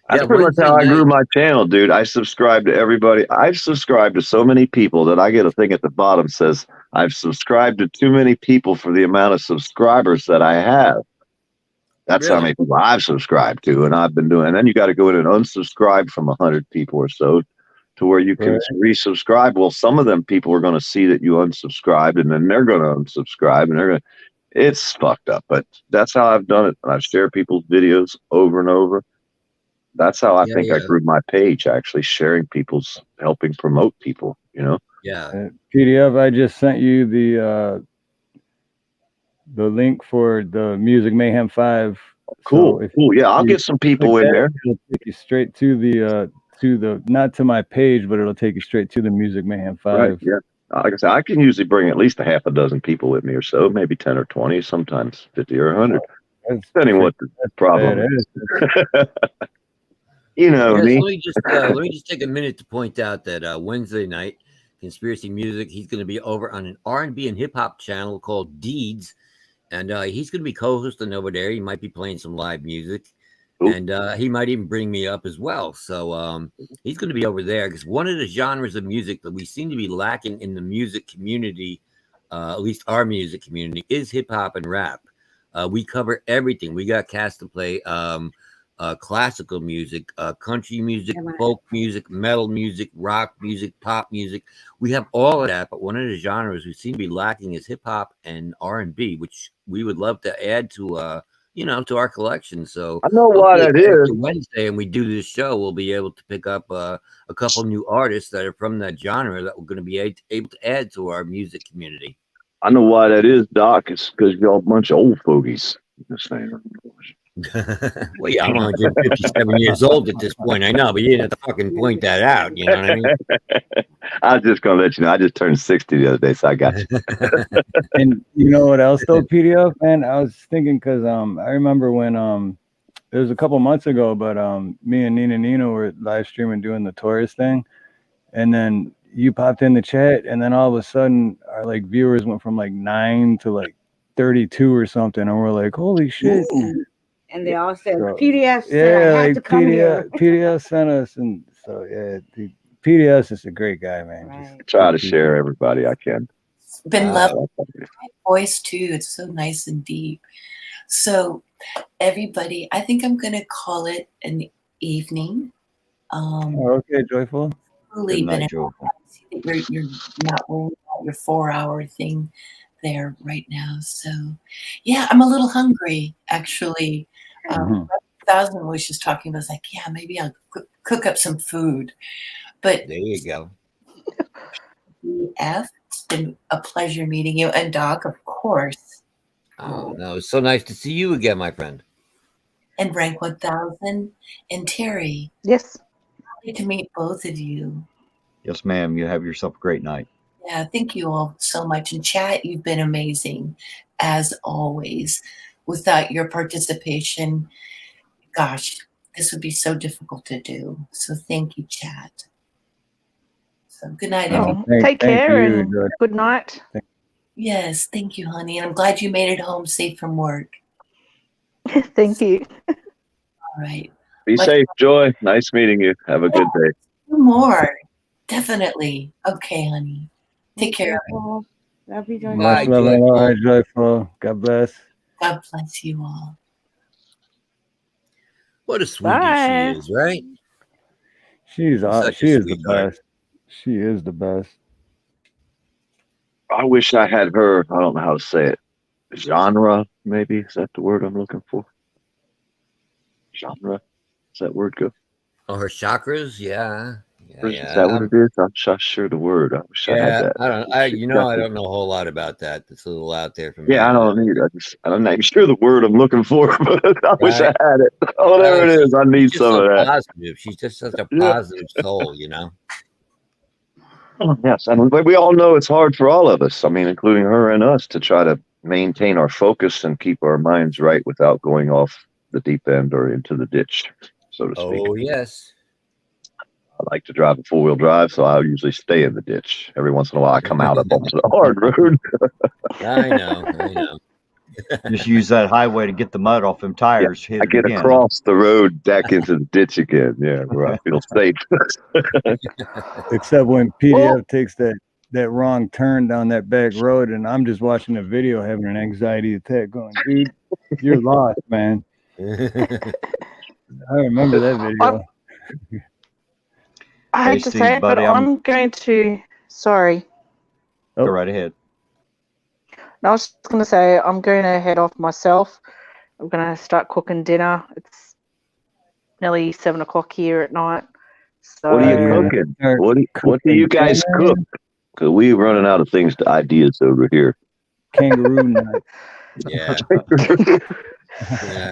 That's pretty much how I grew my channel, dude. I subscribe to everybody. I've subscribed to so many people that I get a thing at the bottom says I've subscribed to too many people for the amount of subscribers that I have. That's how many people I've subscribed to, and I've been doing. And then you got to go in and unsubscribe from 100 people or so to where you can resubscribe. Well, some of them people are going to see that you unsubscribed, and then they're going to unsubscribe, and they're going to. It's fucked up, but that's how I've done it. I've shared people's videos over and over. That's how I think I grew my page, actually sharing people's, helping promote people, Yeah. PDF, I just sent you the link for the Music Mayhem 5. Cool. Yeah, I'll get some people in there. It'll take you straight to the not to my page, but it'll take you straight to the Music Mayhem 5. Right, yeah. Like I said, I can usually bring at least a half a dozen people with me or so, maybe 10 or 20, sometimes 50 or 100, depending what the problem is. Me. Let me just take a minute to point out that Wednesday night, Conspiracy Music, he's going to be over on an R&B and hip hop channel called Deeds, and he's going to be co-hosting over there. He might be playing some live music, and he might even bring me up as well. So he's going to be over there because one of the genres of music that we seem to be lacking in the music community, at least our music community, is hip hop and rap. We cover everything. We got cast to play classical music, country music, folk music, metal music, rock music, pop music. We have all of that, but one of the genres we seem to be lacking is hip hop and R&B, which we would love to add to to our collection. So I know why that is. Wednesday, and we do this show, we'll be able to pick up a couple new artists that are from that genre that we're going to be able to add to our music community. I know why that is, Doc. It's because y'all a bunch of old fogies. Well, yeah, I'm 157 years old at this point. I know, but you didn't have to fucking point that out. You know what I mean? I was just gonna let you know. I just turned 60 the other day, so I got you. And you know what else though, PDF, man? I was thinking because I remember when it was a couple months ago, but me and Nina were live streaming doing the Taurus thing, and then you popped in the chat, and then all of a sudden our viewers went from 9 to 32 or something, and we're like, holy shit. Ooh. And they all said, PDF said I had to come here. PDF sent us, and so the PDS is a great guy, man. Right. Try to share everybody I can. Been lovely. Voice too. It's so nice and deep. So everybody, I think I'm gonna call it an evening. Okay, Joyful. Really been Joyful. You're not worried about your 4-hour thing there right now. So yeah, I'm a little hungry actually. 1000 was just talking about, yeah, maybe I'll cook up some food. But there you go. BF, it's been a pleasure meeting you, and Doc, of course. Oh, no, it's so nice to see you again, my friend. And Rank 1000 and Terry. Yes. Lovely to meet both of you. Yes, ma'am. You have yourself a great night. Yeah, thank you all so much. In chat, you've been amazing, as always. Without your participation, gosh, this would be so difficult to do. So thank you, chat. So good night, everyone. Take care and good night. Yes, thank you, honey. And I'm glad you made it home safe from work. Thank you. All right. Be safe, Joy. Nice meeting you. Have a good day. More. Definitely. Okay, honey. Take care. Love you, Joyful. Much love and aloha, Joyful. God bless. God bless you all. What a sweetie she is, right? She is the sweetheart. best. She is the best. I wish I had her, I don't know how to say it, genre, maybe? Is that the word I'm looking for? Genre? Does that word go? Oh, her chakras? Yeah. Is that what it is? I'm not sure the word. I wish I had that. I don't know a whole lot about that. It's a little out there for me. Yeah, I don't need it. I'm not even sure the word I'm looking for, but I wish I had it. Oh, there it is. I need some of that. Positive. She's just such a positive soul, you know? Yes, and we all know it's hard for all of us. I mean, including her and us, to try to maintain our focus and keep our minds right without going off the deep end or into the ditch, so to speak. Oh, yes. I like to drive a four-wheel drive, so I usually stay in the ditch. Every once in a while, I come out up onto the hard road. I know. Just use that highway to get the mud off them tires. I get across the road back into the ditch again. Yeah, where I feel safe. Except when PDF takes that wrong turn down that back road, and I'm just watching the video having an anxiety attack going, dude, you're lost, man. I remember that video. I hate to say it, but I'm going to... Sorry. Go right ahead. No, I was just going to say I'm going to head off myself. I'm going to start cooking dinner. It's nearly 7 o'clock here at night. So What are you cooking? What do you guys cook? Because we're running out of ideas over here. Kangaroo nut. Yeah.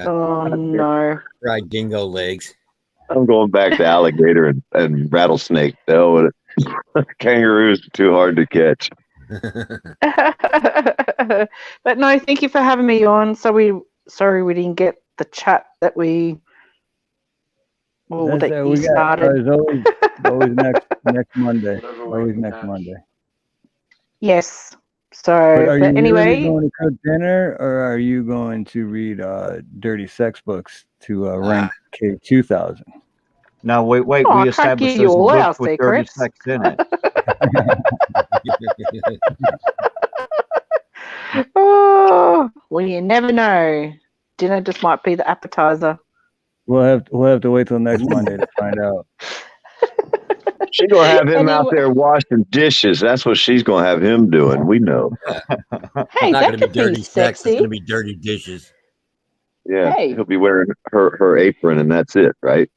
Oh, no. Fried dingo legs. I'm going back to alligator and rattlesnake. No, kangaroos are too hard to catch. But no, thank you for having me on. Sorry we didn't get the chat that you started. Always next Monday. Always next Monday. Yes. So, are you anyway, really going to cook dinner, or are you going to read dirty sex books to rank K2000? Now wait. We established those books with dirty sex in it. Oh, well, you never know. Dinner just might be the appetizer. We'll have to wait till next Monday to find out. She's gonna have him out there washing dishes. That's what she's gonna have him doing. We know. Hey, not that gonna be could dirty be sex. sexy. It's gonna be dirty dishes. Yeah, Hey. he'll be wearing her apron, and that's it, right?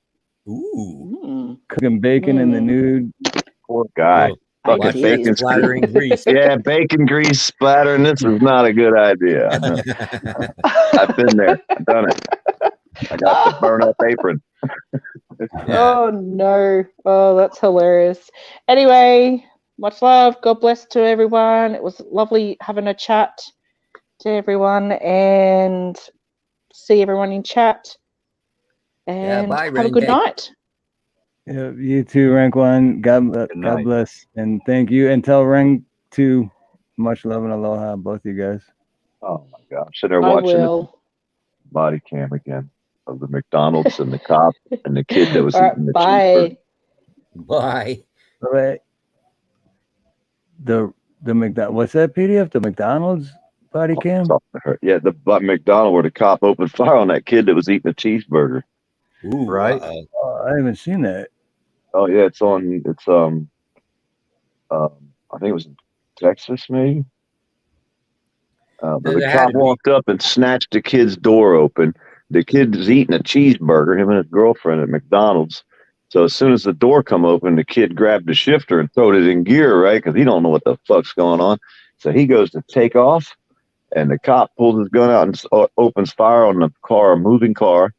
Ooh. Cooking bacon in the nude. Poor guy. Fucking Ideas. bacon Splattering grease. Yeah, bacon grease splattering. This is not a good idea. I know. I've been there. I've done it. I got the burn up apron. Oh no. Oh, that's hilarious. Anyway, much love. God bless to everyone. It was lovely having a chat to everyone, and see everyone in chat. And bye, have a good night. Yeah, you too, Rank 1. God bless, and thank you. And tell Rank 2, much love and aloha, both you guys. Oh my God! I'm sitting there I watching will. the body cam again of the McDonald's and the cop and the kid that was All right, eating the bye. Bye. All right. The what's that PDF? The McDonald's body cam? Yeah, the McDonald's where the cop opened fire on that kid that was eating a cheeseburger. Ooh, right. Oh, I haven't seen that. Oh yeah, it's I think it was in Texas, maybe. But the cop walked up and snatched the kid's door open. The kid was eating a cheeseburger, him and his girlfriend at McDonald's. So as soon as the door come open, the kid grabbed the shifter and throwed it in gear, right? Because he don't know what the fuck's going on. So he goes to take off, And the cop pulls his gun out and opens fire on the car, a moving car.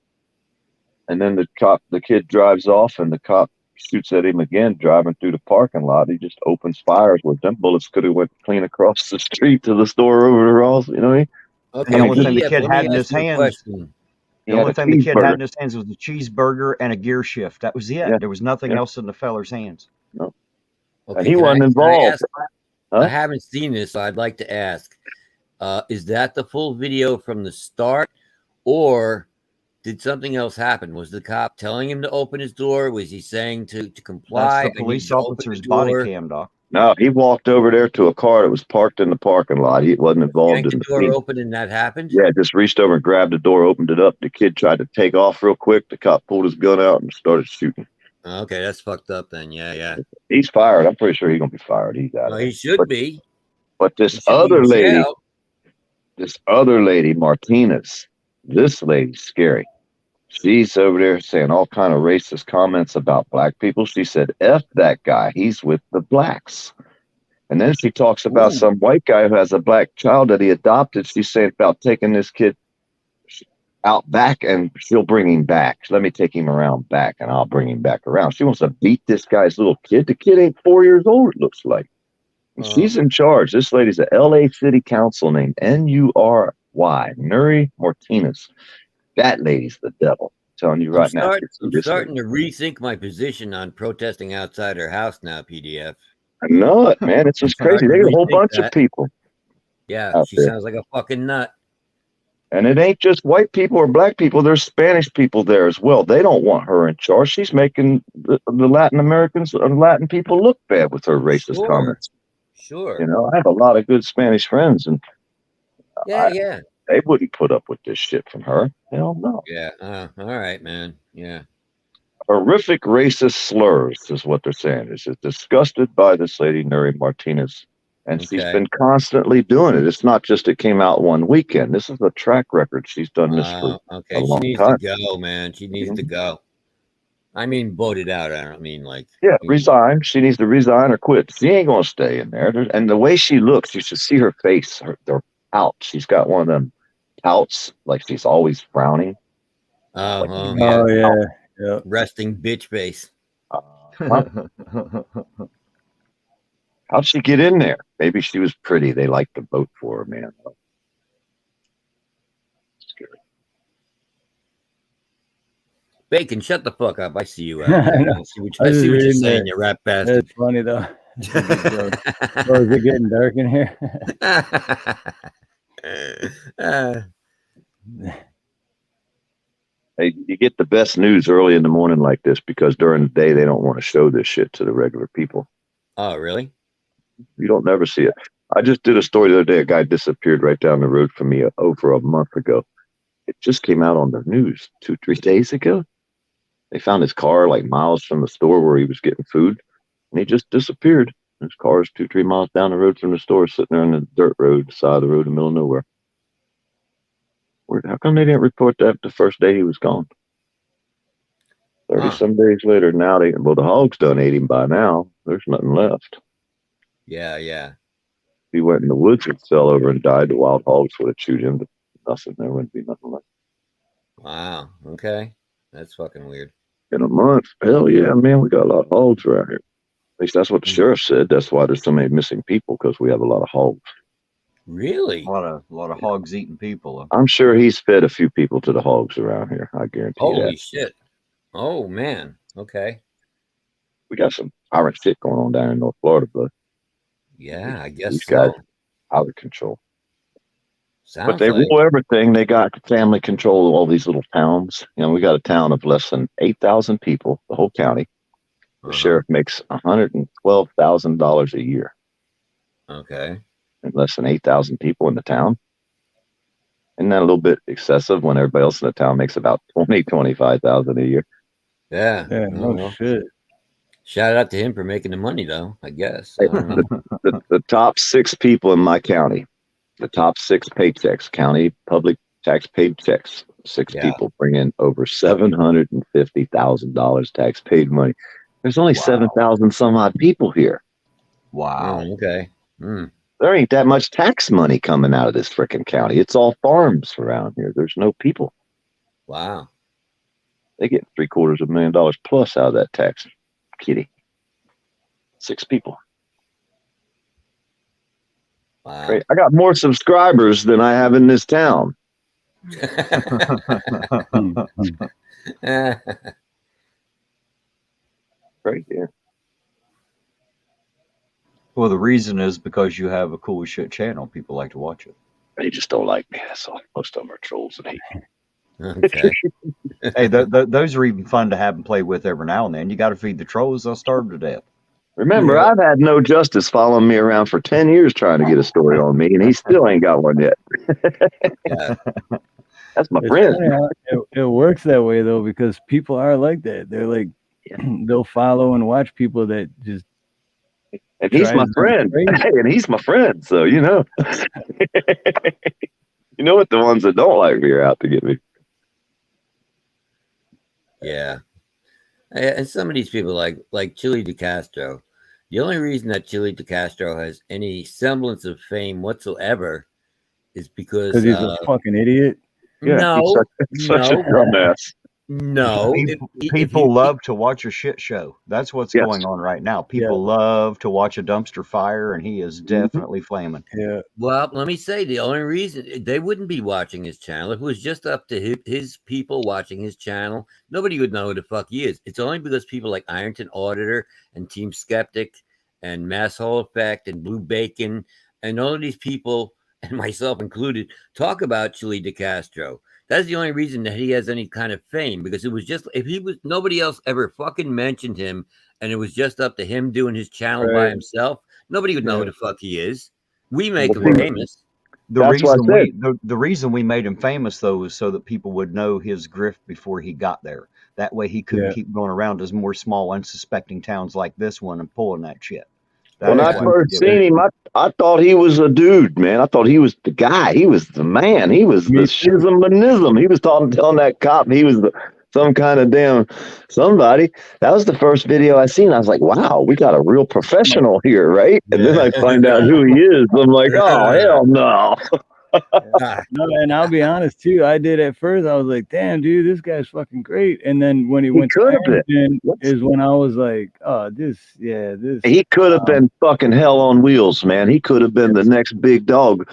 And then the kid drives off, and the cop shoots at him again, driving through the parking lot. He just opens fires with them bullets. Could have went clean across the street to the store over to Ross. You know what I mean? Okay, The only thing the PDF, kid let me had in his ask you a hands. question. The only thing the kid had in his hands was a cheeseburger and a gear shift. That was it. Yeah. There was nothing else in the feller's hands. No. Okay, And he wasn't involved. I haven't seen this, so I'd like to ask: is that the full video from the start, or did something else happen? Was the cop telling him to open his door? Was he saying to comply? That's the police officer's body cam, Doc. No, he walked over there to a car that was parked in the parking lot. He wasn't involved in the door scene. open and that happened? Yeah, just reached over and grabbed the door, opened it up. The kid tried to take off real quick. The cop pulled his gun out and started shooting. Okay, that's fucked up then. Yeah. He's fired. I'm pretty sure he's gonna be fired. He's out. Well, he should be. But this other lady, Martinez, this lady's scary. She's over there saying all kind of racist comments about black people. She said, F that guy. He's with the blacks. And then she talks about some white guy who has a black child that he adopted. She's saying about taking this kid out back and she'll bring him back. Let me take him around back and I'll bring him back around. She wants to beat this guy's little kid. The kid ain't 4 years old, it looks like. And she's in charge. This lady's a LA City Council named Nury, Nuri Martinez. That lady's the devil. I'm telling you right now. I'm starting to rethink my position on protesting outside her house now, PDF. I know it, man. It's just crazy. They got a whole bunch of people. Yeah, she sounds like a fucking nut. And it ain't just white people or black people. There's Spanish people there as well. They don't want her in charge. She's making the Latin Americans and Latin people look bad with her racist comments. Sure. You know, I have a lot of good Spanish friends, and yeah. They wouldn't put up with this shit from her. Hell no. Yeah. All right, man. Yeah. Horrific racist slurs is what they're saying. Is disgusted by this lady, Nuri Martinez. And she's been constantly doing it. It's not just it came out one weekend. This is a track record. She's done this for a long time. She needs to go, man. She needs to go. I mean, voted out. I don't mean like. Yeah, resign. She needs to resign or quit. She ain't going to stay in there. And the way she looks, you should see her face. They're out. She's got one of them pouts, like she's always frowning. Yeah. Resting bitch face. How'd she get in there? Maybe she was pretty. They liked to vote for her, man. Scary. Bacon, shut the fuck up. I see you out there. I see what you're saying, you rat bastard. It's funny, though. Oh, is it getting dark in here? Hey, you get the best news early in the morning like this because during the day they don't want to show this shit to the regular people. Oh, really? You don't never see it. I just did a story the other day. A guy disappeared right down the road from me over a month ago. It just came out on the news 2-3 days ago. They found his car like miles from the store where he was getting food, and he just disappeared. His car is 2-3 miles down the road from the store, sitting there on the dirt road, side of the road in the middle of nowhere. How come they didn't report that the first day he was gone? 30-some days later, now the hogs done ate him by now. There's nothing left. Yeah. If he went in the woods and fell over and died, the wild hogs would have chewed him, but nothing. There wouldn't be nothing left. Wow. Okay. That's fucking weird. In a month? Hell yeah, man. We got a lot of hogs around here. At least that's what the sheriff said. That's why there's so many missing people, because we have a lot of hogs. Really? A lot of hogs eating people. I'm sure he's fed a few people to the hogs around here. I guarantee that. Holy shit. Oh, man. Okay. We got some pirate shit going on down in North Florida, but yeah, I guess these so. guys out of control. Sounds but they rule everything. They got family control of all these little towns. You know, we got a town of less than 8,000 people, the whole county. The sheriff makes $112,000 a year. Okay. And less than 8,000 people in the town. Isn't that a little bit excessive when everybody else in the town makes about 25,000 a year? Yeah. No shit. Shout out to him for making the money, though, I guess. I don't know. The top 6 people in my county, the top 6 paychecks, county public tax paid checks, 6 people bring in over $750,000 tax paid money. There's only 7,000 some odd people here. Wow. Okay. there ain't that much tax money coming out of this frickin' county. It's all farms around here. There's no people. Wow. They get $750,000 plus out of that tax kitty. 6 people. Wow. Great. I got more subscribers than I have in this town. Right here. Well, the reason is because you have a cool as shit channel. People like to watch it. They just don't like me. That's all. Most of them are trolls and hate me. Okay. Hey, those are even fun to have and play with every now and then. You got to feed the trolls; they'll starve to death. Remember, I've had No Justice following me around for 10 years trying to get a story on me, and he still ain't got one yet. Yeah. That's my It's friend. funny how it works that way though, because people are like that. They're like, they'll follow and watch people that just. And he's my friend. Hey, and he's my friend. So, you know. You know what? The ones that don't like me are out to get me. Yeah. And some of these people like Chili DeCastro, the only reason that Chili DeCastro has any semblance of fame whatsoever is because he's a fucking idiot. Yeah, no, he's such a dumbass. No. People love to watch a shit show. That's what's going on right now. People love to watch a dumpster fire, and he is definitely flaming. Yeah. Well, let me say, the only reason they wouldn't be watching his channel, if it was just up to his people watching his channel, nobody would know who the fuck he is. It's only because people like Ironton Auditor and Team Skeptic and Mass Hall Effect and Blue Bacon and all of these people, and myself included, talk about Chili DeCastro. That's the only reason that he has any kind of fame, because it was just, if he was, nobody else ever fucking mentioned him, and it was just up to him doing his channel by himself, nobody would know who the fuck he is. We make him famous. The reason we made him famous, though, is so that people would know his grift before he got there. That way he couldn't keep going around as more small, unsuspecting towns like this one and pulling that shit. When I first seen him, I thought he was a dude, man. I thought he was the guy. He was the man. He was the shizm. He was telling that cop he was some kind of damn somebody. That was the first video I seen. I was like, wow, we got a real professional here, right? And then I find out who he is. I'm like, oh, hell no. No, and I'll be honest too. I did at first. I was like, "Damn, dude, this guy's fucking great." And then when he went to Ironton, is when I was like, "Oh, this." He could have been fucking hell on wheels, man. He could have been the next big dog,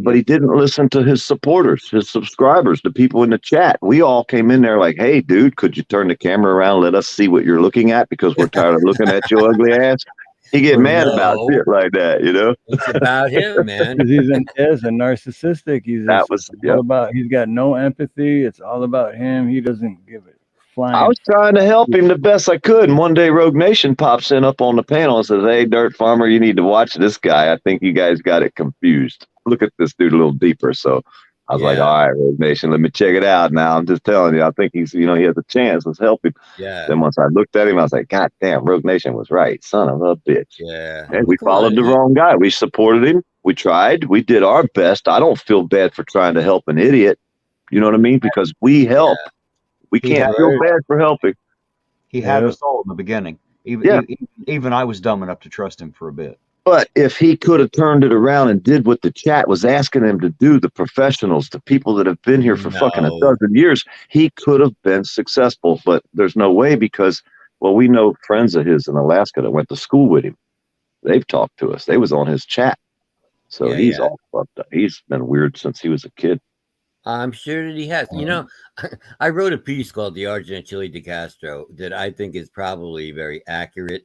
but he didn't listen to his supporters, his subscribers, the people in the chat. We all came in there like, "Hey, dude, could you turn the camera around? Let us see what you're looking at because we're tired of looking at your ugly ass." He get mad about shit like that, you know. It's about him, man. He's a narcissistic. He's all about. He's got no empathy. It's all about him. He doesn't give it flying. I was trying to help him the best I could, and one day Rogue Nation pops in up on the panel and says, "Hey, Dirt Farmer, you need to watch this guy. I think you guys got it confused. Look at this dude a little deeper." So I was like, "All right, Rogue Nation, let me check it out now. I'm just telling you, I think he's, he has a chance. Let's help him." Yeah. Then once I looked at him, I was like, "God damn, Rogue Nation was right. Son of a bitch." Yeah. And we followed the wrong guy. We supported him. We tried. We did our best. I don't feel bad for trying to help an idiot. You know what I mean? Because we help. We can't feel bad for helping. He had us all in the beginning. Even I was dumb enough to trust him for a bit. But if he could have turned it around and did what the chat was asking him to do, the professionals, the people that have been here for fucking a dozen years, he could have been successful. But there's no way because, well, we know friends of his in Alaska that went to school with him. They've talked to us. They was on his chat. So he's all fucked up. He's been weird since he was a kid. I'm sure that he has. You know, I wrote a piece called The Origin of Chili DeCastro that I think is probably very accurate.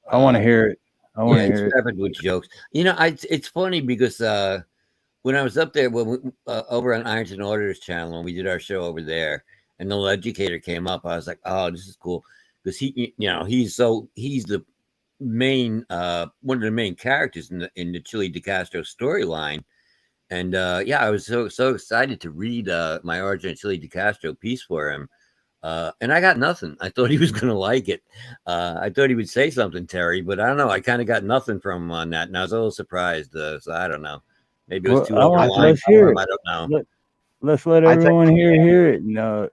I want to hear it. It's covered with jokes. You know, it's funny because when I was up there over on Ironton Auditor's channel, and we did our show over there, and the educator came up, I was like, "Oh, this is cool," because he's the main one of the main characters in the Chili DeCastro storyline, and I was so excited to read my Origin of Chili DeCastro piece for him. And I got nothing. I thought he was going to like it. I thought he would say something, Terry, but I don't know. I kind of got nothing from him on that, and I was a little surprised. So I don't know. Maybe it was too over the line. Let's hear it. I don't know. Let's let everyone hear it. No,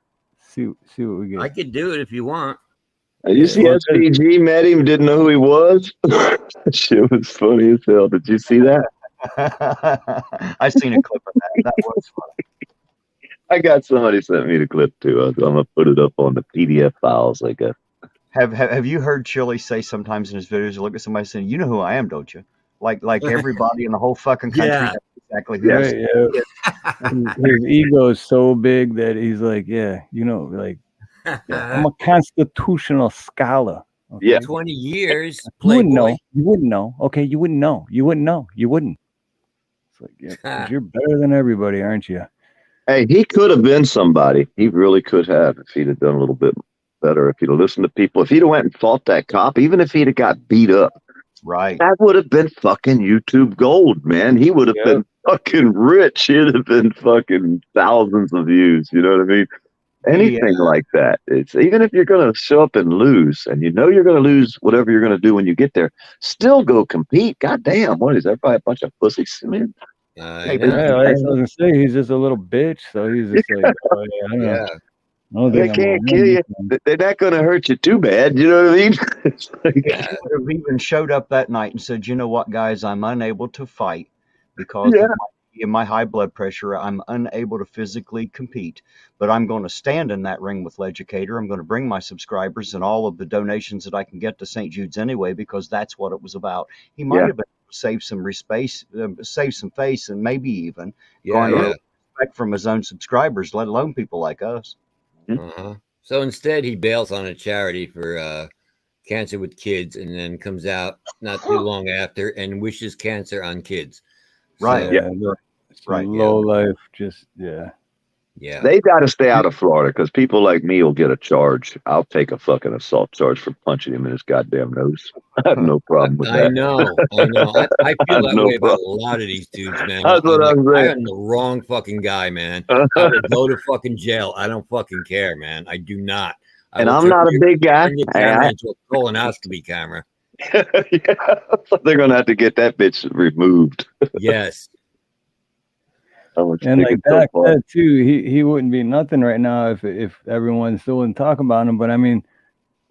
see what we get. I could do it if you want. You see SPG met him, didn't know who he was? Shit was funny as hell. Did you see that? I seen a clip of that. That was funny. I got somebody sent me the clip too. I'm gonna put it up on the PDF files, I guess. Have you heard Chili say sometimes in his videos? You look at somebody saying, "You know who I am, don't you?" Like everybody in the whole fucking country Yeah. knows exactly who. Right, yeah. His ego is so big that he's like, yeah, you know, like, yeah, I'm a constitutional scholar. Okay? Yeah. 20 years, You wouldn't know. Playboy. You wouldn't know. Okay, you wouldn't know. You wouldn't know. You wouldn't. It's like, yeah, 'cause you're better than everybody, aren't you? Hey, he could have been somebody. He really could have if he'd have done a little bit better. If he'd have listened to people. If he'd have went and fought that cop, even if he'd have got beat up, Right. that would have been fucking YouTube gold, man. He would have been fucking rich. He'd have been fucking thousands of views. You know what I mean? Anything like that. It's even if you're going to show up and lose, and you know you're going to lose whatever you're going to do when you get there, still go compete. God damn, what is everybody a bunch of pussies, man? Hey, yeah, I was gonna say he's just a little bitch, so he's just like, oh, yeah, I don't know. I don't They think I'm gonna can't kill win you. this one. They're not going to hurt you too bad. You know what I mean? It's like, If he would have even showed up that night and said, "You know what, guys, I'm unable to fight because of my high blood pressure. I'm unable to physically compete, but I'm going to stand in that ring with Legicator. I'm going to bring my subscribers and all of the donations that I can get to St. Jude's anyway, because that's what it was about." He might have been able to save some save some face, and maybe even garner respect from his own subscribers, let alone people like us. So instead, he bails on a charity for cancer with kids, and then comes out not too long after and wishes cancer on kids. Right. So, Yeah, right. Low life, just yeah. They got to stay out of Florida because people like me will get a charge. I'll take a fucking assault charge for punching him in his goddamn nose. I have no problem with that. I know. I feel that way about a lot of these dudes, man. That's what I'm saying. I'm the wrong fucking guy, man. I will go to fucking jail. I don't fucking care, man. I do not. And I'm not a big guy. Turn your camera into a colonoscopy camera. So they're gonna have to get that bitch removed. Yes. and like Doc said too, he wouldn't be nothing right now if everyone still wouldn't talk about him. But I mean,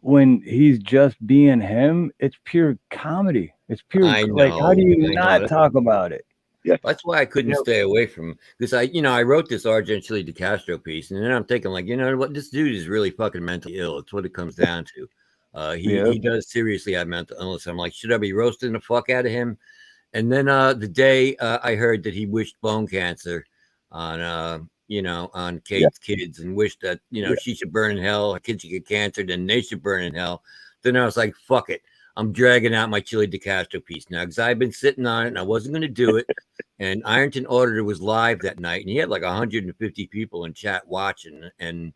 when he's just being him, it's pure comedy. It's pure like, how do you not talk about it? Yeah, that's why I couldn't stay away from, because I wrote this Argentili de Castro piece, and then I'm thinking, like, you know what, this dude is really fucking mentally ill. It's what it comes down to. He does seriously have mental illness. I'm like, should I be roasting the fuck out of him? And then the day I heard that he wished bone cancer on on Kate's kids, and wished that she should burn in hell, her kids should get cancer, then they should burn in hell. Then I was like, fuck it. I'm dragging out my Chili de Castro piece now, because I've been sitting on it and I wasn't going to do it. And Ironton Auditor was live that night, and he had like 150 people in chat watching. And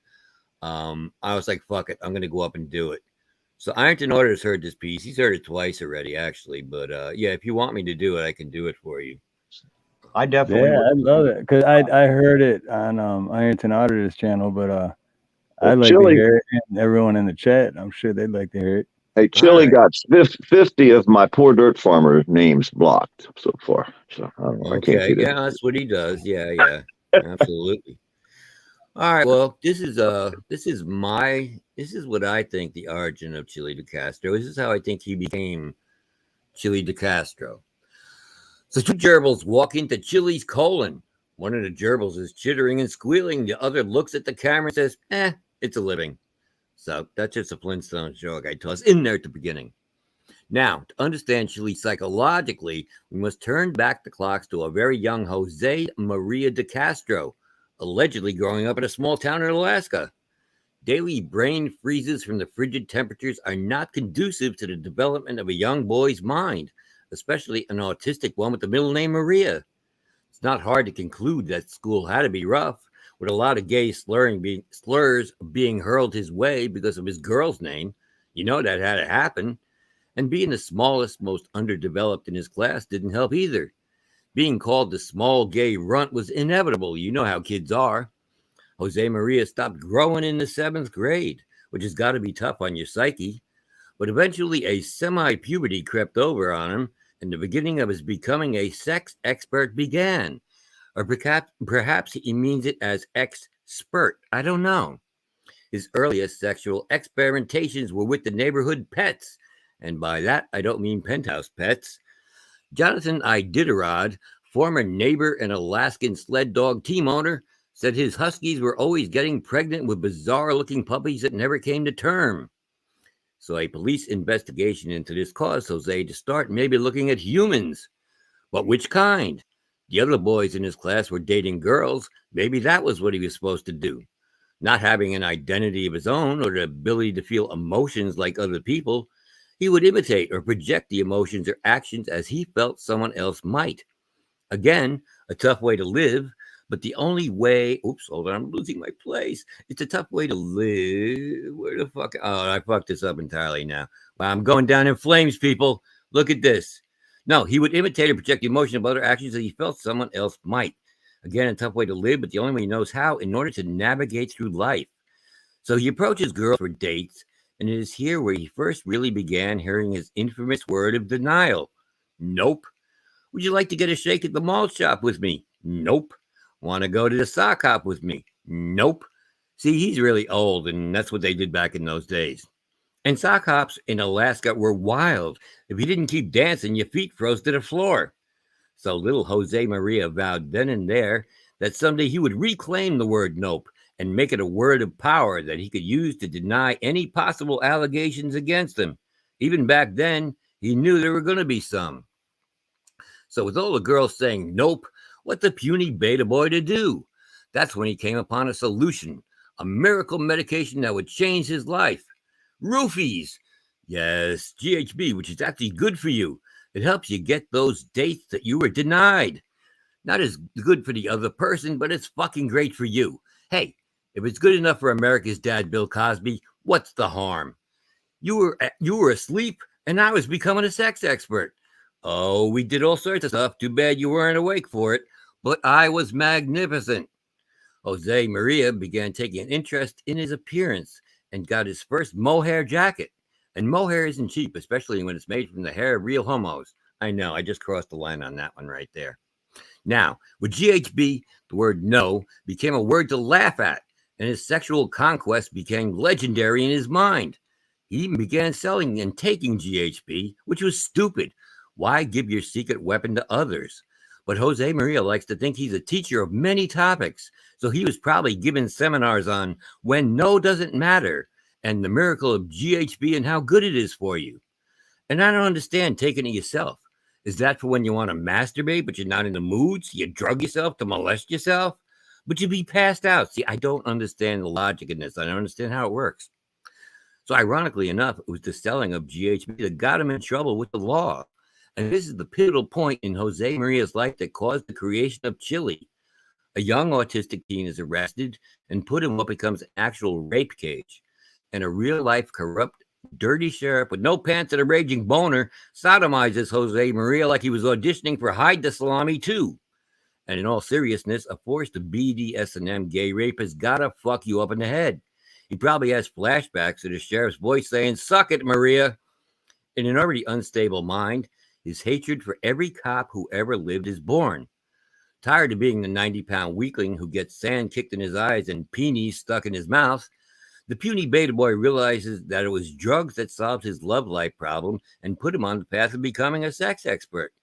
I was like, fuck it, I'm going to go up and do it. So Ironton Auditor's heard this piece. He's heard it twice already, actually. But yeah, if you want me to do it, I can do it for you. I definitely I love it, because I heard it on Ironton Auditor's channel, but I'd like to hear it, and everyone in the chat, I'm sure they'd like to hear it. Hey, Chili got 50 of my poor dirt farmer names blocked so far. So I don't know. I can't get it. Yeah, that's what he does. Yeah, absolutely. All right. Well, this is what I think the origin of Chili de Castro. This is how I think he became Chili de Castro. So two gerbils walk into Chili's colon. One of the gerbils is chittering and squealing. The other looks at the camera and says, it's a living. So that's just a Flintstone joke I tossed in there at the beginning. Now, to understand Chili psychologically, we must turn back the clocks to a very young Jose Maria de Castro, allegedly growing up in a small town in Alaska. Daily brain freezes from the frigid temperatures are not conducive to the development of a young boy's mind, especially an autistic one with the middle name Maria. It's not hard to conclude that school had to be rough, with a lot of gay slurs being hurled his way because of his girl's name. You know that had to happen. And being the smallest, most underdeveloped in his class didn't help either. Being called the small gay runt was inevitable. You know how kids are. Jose Maria stopped growing in the 7th grade, which has got to be tough on your psyche. But eventually a semi-puberty crept over on him, and the beginning of his becoming a sex expert began. Or perhaps he means it as expert. I don't know. His earliest sexual experimentations were with the neighborhood pets. And by that, I don't mean penthouse pets. Jonathan Iditarod, former neighbor and Alaskan sled dog team owner, said his huskies were always getting pregnant with bizarre-looking puppies that never came to term. So a police investigation into this caused Jose to start maybe looking at humans. But which kind? The other boys in his class were dating girls. Maybe that was what he was supposed to do. Not having an identity of his own or the ability to feel emotions like other people, he would imitate or project the emotions or actions as he felt someone else might. Again, a tough way to live, but the only way, oops, hold on, I'm losing my place. It's a tough way to live. Where the fuck? Oh, I fucked this up entirely now. Wow, I'm going down in flames, people. Look at this. No, he would imitate or project the emotion of other actions that he felt someone else might. Again, a tough way to live, but the only way he knows how in order to navigate through life. So he approaches girls for dates, and it is here where he first really began hearing his infamous word of denial. Nope. Would you like to get a shake at the mall shop with me? Nope. Want to go to the sock hop with me? Nope. See, he's really old, and that's what they did back in those days. And sock hops in Alaska were wild. If you didn't keep dancing, your feet froze to the floor. So little Jose Maria vowed then and there that someday he would reclaim the word nope and make it a word of power that he could use to deny any possible allegations against him. Even back then, he knew there were going to be some. So with all the girls saying nope, what the puny beta boy to do? That's when he came upon a solution, a miracle medication that would change his life. Roofies. Yes, GHB, which is actually good for you. It helps you get those dates that you were denied. Not as good for the other person, but it's fucking great for you. Hey, if it's good enough for America's dad, Bill Cosby, what's the harm? You were asleep, and I was becoming a sex expert. Oh, we did all sorts of stuff. Too bad you weren't awake for it. But I was magnificent. Jose Maria began taking an interest in his appearance and got his first mohair jacket. And mohair isn't cheap, especially when it's made from the hair of real homos. I know, I just crossed the line on that one right there. Now, with GHB, the word no became a word to laugh at, and his sexual conquest became legendary in his mind. He even began selling and taking GHB, which was stupid. Why give your secret weapon to others? But Jose Maria likes to think he's a teacher of many topics, so he was probably giving seminars on when no doesn't matter and the miracle of GHB and how good it is for you. And I don't understand taking it yourself. Is that for when you want to masturbate, but you're not in the mood, so you drug yourself to molest yourself? But you'd be passed out. See, I don't understand the logic in this. I don't understand how it works. So ironically enough, it was the selling of GHB that got him in trouble with the law. And this is the pivotal point in Jose Maria's life that caused the creation of Chile. A young autistic teen is arrested and put in what becomes an actual rape cage. And a real-life corrupt, dirty sheriff with no pants and a raging boner sodomizes Jose Maria like he was auditioning for Hide the Salami 2. And in all seriousness, a forced BDSM gay rape has got to fuck you up in the head. He probably has flashbacks to the sheriff's voice saying, "Suck it, Maria." In an already unstable mind, his hatred for every cop who ever lived is born. Tired of being the 90-pound weakling who gets sand kicked in his eyes and peonies stuck in his mouth, the puny beta boy realizes that it was drugs that solved his love life problem and put him on the path of becoming a sex expert.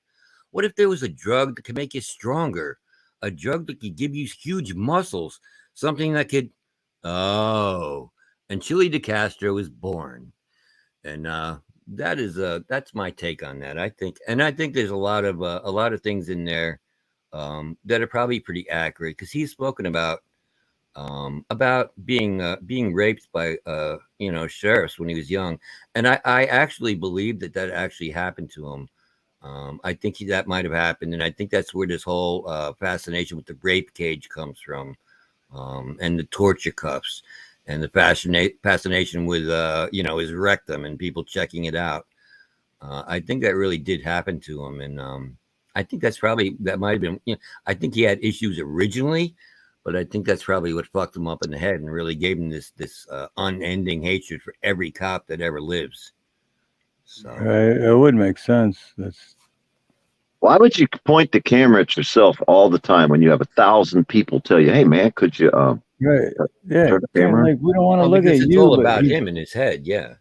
What if there was a drug that could make you stronger? A drug that could give you huge muscles? Something that could... Oh, and Chile de Castro is born. And that's my take on that. I think there's a lot of things in there that are probably pretty accurate, because he's spoken about being raped by sheriffs when he was young, and I actually believe that actually happened to him. I think that might have happened, and I think that's where this whole fascination with the rape cage comes from, and the torture cuffs, and the fascination with his rectum and people checking it out. I think that really did happen to him, and I think that might have been. I think he had issues originally, but I think that's probably what fucked him up in the head and really gave him this unending hatred for every cop that ever lives. So it would make sense. Why would you point the camera at yourself all the time when you have 1,000 people tell you, "Hey, man, could you?" Right. Yeah. Turn the camera. Like, we don't want to look at it's you. all about him in his head. Yeah.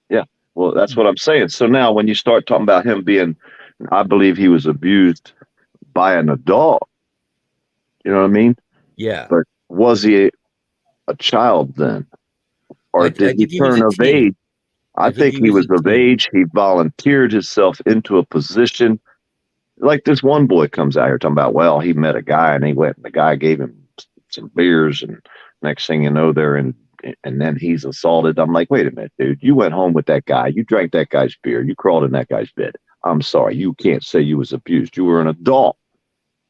Yeah. Well, that's what I'm saying. So now when you start talking about him being I believe he was abused by an adult. You know what I mean? Yeah. But was he a child then? Or I did he think he was turn a of teen. age? I think he he was a of teen. age. He volunteered himself into a position. Like this one boy comes out here talking about, well, he met a guy and he went and the guy gave him some beers and next thing you know they're in, and then he's assaulted. I'm like, wait a minute, dude, you went home with that guy, you drank that guy's beer, you crawled in that guy's bed. I'm sorry, you can't say you was abused. You were an adult.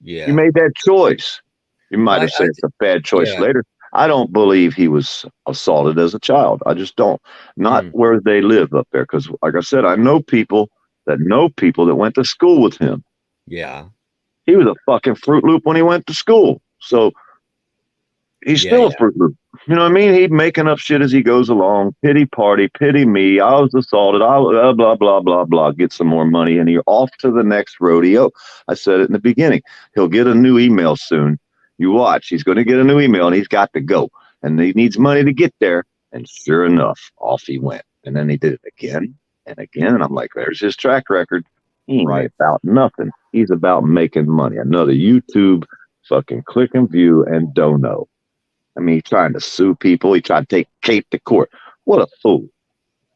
Yeah. You made that choice. You might have said it's a bad choice later. I don't believe he was assaulted as a child. I just don't. Not where they live up there. Because like I said, I know people that went to school with him. Yeah. He was a fucking Fruit Loop when he went to school. So he's still a Fruit Loop. You know what I mean? He's making up shit as he goes along. Pity party, pity me. I was assaulted. Blah, blah, blah, blah, blah. Get some more money. And you're off to the next rodeo. I said it in the beginning. He'll get a new email soon. You watch. He's going to get a new email and he's got to go. And he needs money to get there. And sure enough, off he went. And then he did it again and again. And I'm like, there's his track record. He ain't about nothing. He's about making money. Another YouTube fucking click and view and don't know. I mean, he's trying to sue people. He tried to take Kate to court. What a fool.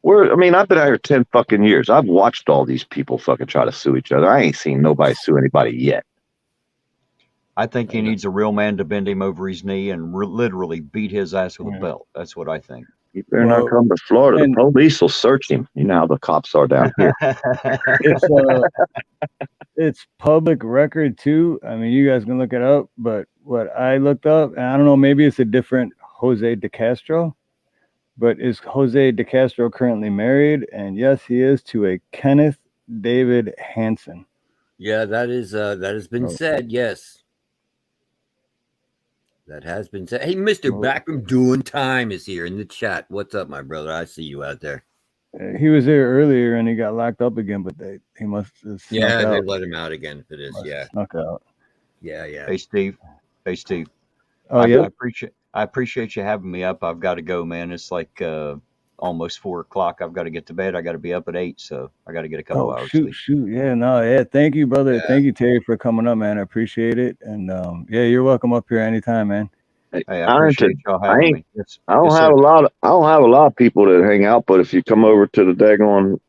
I've been out here 10 fucking years. I've watched all these people fucking try to sue each other. I ain't seen nobody sue anybody yet. I think he needs a real man to bend him over his knee and literally beat his ass with a belt. That's what I think. He better not come to Florida. The police will search him. You know how the cops are down here. It's public record too. I mean, you guys can look it up, but what I looked up, and I don't know, maybe it's a different Jose de Castro, but is Jose de Castro currently married? And yes, he is, to a Kenneth David Hansen. Yeah, that has been said. Yes, that has been said. Hey, Mr. Backroom Doing Time is here in the chat. What's up, my brother? I see you out there. He was there earlier and he got locked up again, but he must have snuck out. They let him out again for this. Snuck out. Yeah. Hey, Steve. Oh, I appreciate you having me up. I've got to go, man. It's like almost 4 o'clock. I've got to get to bed. I got to be up at 8, so I got to get a couple hours sleep. Shoot. Thank you, brother. Yeah. Thank you, Terry, for coming up, man. I appreciate it. And you're welcome up here anytime, man. Hey, I appreciate y'all having me. I don't have a lot of people that hang out, but if you come over to the daggone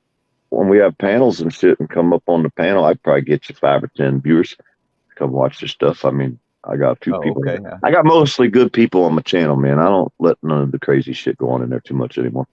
when we have panels and shit and come up on the panel, I'd probably get you 5 or 10 viewers to come watch this stuff. I mean, I got a few people. Okay. I got mostly good people on my channel, man. I don't let none of the crazy shit go on in there too much anymore.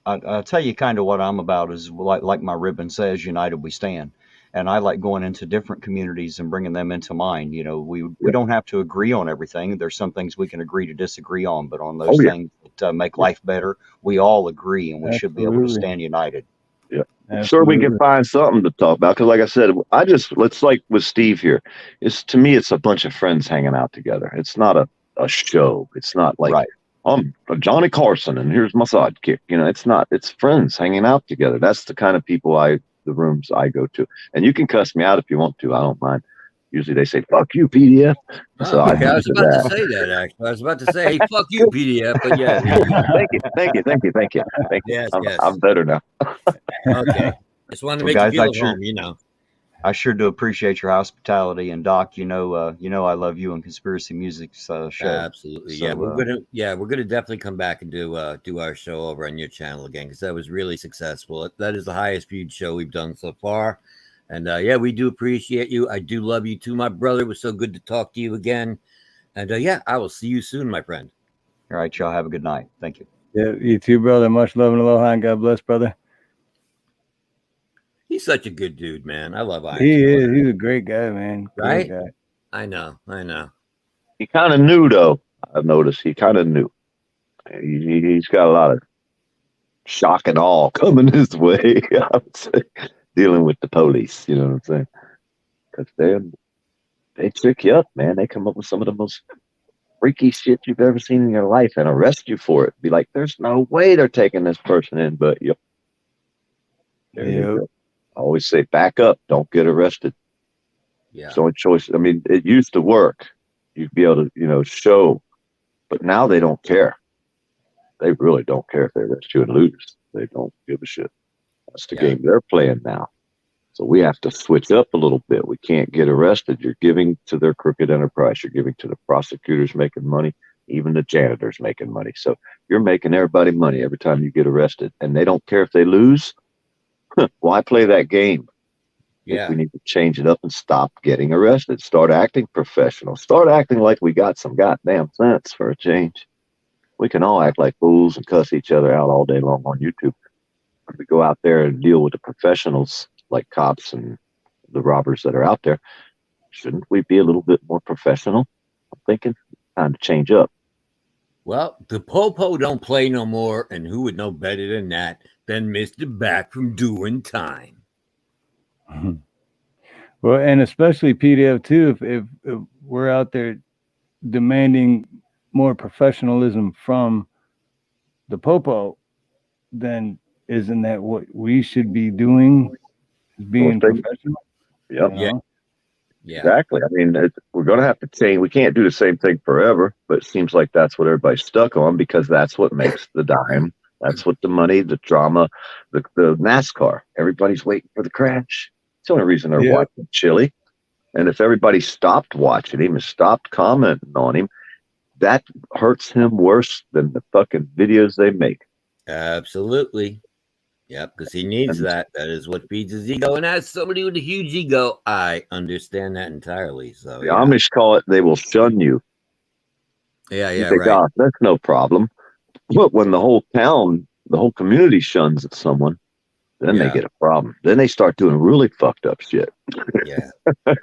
I'll tell you kind of what I'm about is like my ribbon says, united we stand. And I like going into different communities and bringing them into mine. You know, we don't have to agree on everything. There's some things we can agree to disagree on, but on those things that make life better, we all agree, and we should be able to stand united. Yeah, I'm sure we can find something to talk about. Because, like I said, let's like with Steve here. To me, it's a bunch of friends hanging out together. It's not a show. It's not like I'm Johnny Carson and here's my sidekick. You know, it's not. It's friends hanging out together. That's the kind of people the rooms I go to. And you can cuss me out if you want to. I don't mind. Usually they say, fuck you, PDF. So I was about to say that, actually. I was about to say, hey, fuck you, PDF. But yeah. Thank you. Yes, I'm better now. Okay. Just wanted to make you feel at home, you know. I sure do appreciate your hospitality, and Doc, you know I love you and Conspiracy Music's show. Absolutely, so, we're gonna definitely come back and do our show over on your channel again because that was really successful. That is the highest viewed show we've done so far, and we do appreciate you. I do love you too, my brother. It was so good to talk to you again, and I will see you soon, my friend. All right, y'all have a good night. Thank you. Yeah, you too, brother. Much love and aloha, and God bless, brother. He's such a good dude, man. I love Iron. He is. He's a great guy, man. Right? Great guy. I know. He kind of knew, though. I've noticed he kind of knew. He's got a lot of shock and awe coming his way, I would say, dealing with the police. You know what I'm saying? Because they trick you up, man. They come up with some of the most freaky shit you've ever seen in your life and arrest you for it. Be like, there's no way they're taking this person in, but there you go. I always say, back up, don't get arrested. Yeah. It's the only choice. I mean, it used to work. You'd be able to, show, but now they don't care. They really don't care if they arrest you and lose. They don't give a shit. That's the game they're playing now. So we have to switch up a little bit. We can't get arrested. You're giving to their crooked enterprise. You're giving to the prosecutors making money, even the janitors making money. So you're making everybody money every time you get arrested. And they don't care if they lose. Why play that game? I think we need to change it up and stop getting arrested. Start acting professional. Start acting like we got some goddamn sense for a change. We can all act like fools and cuss each other out all day long on YouTube. We go out there and deal with the professionals like cops and the robbers that are out there. Shouldn't we be a little bit more professional? I'm thinking time to change up. Well, the Popo don't play no more, and who would know better than that than Mr. Back from doing time? Well, and especially PDF too, if we're out there demanding more professionalism from the Popo, then isn't that what we should be doing? Being professional? Yep. Yeah. Exactly. I mean, we're going to have to change. We can't do the same thing forever, but it seems like that's what everybody's stuck on because that's what makes the dime. That's what the money, the drama, the NASCAR. Everybody's waiting for the crash. It's the only reason they're watching Chili. And if everybody stopped watching him and stopped commenting on him, that hurts him worse than the fucking videos they make. Absolutely. Yep, because he needs that. That is what feeds his ego. And as somebody with a huge ego, I understand that entirely. So the Amish call it, they will shun you. Yeah, You think, right. "Oh, that's no problem." But when the whole town, the whole community shuns at someone, then they get a problem. Then they start doing really fucked up shit. Yeah.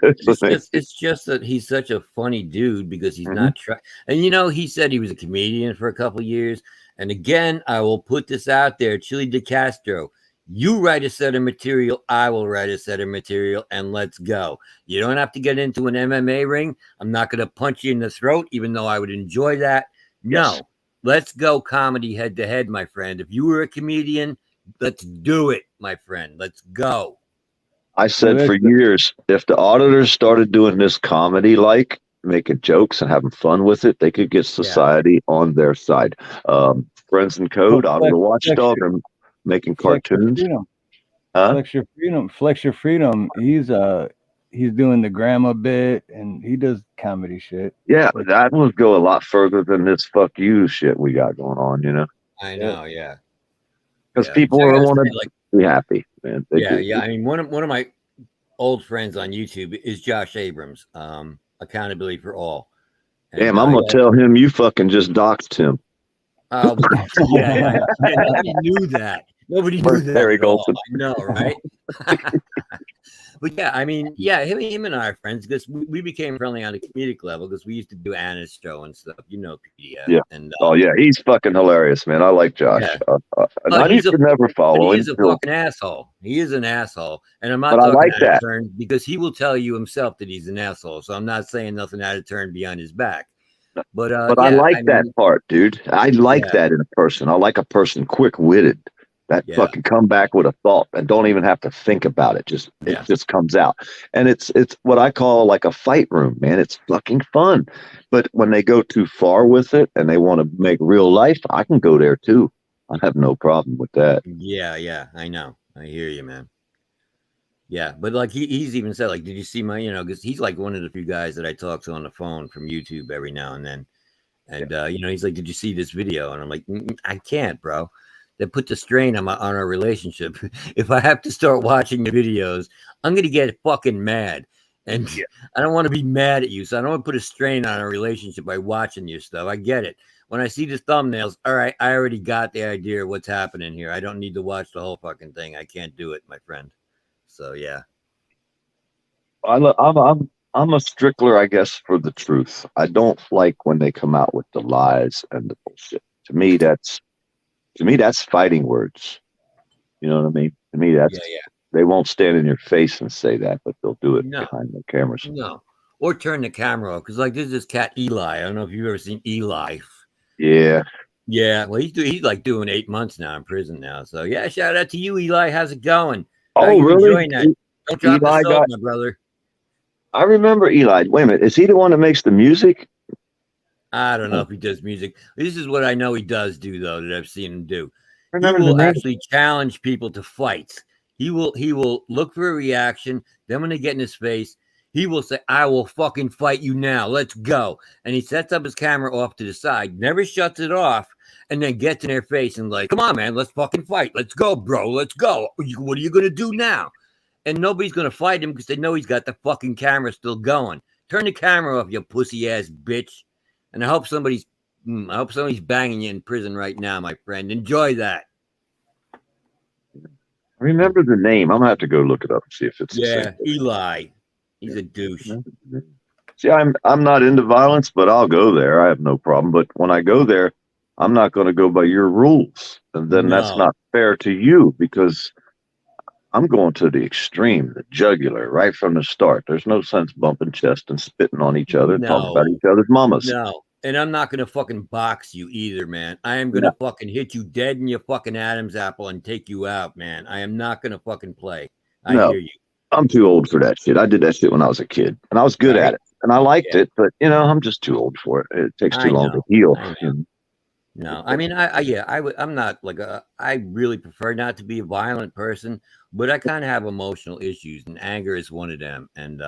It's just that he's such a funny dude because he's not trying. And he said he was a comedian for a couple of years. And again, I will put this out there, Chili De Castro. You write a set of material, I will write a set of material, and let's go. You don't have to get into an MMA ring. I'm not going to punch you in the throat, even though I would enjoy that. No, let's go comedy head to head, my friend. If you were a comedian, let's do it, my friend. Let's go. I said for years, if the auditors started doing this comedy, like making jokes and having fun with it, they could get society on their side. Friends and Code, Auditor Watchdog, are making cartoons. Flex your freedom. Flex your freedom. He's doing the grandma bit and he does comedy shit. Yeah, that would go a lot further than this fuck you shit we got going on, I know, yeah. Because people want to be happy, man. I mean, one of my old friends on YouTube is Josh Abrams, Accountability for All. And, damn, I'm gonna tell him you fucking just doxed him. Yeah, nobody knew that. Nobody knew that. Barry Golson. I know, right? But yeah, I mean, him and I are friends because we became friendly on a comedic level because we used to do Anna's show and stuff, PDF. Yeah. And he's fucking hilarious, man. I like Josh. And I used to never follow him. He's a fucking asshole. He is an asshole, and I'm not But I talking like out that. of turn because he will tell you himself that he's an asshole. So I'm not saying nothing out of turn behind his back. But I like that part, dude. I like that in a person. I like a person quick-witted. That fucking come back with a thought and don't even have to think about it. It just comes out. And it's what I call like a fight room, man. It's fucking fun. But when they go too far with it and they want to make real life, I can go there too. I have no problem with that. Yeah, I know. I hear you, man. Yeah, but like he's even said, like, did you see my, because he's like one of the few guys that I talk to on the phone from YouTube every now and then. And, he's like, did you see this video? And I'm like, I can't, bro. That put the strain on our relationship. If I have to start watching the videos, I'm going to get fucking mad. And I don't want to be mad at you. So I don't want to put a strain on our relationship by watching your stuff. I get it. When I see the thumbnails, all right, I already got the idea of what's happening here. I don't need to watch the whole fucking thing. I can't do it, my friend. So, yeah. I'm a stickler, I guess, for the truth. I don't like when they come out with the lies and the bullshit. To me, that's fighting words. You know what I mean? To me, that's they won't stand in your face and say that, but they'll do it behind the cameras. No. Or turn the camera off. Because like there's this cat Eli. I don't know if you've ever seen Eli. Yeah. Yeah. Well, he's like doing 8 months now in prison now. So yeah, shout out to you, Eli. How's it going? How Oh, you really? enjoying that? Don't drop Eli the soap, my brother. I remember Eli. Wait a minute. Is he the one that makes the music? I don't know if he does music. This is what I know he does do, though, that I've seen him do. remember will the name. actually challenge people to fights. He will look for a reaction. Then when they get in his face, he will say, I will fucking fight you now. Let's go. And he sets up his camera off to the side, never shuts it off, and then gets in their face and like, come on, man, let's fucking fight. Let's go, bro. Let's go. What are you going to do now? And nobody's going to fight him because they know he's got the fucking camera still going. Turn the camera off, you pussy ass bitch. And I hope somebody's banging you in prison right now, my friend. Enjoy that. Remember the name. I'm gonna have to go look it up and see if it's the same. Eli. He's a douche. See, I'm not into violence, but I'll go there. I have no problem. But when I go there, I'm not going to go by your rules, and then that's not fair to you because I'm going to the extreme, the jugular, right from the start. There's no sense bumping chest and spitting on each other, talking about each other's mamas. No. And I'm not going to fucking box you either, man. I am going to fucking hit you dead in your fucking Adam's apple and take you out, man. I am not going to fucking play. I hear you. I'm too old for that shit. I did that shit when I was a kid, and I was good at it, and I liked it, but, I'm just too old for it. It takes too long to heal. No, I mean, I'm not like I really prefer not to be a violent person, but I kind of have emotional issues, and anger is one of them. And,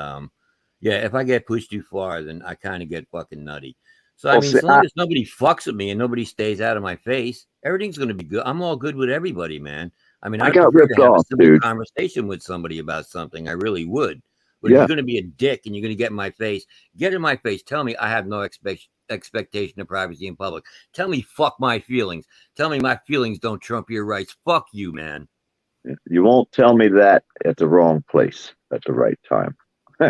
if I get pushed too far, then I kind of get fucking nutty. So, I mean, as long as nobody fucks with me and nobody stays out of my face, everything's going to be good. I'm all good with everybody, man. I mean, I got ripped off, dude. Conversation with somebody about something, I really would. But if you're going to be a dick and you're going to get in my face, tell me I have no expectation of privacy in public. Tell me fuck my feelings. Tell me my feelings don't trump your rights. Fuck you, man. You won't tell me that at the wrong place at the right time.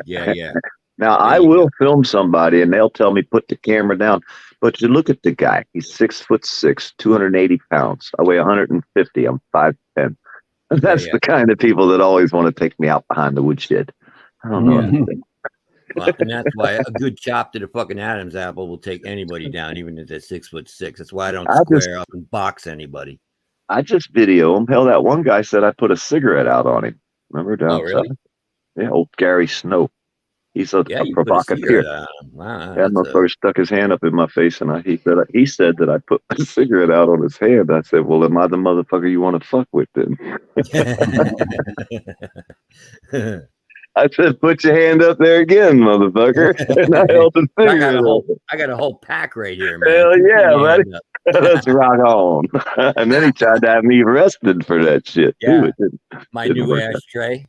Yeah. Now, I will film somebody and they'll tell me, put the camera down. But you look at the guy. He's 6'6", 280 pounds. I weigh 150. I'm 5'10". And that's the kind of people that always want to take me out behind the woodshed. I don't know anything. Well, and that's why a good chop to the fucking Adam's apple will take anybody down, even if they're 6'6". That's why I don't square up and box anybody. I just video him. Hell, that one guy said I put a cigarette out on him. Remember down really? Yeah, old Gary Snow. He's a provocateur. Wow, that motherfucker stuck his hand up in my face, and he said that I put a cigarette out on his hand. I said, "Well, am I the motherfucker you want to fuck with then?" I said, "Put your hand up there again, motherfucker." And I held the cigarette. I got a whole pack right here, man. Hell yeah, buddy. Let's rock on. And then he tried to have me arrested for that shit. Yeah. Too. My new ashtray.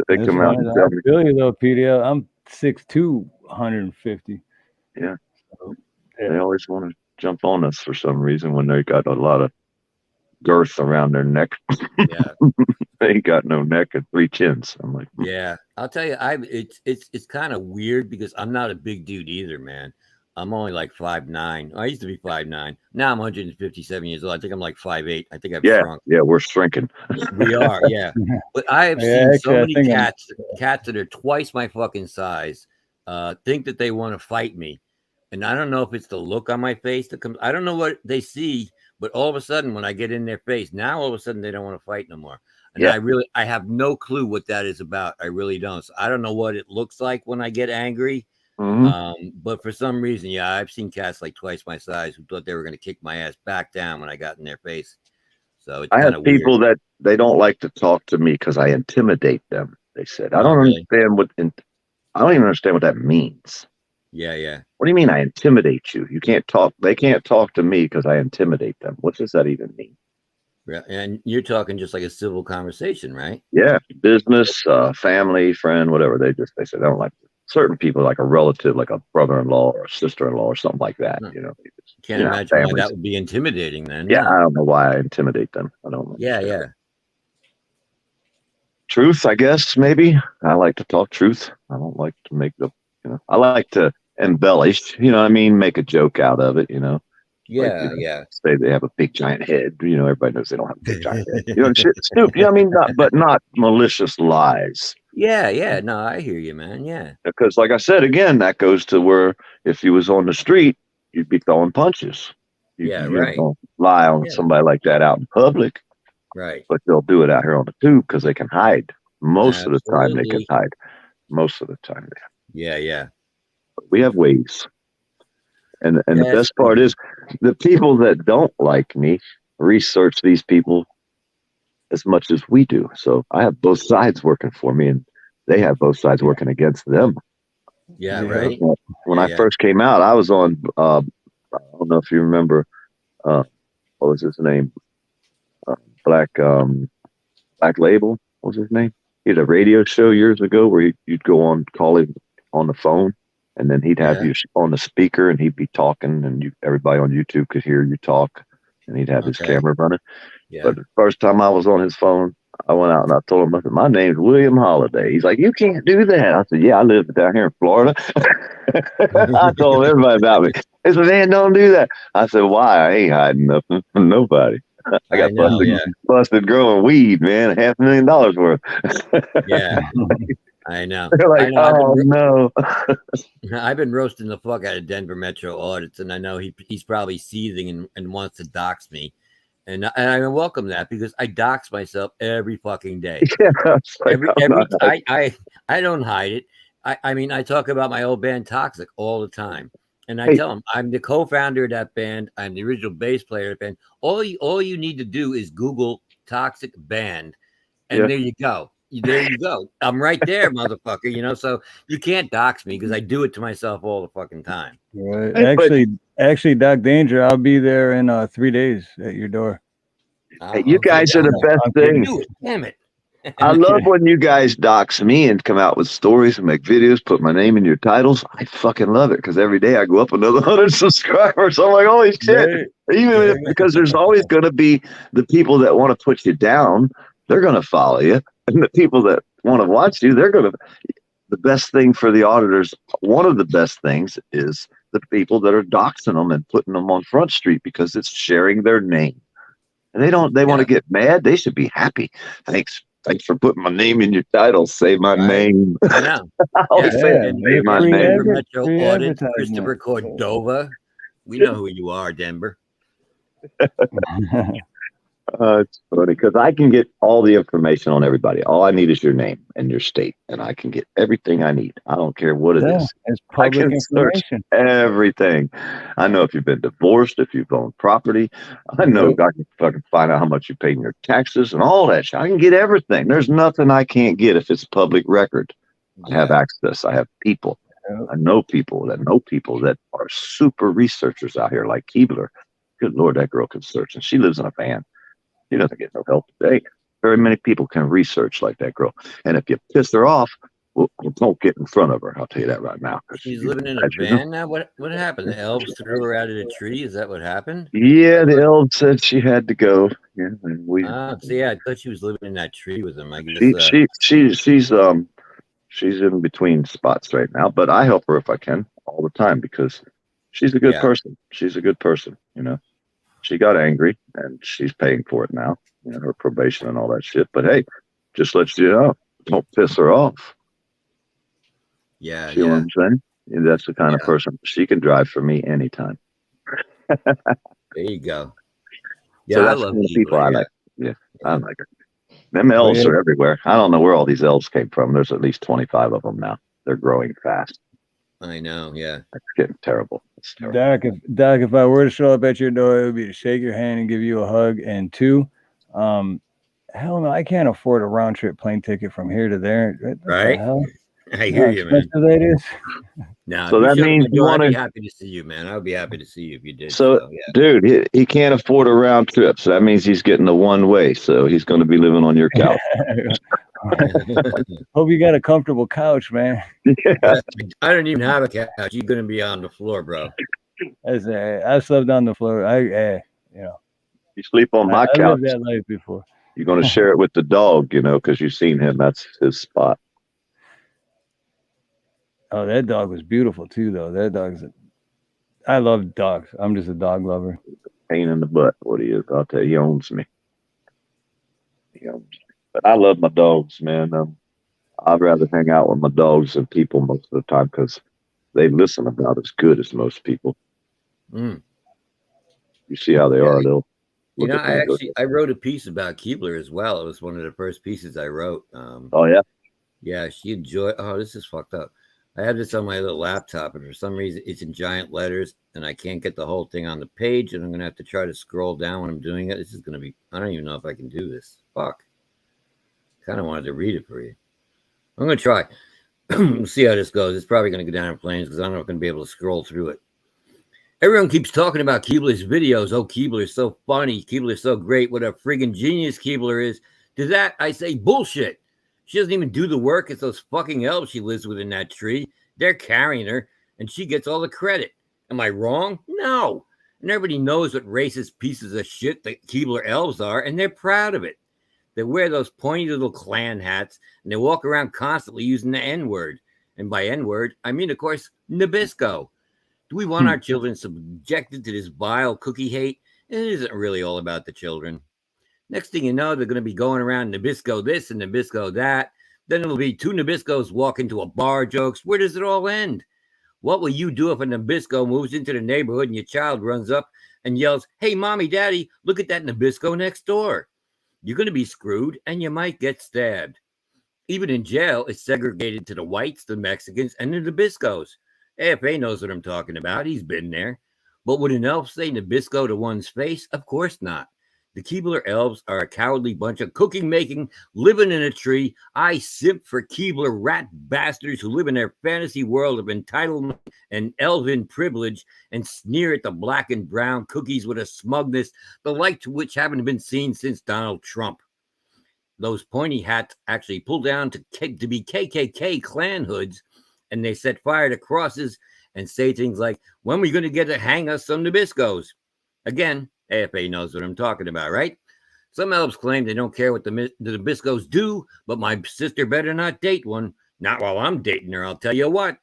They come out and I feel you though, PDL. I'm 6'2", 150. Yeah. So, they always want to jump on us for some reason when they got a lot of girth around their neck. Yeah. They ain't got no neck and 3 chins. I'm like, yeah. I'll tell you, it's kind of weird because I'm not a big dude either, man. I'm only like 5'9". I used to be 5'9". Now I'm 157 years old. I think I'm like 5'8". I think I've shrunk. Yeah, we're shrinking. We are, yeah. But I have seen so many cats that are twice my fucking size, think that they want to fight me. And I don't know if it's the look on my face that comes. I don't know what they see, but all of a sudden when I get in their face, now all of a sudden they don't want to fight no more. And I have no clue what that is about. I really don't. So I don't know what it looks like when I get angry. Mm-hmm. But for some reason, I've seen cats like twice my size who thought they were going to kick my ass back down when I got in their face. So it's I have people that they don't like to talk to me because I intimidate them. They said, I don't understand I don't even understand what that means. Yeah. What do you mean I intimidate you? You can't talk. They can't talk to me because I intimidate them. What does that even mean? Yeah, and you're talking just like a civil conversation, right? Yeah, business, family, friend, whatever. They said I don't like certain people, like a relative, like a brother-in-law or a sister-in-law or something like that. Can't imagine why that would be intimidating then. Yeah, I don't know why I intimidate them. I don't know. Yeah. Truth, I guess, maybe. I like to talk truth. I don't like to make I like to embellish, make a joke out of it, Yeah, like, say they have a big giant head. Everybody knows they don't have a big giant head. Shit, stupid. But not malicious lies. Yeah. No, I hear you, man. Yeah. Because, like I said, again, that goes to where if you was on the street, you'd be throwing punches. You don't lie on somebody like that out in public. Right. But they'll do it out here on the tube because they can hide. Most of the time, they can hide. Most of the time, Yeah. But we have ways. And the best part is the people that don't like me research these people as much as we do. So I have both sides working for me, and they have both sides working against them. Yeah, right. When I first came out, I was on, I don't know if you remember, what was his name? Black Label, what was his name? He had a radio show years ago where you'd go on, call him on the phone, and then he'd have you on the speaker, and he'd be talking, and everybody on YouTube could hear you talk, and he'd have his camera running. Yeah. But the first time I was on his phone, I went out and I told him, I said, my name's William Holiday. He's like, you can't do that. I said, yeah, I live down here in Florida. I told everybody about me. He said, man, don't do that. I said, why? I ain't hiding nothing from nobody. I got busted growing weed, man, $500,000 worth. Yeah, I know. They're like, no. I've been roasting the fuck out of Denver Metro audits, and I know he's probably seething and wants to dox me. And I welcome that because I dox myself every fucking day. Yeah, I don't hide it. I mean, I talk about my old band Toxic all the time. And I tell them I'm the co-founder of that band. I'm the original bass player of the band. All you need to do is Google Toxic Band, and there you go. There you go. I'm right there, motherfucker. You know, so you can't dox me because I do it to myself all the fucking time. Right. Actually, Doc Danger, I'll be there in 3 days at your door. Hey, you guys are the best thing. Do it. Damn it. I love when you guys dox me and come out with stories and make videos, put my name in your titles. I fucking love it because every day I go up another 100 subscribers. I'm like, holy shit. Because there's always going to be the people that want to put you down. They're going to follow you. And the people that want to watch you, they're going to. The best thing for the auditors, one of the best things is the people that are doxing them and putting them on Front Street because it's sharing their name. And they want to get mad. They should be happy. Thanks for putting my name in your title. Say my name. I know. Say my name. Metro Audit, Christopher Cordova. We know who you are, Denver. It's funny because I can get all the information on everybody. All I need is your name and your state, and I can get everything I need. I don't care what it is. It's public information. Everything. I know if you've been divorced, if you've owned property. I know I can fucking find out how much you paid in your taxes and all that shit. I can get everything. There's nothing I can't get if it's public record. I have access. I have people. I know people that are super researchers out here, like Keebler. Good Lord, that girl can search, and she lives in a van. She doesn't get no help today. Very many people can research like that girl. And if you piss her off, well, don't get in front of her. I'll tell you that right now. She's living in a van now? What happened? The elves threw her out of the tree? Is that what happened? Yeah, the elves said she had to go. Yeah, and I thought she was living in that tree with him. I guess she's in between spots right now, but I help her if I can all the time because she's a good person. She's a good person, you know. She got angry and she's paying for it now, you know, her probation and all that shit. But hey, just let you know, don't piss her off. Yeah. You know what I'm saying? And that's the kind of person she can drive for me anytime. There you go. Yeah, so that's I love people I like. Yeah, I like her. Them elves are everywhere. I don't know where all these elves came from. There's at least 25 of them now. They're growing fast. I know, yeah. It's getting terrible. It's terrible. Doc, if I were to show up at your door, it would be to shake your hand and give you a hug. And two, hell no, I can't afford a round trip plane ticket from here to there. What right? The hell? I hear you, man. That is. No, so that means you want to. I'd be happy to see you, man. I would be happy to see you if you did. So dude, he can't afford a round trip. So that means he's getting a one way. So he's going to be living on your couch. Hope you got a comfortable couch, man. Yeah. I don't even have a couch. You're going to be on the floor, bro. I slept on the floor. You sleep on my couch. I lived that life before. You're going to share it with the dog, you know, because you've seen him. That's his spot. Oh, that dog was beautiful too, though. I love dogs. I'm just a dog lover. Pain in the butt. What he is, I'll tell you, he owns me. But I love my dogs, man. I'd rather hang out with my dogs than people most of the time because they listen about as good as most people. Mm. You see how they are. They'll. You know, I wrote a piece about Keebler as well. It was one of the first pieces I wrote. Oh yeah. Yeah, she enjoyed. Oh, this is fucked up. I have this on my little laptop, and for some reason it's in giant letters, and I can't get the whole thing on the page, and I'm going to have to try to scroll down when I'm doing it. This is going to be, I don't even know if I can do this. Fuck. Kind of wanted to read it for you. I'm going to try. We'll see how this goes. It's probably going to go down in flames because I'm not going to be able to scroll through it. Everyone keeps talking about Keebler's videos. Oh, Keebler's so funny. Keebler's so great. What a friggin' genius Keebler is. To that, I say bullshit. She doesn't even do the work. It's those fucking elves she lives with in that tree. They're carrying her, and she gets all the credit. Am I wrong? No. And everybody knows what racist pieces of shit the Keebler elves are, and they're proud of it. They wear those pointy little Klan hats, and they walk around constantly using the N-word. And by N-word, I mean, of course, Nabisco. Do we want our children subjected to this vile cookie hate? It isn't really all about the children. Next thing you know, they're going to be going around Nabisco this and Nabisco that. Then it'll be two Nabiscos walk into a bar jokes. Where does it all end? What will you do if a Nabisco moves into the neighborhood and your child runs up and yells, "Hey, mommy, daddy, look at that Nabisco next door"? You're going to be screwed and you might get stabbed. Even in jail, it's segregated to the whites, the Mexicans, and the Nabiscos. AFA knows what I'm talking about. He's been there. But would an elf say Nabisco to one's face? Of course not. The Keebler elves are a cowardly bunch of cooking-making, living in a tree. I simp for Keebler rat bastards who live in their fantasy world of entitlement and elven privilege and sneer at the black and brown cookies with a smugness, the like to which haven't been seen since Donald Trump. Those pointy hats actually pull down to be KKK Klan hoods, and they set fire to crosses and say things like, "When are we going to get to hang us some Nabiscos?" Again, AFA knows what I'm talking about, right? Some elves claim they don't care what the Nabiscos do, but my sister better not date one. Not while I'm dating her, I'll tell you what.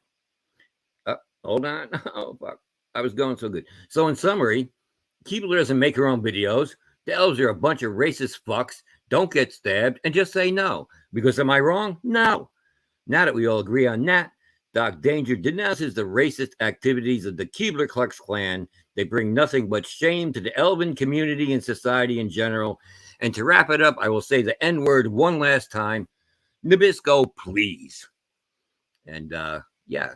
Hold on. Oh, fuck. I was going so good. So in summary, Keebler doesn't make her own videos. The elves are a bunch of racist fucks. Don't get stabbed and just say no. Because am I wrong? No. Now that we all agree on that, Doc Danger denounces the racist activities of the Keebler Klux Klan. They bring nothing but shame to the elven community and society in general. And to wrap it up, I will say the N-word one last time. Nabisco, please. And yeah.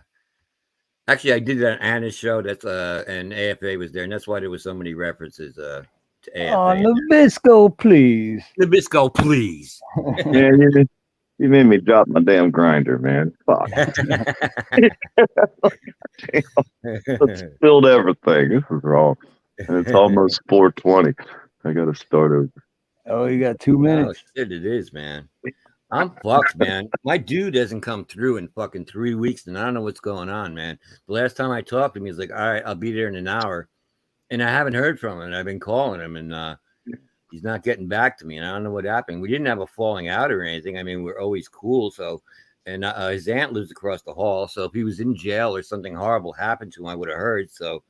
Actually, I did that on Anna's show. That's and AFA was there, and that's why there was so many references to AFA. Oh, Nabisco, please. Nabisco, please. Yeah, you made me drop my damn grinder, man. Fuck. Damn. Spilled everything. This is wrong. And it's almost 4:20. I got to start over. Oh, you got 2 minutes. Oh, shit, it is, man. I'm fucked, man. My dude doesn't come through in fucking 3 weeks, and I don't know what's going on, man. The last time I talked to him, he's like, "All right, I'll be there in an hour." And I haven't heard from him. I've been calling him, and he's not getting back to me, and I don't know what happened. We didn't have a falling out or anything. I mean, we're always cool. So, and his aunt lives across the hall. So if he was in jail or something horrible happened to him, I would have heard. So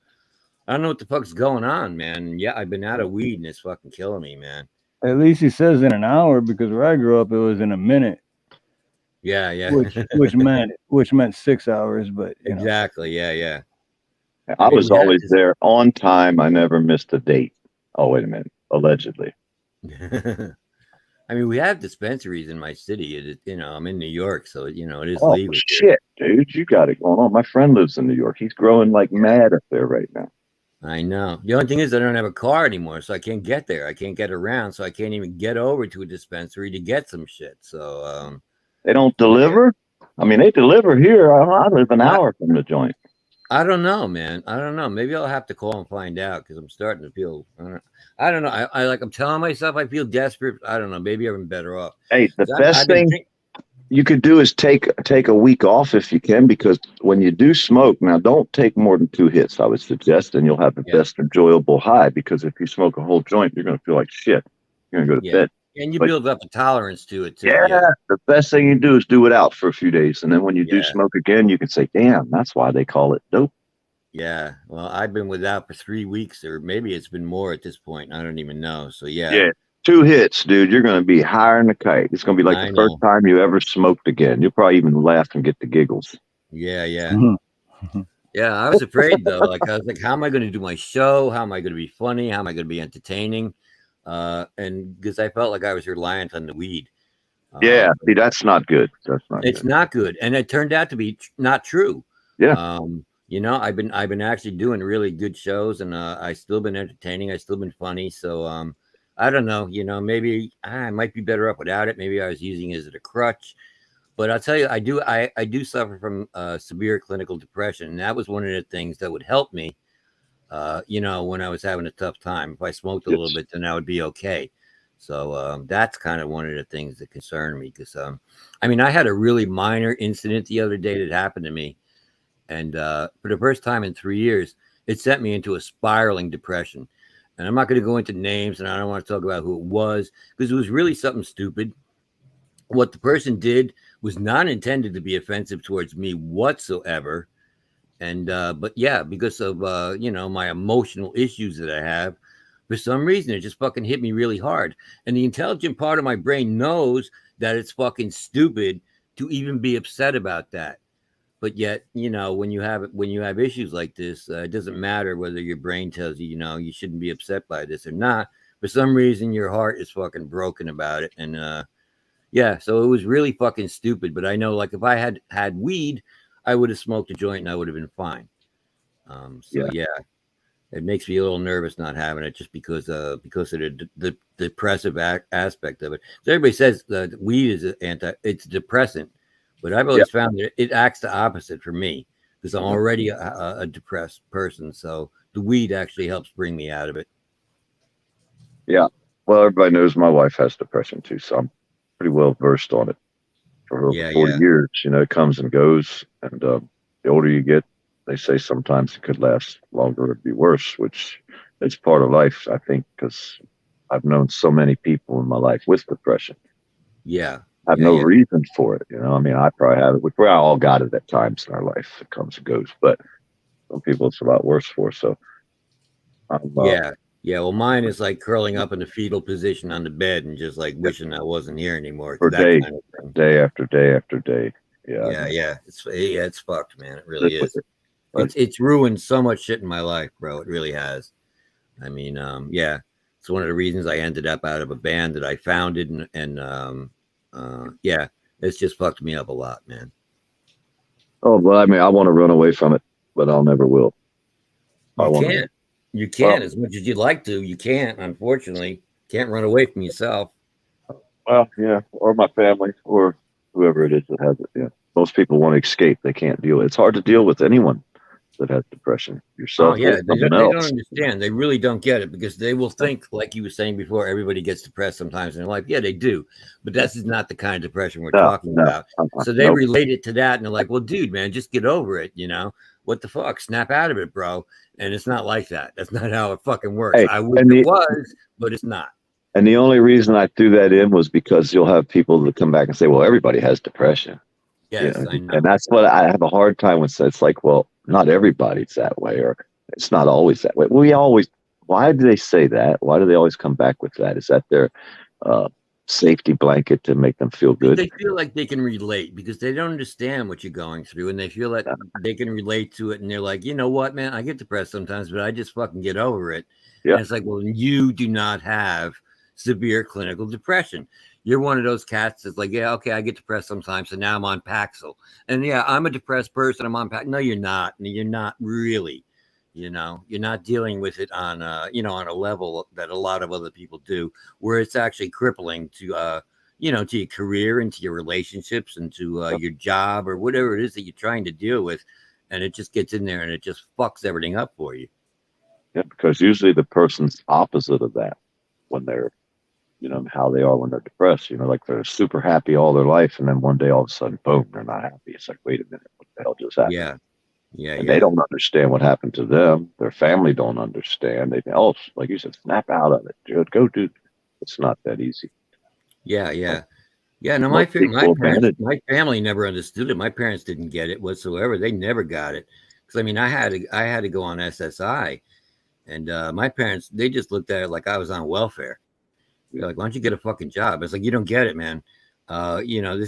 I don't know what the fuck's going on, man. Yeah, I've been out of weed, and it's fucking killing me, man. At least he says in an hour, because where I grew up, it was in a minute. Yeah, yeah. Which meant 6 hours, but exactly. Yeah. I was always there on time. I never missed a date. Oh, wait a minute. Allegedly. I mean, we have dispensaries in my city. I'm in New York, so it is oh, legal. Shit, dude, you got it going on. My friend lives in New York. He's growing like mad up there right now. I know. The only thing is I don't have a car anymore, so I can't get there. I can't get around, so I can't even get over to a dispensary to get some shit. So they don't deliver? I mean, they deliver here. I live an hour from the joint. I don't know, man. I don't know. Maybe I'll have to call and find out because I'm starting to feel. I don't know. I'm telling myself I feel desperate. I don't know. Maybe I'm better off. Hey, the best thing you could do is take a week off if you can, because when you do smoke, now don't take more than 2 hits, I would suggest, and you'll have the best enjoyable high, because if you smoke a whole joint, you're going to feel like shit. You're going to go to bed. And you build up a tolerance to it, too. Yeah, the best thing you do is do it out for a few days. And then when you do smoke again, you can say, damn, that's why they call it dope. Yeah. Well, I've been without for 3 weeks, or maybe it's been more at this point. I don't even know. So, yeah. Yeah. 2 hits, dude. You're going to be higher than a kite. It's going to be like the first time you ever smoked again. You'll probably even laugh and get the giggles. Yeah. Yeah, I was afraid, though. I was like, how am I going to do my show? How am I going to be funny? How am I going to be entertaining? And because I felt like I was reliant on the weed. Yeah, see, that's not good. That's not It's good. not good, and it turned out to be not true. Yeah. You know, I've been actually doing really good shows, and I still been entertaining. I still been funny. So I don't know. You know, maybe I might be better up without it. Maybe I was using it as a crutch. But I'll tell you, I do suffer from severe clinical depression, and that was one of the things that would help me. You know, when I was having a tough time, if I smoked a little bit, then I would be okay. So that's kind of one of the things that concern me, because I mean, I had a really minor incident the other day that happened to me, and for the first time in 3 years, it sent me into a spiraling depression. And I'm not going to go into names, and I don't want to talk about who it was, because it was really something stupid. What the person did was not intended to be offensive towards me whatsoever. And but yeah, because of you know, my emotional issues that I have, for some reason it just fucking hit me really hard. And the intelligent part of my brain knows that it's fucking stupid to even be upset about that. But yet, you know, when you have issues like this, it doesn't matter whether your brain tells you, you know, you shouldn't be upset by this or not. For some reason, your heart is fucking broken about it. And yeah, so it was really fucking stupid. But I know, like, if I had weed, I would have smoked a joint and I would have been fine. So yeah, it makes me a little nervous not having it, just because of the depressive aspect of it. So everybody says that weed is it's depressant, but I've always found that it acts the opposite for me, because I'm already a depressed person. So the weed actually helps bring me out of it. Yeah. Well, everybody knows my wife has depression too, so I'm pretty well versed on it. For over 40 years, you know, it comes and goes, and the older you get, they say sometimes it could last longer or be worse, which is part of life, I think, because I've known so many people in my life with depression. Yeah. I have no reason for it, you know. I mean, I probably have it. We probably all got it at times in our life. It comes and goes, but some people it's a lot worse for. So, yeah. Well, mine is like curling up in the fetal position on the bed and just like wishing I wasn't here anymore. For that day, kind of thing. day after day after day. Yeah. It's fucked, man. It really is. It's ruined so much shit in my life, bro. It really has. I mean, yeah, it's one of the reasons I ended up out of a band that I founded, and yeah, it's just fucked me up a lot, man. Oh, well, I mean, I want to run away from it, but I'll never will. You can't as much as you'd like to. You can't, unfortunately. Can't run away from yourself. Well, yeah, or my family, or whoever it is that has it. Yeah, most people want to escape. They can't deal. It's hard to deal with anyone that has depression. Yourself. Oh yeah, they don't understand. They really don't get it, because they will think, like you were saying before, everybody gets depressed sometimes in their life. Yeah, they do, but this is not the kind of depression we're talking about. So they relate it to that, and they're like, "Well, dude, man, just get over it. You know, what the fuck? Snap out of it, bro." And it's not like that. That's not how it fucking works. Hey, I wish it was, but it's not. And the only reason I threw that in was because you'll have people that come back and say, "Well, everybody has depression." Yes, you know? I know. And that's what I have a hard time with. It's like, well, not everybody's that way, or it's not always that way. Why do they say that? Why do they always come back with that? Is that their safety blanket to make them feel good? They feel like they can relate, because they don't understand what you're going through, and they feel like they can relate to it, and they're like, you know what, man, I get depressed sometimes, but I just fucking get over it. Yeah. And it's like, well, you do not have severe clinical depression. You're one of those cats that's like, yeah, okay, I get depressed sometimes, so now I'm on Paxil. And yeah, I'm a depressed person, I'm on Paxil. No, you're not. You're not really. You know, you're not dealing with it on, you know, on a level that a lot of other people do, where it's actually crippling to, you know, to your career and to your relationships and to your job or whatever it is that you're trying to deal with. And it just gets in there and it just fucks everything up for you. Yeah, because usually the person's opposite of that when they're, you know, how they are when they're depressed. You know, like they're super happy all their life, and then one day all of a sudden, boom, they're not happy. It's like, wait a minute, what the hell just happened? And they don't understand what happened to them. Their family don't understand. They like you said, snap out of it, dude. Go do. It's not that easy. Yeah. No, my family never understood it. My parents didn't get it whatsoever. They never got it, because I mean, I had to go on SSI, and my parents, they just looked at it like I was on welfare. They're like, why don't you get a fucking job? It's like, you don't get it, man. You know,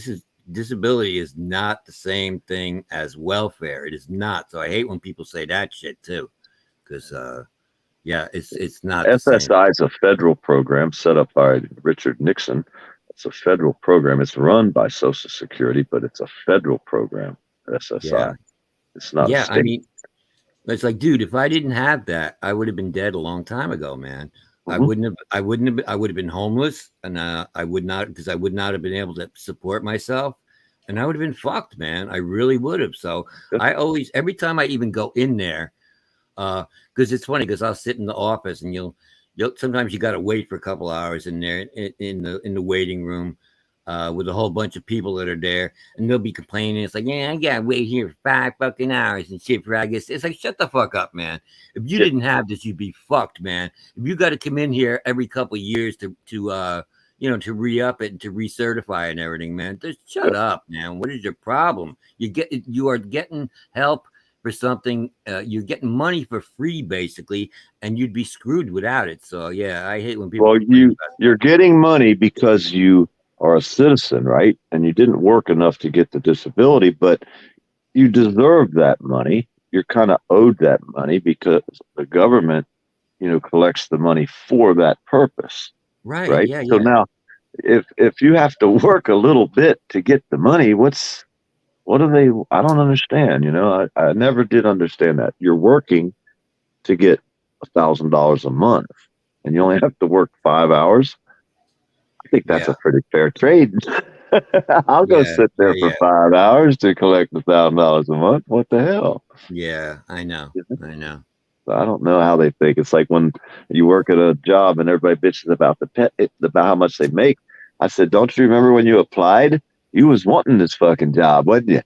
disability is not the same thing as welfare. It is not. So I hate when people say that shit too, because it's not. SSI is a federal program set up by Richard Nixon It's a federal program. It's run by Social Security, but it's a federal program, SSI. Yeah. It's not a Yeah, state. I mean, it's like, dude, if I didn't have that, I would have been dead a long time ago, man. I would have been homeless, and I would not have been able to support myself, and I would have been fucked, man. I really would have. So every time I even go in there, because it's funny, because I'll sit in the office and you'll sometimes you got to wait for a couple hours in there in the waiting room. With a whole bunch of people that are there, and they'll be complaining. It's like, yeah, I gotta wait here for 5 fucking hours and shit for I guess. It's like, shut the fuck up, man. If you didn't have this, you'd be fucked, man. If you got to come in here every couple of years to re-up it and to recertify and everything, man, just shut up, man. What is your problem? You are getting help for something. You're getting money for free, basically, and you'd be screwed without it. So yeah, I hate when people. Well, you're getting money because you are a citizen, right? And you didn't work enough to get the disability, but you deserve that money. You're kind of owed that money because the government, collects the money for that purpose. Right. Yeah. So now if you have to work a little bit to get the money, what do they, I don't understand. I never did understand that. You're working to get $1,000 a month and you only have to work 5 hours. I think that's a pretty fair trade. I'll go sit there for 5 hours to collect $1,000 a month. What the hell? Yeah, I know. I don't know how they think. It's like when you work at a job and everybody bitches about about how much they make. I said, don't you remember when you applied? You was wanting this fucking job, wasn't you?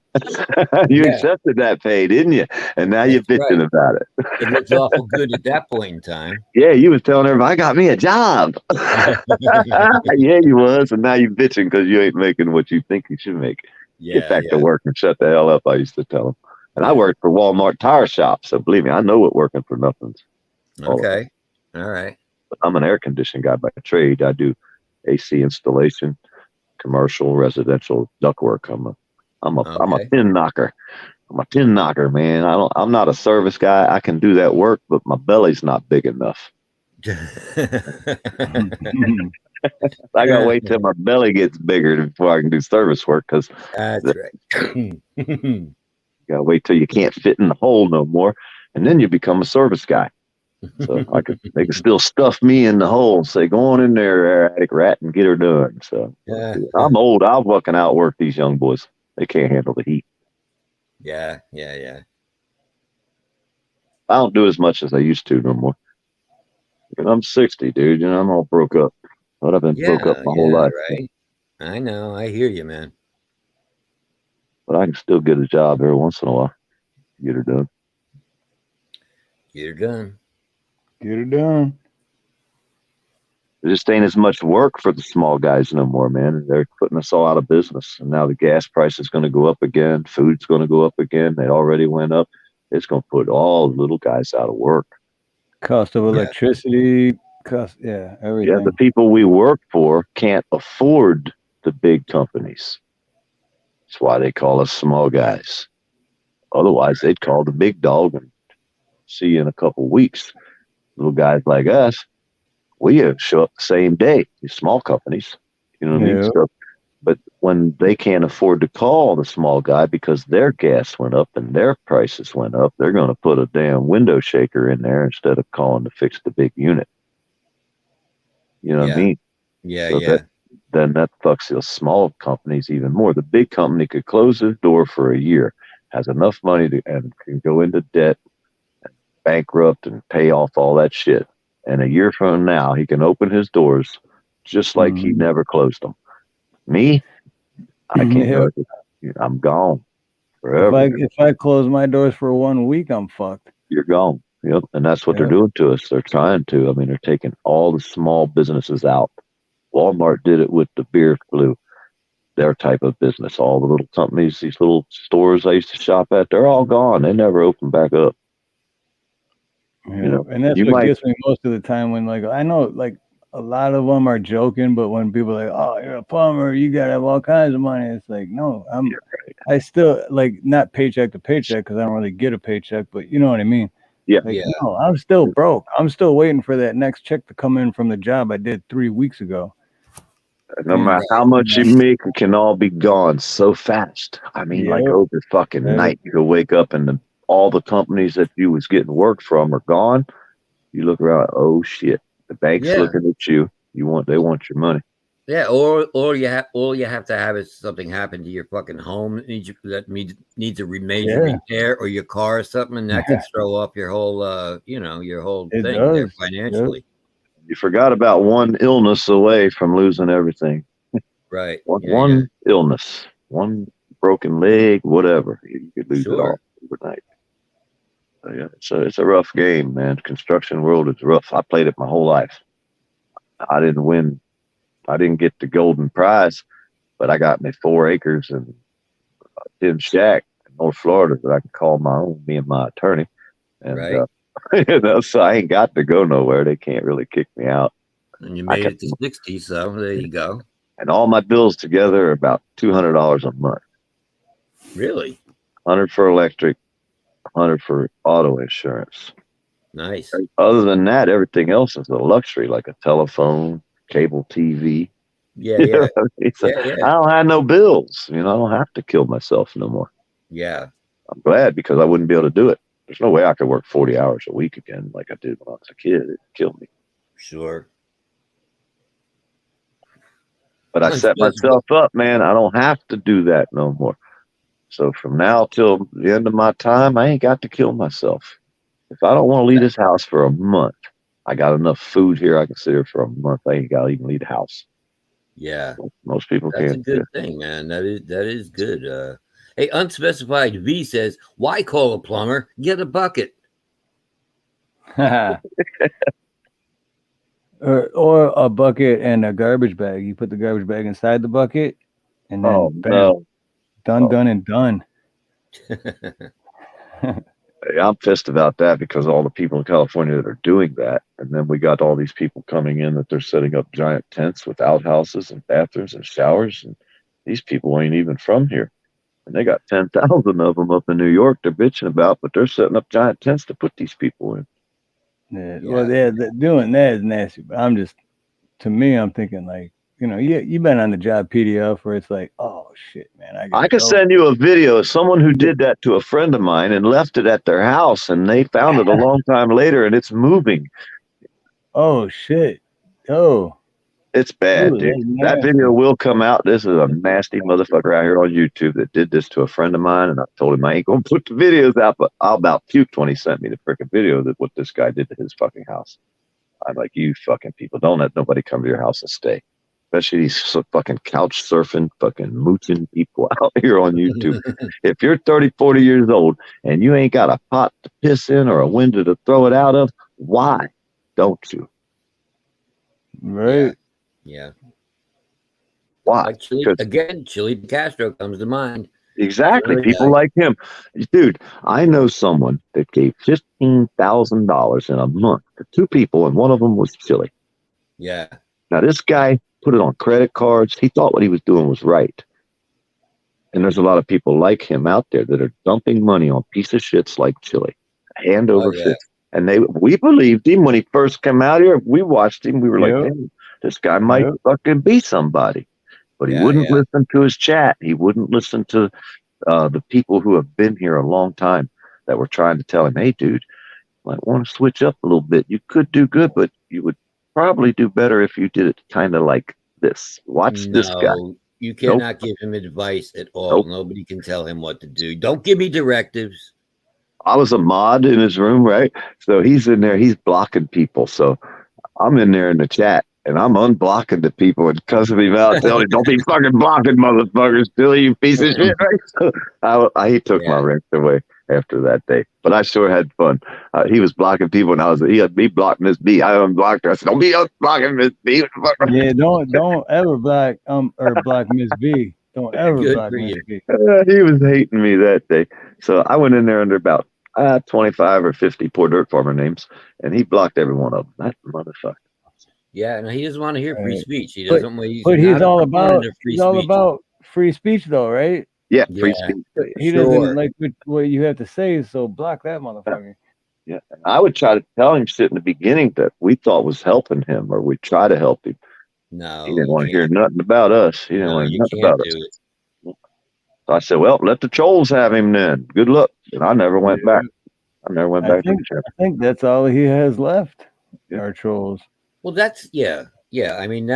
You accepted that pay, didn't you? And now you're bitching about it. It looks awful good at that point in time. Yeah, you was telling everybody, I got me a job. Yeah, you was. And now you're bitching because you ain't making what you think you should make. Get back to work and shut the hell up, I used to tell them. And I worked for Walmart tire shop, so believe me, I know what working for nothing's. Okay. All right. But I'm an air conditioning guy by trade. I do AC installation, commercial, residential ductwork. I'm a pin knocker. I'm a pin knocker, man. I'm not a service guy. I can do that work, but my belly's not big enough. I gotta wait till my belly gets bigger before I can do service work, because that's right. You gotta wait till you can't fit in the hole no more, and then you become a service guy. So they can still stuff me in the hole and say, "Go on in there, attic rat, and get her done." So I'm old. I'll fucking outwork these young boys. They can't handle the heat. Yeah. I don't do as much as I used to no more. And I'm 60, dude. I'm all broke up. But I've been broke up my whole life. Right. I know. I hear you, man. But I can still get a job every once in a while. Get her done. Get her done. Get her done. There just ain't as much work for the small guys no more, man. They're putting us all out of business. And now the gas price is going to go up again. Food's going to go up again. They already went up. It's going to put all the little guys out of work. Cost of electricity, everything. Yeah, the people we work for can't afford the big companies. That's why they call us small guys. Otherwise, they'd call the big dog and see you in a couple weeks. Little guys like us, we show up the same day. These small companies, you know what I mean? So, but when they can't afford to call the small guy because their gas went up and their prices went up, they're going to put a damn window shaker in there instead of calling to fix the big unit. You know what I mean? Yeah, so then that fucks those small companies even more. The big company could close his door for a year, has enough money and can go into debt, bankrupt, and pay off all that shit. And a year from now, he can open his doors just like he never closed them. Me, I can't do it. I'm gone forever. If I close my doors for 1 week, I'm fucked. You're gone. Yep. And that's what they're doing to us. They're trying to. I mean, they're taking all the small businesses out. Walmart did it with the beer flu, their type of business. All the little companies, these little stores I used to shop at, they're all gone. They never open back up. Yeah. And that's what gets me most of the time when, like, I know, like, a lot of them are joking, but when people are like, "Oh, you're a plumber, you gotta have all kinds of money," it's like, no, I still, like, not paycheck to paycheck because I don't really get a paycheck, but you know what I mean. Yeah. Like, no, I'm still broke. I'm still waiting for that next check to come in from the job I did 3 weeks ago. And no matter how much you make, it can all be gone so fast. I mean, like over fucking night, you could wake up and all the companies that you was getting work from are gone. You look around, oh shit, the bank's looking at you. They want your money. Yeah, or you have to have is something happen to your fucking home that needs a major repair, or your car or something, and that could throw up your whole your whole thing there financially. You forgot about one illness away from losing everything. Right. One illness, one broken leg, whatever. You could lose it all overnight. So it's a rough game, man. Construction world is rough. I played it my whole life. I didn't win. I didn't get the golden prize, but I got me 4 acres and a tin shack in North Florida that I can call my own, me and my attorney. And so I ain't got to go nowhere. They can't really kick me out. And you made it to 60, so there you go. And all my bills together are about $200 a month. Really? 100 for electric, 100 for auto insurance. Nice. Other than that, everything else is a luxury, like a telephone, cable TV. Yeah. I don't have no bills. I don't have to kill myself no more. Yeah. I'm glad, because I wouldn't be able to do it. There's no way I could work 40 hours a week again like I did when I was a kid. It'd kill me. Sure. But I set myself up, man. I don't have to do that no more. So from now till the end of my time, I ain't got to kill myself. If I don't want to leave this house for a month, I got enough food here. I can sit here for a month. I ain't got to even leave the house. Yeah. Most people can't. That's a good thing, man. That is good. Hey, Unspecified V says, why call a plumber? Get a bucket. or a bucket and a garbage bag. You put the garbage bag inside the bucket, and then done and done. I'm pissed about that, because all the people in California that are doing that, and then we got all these people coming in that they're setting up giant tents with outhouses and bathrooms and showers, and these people ain't even from here. And they got 10,000 of them up in New York they're bitching about, but they're setting up giant tents to put these people in. Well, doing that is nasty. But I'm thinking like, you've been on the job PDF where it's like, oh shit, man. I could send you a video of someone who did that to a friend of mine and left it at their house, and they found it a long time later, and it's moving. Oh shit. Oh. It's bad, dude. That video will come out. This is a nasty motherfucker out here on YouTube that did this to a friend of mine, and I told him I ain't gonna put the videos out, but I'll about puked when he sent me the freaking video that what this guy did to his fucking house. I'm like, you fucking people, don't let nobody come to your house and stay. Especially these fucking couch surfing, fucking mooching people out here on YouTube. If you're 30, 40 years old and you ain't got a pot to piss in or a window to throw it out of, why don't you? Right. Yeah. Why? Like Chili Castro comes to mind. Exactly. People like him. Dude, I know someone that gave $15,000 in a month to 2 people, and one of them was Chili. Yeah. Now, this guy put it on credit cards. He thought what he was doing was right. And there's a lot of people like him out there that are dumping money on piece of shits like Chili. Hand over fist. And we believed him when he first came out here. We watched him. We were like, man, this guy might fucking be somebody. But he wouldn't listen to his chat. He wouldn't listen to the people who have been here a long time that were trying to tell him, hey, dude, you might want to switch up a little bit. You could do good, but you would probably do better if you did it kind of like this. Watch this guy. You cannot give him advice at all. Nobody can tell him what to do. Don't give me directives. I was a mod in his room, right? So he's in there. He's blocking people. So I'm in there in the chat, and I'm unblocking the people and cussing him out, telling him, don't be fucking blocking motherfuckers, Billy, you piece of shit. Right? So he took my rent away after that day. But I sure had fun. He was blocking people, and he had me block Miss B. I unblocked her. I said, don't be unblocking Miss B. Yeah, don't ever block block Miss B. Don't ever block Miss B. He was hating me that day. So I went in there under about 25 or 50 poor dirt farmer names, and he blocked every one of them. That motherfucker. Yeah, no, he doesn't want to hear free speech. He doesn't. But he's all about free speech, though, right? Yeah, free speech. He doesn't like what you have to say, so block that motherfucker. Yeah, I would try to tell him shit in the beginning that we thought was helping him, or we'd try to help him. No, He didn't you want to hear can't. nothing about us. He didn't No, want to hear you nothing can't about us. do it. So I said, well, let the trolls have him then. Good luck. And I never went back. I never went I back to think the channel. I think that's all he has left. Yeah. Our trolls. Well, that's yeah. I mean,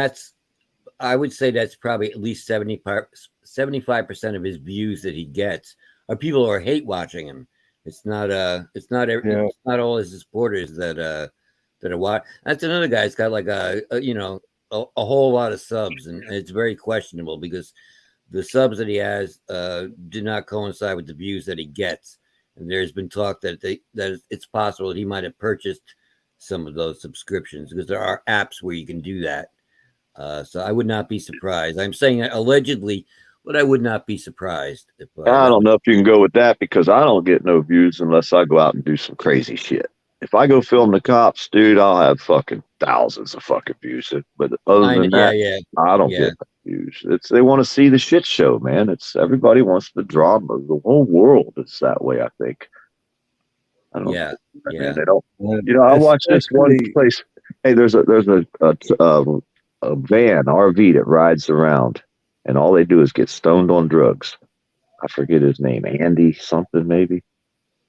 I would say that's probably at least 75% of his views that he gets are people who are hate watching him. It's not it's not all his supporters that are watching. That's another guy. He's got like a whole lot of subs, and it's very questionable because the subs that he has do not coincide with the views that he gets. And there's been talk that it's possible that he might have purchased some of those subscriptions because there are apps where you can do that. So I would not be surprised. I'm saying allegedly, but I would not be surprised if I don't know if you can go with that because I don't get no views unless I go out and do some crazy shit. If I go film the cops, dude, I'll have fucking thousands of fucking views. But other than that, I don't get views. They want to see the shit show, man. Everybody wants the drama. The whole world is that way, I think. I don't know. Man, they don't. I watched this one place. Hey, there's a van RV that rides around, and all they do is get stoned on drugs. I forget his name, Andy something maybe.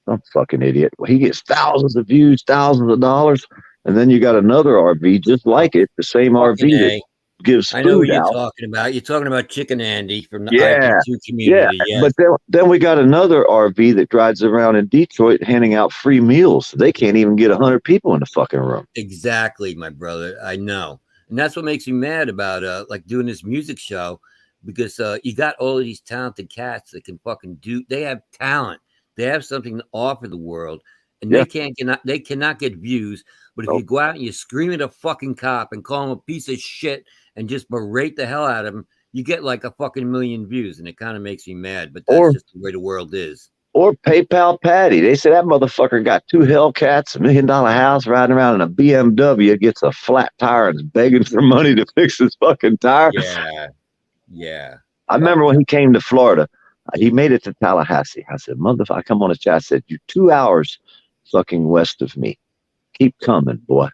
Some fucking idiot. Well, he gets thousands of views, thousands of dollars, and then you got another RV just like it, the same RV that gives food out. I know what you're talking about. You're talking about Chicken Andy from the IP2 community. Yeah. But then we got another RV that rides around in Detroit handing out free meals. They can't even get 100 people in the fucking room. Exactly, my brother. I know. And that's what makes me mad about like doing this music show because you got all of these talented cats that can fucking do. They have talent. They have something to offer the world, and they cannot get views. But if you go out and you scream at a fucking cop and call him a piece of shit and just berate the hell out of him, you get like a fucking million views, and it kind of makes me mad. But that's just the way the world is. Or PayPal Patty. They say that motherfucker got 2 Hellcats, $1 million house, riding around in a BMW, gets a flat tire, and is begging for money to fix his fucking tire. Yeah. I remember when he came to Florida. He made it to Tallahassee. I said, motherfucker, I come on the chat. I said, you're 2 hours fucking west of me. Keep coming, boy.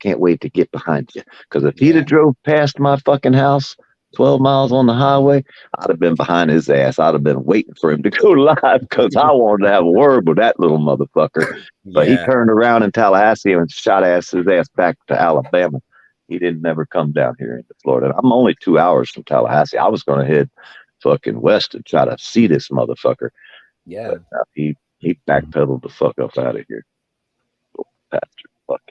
Can't wait to get behind you. Because if he'd have drove past my fucking house, 12 miles on the highway, I'd have been behind his ass. I'd have been waiting for him to go live because I wanted to have a word with that little motherfucker. But he turned around in Tallahassee and shot his ass back to Alabama. He didn't never come down here into Florida. I'm only 2 hours from Tallahassee. I was going to head fucking west and try to see this motherfucker. Yeah. But he backpedaled the fuck up out of here. Bastard. Fuck.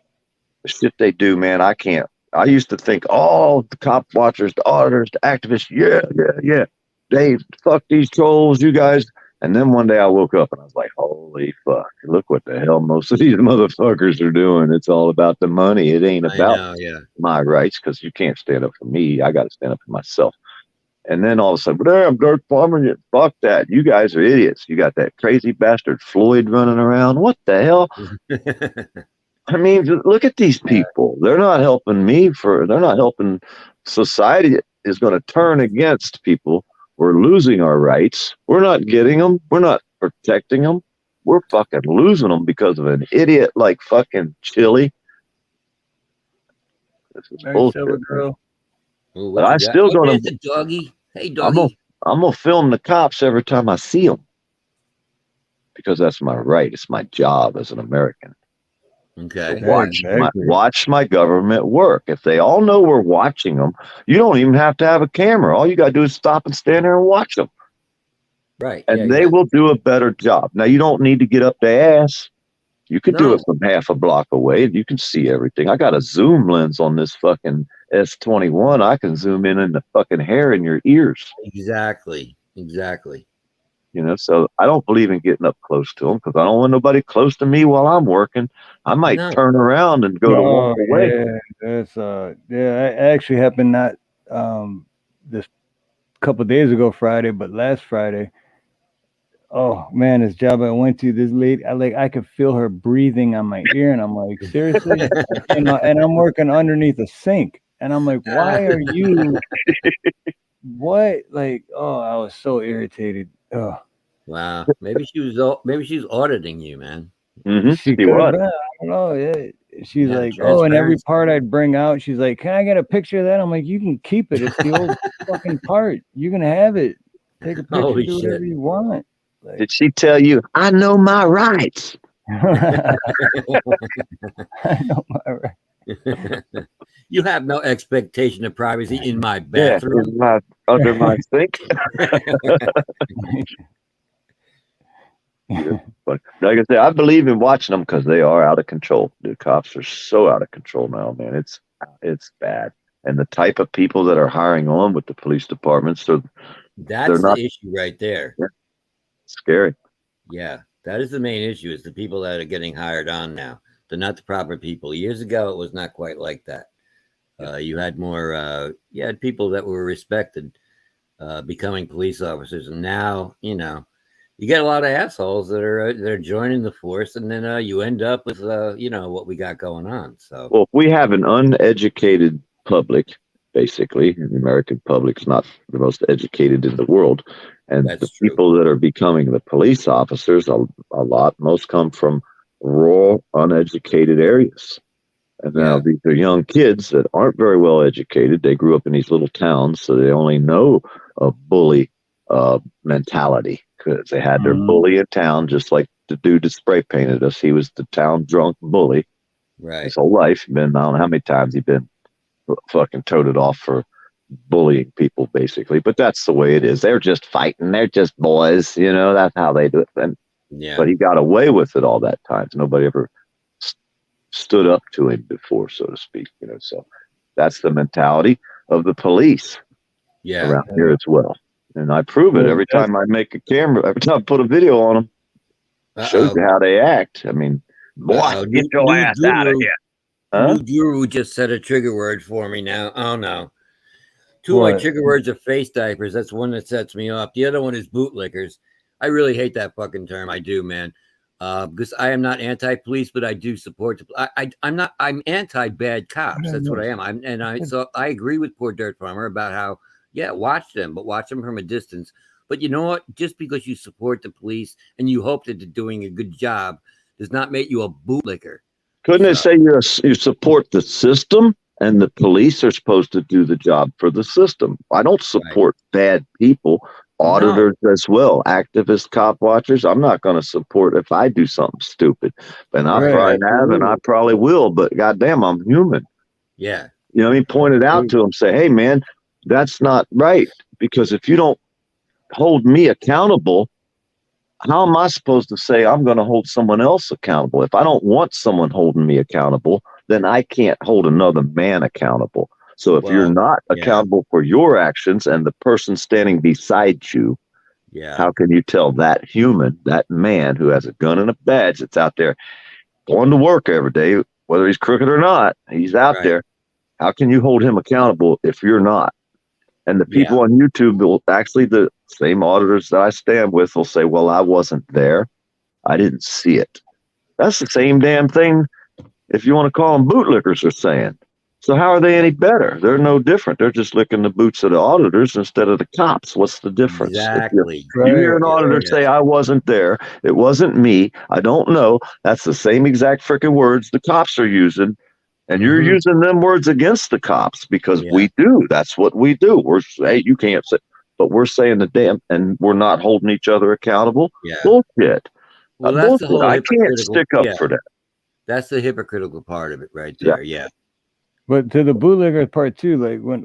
The shit they do, man, I can't. I used to think, the cop watchers, the auditors, the activists, yeah. They fuck these trolls, you guys. And then one day I woke up and I was like, holy fuck, look what the hell most of these motherfuckers are doing. It's all about the money. It ain't about my rights because you can't stand up for me. I got to stand up for myself. And then all of a sudden, damn, Dirk Plummer, fuck that. You guys are idiots. You got that crazy bastard Floyd running around. What the hell? I mean, look at these people. They're not helping me. They're not helping. Society is going to turn against people. We're losing our rights. We're not getting them. We're not protecting them. We're fucking losing them because of an idiot like fucking Chili. This is bullshit. But I'm still going to. Doggy. Hey, doggy. I'm going to film the cops every time I see them because that's my right. It's my job as an American. Okay. So watch my government work. If they all know we're watching them, you don't even have to have a camera. All you got to do is stop and stand there and watch them. Right. And they will do a better job. Now, you don't need to get up the ass. You could do it from half a block away and you can see everything. I got a zoom lens on this fucking S21. I can zoom in the fucking hair in your ears. Exactly. So I don't believe in getting up close to them because I don't want nobody close to me while I'm working. I might turn around and go to walk away. It actually happened not this couple of days ago, Friday, but last Friday. Oh man, this job I went to, this lady, I could feel her breathing on my ear, and I'm like, seriously? and I'm working underneath a sink, and I'm like, why are you? What? I was so irritated. Oh. Wow. Maybe she's auditing you, man. Mm-hmm. She could have been. I don't know. she's Yeah, like, oh, and every transparency. part I'd bring out, she's like, can I get a picture of that? I'm like, you can keep it. It's the old fucking part. You can have it. Take a picture, Holy do whatever shit. you want. Like, Did she tell you, I know my rights? I know my right. You have no expectation of privacy in my Yeah, bathroom. under my sink. Yeah, but like I said, I believe in watching them because they are out of control. The cops are so out of control now, man. It's bad. And the type of people that are hiring on with the police departments, they're That's not the issue right there. yeah, scary. Yeah, that is the main issue, is the people that are getting hired on now. They're not the proper people. Years ago, it was not quite like that. You had more, you had people that were respected becoming police officers. And now, you know, you get a lot of assholes that are joining the force, and then you end up with, you know, what we got going on. So, Well, if we have an uneducated public, basically, and the American public's not the most educated in the world, and that's the true. people that are becoming the police officers, most come from rural, uneducated areas. And now these are young kids that aren't very well educated. They grew up in these little towns, so they only know a bully mentality because they had their bully in town, just like the dude that spray painted us. He was the town drunk bully his whole life. I don't know how many times he's been fucking toted off for bullying people, basically. But that's the way it is. They're just fighting. They're just boys. You know, that's how they do it. But he got away with it all that time. So nobody ever stood up to him before, so to speak. You know, so that's the mentality of the police around here as well. And I prove it every time I make a camera, every time I put a video on them. Shows you how they act. I mean, boy, get your ass out of here. New Guru just said a trigger word for me now. Oh no. Two of my trigger words are face diapers. That's one that sets me off. The other one is bootlickers. I really hate that fucking term. I do, man. Because I am not anti-police, but I do support I'm anti-bad cops. That's what I am. So I agree with poor Dirt Farmer about how, watch them, but watch them from a distance. But you know what? Just because you support the police and you hope that they're doing a good job does not make you a bootlicker. Couldn't it say you support the system and the police are supposed to do the job for the system? I don't support bad people, auditors as well, activists, cop watchers. I'm not going to support if I do something stupid. And I probably have and I probably will, but goddamn, I'm human. Yeah. You know what I mean? Point it out to them, say, hey, man, that's not right. Because if you don't hold me accountable, how am I supposed to say I'm going to hold someone else accountable? If I don't want someone holding me accountable, then I can't hold another man accountable. So if you're not accountable for your actions and the person standing beside you, how can you tell that human, that man who has a gun and a badge that's out there going to work every day, whether he's crooked or not, he's out there. How can you hold him accountable if you're not? And the people on YouTube will actually, the same auditors that I stand with will say, well, I wasn't there. I didn't see it. That's the same damn thing, if you want to call them bootlickers, are saying. So how are they any better? They're no different. They're just licking the boots of the auditors instead of the cops. What's the difference? Exactly. If you hear an auditor say, I wasn't there, it wasn't me, I don't know, that's the same exact freaking words the cops are using. And you're using them words against the cops because we do. That's what we do. We're hey, you can't say, but we're saying the damn, and we're not holding each other accountable. Bullshit. Well, that's the whole I can't stick up for that. That's the hypocritical part of it right there. Yeah. But to the bootlicker part too, like when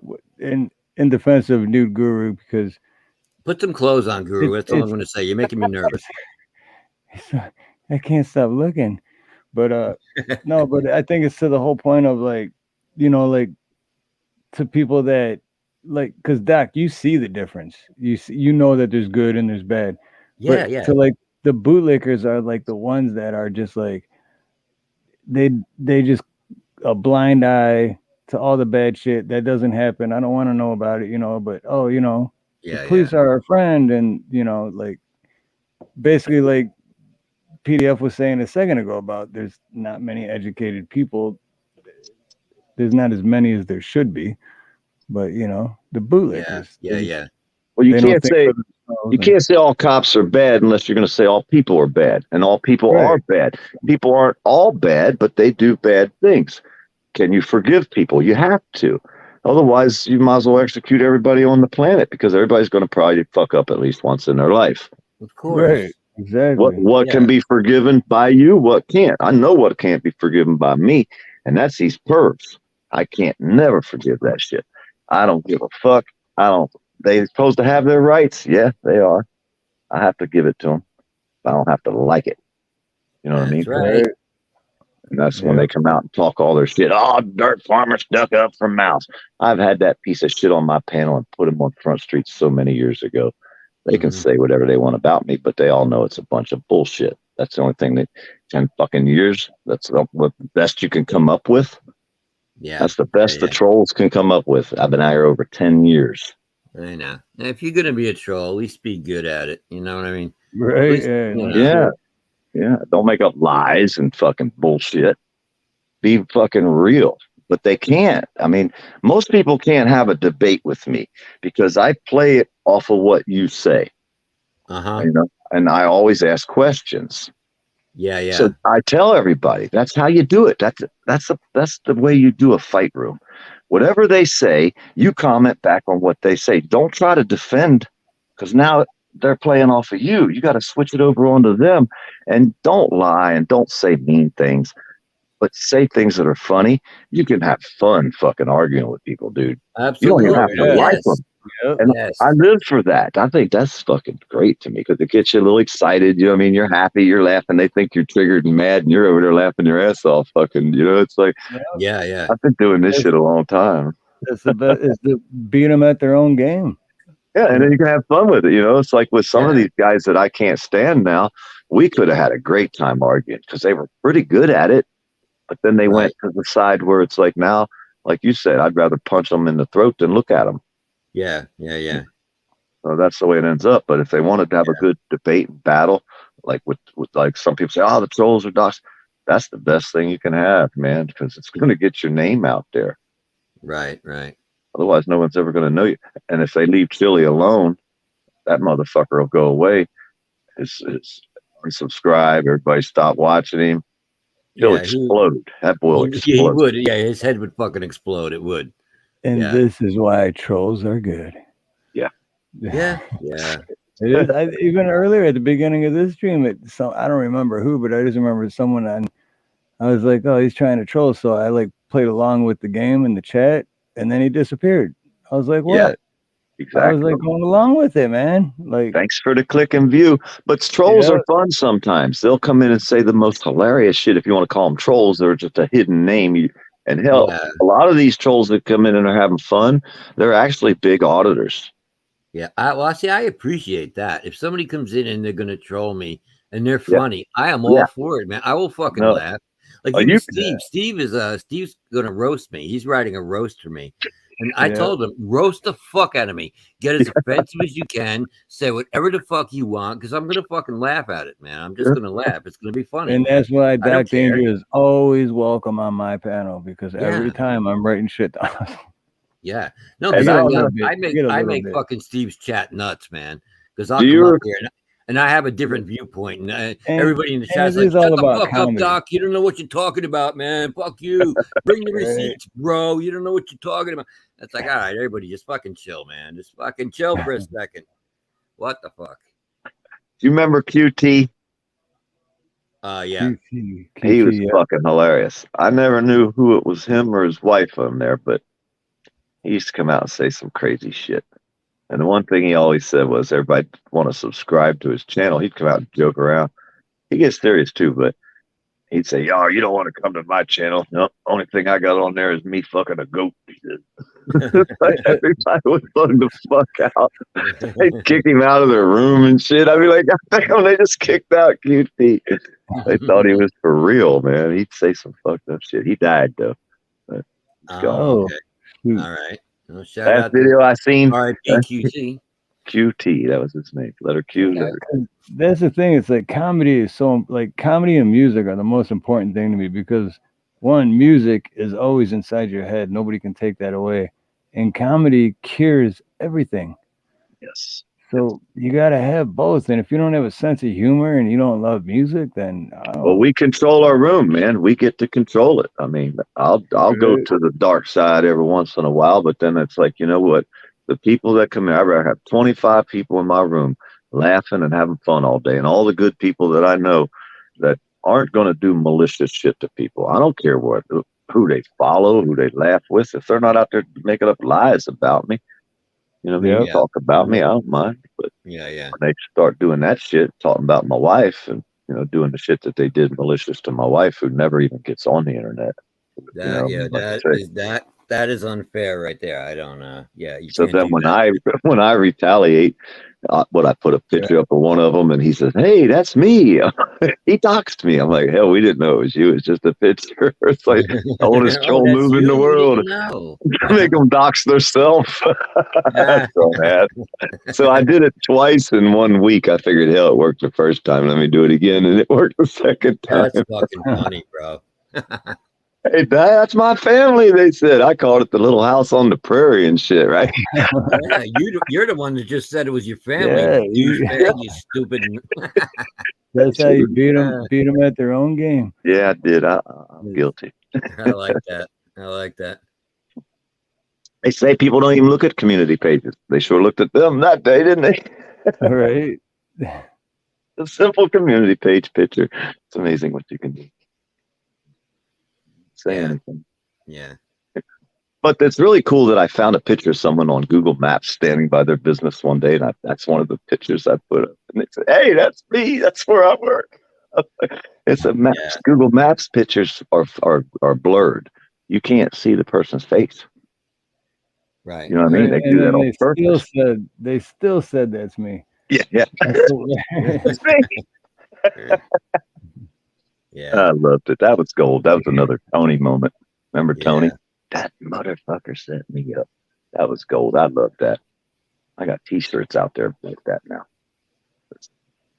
in defense of Nude Guru, because put some clothes on, Guru. That's all I'm going to say. You're making me nervous. I can't stop looking. But no, but I think it's to the whole point of like, you know, like to people that like, because Doc, you see the difference. You know that there's good and there's bad. Yeah, but to like the bootlickers are like the ones that are just like they just a blind eye to all the bad shit that doesn't happen. I don't want to know about it, you know. But you know, the police are our friend, and you know, like basically like PDF was saying a second ago about there's not many educated people. There's not as many as there should be, but you know, the bootlickers. Well, you can't say You can't say all cops are bad unless you're going to say all people are bad, and all people are bad. People aren't all bad, but they do bad things. Can you forgive people? You have to. Otherwise, you might as well execute everybody on the planet, because everybody's going to probably fuck up at least once in their life. Of course. Right. Exactly. What can be forgiven by you? What can't? I know what can't be forgiven by me, and that's these pervs. I can't never forgive that shit. I don't give a fuck. They're supposed to have their rights. Yeah, they are. I have to give it to them. I don't have to like it. You know what I mean? Right. And that's when they come out and talk all their shit. Oh, dirt farmer stuck up for mouse. I've had that piece of shit on my panel and put him on Front Street so many years ago. They can say whatever they want about me, but they all know it's a bunch of bullshit. That's the only thing that 10 fucking years. That's the best you can come up with. Yeah. That's the best the trolls can come up with. I've been out here over 10 years. I know. If you're gonna be a troll, at least be good at it. You know what I mean? Right. Least, Yeah. Don't make up lies and fucking bullshit. Be fucking real. But they can't. I mean, most people can't have a debate with me because I play it off of what you say. You know, and I always ask questions. Yeah. So I tell everybody that's how you do it. That's the way you do a fight room. Whatever they say, you comment back on what they say. Don't try to defend, because now they're playing off of you. You got to switch it over onto them, and don't lie and don't say mean things, but say things that are funny. You can have fun fucking arguing with people, dude. Absolutely. You don't even have to like them. And I live for that. I think that's fucking great to me, because it gets you a little excited. You know what I mean? You're happy, you're laughing. They think you're triggered and mad, and you're over there laughing your ass off. Fucking, you know, it's like, yeah. I've been doing this shit a long time. That's the best. Is to beat them at their own game. Yeah, and then you can have fun with it. You know, it's like with some of these guys that I can't stand now. We could have had a great time arguing because they were pretty good at it, but then they went to the side where it's like now, like you said, I'd rather punch them in the throat than look at them. Yeah. So that's the way it ends up. But if they wanted to have a good debate and battle, like with like some people say, oh, the trolls are docs, that's the best thing you can have, man, because it's going to get your name out there. Right. Otherwise, no one's ever going to know you. And if they leave Chili alone, that motherfucker will go away. His unsubscribe, everybody stop watching him. He'll explode. That boy will explode. He would. Yeah, his head would fucking explode. It would. And this is why trolls are good. Yeah. It is. Even earlier at the beginning of this stream, I don't remember who, but I just remember someone I was like, oh, he's trying to troll. So I like played along with the game in the chat, and then he disappeared. I was like, what? Yeah, exactly. I was like going along with it, man. Like, thanks for the click and view. But trolls are fun sometimes. They'll come in and say the most hilarious shit. If you want to call them trolls, they're just a hidden name. And hell, a lot of these trolls that come in and are having fun, they're actually big auditors. Yeah, I appreciate that. If somebody comes in and they're going to troll me and they're funny, I am all for it, man. I will fucking laugh. Like even Steve's going to roast me. He's writing a roast for me. And I told him, roast the fuck out of me. Get as offensive as you can. Say whatever the fuck you want, because I'm going to fucking laugh at it, man. I'm just going to laugh. It's going to be funny. And that's why Doc Danger is always welcome on my panel, because every time I'm writing shit down. Yeah. No, I make fucking Steve's chat nuts, man. Because I'll come up here and I have a different viewpoint. And everybody in the chat is like, shut the fuck up, Doc. You don't know what you're talking about, man. Fuck you. Bring the receipts, bro. You don't know what you're talking about. It's like, all right, everybody just fucking chill, man. Just fucking chill for a second. What the fuck? Do you remember QT? Yeah. He was fucking hilarious. I never knew who it was, him or his wife on there, but he used to come out and say some crazy shit. And the one thing he always said was everybody want to subscribe to his channel. He'd come out and joke around. He gets serious too, but he'd say, yo, you don't want to come to my channel. No, only thing I got on there is me fucking a goat. Everybody would bug the fuck out. They'd kick him out of their room and shit. I'd be like, damn, they just kicked out QT. They thought he was for real, man. He'd say some fucked up shit. He died though. But he's gone. Okay. All right. Well, shout that out video I seen. RIP QT, that was his name. Letter Q. Letter Q. That's the thing. It's like comedy is comedy and music are the most important thing to me, because one, music is always inside your head. Nobody can take that away. And comedy cures everything. Yes. So you got to have both. And if you don't have a sense of humor and you don't love music, then well, we control our room, man. We get to control it. I mean, I'll go to the dark side every once in a while, but then it's like, you know what? The people that come in, I have 25 people in my room laughing and having fun all day, and all the good people that I know that aren't going to do malicious shit to people. I don't care who they follow, who they laugh with. If they're not out there making up lies about me, you know, they talk about me, I don't mind. But when they start doing that shit, talking about my wife, and you know, doing the shit that they did malicious to my wife, who never even gets on the internet. That, you know, that is unfair right there. I don't you so can't then do when I retaliate, I put a picture up of one of them, and he says, "Hey, that's me." He doxed me. I'm like, "Hell, we didn't know it was you. It's just a picture." It's like the oldest troll move in the world. Make them dox themselves. So mad. So I did it twice in 1 week. I figured, hell, it worked the first time. Let me do it again, and it worked the second time. That's fucking funny, bro. Hey, that's my family, they said. I called it the little house on the prairie and shit, right? Yeah, you're the one that just said it was your family. You stupid. That's how you beat them at their own game. Yeah, I did. I'm guilty. I like that. They say people don't even look at community pages. They sure looked at them that day, didn't they? All right. A simple community page picture. It's amazing what you can do. Say anything. Yeah. But it's really cool that I found a picture of someone on Google Maps standing by their business one day, and that's one of the pictures I put up. And they said, "Hey, that's me. That's where I work." It's a map. Google Maps pictures are blurred. You can't see the person's face. Right. You know what I mean? They do that on purpose. They still said that's me. Yeah. It's me. Yeah. I loved it. That was gold. That was another Tony moment. Remember Tony? That motherfucker set me up. That was gold. I love that. I got t-shirts out there like that now.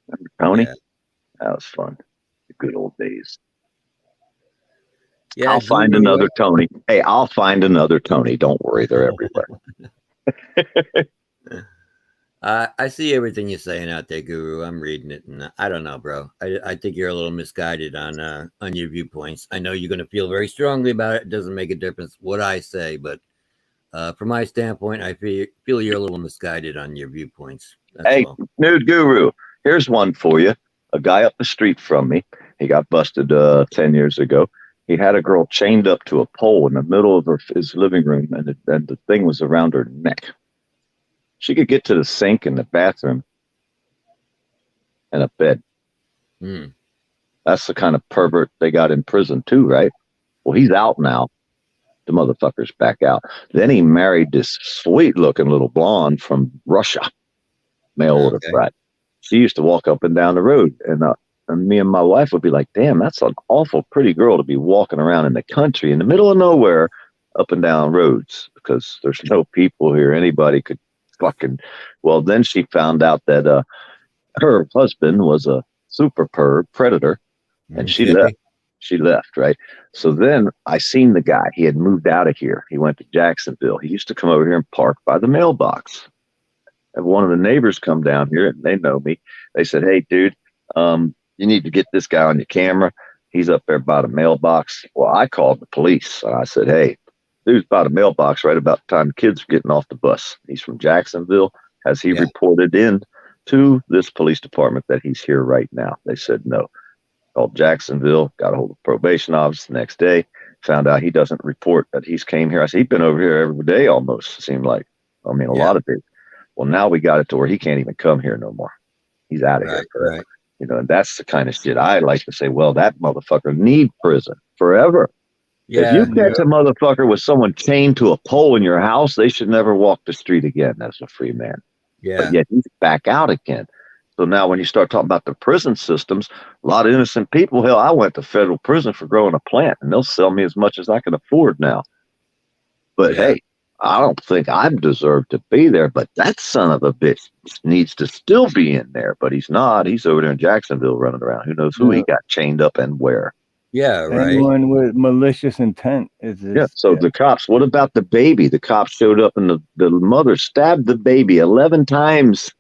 Remember Tony? Yeah. That was fun. The good old days. Yeah, I'll find another Tony. Hey, I'll find another Tony. Don't worry. They're everywhere. I see everything you're saying out there, Guru. I'm reading it, and I don't know, bro. I think you're a little misguided on your viewpoints. I know you're going to feel very strongly about it. It doesn't make a difference what I say, but from my standpoint, I feel you're a little misguided on your viewpoints. That's all. Nude Guru, here's one for you. A guy up the street from me, he got busted 10 years ago. He had a girl chained up to a pole in the middle of his living room, and the thing was around her neck. She could get to the sink in the bathroom and a bed. That's the kind of pervert they got in prison too, right? Well, he's out now. The motherfucker's back out. Then he married this sweet-looking little blonde from Russia, mail order brat. She used to walk up and down the road, and me and my wife would be like, "Damn, that's an awful pretty girl to be walking around in the country in the middle of nowhere, up and down roads, because there's no people here. Anybody could fucking." Well, then she found out that her husband was a super predator, and she left, right? So then I seen the guy. He had moved out of here. He went to Jacksonville. He used to come over here and park by the mailbox. And one of the neighbors come down here, and they know me. They said, "Hey, dude, you need to get this guy on your camera. He's up there by the mailbox." Well, I called the police, and I said, "Hey, dude's by the mailbox right about the time the kids are getting off the bus. He's from Jacksonville. Has he reported in to this police department that he's here right now?" They said no. Called Jacksonville, got a hold of the probation office the next day, found out he doesn't report that he's came here. I said, he's been over here every day almost, it seemed like. I mean, a lot of days. Well, now we got it to where he can't even come here no more. He's out of here forever. Right. You know, and that's the kind of shit I like to say, well, that motherfucker need prison forever. If you catch a motherfucker with someone chained to a pole in your house, they should never walk the street again as a free man. But yet he's back out again. So now when you start talking about the prison systems, a lot of innocent people, hell, I went to federal prison for growing a plant, and they'll sell me as much as I can afford now. But hey, I don't think I deserve to be there, but that son of a bitch needs to still be in there, but he's not. He's over there in Jacksonville running around. Who knows who he got chained up and where. Yeah, right. Anyone with malicious intent is this. So the cops, what about the baby? The cops showed up and the mother stabbed the baby 11 times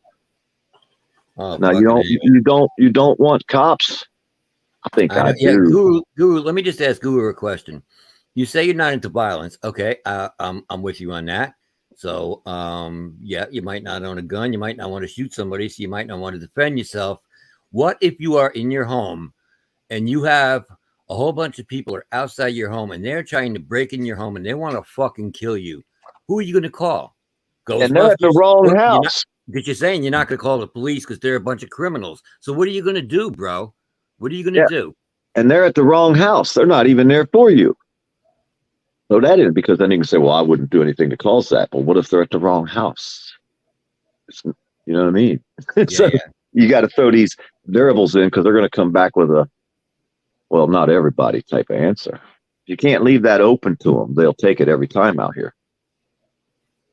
Oh, Now fucking you don't want cops. I think I yeah, do. Guru. Let me just ask Guru a question. You say you're not into violence. Okay, I'm with you on that. So, yeah, you might not own a gun. You might not want to shoot somebody. So you might not want to defend yourself. What if you are in your home and you have a whole bunch of people are outside your home and they're trying to break in your home and they want to fucking kill you? Who are you going to call? And they're at the wrong house. Because you're saying you're not going to call the police because they're a bunch of criminals. So what are you going to do, bro? What are you going to do? And they're at the wrong house. They're not even there for you. So that is because then you can say, well, I wouldn't do anything to cause that. But what if they're at the wrong house? You know what I mean? So you got to throw these variables in because they're going to come back with a, well, not everybody type of answer. You can't leave that open to them. They'll take it every time out here.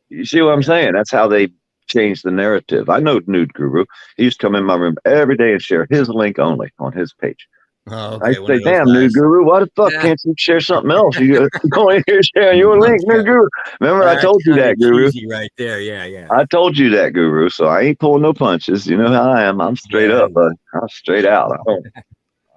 You see what I'm saying? That's how they change the narrative. I know Nude Guru. He used to come in my room every day and share his link only on his page. Oh, okay. I say, damn, Nude Guru, why the fuck can't you share something else? You go in here sharing your link, Nude Guru. Remember, I told you that, Guru. Right there, yeah. I told you that, Guru. So I ain't pulling no punches. You know how I am. I'm straight up, but I'm straight out. I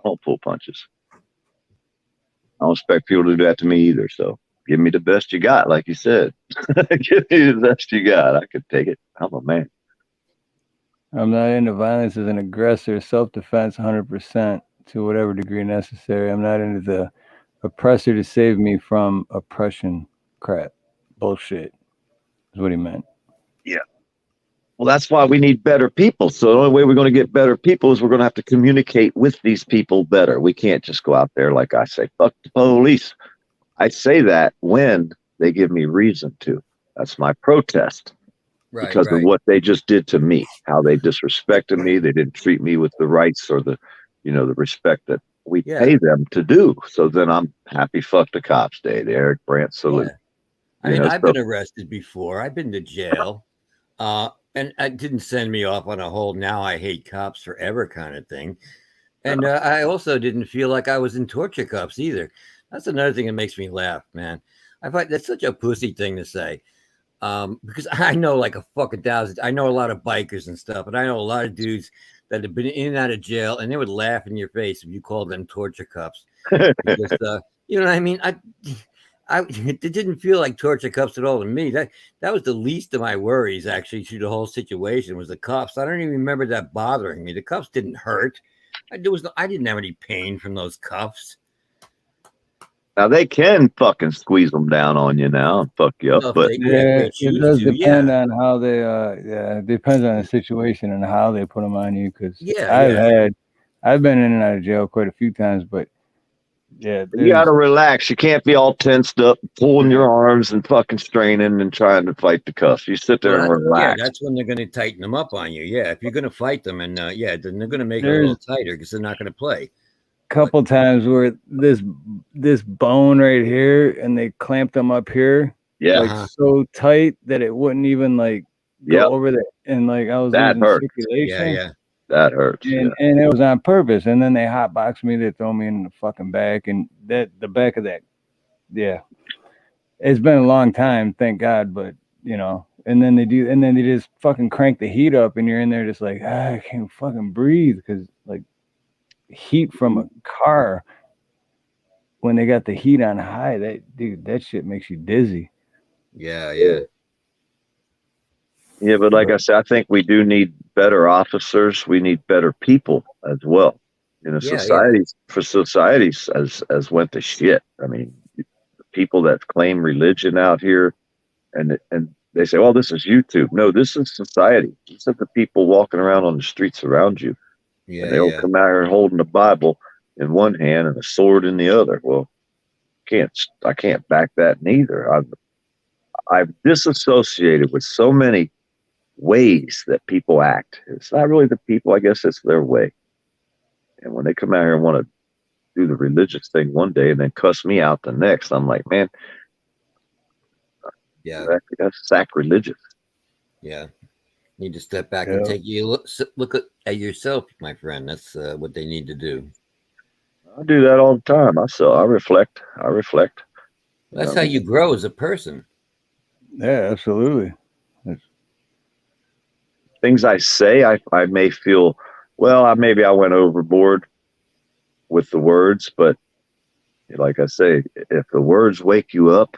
don't pull punches. I don't expect people to do that to me either. So give me the best you got, like you said. Give me the best you got. I could take it. I'm a man. I'm not into violence as an aggressor, self-defense 100% to whatever degree necessary. I'm not into the oppressor to save me from oppression crap. Bullshit is what he meant. Yeah. Well, that's why we need better people. So the only way we're going to get better people is we're going to have to communicate with these people better. We can't just go out there like I say, fuck the police. I say that when they give me reason to. That's my protest. Because of what they just did to me, how they disrespected me. They didn't treat me with the rights or the, the respect that we pay them to do. So then I'm happy. Fuck the cops day. The Eric Brandt salute. I mean, I've been arrested before. I've been to jail. And it didn't send me off on a whole now I hate cops forever kind of thing. And I also didn't feel like I was in torture cuffs either. That's another thing that makes me laugh, man. I find that's such a pussy thing to say. Because I know like a fucking thousand. I know a lot of bikers and stuff, and I know a lot of dudes that have been in and out of jail, and they would laugh in your face if you called them torture cuffs. Because, you know what I mean? It didn't feel like torture cuffs at all to me. That was the least of my worries actually through the whole situation was the cuffs. I don't even remember that bothering me. The cuffs didn't hurt. I didn't have any pain from those cuffs. Now they can fucking squeeze them down on you now and fuck you up, but it does depend on how they. It depends on the situation and how they put them on you. Because I've been in and out of jail quite a few times, but you gotta relax. You can't be all tensed up, pulling your arms and fucking straining and trying to fight the cuffs. You sit there and relax. Yeah, that's when they're going to tighten them up on you. Yeah, if you're going to fight them, and then they're going to make it a little tighter because they're not going to play. Couple times where this bone right here and they clamped them up here, so tight that it wouldn't even go over there, and I was losing circulation. Yeah, that hurts. And it was on purpose. And then they hotboxed me. They throw me in the fucking back, and the back of that. Yeah, it's been a long time, thank God. But and then they just fucking crank the heat up, and you're in there just like I can't fucking breathe because heat from a car when they got the heat on high, that shit makes you dizzy. Yeah, but like I said, I think we do need better officers. We need better people as well. Societies as went to shit. I mean, people that claim religion out here and they say, well, this is YouTube. No, this is society. These are the people walking around on the streets around you. And they don't come out here holding a Bible in one hand and a sword in the other. Well, I can't back that neither. I've disassociated with so many ways that people act. It's not really the people. I guess it's their way. And when they come out here and want to do the religious thing one day and then cuss me out the next, I'm like, man, that's sacrilegious. Yeah. Need to step back and take you look at yourself, my friend. That's what they need to do. I do that all the time. I reflect. That's how you grow as a person. Yeah, absolutely. things I say, I may feel, well, maybe I went overboard with the words, but like I say, if the words wake you up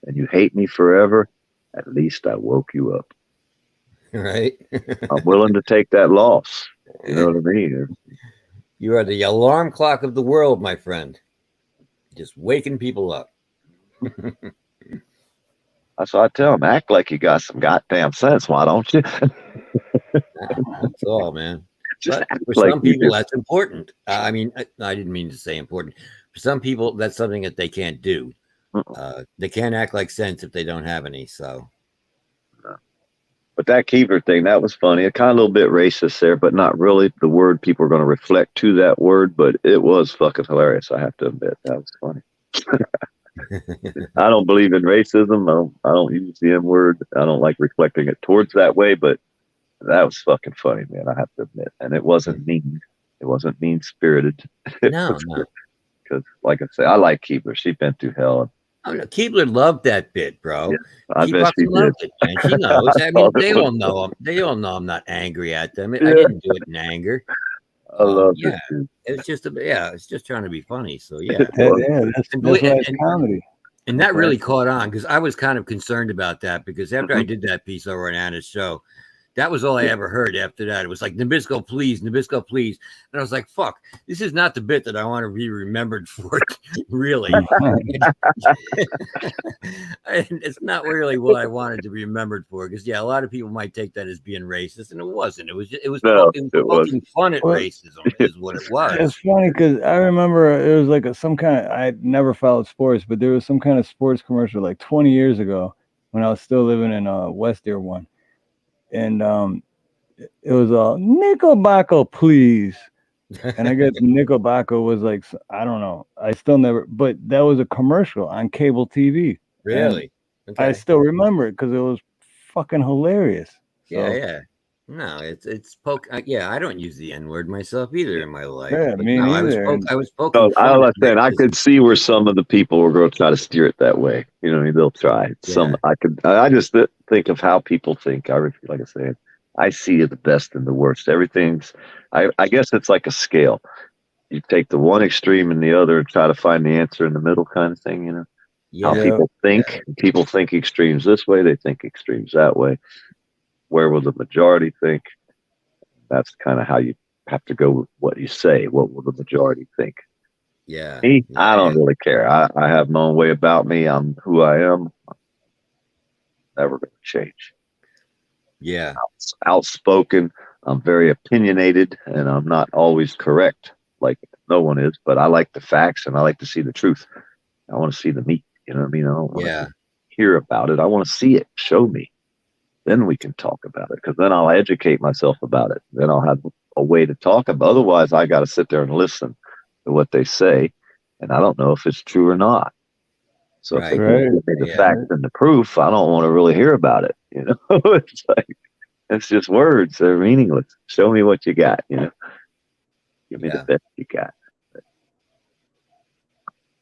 and you hate me forever, at least I woke you up. Right. I'm willing to take that loss. You know what I mean? You are the alarm clock of the world, my friend. Just waking people up. So I tell them, act like you got some goddamn sense. Why don't you? That's all, man. Just But act for like some you people, do. that's important. I mean, I didn't mean to say important. For some people, that's something that they can't do. They can't act like sense if they don't have any. So, but that Keeper thing, that was funny. It kind of a little bit racist there, but not really. The word people are going to reflect to that word, but it was fucking hilarious. I have to admit, that was funny. I don't believe in racism. I don't use the N word. I don't like reflecting it towards that way, but that was fucking funny, man. I have to admit. And it wasn't mean. It wasn't mean spirited. no. Because, like I say, I like Keebler. She's been through hell. Oh, no, Keebler loved that bit, bro. Yeah, I she bet fucking she loved did. it, man. She knows. I mean, they all know. They all know I'm not angry at them. I didn't do it in anger. I love yeah. it. It's just it's just trying to be funny. So yeah, that's why it's comedy. And that really caught on because I was kind of concerned about that because after I did that piece over on Anna's show, that was all I ever heard after that. It was like, Nabisco, please. And I was like, fuck, this is not the bit that I want to be remembered for, really. It's not really what I wanted to be remembered for because, yeah, a lot of people might take that as being racist, and it wasn't. It was poking fun at racism is what it was. It's funny because I remember it was like some kind of, I never followed sports, but there was some kind of sports commercial like 20 years ago when I was still living in West Deer one. And it was Nickelback, please. And I guess Nickelback was like, I don't know. I still never, but that was a commercial on cable TV. Really? Okay. I still remember it because it was fucking hilarious. So, yeah. No, it's poke. Yeah, I don't use the N word myself either in my life. Yeah, me neither. I was poking. I was saying I could see where some of the people were going to try to steer it that way. You know, they'll try. Some I just think of how people think. Like I said, I see the best and the worst. Everything's. I guess it's like a scale. You take the one extreme and the other and try to find the answer in the middle, kind of thing. You know, how people think. Yeah. People think extremes this way. They think extremes that way. Where will the majority think? That's kind of how you have to go with what you say. What will the majority think? Yeah. Me, I don't really care. I have my own way about me. I'm who I am. Never going to change. Yeah. Outspoken. I'm very opinionated, and I'm not always correct, like no one is. But I like the facts, and I like to see the truth. I want to see the meat. You know what I mean? I don't want to hear about it. I want to see it. Show me. Then we can talk about it, because then I'll educate myself about it. Then I'll have a way to talk about it. Otherwise, I got to sit there and listen to what they say, and I don't know if it's true or not. So if they give me the facts and the proof, I don't want to really hear about it. You know, it's like, it's just words. They're meaningless. Show me what you got. You know, give me the best you got.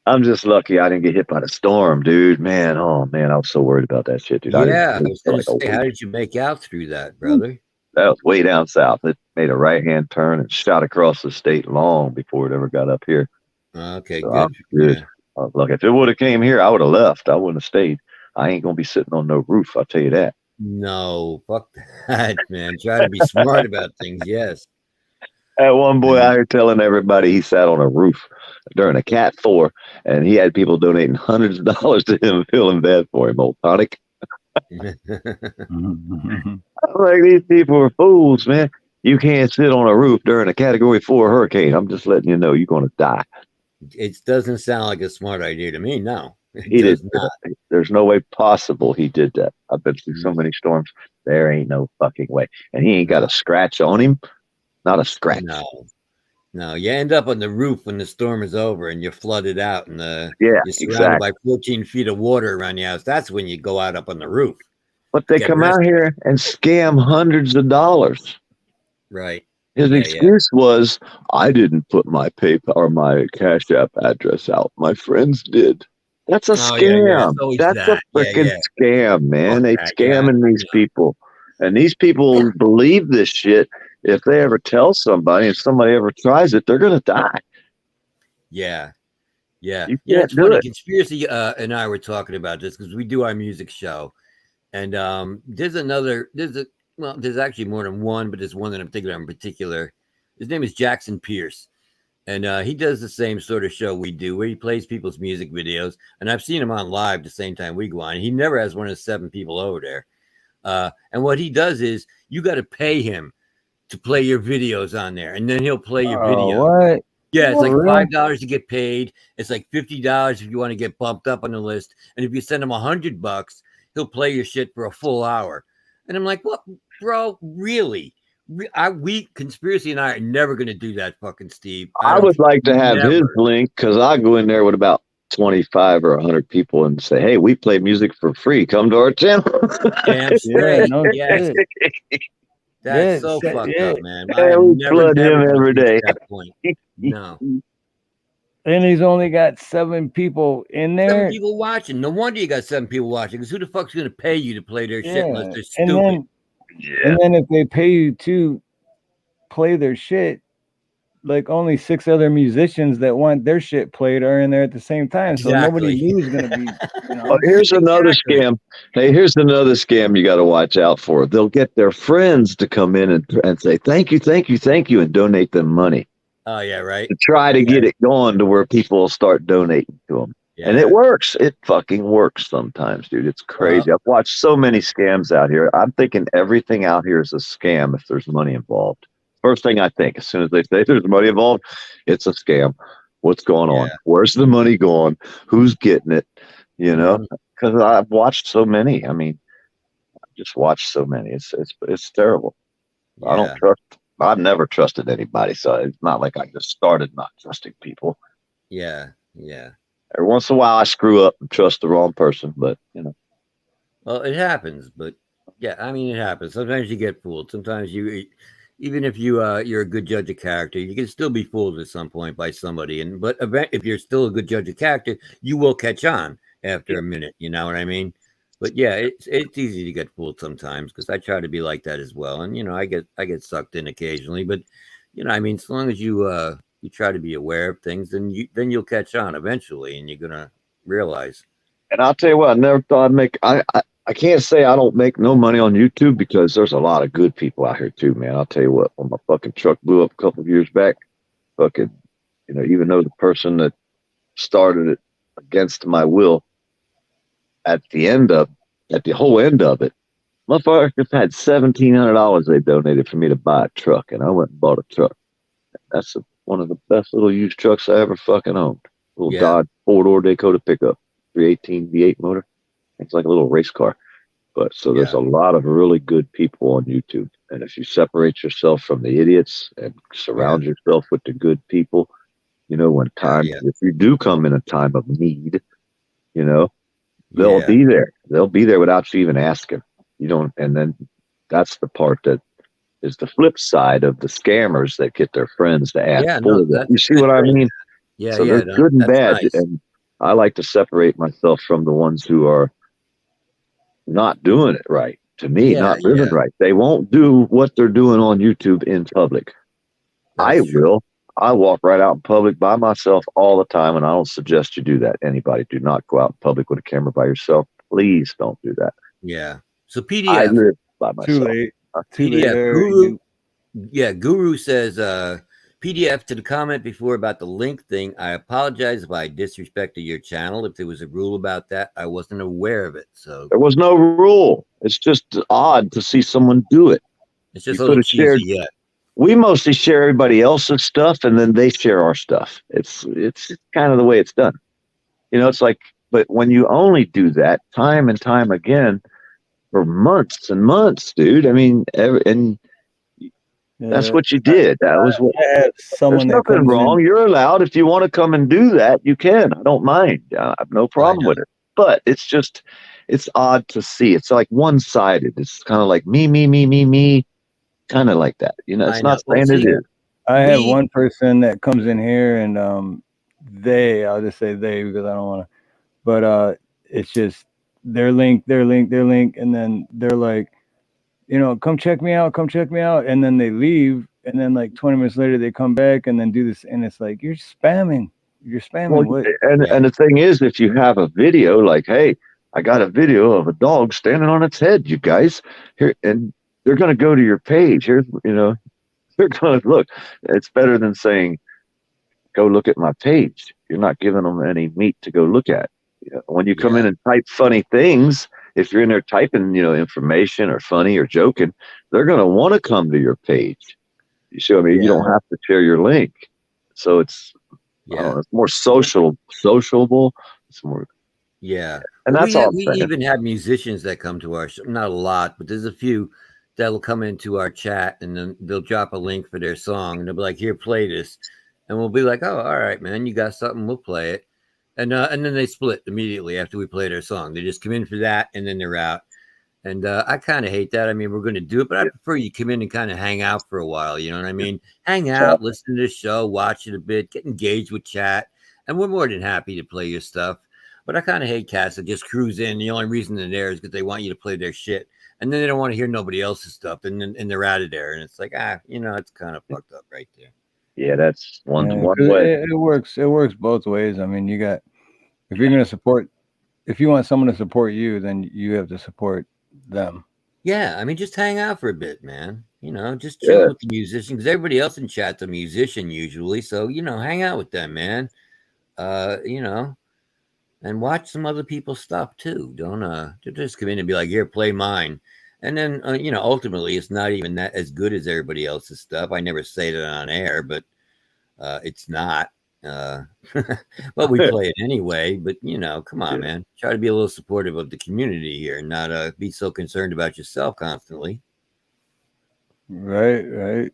I'm just lucky I didn't get hit by the storm, dude. Man, oh man, I was so worried about that shit, dude. Yeah, I was going to say, how did you make out through that, brother? That was way down south. It made a right-hand turn and shot across the state long before it ever got up here. Okay, so good. Yeah. Look, if it would have came here, I would have left. I wouldn't have stayed. I ain't gonna be sitting on no roof. I'll tell you that. No, fuck that, man. Try to be smart about things. Yes. That one boy out here telling everybody he sat on a roof during a Cat 4, and he had people donating hundreds of dollars to him, feeling bad for him, old tonic. I'm like, these people are fools, man. You can't sit on a roof during a Category 4 hurricane. I'm just letting you know you're going to die. It doesn't sound like a smart idea to me, no. He did not. There's no way possible he did that. I've been through so many storms. There ain't no fucking way. And he ain't got a scratch on him. Not a scratch. No, you end up on the roof when the storm is over and you're flooded out and you're surrounded by 14 feet of water around your house. That's when you go out up on the roof. But they come out here and scam hundreds of dollars. Right. His excuse was, I didn't put my PayPal or my Cash App address out. My friends did. That's a scam. That's a freaking scam, man. They scamming these people. And these people believe this shit. If they ever tell somebody, if somebody ever tries it, they're going to die. Yeah. Yeah. You You know, can't it's do funny. it. Conspiracy and I were talking about this because we do our music show. And there's actually more than one, but there's one that I'm thinking of in particular. His name is Jackson Pierce. And he does the same sort of show we do where he plays people's music videos. And I've seen him on live the same time we go on. He never has one of the 7 people over there. And what he does is you got to pay him to play your videos on there. And then he'll play your video. What? Yeah, it's like For real? $5 to get paid. It's like $50 if you want to get bumped up on the list. And if you send him $100, he'll play your shit for a full hour. And I'm like, what, bro? Really? We Conspiracy and I are never going to do that, fucking Steve. I would like to have his never. link because I go in there with about 25 or 100 people and say, hey, we play music for free. Come to our channel. Damn straight. no Yes. shit. That's Yeah, so shit, fucked yeah. up, man. Yeah, I we never, flood him never every gonna day. reach that point. No. And he's only got 7 people in 7 there. people watching. No wonder you got 7 people watching. Because who the fuck's going to pay you to play their shit unless they're stupid? And then if they pay you to play their shit, like only 6 other musicians that want their shit played are in there at the same time. So nobody knew was going to be, you know. Oh, here's another scam. Hey, here's another scam you got to watch out for. They'll get their friends to come in and say, thank you, and donate them money Oh, yeah, right. to try to get it going to where people will start donating to them. Yeah. And it works. It fucking works sometimes, dude. It's crazy. I've watched so many scams out here. I'm thinking everything out here is a scam if there's money involved. First thing I think, as soon as they say there's money involved, it's a scam. What's going on? Where's the money going? Who's getting it? You know, because I've watched so many. I mean, I've just watched so many. It's terrible. I don't trust. I've never trusted anybody, so it's not like I just started not trusting people. Yeah, yeah. Every once in a while, I screw up and trust the wrong person, but you know. Well, it happens, but yeah, I mean, it happens. Sometimes you get fooled. Sometimes you, even if you're a good judge of character, you can still be fooled at some point by somebody. But if you're still a good judge of character, you will catch on after a minute. You know what I mean? But yeah, it's easy to get fooled sometimes because I try to be like that as well. And you know, I get sucked in occasionally. But you know, I mean, as long as you try to be aware of things, then you'll catch on eventually, and you're gonna realize. And I'll tell you what, I never thought I'd make. I can't say I don't make no money on YouTube because there's a lot of good people out here too, man. I'll tell you what, when my fucking truck blew up a couple of years back, fucking, you know, even though the person that started it against my will, at the whole end of it, motherfuckers had $1,700 they donated for me to buy a truck, and I went and bought a truck. That's one of the best little used trucks I ever fucking owned. Little Dodge 4-door Dakota pickup, 318 V8 motor. It's like a little race car. But so there's a lot of really good people on YouTube. And if you separate yourself from the idiots and surround yourself with the good people, you know, when if you do come in a time of need, you know, they'll be there. They'll be there without you even asking. You don't, and then that's the part that is the flip side of the scammers that get their friends to ask for them. You see what I mean? Yeah, so there's good and bad. Nice. And I like to separate myself from the ones who are not doing it right. To me, not living right. They won't do what they're doing on YouTube in public. I will. I walk right out in public by myself all the time, and I don't suggest you do that. Anybody, do not go out in public with a camera by yourself. Please don't do that. Yeah. So PDF. I live by myself. Too late. PDF. Guru, Guru says, PDF to the comment before about the link thing. I apologize if I disrespected your channel. If there was a rule about that, I wasn't aware of it. So there was no rule. It's just odd to see someone do it. It's just a little cheesy, we mostly share everybody else's stuff, and then they share our stuff. It's kind of the way it's done. You know, it's like, but when you only do that time and time again for months and months, dude, I mean, that's what you did. That was what. There's nothing wrong. You're allowed. If you want to come and do that, you can. I don't mind. I have no problem with it. But it's just, it's odd to see. It's like one-sided. It's kind of like me. Kind of like that. You know, it's not saying it is. I have one person that comes in here and I'll just say they because I don't want to, but it's just their link, and then they're like, come check me out, and then they leave, and then like 20 minutes later they come back and then do this, and it's like you're spamming. Well, What? and the thing is, if you have a video, like, hey, I got a video of a dog standing on its head, you guys here, and they're going to go to your page. Here's, they're going to look. It's better than saying, go look at my page. You're not giving them any meat to go look at. When you come in and type funny things, if you're in there typing, information or funny or joking, they're going to want to come to your page. You see what I mean? You don't have to share your link. So it's, it's more sociable. It's more. Yeah. And that's all. We even have musicians that come to our show. Not a lot, but there's a few that'll come into our chat and then they'll drop a link for their song and they'll be like, here, play this. And we'll be like, oh, all right, man, you got something, we'll play it. And then they split immediately after we play their song. They just come in for that and then they're out. And I kind of hate that. I mean, we're going to do it, but I prefer you come in and kind of hang out for a while. You know what I mean? Hang out, listen to the show, watch it a bit, get engaged with chat. And we're more than happy to play your stuff. But I kind of hate cats that just cruise in. The only reason they're there is because they want you to play their shit. And then they don't want to hear nobody else's stuff. And they're out of there. And it's like, it's kind of fucked up right there. Yeah, that's one way. It works both ways. I mean, if you're going to support, if you want someone to support you, then you have to support them. Yeah, I mean, just hang out for a bit, man. Just chill with the musician, because everybody else in chat's a musician usually. So, hang out with them, man. And watch some other people's stuff too. Don't just come in and be like, here, play mine. And then, ultimately, it's not even that as good as everybody else's stuff. I never say that on air, but it's not. But we play it anyway. But, come on, man. Try to be a little supportive of the community here and not be so concerned about yourself constantly. Right.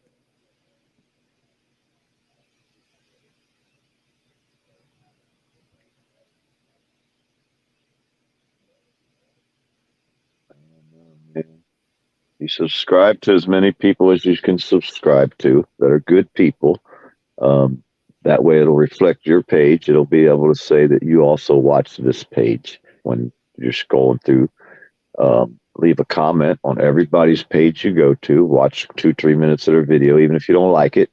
You subscribe to as many people as you can subscribe to that are good people. That way it'll reflect your page. It'll be able to say that you also watch this page when you're scrolling through. Leave a comment on everybody's page you go to. Watch 2-3 minutes of their video, even if you don't like it.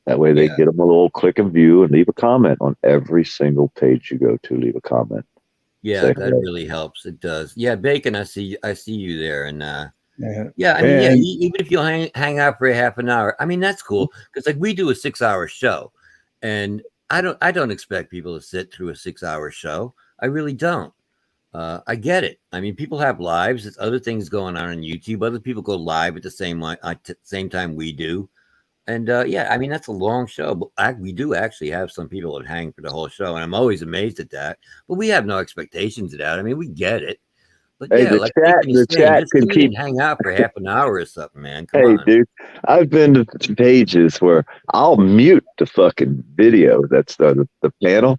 That way they get them a little click and view, and leave a comment on every single page you go to. Leave a comment. Yeah, that really helps. It does. Yeah, Bacon, I see you there. And even if you hang out for a half an hour, I mean, that's cool. Because like we do a 6-hour show, and I don't expect people to sit through a 6-hour show. I really don't. I get it. I mean, people have lives. There's other things going on YouTube. Other people go live at the same time we do. And I mean, that's a long show. But we do actually have some people that hang for the whole show. And I'm always amazed at that. But we have no expectations of that. I mean, we get it. But hey, the chat can keep hang out for half an hour or something, man. Come on. Dude, I've been to pages where I'll mute the fucking video. That's the panel.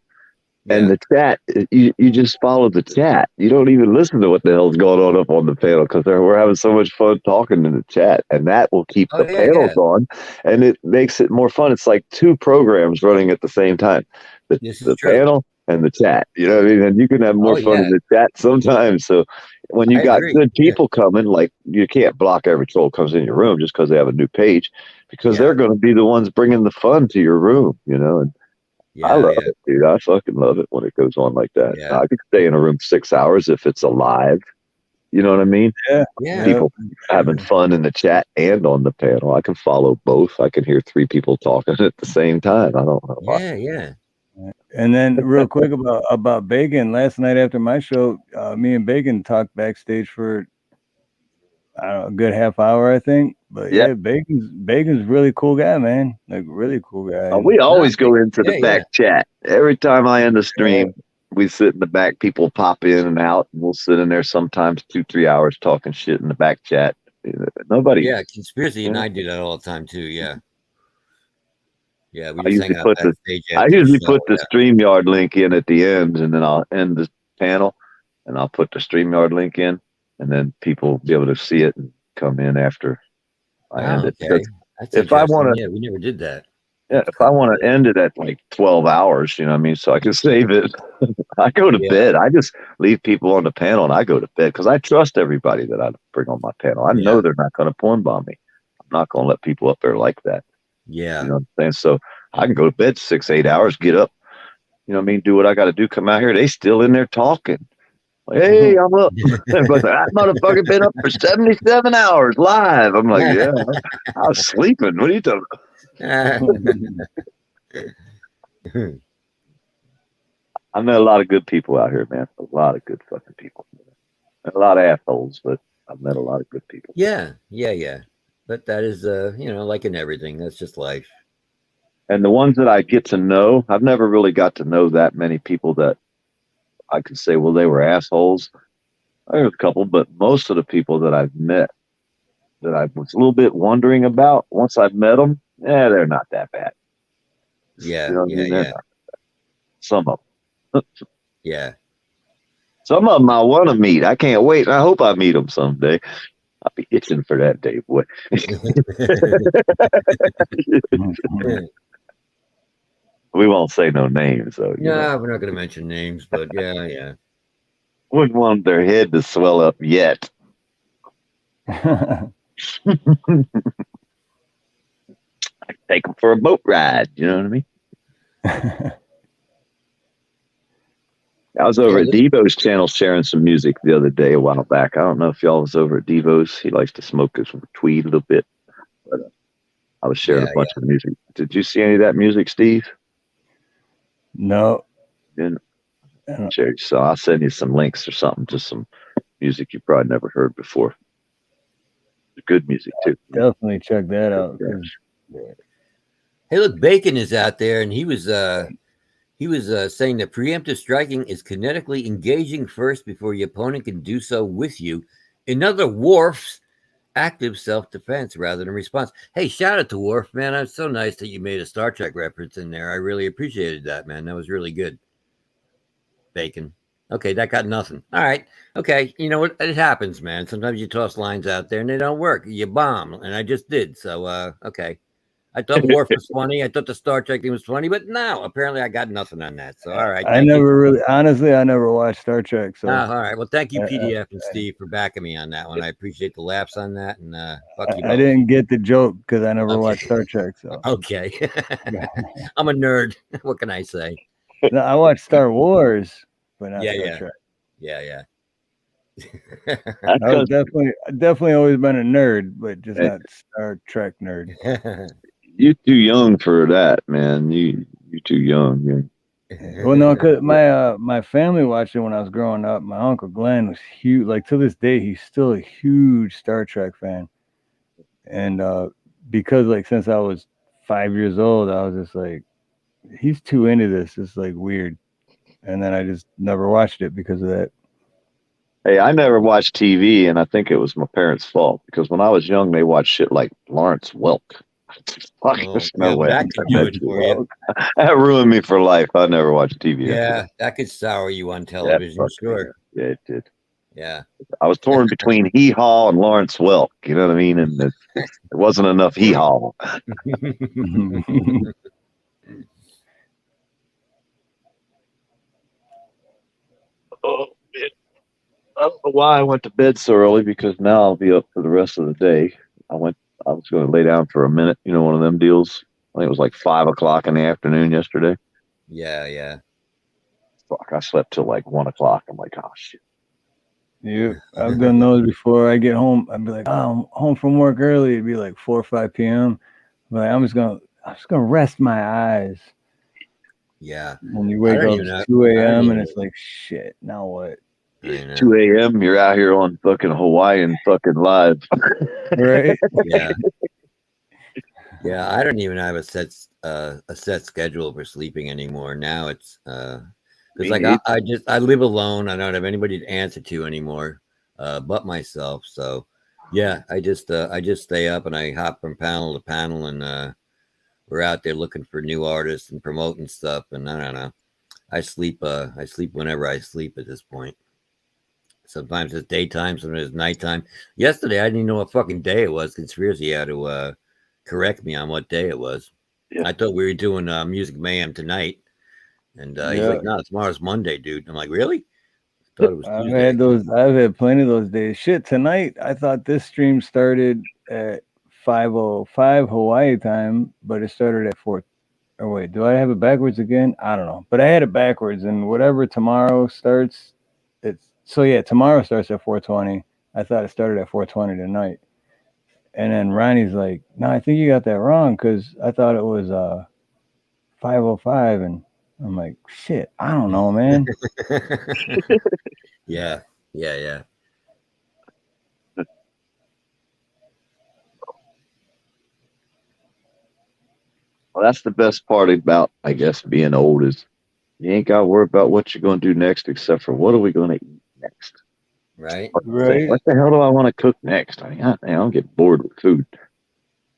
And the chat, you just follow the chat. You don't even listen to what the hell's going on up on the panel because we're having so much fun talking in the chat. And that will keep the panels on. And it makes it more fun. It's like 2 programs running at the same time. The panel and the chat. You know what I mean? And you can have more fun in the chat sometimes. So when you got good people coming, like you can't block every troll comes in your room just because they have a new page, because they're going to be the ones bringing the fun to your room, and I love it, dude. I fucking love it when it goes on like that. Yeah. I could stay in a room 6 hours if it's alive. You know what I mean? Yeah. People having fun in the chat and on the panel. I can follow both. I can hear 3 people talking at the same time. I don't know. Yeah. And then real quick about Bacon, last night after my show, me and Bacon talked backstage for a good half hour, I think. But Bacon's really cool guy, man. Like really cool guy. We always go into the back chat. Every time I end the stream, we sit in the back. People pop in and out, and we'll sit in there sometimes 2-3 hours talking shit in the back chat. Nobody. Yeah, Conspiracy and I do that all the time too. Yeah. Yeah, we I just hang out backstage. I usually put the StreamYard link in at the end, and then I'll end the panel, and I'll put the StreamYard link in, and then people will be able to see it and come in after I end it. That's if I want to, we never did that. Yeah, if I want to end it at like 12 hours, you know what I mean? So I can save it. I go to bed. I just leave people on the panel and I go to bed because I trust everybody that I bring on my panel. I know they're not going to porn bomb me. I'm not going to let people up there like that. Yeah. You know what I'm saying? So I can go to bed 6, 8 hours, get up, you know what I mean? Do what I got to do. Come out here. They still in there talking. Like, hey, I'm up. But that motherfucker been up for 77 hours live. I'm like, yeah, I was sleeping. What are you talking about? I met a lot of good people out here, man. A lot of good fucking people. A lot of assholes, but I've met a lot of good people. Yeah. But that is, like in everything, that's just life. And the ones that I get to know, I've never really got to know that many people that I could say, well, they were assholes. There's a couple, but most of the people that I've met that I was a little bit wondering about, once I've met them, they're not that bad. Yeah, you know what I mean? They're not that bad. Some of them. Yeah. Some of them I want to meet. I can't wait. I hope I meet them someday. I'll be itching for that day, boy. We won't say no names, though. Yeah, we're not going to mention names, but yeah. Wouldn't want their head to swell up yet. Take them for a boat ride. You know what I mean? I was over at Devo's channel sharing some music the other day, a while back. I don't know if y'all was over at Devo's. He likes to smoke his tweed a little bit. But I was sharing a bunch of music. Did you see any of that music, Steve? No. So I'll send you some links or something, just some music you probably never heard before. Good music too. Definitely check that out. Hey, look, Bacon is out there, and he was saying that preemptive striking is kinetically engaging first before your opponent can do so with you. Another Worf's active self-defense rather than response. Hey, shout out to Worf, man. It's so nice that you made a Star Trek reference in there. I really appreciated that, man. That was really good. Bacon. Okay, that got nothing. All right. Okay. You know what? It happens, man. Sometimes you toss lines out there and they don't work. You bomb. And I just did. So, okay. I thought Worf was funny. I thought the Star Trek thing was funny, but no, apparently I got nothing on that. So, all right. I never watched Star Trek. So, all right. Well, thank you, PDF and Steve, for backing me on that one. I appreciate the laughs on that. And fuck you both. I didn't get the joke because I never watched Star Trek. So, okay. I'm a nerd. What can I say? No, I watched Star Wars, but not Star Trek. Yeah. I've definitely always been a nerd, but just not Star Trek nerd. You're too young for that, man. You're too young. Well, no, because my family watched it when I was growing up. My uncle Glenn was huge. Like to this day, he's still a huge Star Trek fan. And because like since I was 5 years old, I was just like, he's too into this. It's like weird. And then I just never watched it because of that. Hey, I never watched TV, and I think it was my parents' fault because when I was young, they watched shit like Lawrence Welk. There's no way. That could do it for you. That ruined me for life. I never watched TV. Yeah, that could sour you on television, sure. Yeah, it did. Yeah. I was torn between Hee Haw and Lawrence Welk. You know what I mean? And there wasn't enough Hee Haw. Oh, man. I don't know why I went to bed so early because now I'll be up for the rest of the day. I was going to lay down for a minute, one of them deals. I think it was like 5 o'clock in the afternoon yesterday. Yeah. Fuck, I slept till like 1 o'clock. I'm like, oh shit. Yeah, I've done those before. I get home, I'd be like, oh, I'm home from work early. It'd be like 4 or 5 p.m. But I'm just gonna rest my eyes. Yeah. When you wake up at 2 a.m. and it's like, shit, now what? 2 a.m. You're out here on fucking Hawaiian fucking live. Right? Yeah, I don't even have a set schedule for sleeping anymore. Now it's because like I live alone. I don't have anybody to answer to anymore, but myself. So yeah, I just stay up and I hop from panel to panel and we're out there looking for new artists and promoting stuff. And I don't know. I sleep whenever I sleep at this point. Sometimes it's daytime, sometimes it's nighttime. Yesterday, I didn't even know what fucking day it was. Conspiracy had to correct me on what day it was. I thought we were doing Music Mayhem tonight. And he's like, no, tomorrow's Monday, dude. I'm like, really? I thought it was Tuesday. I've had plenty of those days. Shit, tonight I thought this stream started at 5:05 Hawaii time, but it started at 4. Or wait, do I have it backwards again? I don't know, but I had it backwards. And whatever tomorrow starts, tomorrow starts at 4:20. I thought it started at 4:20 tonight. And then Ronnie's like, no, I think you got that wrong because I thought it was 5:05, and I'm like, shit, I don't know, man. Yeah. Well, that's the best part about, I guess, being old is you ain't got to worry about what you're going to do next, except for what are we going to eat next. Right. What the hell do I want to cook next? I mean, I'll get bored with food.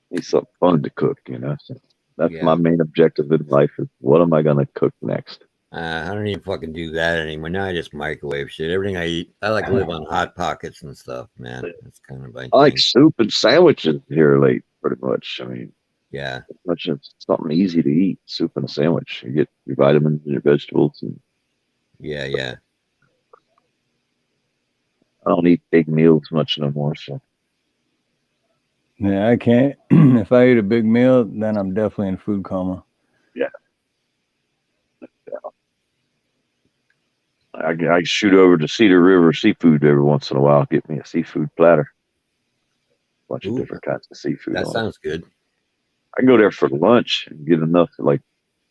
Need something fun to cook, you know. So that's my main objective in life is what am I going to cook next? I don't even fucking do that anymore. Now I just microwave shit. Everything I eat, I like to live on Hot Pockets and stuff, man. That's kind of my I like soup and sandwiches here late, pretty much. I mean, yeah, much of something easy to eat, soup and a sandwich. You get your vitamins and your vegetables. And yeah. I don't eat big meals much no more. So yeah, I can't. If I eat a big meal, then I'm definitely in food coma. Yeah. I shoot over to Cedar River Seafood every once in a while. Get me a seafood platter. Bunch of different kinds of seafood. That sounds good. I go there for lunch and get enough for like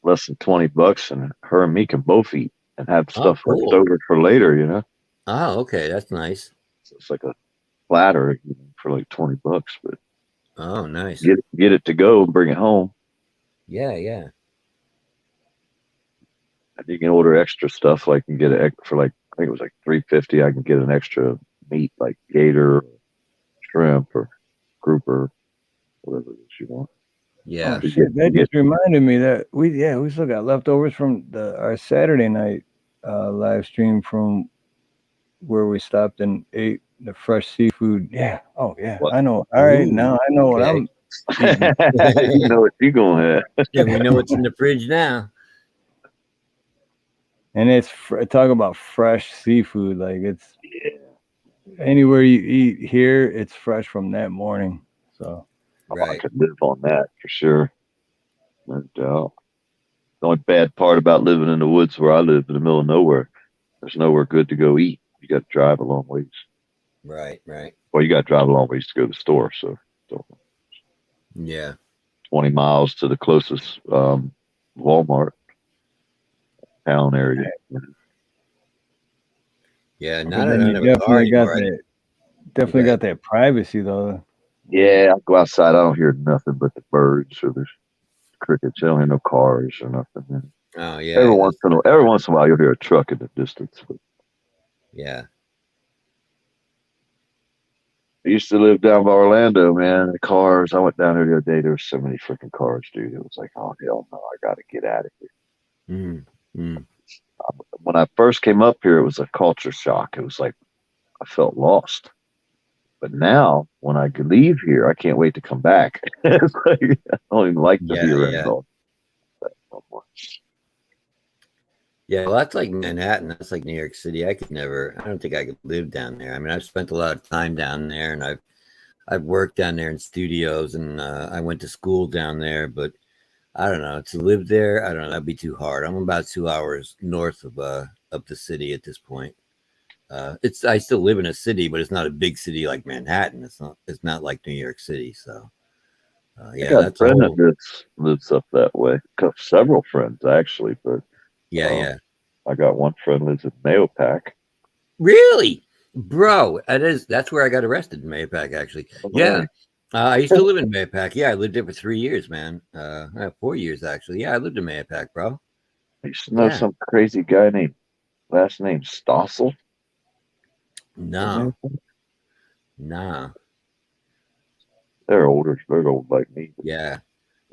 less than $20, and her and me can both eat and have stuff left over for later, you know. Oh, okay, that's nice. So it's like a platter for like $20, but oh, nice. Get it to go and bring it home. Yeah. And you can order extra stuff, like you can get for like I think it was like $3.50. I can get an extra meat like gator, shrimp, or grouper, whatever it is you want. Yeah. Oh, shit, that just reminded me that we still got leftovers from our Saturday night live stream from where we stopped and ate the fresh seafood. Yeah. Oh yeah. What? I know. All right. Now I know what I'm eating. You know what you're gonna have. Yeah, we know what's in the fridge now. And it's talk about fresh seafood. Like it's anywhere you eat here, it's fresh from that morning. So I could live on that for sure. No doubt. The only bad part about living in the woods where I live in the middle of nowhere, there's nowhere good to go eat. You got to drive a long ways. Right. Well, you got to drive a long ways to go to the store. So yeah, 20 miles to the closest Walmart town area. Yeah, definitely got that privacy though. Yeah, I go outside. I don't hear nothing but the birds or the crickets. I don't hear no cars or nothing. Oh yeah. Every once in a while, you'll hear a truck in the distance. But yeah. I used to live down by Orlando, man. The cars. I went down there the other day. There were so many freaking cars, dude. It was like, oh hell no, I got to get out of here. When I first came up here, it was a culture shock. It was like I felt lost. But now, when I could leave here, I can't wait to come back. It's like, I don't even like to be around all that no more. Yeah, well, that's like Manhattan. That's like New York City. I don't think I could live down there. I mean, I've spent a lot of time down there, and I've worked down there in studios, and I went to school down there. But I don't know, to live there, I don't know, that'd be too hard. I'm about 2 hours north of the city at this point. I still live in a city, but it's not a big city like Manhattan. It's not like New York City. So yeah, I got a friend that lives up that way. Several friends actually, but yeah. I got one friend lives in Mahopac. Really, bro? That's where I got arrested in Mahopac, actually. Yeah, I used to live in Mahopac. Yeah, I lived there for 3 years, man. 4 years actually. Yeah, I lived in Mahopac, bro. I used to know some crazy guy named last name Stossel. No. They're older. They're old like me. Yeah.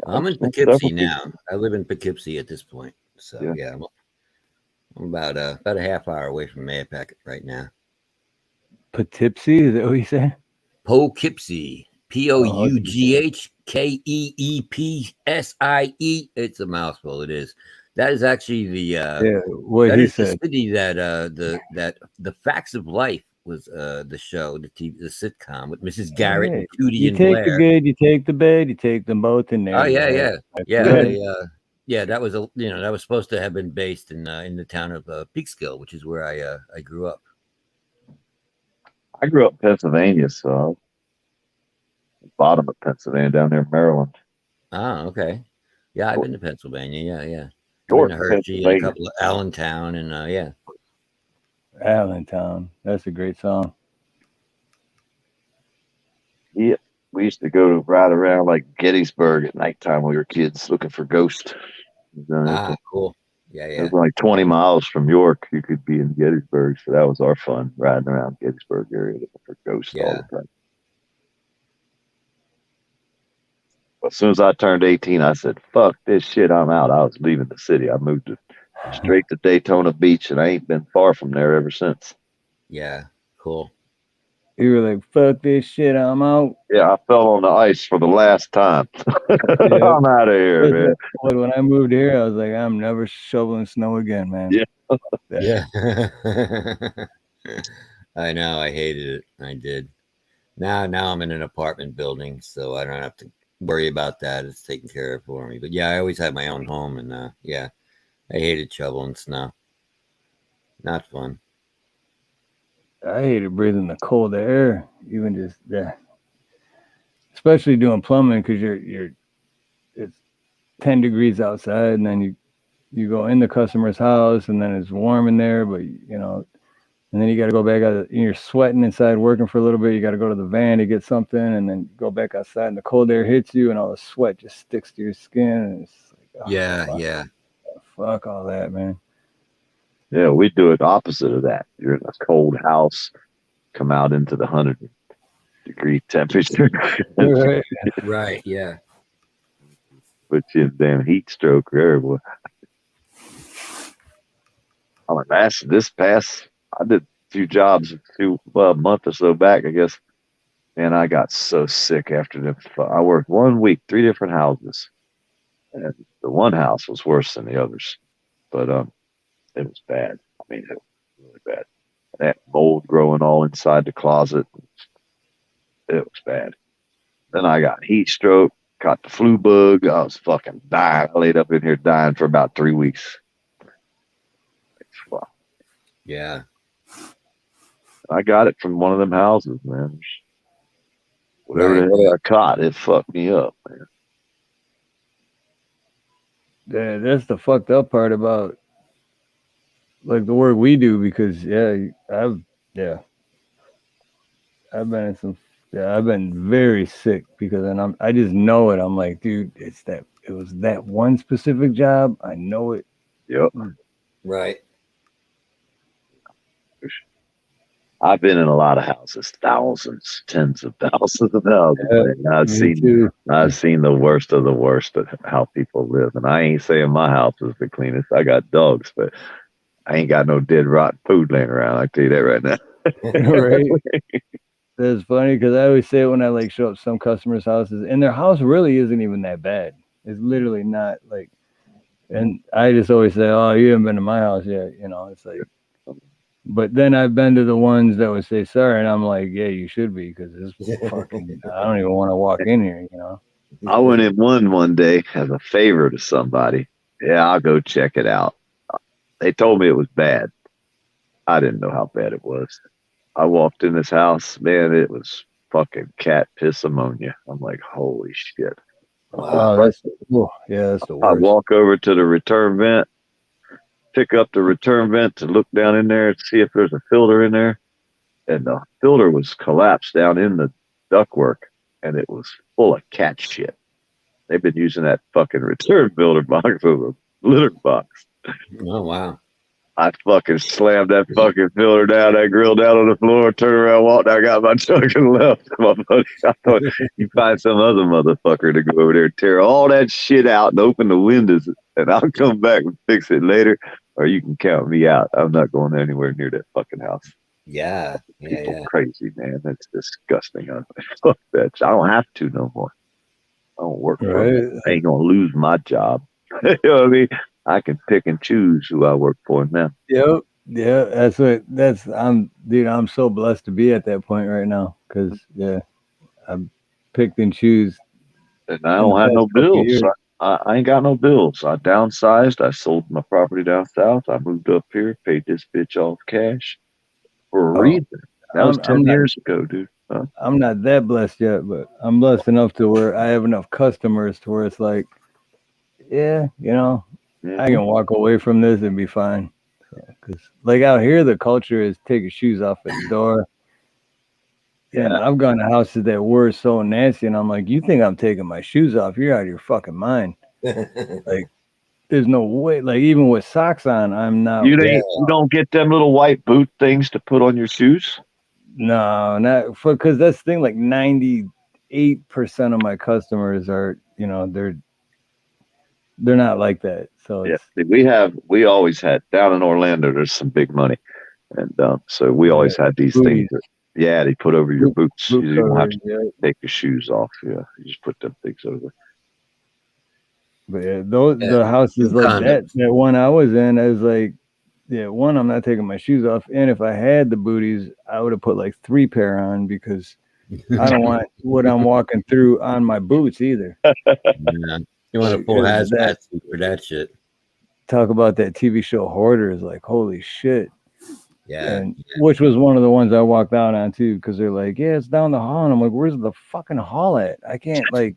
I'm in Poughkeepsie now. I live in Poughkeepsie at this point. So yeah, I'm about a half hour away from Mahopac right now. Poughkeepsie, is that what you said? Poughkeepsie. Poughkeepsie. It's a mouthful. It is. That is actually the what that he is the said. city that the Facts of Life was the show, the sitcom with Mrs. Garrett Hey, and Tootie you and take the Blair. good, you take the bad, you take them both in there. Oh yeah, yeah. Good. That was that was supposed to have been based in the town of Peekskill, which is where I grew up. I grew up in Pennsylvania, so bottom of Pennsylvania, down there in Maryland. Oh, okay. Yeah, I've been to Pennsylvania. Yeah. I've been York, to Hershey and a couple of Allentown, and yeah. Allentown. That's a great song. Yeah, we used to go to ride around like Gettysburg at nighttime when we were kids, looking for ghosts. Cool. Yeah. It was like 20 miles from York. You could be in Gettysburg, so that was our fun, riding around Gettysburg area looking for ghosts all the time. But as soon as I turned 18, I said, "Fuck this shit, I'm out." I was leaving the city. I moved straight to Daytona Beach, and I ain't been far from there ever since. Yeah, cool. You were like, "Fuck this shit, I'm out." Yeah, I fell on the ice for the last time. Yeah. I'm out of here, man. When I moved here, I was like, "I'm never shoveling snow again, man." Yeah. Yeah. I know. I hated it. I did. Now I'm in an apartment building, so I don't have to worry about that. It's taken care of for me. But yeah, I always had my own home, and yeah, I hated shoveling snow. Not fun. I hated breathing the cold air, even just especially doing plumbing, because it's 10 degrees outside, and then you go in the customer's house, and then it's warm in there, but and then you got to go back out, and you're sweating inside working for a little bit. You got to go to the van to get something, and then go back outside, and the cold air hits you, and all the sweat just sticks to your skin. And it's like, yeah. Fuck all that, man. Yeah, we do it opposite of that. You're in a cold house, come out into the 100-degree temperature. Right, yeah. Put you in a damn heat stroke there, boy. I mean, I did a few jobs a month or so back, I guess. Man, I got so sick after them. I worked 1 week, 3 different houses. And the one house was worse than the others. But it was bad. I mean, it was really bad. That mold growing all inside the closet. It was bad. Then I got heat stroke, got the flu bug. I was fucking dying. I laid up in here dying for about 3 weeks. Wow. Yeah. I got it from one of them houses, man. Whatever the hell I caught, it fucked me up, man. Yeah, that's the fucked up part about like the work we do, because I've been very sick, because then I just know it. I'm like, dude, it was that one specific job. I know it. Yep. Right. I've been in a lot of houses, thousands, tens of thousands of houses. Yeah, I've seen the worst of the worst of how people live. And I ain't saying my house is the cleanest. I got dogs, but I ain't got no dead rotten food laying around. I tell you that right now. Right. That's funny, because I always say it when I show up some customers' houses, and their house really isn't even that bad. It's literally not like, and I just always say, "Oh, you haven't been to my house yet." It's like, but then I've been to the ones that would say sorry, and I'm like, yeah, you should be, because this fucking, I don't even want to walk in here. I went in one day as a favor to somebody. Yeah, I'll go check it out. They told me it was bad. I didn't know how bad it was. I walked in this house, man, it was fucking cat piss ammonia. I'm like, holy shit. Oh, that's the worst. I walk over to the return vent, pick up the return vent to look down in there and see if there's a filter in there. And the filter was collapsed down in the ductwork, and it was full of cat shit. They've been using that fucking return filter box as a litter box. Oh, wow. I fucking slammed that fucking filter down, that grill down on the floor, turned around, walked, I got my truck and left. My buddy, I thought you find some other motherfucker to go over there and tear all that shit out and open the windows, and I'll come back and fix it later, or you can count me out. I'm not going anywhere near that fucking house. Yeah. People crazy, man. That's disgusting. Fuck that. I don't have to no more. I don't work for them. I ain't gonna lose my job. You know what I mean? I can pick and choose who I work for now. Yep. Yeah, I'm so blessed to be at that point right now because I'm picked and choose. And I don't have no bills. I ain't got no bills. I downsized. I sold my property down south. I moved up here, paid this bitch off cash for a reason. That was 10 years ago, dude. Huh? I'm not that blessed yet, but I'm blessed enough to where I have enough customers to where it's like, I can walk away from this and be fine. Because like out here, the culture is take your shoes off at the door. Yeah. And I've gone to houses that were so nasty, and I'm like, you think I'm taking my shoes off? You're out of your fucking mind. Like, there's no way. Like, even with socks on, I'm not. You don't get them little white boot things to put on your shoes? No, not because that's the thing. Like 98% of my customers are, they're not like that. So we always had down in Orlando. There's some big money, and so we always had these things. They put over your boots. You don't have to take your shoes off. Yeah, you just put them things over. But the houses like that one I was in, I was like, one, I'm not taking my shoes off, and if I had the booties, I would have put like 3 pair on because I don't want what I'm walking through on my boots either. You want a full hazmat suit for that shit. Talk about that TV show Hoarders, like holy shit. Yeah. Which was one of the ones I walked out on too, because they're like, it's down the hall. And I'm like, where's the fucking hall at? I can't like.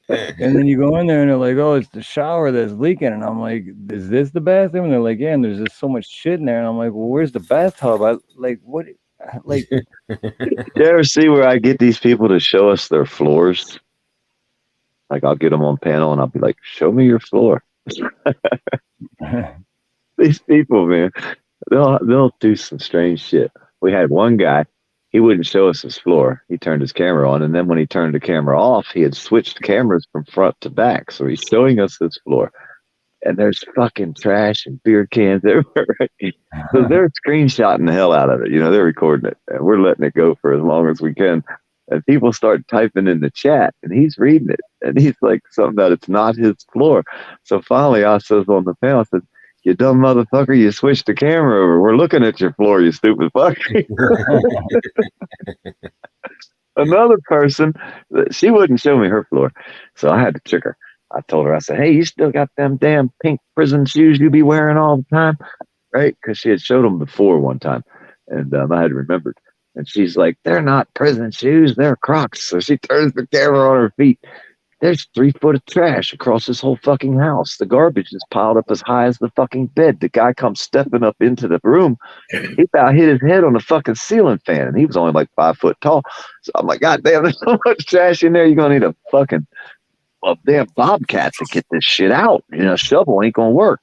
And then you go in there and they're like, oh, it's the shower that's leaking. And I'm like, is this the bathroom? And they're like, yeah, and there's just so much shit in there. And I'm like, well, where's the bathtub? I like, what? Like, you ever see where I get these people to show us their floors? Like, I'll get them on panel and I'll be like, show me your floor. These people, man, they'll do some strange shit. We had one guy, he wouldn't show us his floor. He turned his camera on, and then when he turned the camera off, he had switched cameras from front to back. So he's showing us his floor. And there's fucking trash and beer cans everywhere. Right? So they're screenshotting the hell out of it. They're recording it. And we're letting it go for as long as we can. And people start typing in the chat, and he's reading it. And he's like, something that it's not his floor. So finally, I says on the panel, I said, you dumb motherfucker, you switched the camera over. We're looking at your floor, you stupid fuck. Another person, she wouldn't show me her floor. So I had to trick her. I told her, I said, hey, you still got them damn pink prison shoes you be wearing all the time? Right? Because she had showed them before one time. And I had remembered. And she's like, they're not prison shoes, they're Crocs. So she turns the camera on her feet. There's 3 foot of trash across this whole fucking house. The garbage is piled up as high as the fucking bed. The guy comes stepping up into the room. He about hit his head on the fucking ceiling fan, and he was only like 5 foot tall. So I'm like, God damn, there's so much trash in there. You're going to need a damn bobcat to get this shit out. Shovel ain't going to work.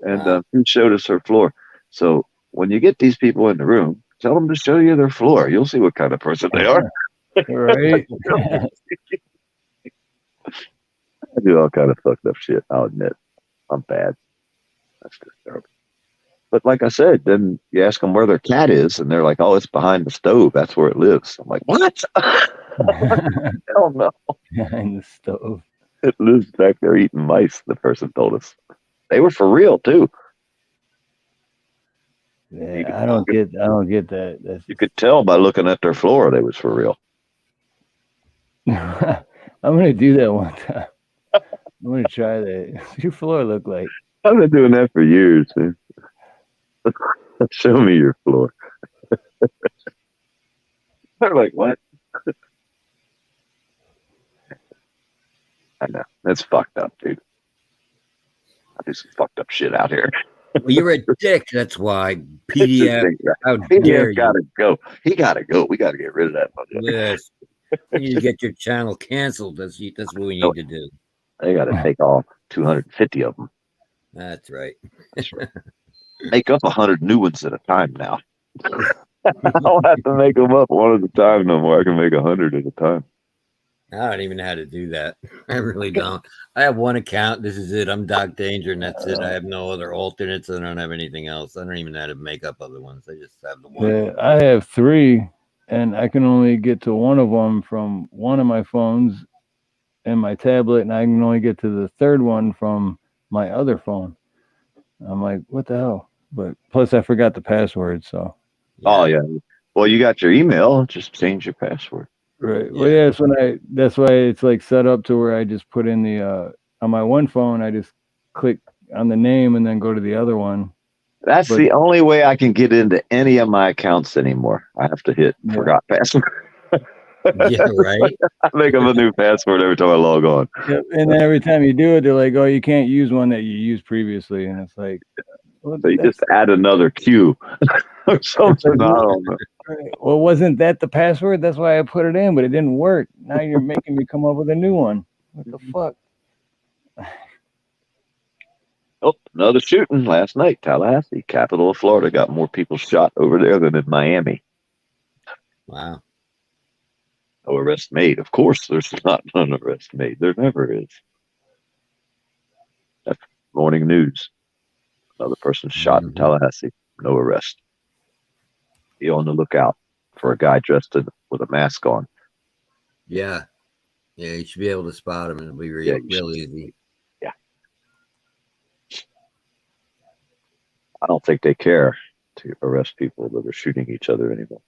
And he showed us her floor. So when you get these people in the room, tell them to show you their floor. You'll see what kind of person they are. Right. I do all kind of fucked up shit. I'll admit, I'm bad. That's just terrible. But like I said, then you ask them where their cat is, and they're like, "Oh, it's behind the stove. That's where it lives." I'm like, "What? Hell no! Behind the stove. It lives back there eating mice." The person told us. They were for real too. Yeah, I don't get that. You could tell by looking at their floor they was for real. I'm gonna do that one time. I'm gonna try that. What's your floor look like? I've been doing that for years, man. Show me your floor. They're like, what? I know. That's fucked up, dude. I do some fucked up shit out here. Well, you're a dick. That's why. PDF. How dare you? Gotta go. He gotta go. We gotta get rid of that. Yes. You need to get your channel canceled. That's what we need to do. They gotta take all 250 of them. That's right. Make up 100 new ones at a time now. I don't have to make them up one at a time no more. I can make 100 at a time. I don't even know how to do that. I really don't. I have one account. This is it. I'm Doc Danger, and that's it. I have no other alternates. I don't have anything else. I don't even know how to make up other ones. I just have the one. Yeah, I have 3, and I can only get to one of them from one of my phones and my tablet, and I can only get to the third one from my other phone. I'm like, what the hell? But plus, I forgot the password, so. Oh yeah. Well, you got your email. Just change your password. Right. Well, yeah, that's why it's like set up to where I just put in the on my one phone, I just click on the name and then go to the other one. That's the only way I can get into any of my accounts anymore. I have to hit forgot password. Yeah, right. I make up a new password every time I log on. Yep. And then every time you do it, they're like, "Oh, you can't use one that you used previously," and it's like, well, so you just add another Q or something. I don't know. Well, wasn't that the password? That's why I put it in, but it didn't work. Now you're making me come up with a new one. What the fuck? Oh, another shooting last night. Tallahassee, capital of Florida, got more people shot over there than in Miami. Wow. No arrest made. Of course, there's not an arrest made. There never is. That's morning news. Another person shot in Tallahassee. No arrest. Be on the lookout for a guy dressed with a mask on. Yeah. Yeah, you should be able to spot him. It'll be real easy. Yeah. I don't think they care to arrest people that are shooting each other anymore.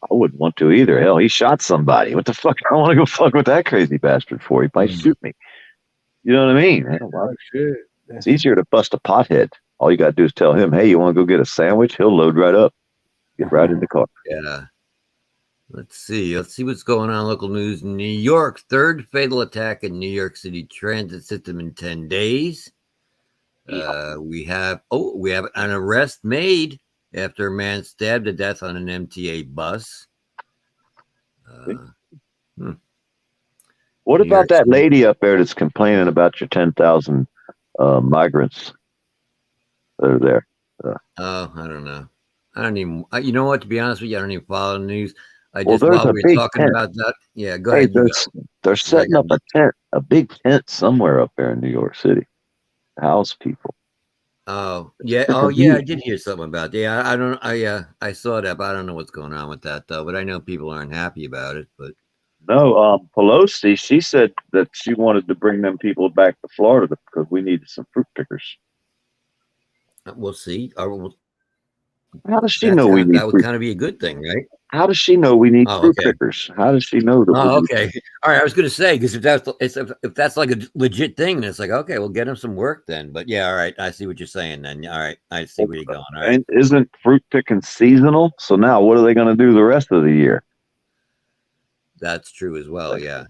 I wouldn't want to either. Hell, he shot somebody. What the fuck? I want to go fuck with that crazy bastard for. He might shoot me. You know what I mean? Oh, shit. It's easier to bust a pothead. All you got to do is tell him, hey, you want to go get a sandwich? He'll load right up. Get right in the car. Yeah. Let's see what's going on. Local news. New York, 3rd fatal attack in New York City transit system in 10 days. We have an arrest made after a man stabbed to death on an MTA bus. What about that lady up there that's complaining about your 10,000 migrants that are there? I don't know. I don't even. You know what? To be honest with you, I don't even follow the news. Well, there's while a we big were talking tent. about that. Yeah, go ahead. They're setting up a big tent somewhere up there in New York City. House people. Oh yeah. Oh yeah. I did hear something about that. Yeah, I saw that, but I don't know what's going on with that though. But I know people aren't happy about it. But no, Pelosi, she said that she wanted to bring them people back to Florida because we needed some fruit pickers. We'll see. How does she know we need? That would kind of be a good thing, right? How does she know we need fruit pickers? How does she know that? Oh, okay. All right. I was going to say, because if that's like a legit thing, then it's like, okay, we'll get him some work then. But yeah, all right. I see what you're saying then. All right. I see where you're going. All right. And isn't fruit picking seasonal? So now what are they going to do the rest of the year? That's true as well. Yeah.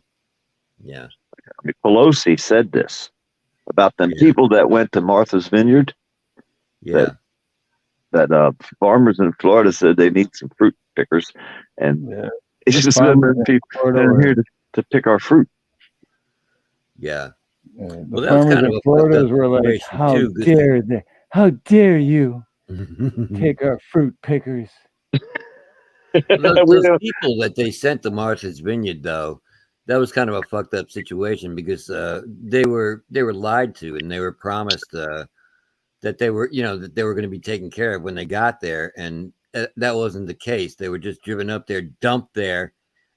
Yeah. I mean, Pelosi said this about them people that went to Martha's Vineyard. Yeah. That farmers in Florida said they need some fruit pickers, and it's just people that are here to pick our fruit. Yeah. The farmers in Florida were like, "How dare they? How dare you take our fruit pickers?" Those people that they sent to Martha's Vineyard, though, that was kind of a fucked up situation because they were lied to and they were promised that they were going to be taken care of when they got there, and that wasn't the case. They were just driven up there, dumped there,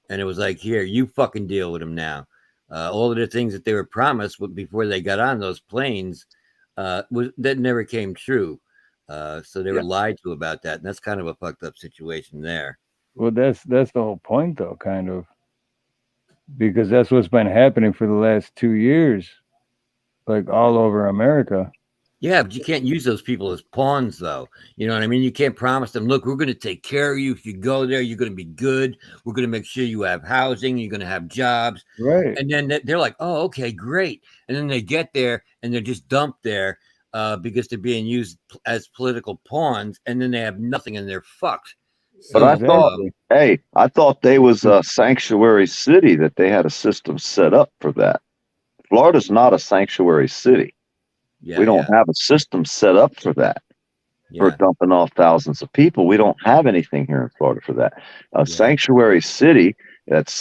and it was like, here, you fucking deal with them now. All of the things that they were promised before they got on those planes that never came true. So they were lied to about that, and that's kind of a fucked up situation there. Well, that's the whole point, though, kind of, because that's what's been happening for the last 2 years, like all over America. Yeah, but you can't use those people as pawns, though. You know what I mean? You can't promise them, look, we're going to take care of you. If you go there, you're going to be good. We're going to make sure you have housing. You're going to have jobs. Right. And then they're like, oh, okay, great. And then they get there and they're just dumped there because they're being used as political pawns. And then they have nothing and they're fucked. So, but I thought they was a sanctuary city, that they had a system set up for that. Florida's not a sanctuary city. We don't have a system set up for that, for dumping off thousands of people. We don't have anything here in Florida for that. A sanctuary city that's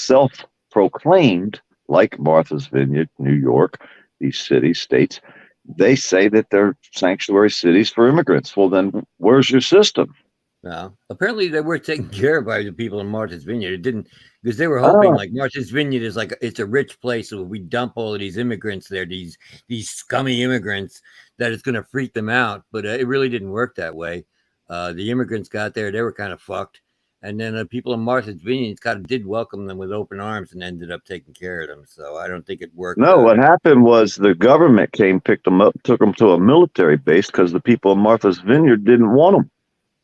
proclaimed, like Martha's Vineyard, New York, these cities, states, they say that they're sanctuary cities for immigrants. Well, then where's your system? No, apparently they were taken care of by the people in Martha's Vineyard. It didn't, because they were hoping like Martha's Vineyard is like, it's a rich place, so if we dump all of these immigrants there, these scummy immigrants, that it's going to freak them out. But it really didn't work that way. The immigrants got there, they were kind of fucked, and then the people in Martha's Vineyard kind of did welcome them with open arms and ended up taking care of them. So I don't think it worked. No, what happened was the government came, picked them up, took them to a military base because the people in Martha's Vineyard didn't want them.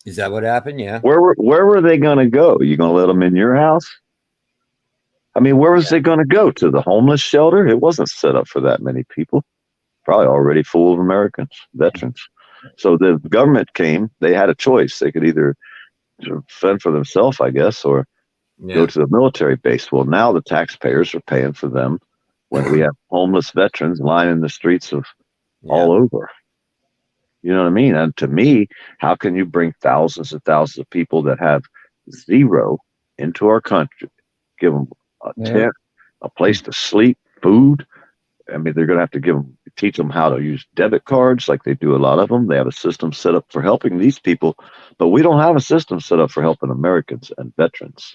Is that what happened? Yeah. Where were they going to go? You going to let them in your house? I mean, where was they going to go? To the homeless shelter? It wasn't set up for that many people. Probably already full of Americans, veterans. So the government came. They had a choice. They could either fend for themselves, I guess, or go to the military base. Well, now the taxpayers are paying for them when we have homeless veterans lining the streets of all over. You know what I mean? And to me, how can you bring thousands and thousands of people that have zero into our country, give them a tent, a place to sleep, food? I mean, they're going to have to teach them how to use debit cards like they do a lot of them. They have a system set up for helping these people, but we don't have a system set up for helping Americans and veterans.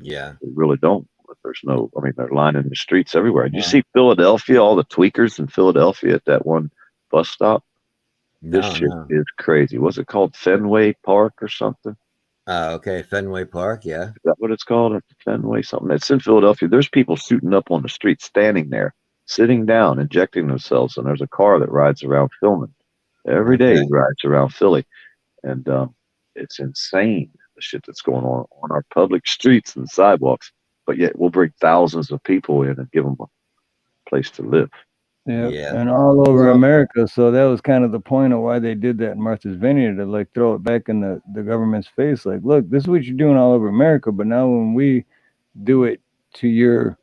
Yeah. We really don't. There's no, I mean, they're lining the streets everywhere. Did you see Philadelphia, all the tweakers in Philadelphia at that one bus stop? This shit is crazy. What's it called? Fenway Park or something? Okay. Fenway Park. Yeah. Is that what it's called? Fenway something. It's in Philadelphia. There's people suiting up on the street, standing there, sitting down, injecting themselves. And there's a car that rides around filming. Every day he rides around Philly. And it's insane, the shit that's going on our public streets and sidewalks. But yet we'll bring thousands of people in and give them a place to live. Yeah, and all over America. So that was kind of the point of why they did that in Martha's Vineyard, to like throw it back in the government's face. Like, look, this is what you're doing all over America. But now when we do it to your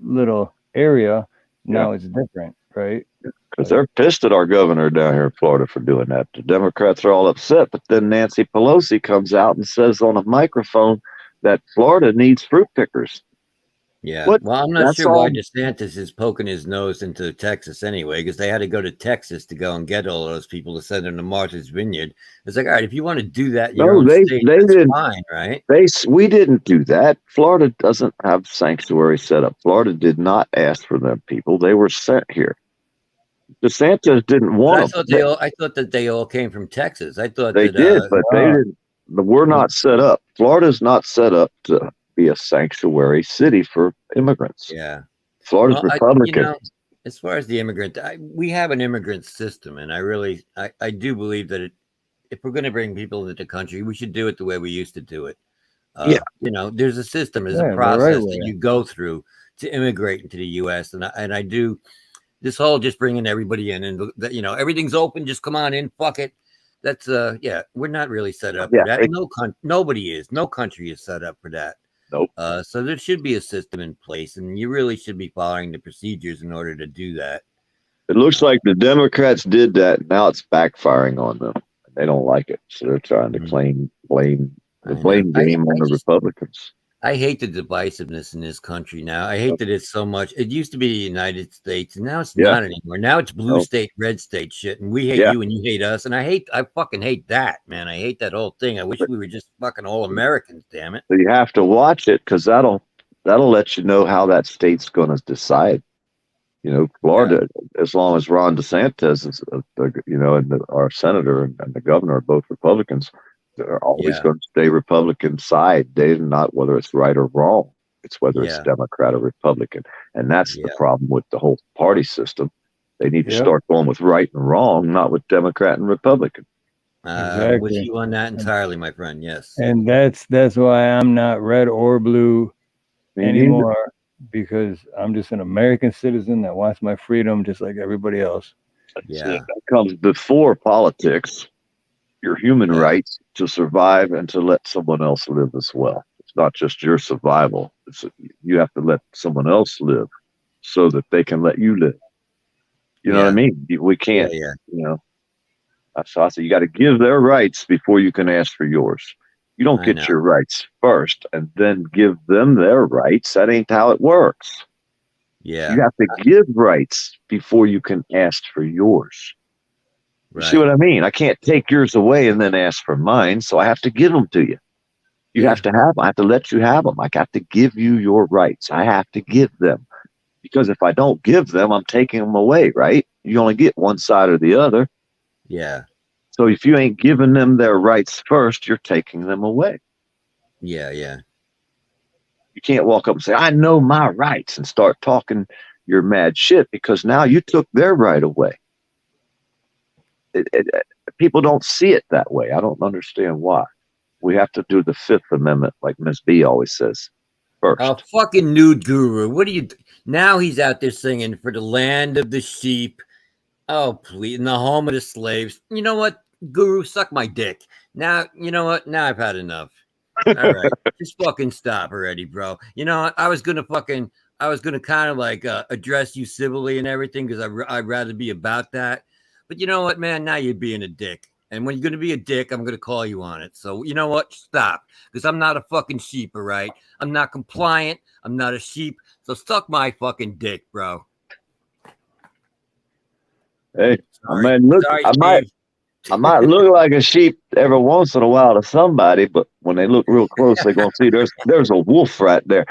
little area, now it's different, right? Because they're pissed at our governor down here in Florida for doing that. The Democrats are all upset. But then Nancy Pelosi comes out and says on a microphone that Florida needs fruit pickers. Yeah. Well, I'm not sure why DeSantis is poking his nose into Texas anyway, because they had to go to Texas to go and get all those people to send them to Martha's Vineyard. It's like, all right, if you want to do that in your own state, that's didn't, fine, right? We didn't do that. Florida doesn't have sanctuary set up. Florida did not ask for them people. They were sent here. DeSantis didn't want them. I thought that they all came from Texas. I thought they did, but they didn't. We're not set up. Florida's not set up to be a sanctuary city for immigrants. Yeah. Florida's Republican. As far as the immigrant, we have an immigrant system, and I do believe that if we're going to bring people into the country, we should do it the way we used to do it. You know, there's a system, there's a process that you go through to immigrate into the U.S. And I do this whole just bringing everybody in and everything's open, just come on in, fuck it. That's we're not really set up for that. Nobody is. No country is set up for that. Nope. So there should be a system in place, and you really should be following the procedures in order to do that. It looks like the Democrats did that. Now it's backfiring on them. They don't like it, so they're trying to blame the blame game on the Republicans. I hate the divisiveness in this country now. I hate that it's so much. It used to be the United States, and now it's not anymore. Now it's blue state, red state shit, and we hate you and you hate us. And I fucking hate that, man. I hate that whole thing. I wish we were just fucking all Americans, damn it. So you have to watch it, because that'll let you know how that state's going to decide. You know, Florida, as long as Ron DeSantis is, and our senator and the governor are both Republicans, they're always going to stay Republican side. They're not whether it's right or wrong. It's whether it's Democrat or Republican. And that's the problem with the whole party system. They need to start going with right and wrong, not with Democrat and Republican. Exactly. With you on that entirely, my friend. Yes. And that's why I'm not red or blue anymore, because I'm just an American citizen that wants my freedom just like everybody else. That comes before politics. Your human rights to survive and to let someone else live as well. It's not just your survival. You have to let someone else live so that they can let you live. You know what I mean? We can't, you know. So I said, you got to give their rights before you can ask for yours. You don't get your rights first and then give them their rights. That ain't how it works. Yeah. You have to give rights before you can ask for yours. You see what I mean? I can't take yours away and then ask for mine, so I have to give them to you. You have to have them. I have to let you have them. I have to give you your rights. I have to give them. Because if I don't give them, I'm taking them away, right? You only get one side or the other. Yeah. So if you ain't giving them their rights first, you're taking them away. Yeah, yeah. You can't walk up and say, I know my rights, and start talking your mad shit, because now you took their right away. People don't see it that way. I don't understand why. We have to do the Fifth Amendment, like Miss B always says, first. Oh, fucking nude guru. What are you... Now he's out there singing for the land of the sheep. Oh, please. In the home of the slaves. You know what, guru? Suck my dick. Now, you know what? Now I've had enough. All right. Just fucking stop already, bro. You know what? I was going to kind of like address you civilly and everything, because I'd rather be about that. But you know what, man? Now you're being a dick. And when you're going to be a dick, I'm going to call you on it. So you know what? Stop. Because I'm not a fucking sheep, all right? I'm not compliant. I'm not a sheep. So suck my fucking dick, bro. Hey, I might look like a sheep every once in a while to somebody, but when they look real close, they're going to see there's a wolf right there.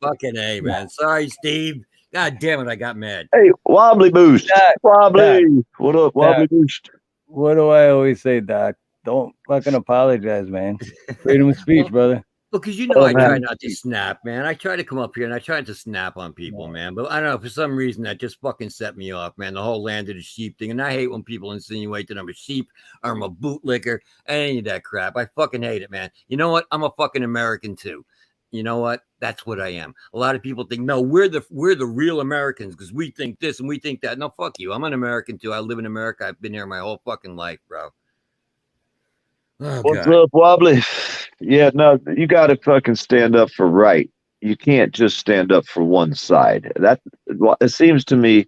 Fucking A, man. Sorry, Steve. God damn it, I got mad. Hey, Wobbly Boost. Wobbly. What up, Wobbly Boost? What do I always say, Doc? Don't fucking apologize, man. Freedom of speech, brother. Well, because you know I try not to snap, man. I try to come up here and I try to snap on people, man. But I don't know, for some reason that just fucking set me off, man. The whole land of the sheep thing. And I hate when people insinuate that I'm a sheep or I'm a bootlicker. Any of that crap. I fucking hate it, man. You know what? I'm a fucking American too. You know what? That's what I am. A lot of people think, no, we're the real Americans because we think this and we think that. No, fuck you. I'm an American too. I live in America. I've been here my whole fucking life, bro. Oh, what's up, Wobbly? Yeah, no, you got to fucking stand up for right. You can't just stand up for one side. It seems to me,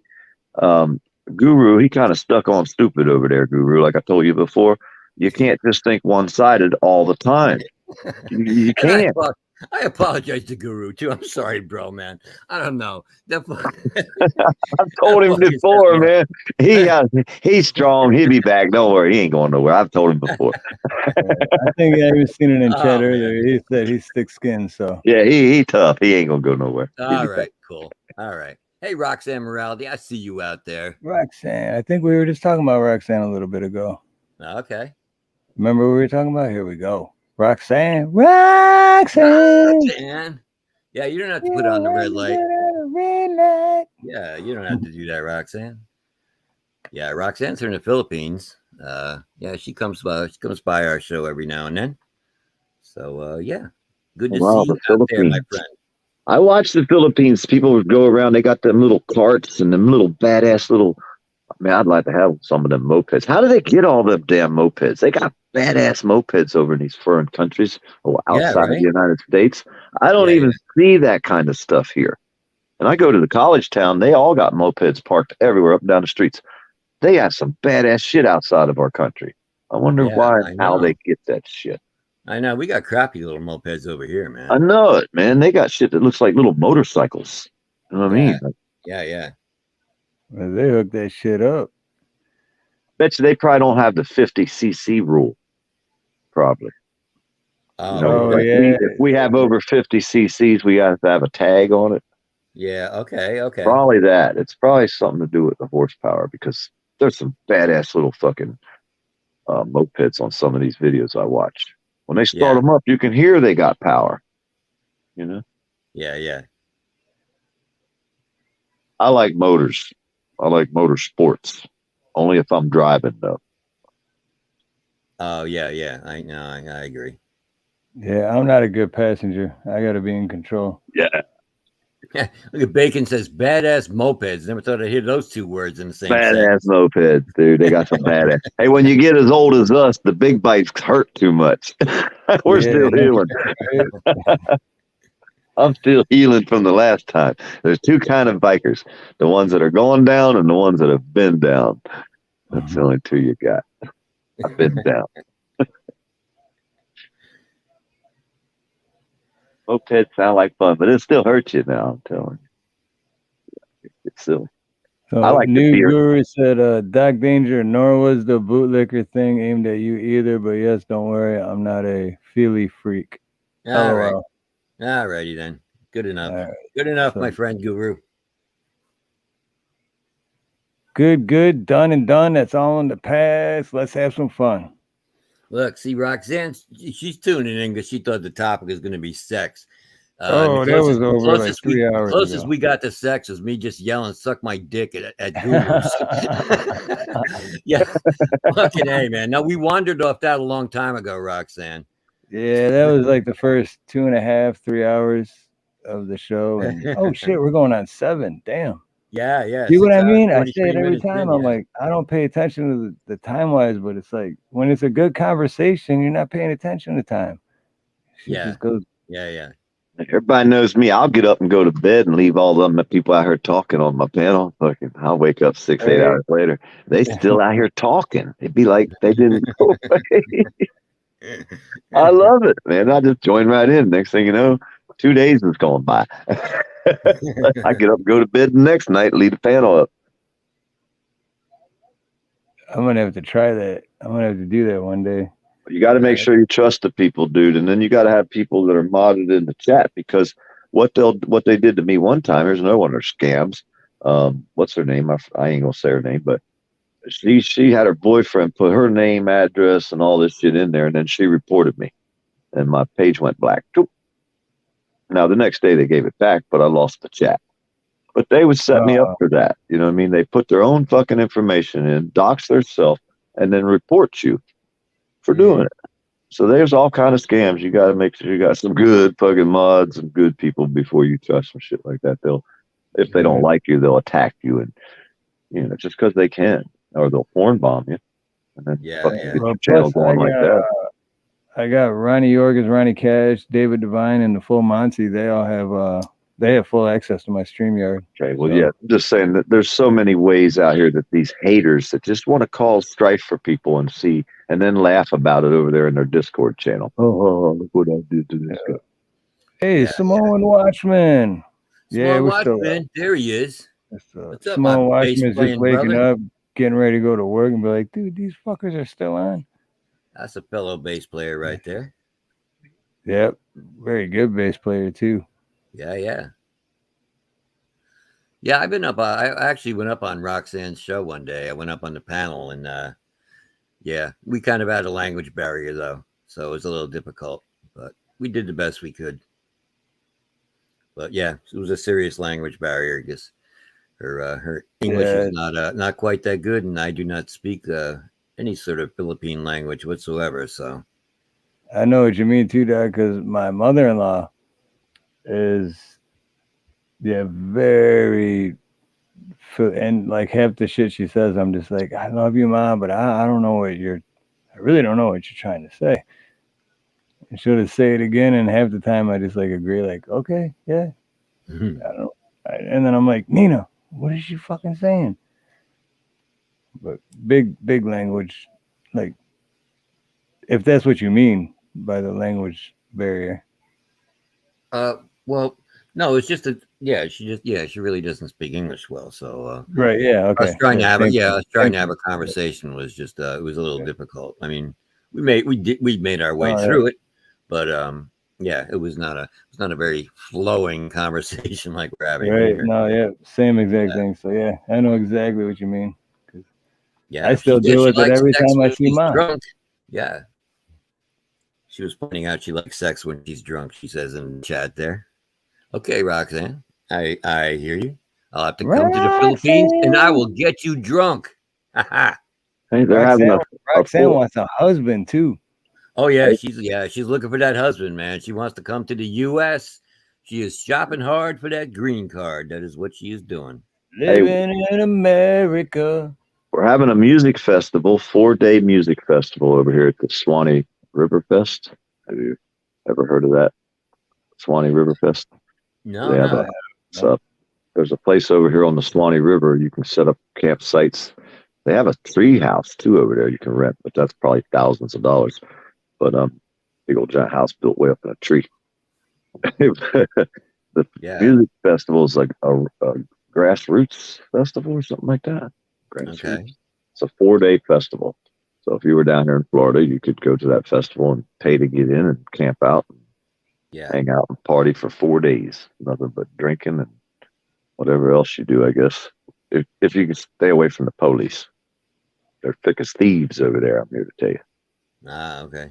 Guru, he kind of stuck on stupid over there, Guru. Like I told you before, you can't just think one-sided all the time. You can't. I apologize to Guru too. I'm sorry, bro, man. I don't know. Definitely. I've told him before, man. He's strong. He'll be back. Don't worry. He ain't going nowhere. I've told him before. I think I was seen it in chat earlier. He said he's thick skinned, so yeah, he tough. He ain't gonna go nowhere. All right, cool. All right. Hey, Roxanne Morality, I see you out there. Roxanne. I think we were just talking about Roxanne a little bit ago. Okay. Remember what we were talking about? Here we go. Roxanne. Yeah, you don't have to put on the red light. Yeah, you don't have to do that, Roxanne. Yeah, Roxanne's here in the Philippines. Yeah, she comes by our show every now and then. So yeah, good to see you out there, my friend. I watch the Philippines. People would go around. They got them little carts and them little badass little. I mean, I'd like to have some of them mopeds. How do they get all them damn mopeds? They got badass mopeds over in these foreign countries or outside of the United States. I don't even see that kind of stuff here. And I go to the college town. They all got mopeds parked everywhere up and down the streets. They have some badass shit outside of our country. I wonder why and how they get that shit. I know. We got crappy little mopeds over here, man. I know it, man. They got shit that looks like little motorcycles. You know what I mean? Yeah. Well, they hook that shit up. Bet you they probably don't have the 50cc rule. Probably. If we have over 50 cc's, we got to have a tag on it. Yeah. Okay. Probably that. It's probably something to do with the horsepower, because there's some badass little fucking mopeds on some of these videos I watch. When they start them up, you can hear they got power. You know? Yeah. I like motors. I like motorsports. Only if I'm driving, though. Oh, yeah. I agree. Yeah, I'm not a good passenger. I got to be in control. Yeah. Look at Bacon says badass mopeds. Never thought I'd hear those two words in the same badass mopeds, dude. They got some badass. Hey, when you get as old as us, the big bikes hurt too much. We're still healing. I'm still healing from the last time. There's two kind of bikers: the ones that are going down and the ones that have been down. That's the only two you got. I've been down. Mopeds sound like fun, but it still hurts you now. I'm telling you, it's silly. I So like the new beer. guru said, Doc Danger, nor was the bootlicker thing aimed at you either. But yes, don't worry, I'm not a feely freak. All right. LOL. All righty then. Good enough. All right. Good enough, So- my friend Guru. Good, done and done. That's all in the past. Let's have some fun. Look, see, Roxanne, she's tuning in because she thought the topic was going to be sex. Oh, that was over like 3 hours The closest ago. we got to sex was me just yelling, "Suck my dick" at Gurus. Yeah, fucking A, man. No, we wandered off that a long time ago, Roxanne. Yeah, that was like the first 2.5, 3 hours of the show. And oh shit, we're going on 7. Damn. Yeah. See what I 6 hours, mean? I 23 say it every minutes time. in, I'm yeah. like, I don't pay attention to the time wise, but it's like when it's a good conversation, you're not paying attention to time. Shit Yeah. just goes. Yeah. Everybody knows me. I'll get up and go to bed and leave all them people out here talking on my panel. Fucking, I'll wake up 6, 8 hours later. They still out here talking. It'd be like they didn't go away. I love it, man. I just join right in. Next thing you know, 2 days is going by. I get up, go to bed the next night, leave the panel up. I'm gonna have to try that. I'm gonna have to do that one day. You got to make sure you trust the people, dude, and then you got to have people that are modded in the chat, because what they did to me one time. Here's another one of their scams. What's her name? I ain't gonna say her name, but she had her boyfriend put her name, address, and all this shit in there, and then she reported me, and my page went black. Now the next day they gave it back, but I lost the chat. But they would set me up for that. You know what I mean? They put their own fucking information in, dox theirself, and then report you for doing it. So there's all kind of scams. You got to make sure you got some good fucking mods and good people before you trust some shit like that. If they don't like you, they'll attack you, and just because they can, or they'll porn bomb you, and then get your channel going like that. I got Ronnie Yorgis, Ronnie Cash, David Devine, and the Full Monty. They all have they have full access to my StreamYard. Okay, well, yeah, I'm just saying that there's so many ways out here that these haters that just want to cause strife for people and then laugh about it over there in their Discord channel. Oh, look what I did to this guy. Hey, Samoan Watchman. Yeah, Small we're still Watchman, there he is. What's up, Samoan Watchman's just waking up, getting ready to go to work, and be like, dude, these fuckers are still on. That's a fellow bass player right there. Yep, very good bass player too. Yeah. I've been up. I actually went up on Roxanne's show one day. I went up on the panel, and we kind of had a language barrier though, so it was a little difficult, but we did the best we could. But yeah, it was a serious language barrier because her English is not quite that good, and I do not speak any sort of Philippine language whatsoever. So I know what you mean too, Dad, because my mother-in-law is very, and like half the shit she says, I'm just like, I love you, Mom, but I don't know I really don't know what you're trying to say. And she'll just say it again, and half the time I just like agree, like, okay, yeah. Mm-hmm. I don't know. And then I'm like, Nina, what is she fucking saying? But big language, like, if that's what you mean by the language barrier. Well, no, it's just she really doesn't speak English well. So right, yeah, okay. I was trying to have a conversation. Was just it was a little difficult. I mean, we made our way through it, but it was not a very flowing conversation like we're having right here. No, same exact thing. So yeah, I know exactly what you mean. Yeah, I still deal with it every time I see Mom. Drunk. Yeah, she was pointing out she likes sex when she's drunk. She says in the chat there. Okay, Roxanne, I hear you. I'll have to come to the Philippines and I will get you drunk. Hey, Roxanne wants a husband too. Oh yeah, she's looking for that husband, man. She wants to come to the U.S. She is shopping hard for that green card. That is what she is doing. Living in America. We're having a music festival, 4-day music festival over here at the Swanee River Fest. Have you ever heard of that? Swanee River Fest? No. There's a place over here on the Swanee River. You can set up campsites. They have a tree house too over there you can rent, but that's probably thousands of dollars. But big old giant house built way up in a tree. The Yeah. music festival is like a grassroots festival or something like that. Grassroots. Okay. It's a 4-day festival. So if you were down here in Florida, you could go to that festival and pay to get in and camp out and Yeah. hang out and party for 4 days. Nothing but drinking and whatever else you do, I guess. If you can stay away from the police. They're thick as thieves over there, I'm here to tell you. Ah, okay.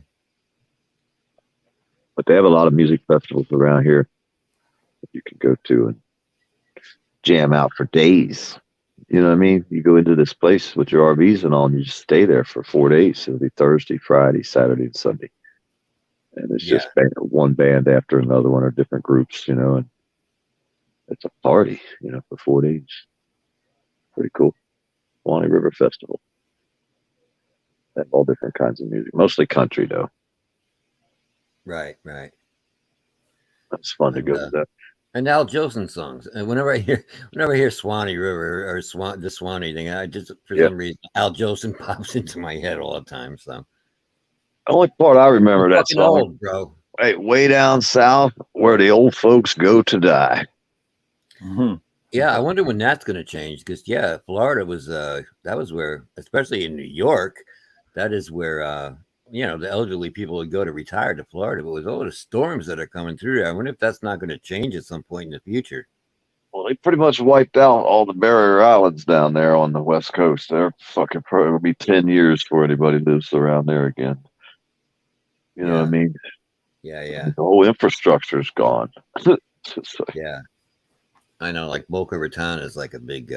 But they have a lot of music festivals around here that you can go to and jam out for days. You know what I mean? You go into this place with your RVs and all, and you just stay there for 4 days. It'll be Thursday, Friday, Saturday, and Sunday. And it's just one band after another one or different groups, you know, and it's a party, you know, for 4 days. Pretty cool. Swanee River Festival. They have all different kinds of music, mostly country, though. Right, right. It's fun to go to that. And Al Jolson songs. And whenever I hear Swanee River or the Swanee thing, I just for some reason Al Jolson pops into my head all the time. So the only part I remember I'm that fucking song, old, bro. Hey, way down south where the old folks go to die. Mm-hmm. Yeah, I wonder when that's going to change because Florida was that was where, especially in New York, that is where you know, the elderly people would go to retire to Florida. But with all the storms that are coming through there, I wonder if that's not going to change at some point in the future. Well, they pretty much wiped out all the barrier islands down there on the West Coast. They're fucking probably it'll be 10 years before anybody lives around there again. You know what I mean? Yeah, yeah. The whole infrastructure is gone. Yeah. I know, like Boca Raton is like a big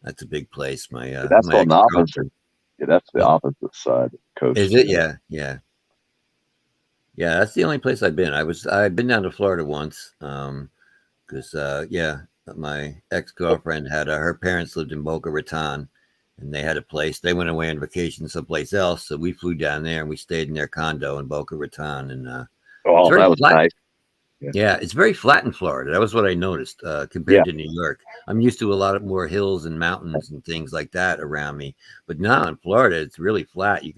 that's a big place. That's my on the opposite. Yeah, that's the opposite side of the coast. Is it? Yeah, yeah. Yeah, that's the only place I've been. I've been down to Florida once. Because my ex-girlfriend had her parents lived in Boca Raton and they had a place. They went away on vacation someplace else. So we flew down there and we stayed in their condo in Boca Raton. And that was nice. Yeah, it's very flat in Florida. That was what I noticed compared to New York. I'm used to a lot of more hills and mountains and things like that around me. But now in Florida, it's really flat. You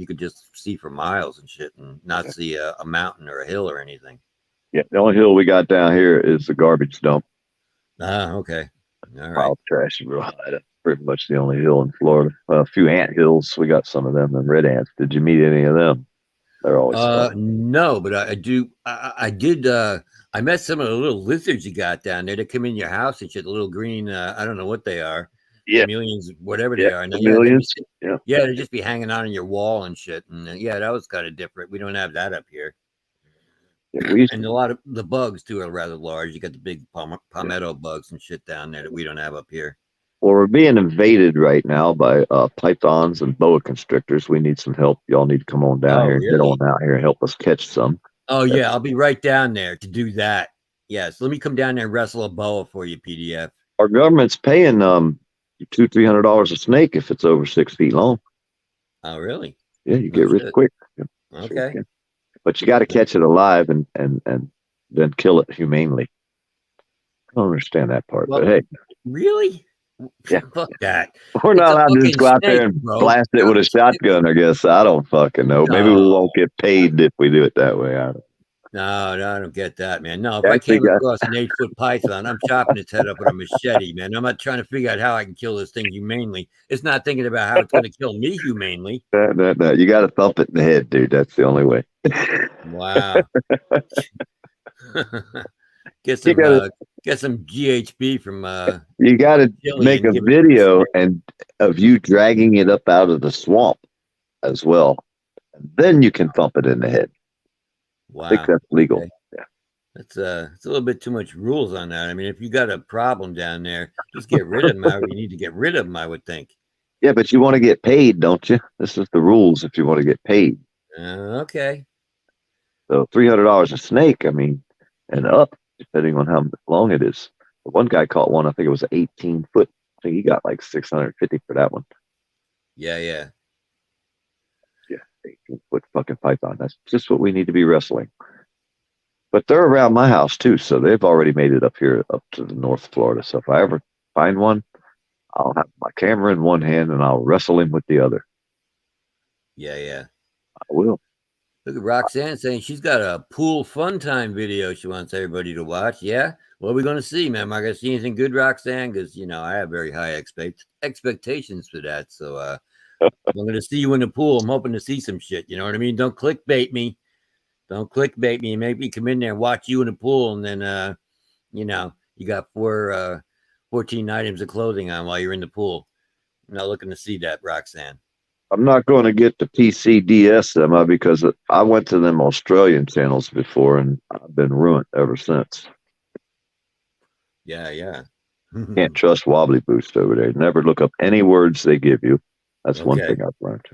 could just see for miles and shit and not see a mountain or a hill or anything. Yeah, the only hill we got down here is the garbage dump. Ah, okay. All right. Pile of trash real high. That's pretty much the only hill in Florida. A few ant hills. We got some of them and red ants. Did you meet any of them? They're always fun. No, but I did. I met some of the little lizards you got down there that come in your house and shit. The little green. I don't know what they are. Yeah, chameleons, whatever they are. Chameleons. They'd just be hanging out on your wall and shit. And that was kind of different. We don't have that up here. Yeah, and a lot of the bugs too are rather large. You got the big palmetto bugs and shit down there that we don't have up here. Well, we're being invaded right now by pythons and boa constrictors. We need some help. Y'all need to come on down here and get on out here and help us catch some. Oh, yeah. I'll be right down there to do that. Yes. Let me come down there and wrestle a boa for you, PDF. Our government's paying $200-300 a snake if it's over 6 feet long. Oh, really? Yeah, you get rich quick. Okay. Sure, but you got to catch it alive and then kill it humanely. I don't understand that part, but hey. Really? Yeah. Fuck that. We're not allowed to just go out there and blast it with a shotgun, I guess. I don't fucking know. Maybe we won't get paid if we do it that way. No, I don't get that, man. No, if I came across an 8-foot python, I'm chopping its head up with a machete, man. I'm not trying to figure out how I can kill this thing humanely. It's not thinking about how it's going to kill me humanely. No. You got to thump it in the head, dude. That's the only way. Wow. Get some GHB from you got to make a video of you dragging it up out of the swamp as well, and then you can thump it in the head. Wow. I think that's legal. Okay. Yeah, it's a little bit too much rules on that. I mean, if you got a problem down there, just get rid of them. You need to get rid of them, I would think. Yeah, but you want to get paid, don't you? This is the rules if you want to get paid. Okay. So $300 a snake, I mean, and up, depending on how long it is. The one guy caught one, I think it was 18 foot. I think he got like 650 for that one. Yeah. 18-foot fucking python. That's just what we need to be wrestling. But they're around my house too, so they've already made it up here, up to the North Florida. So if I ever find one, I'll have my camera in one hand and I'll wrestle him with the other. Yeah. I will. Look at Roxanne saying she's got a pool fun time video she wants everybody to watch. Yeah. What are we going to see, man? Am I going to see anything good, Roxanne? Because, I have very high expectations for that. So I'm going to see you in the pool. I'm hoping to see some shit. You know what I mean? Don't clickbait me. Don't clickbait me and make me come in there and watch you in the pool. And then, you got 14 items of clothing on while you're in the pool. I'm not looking to see that, Roxanne. I'm not going to get the PCDS them because I went to them Australian channels before and I've been ruined ever since. Yeah. Can't trust Wobbly Boost over there. Never look up any words they give you. That's one thing I've learned.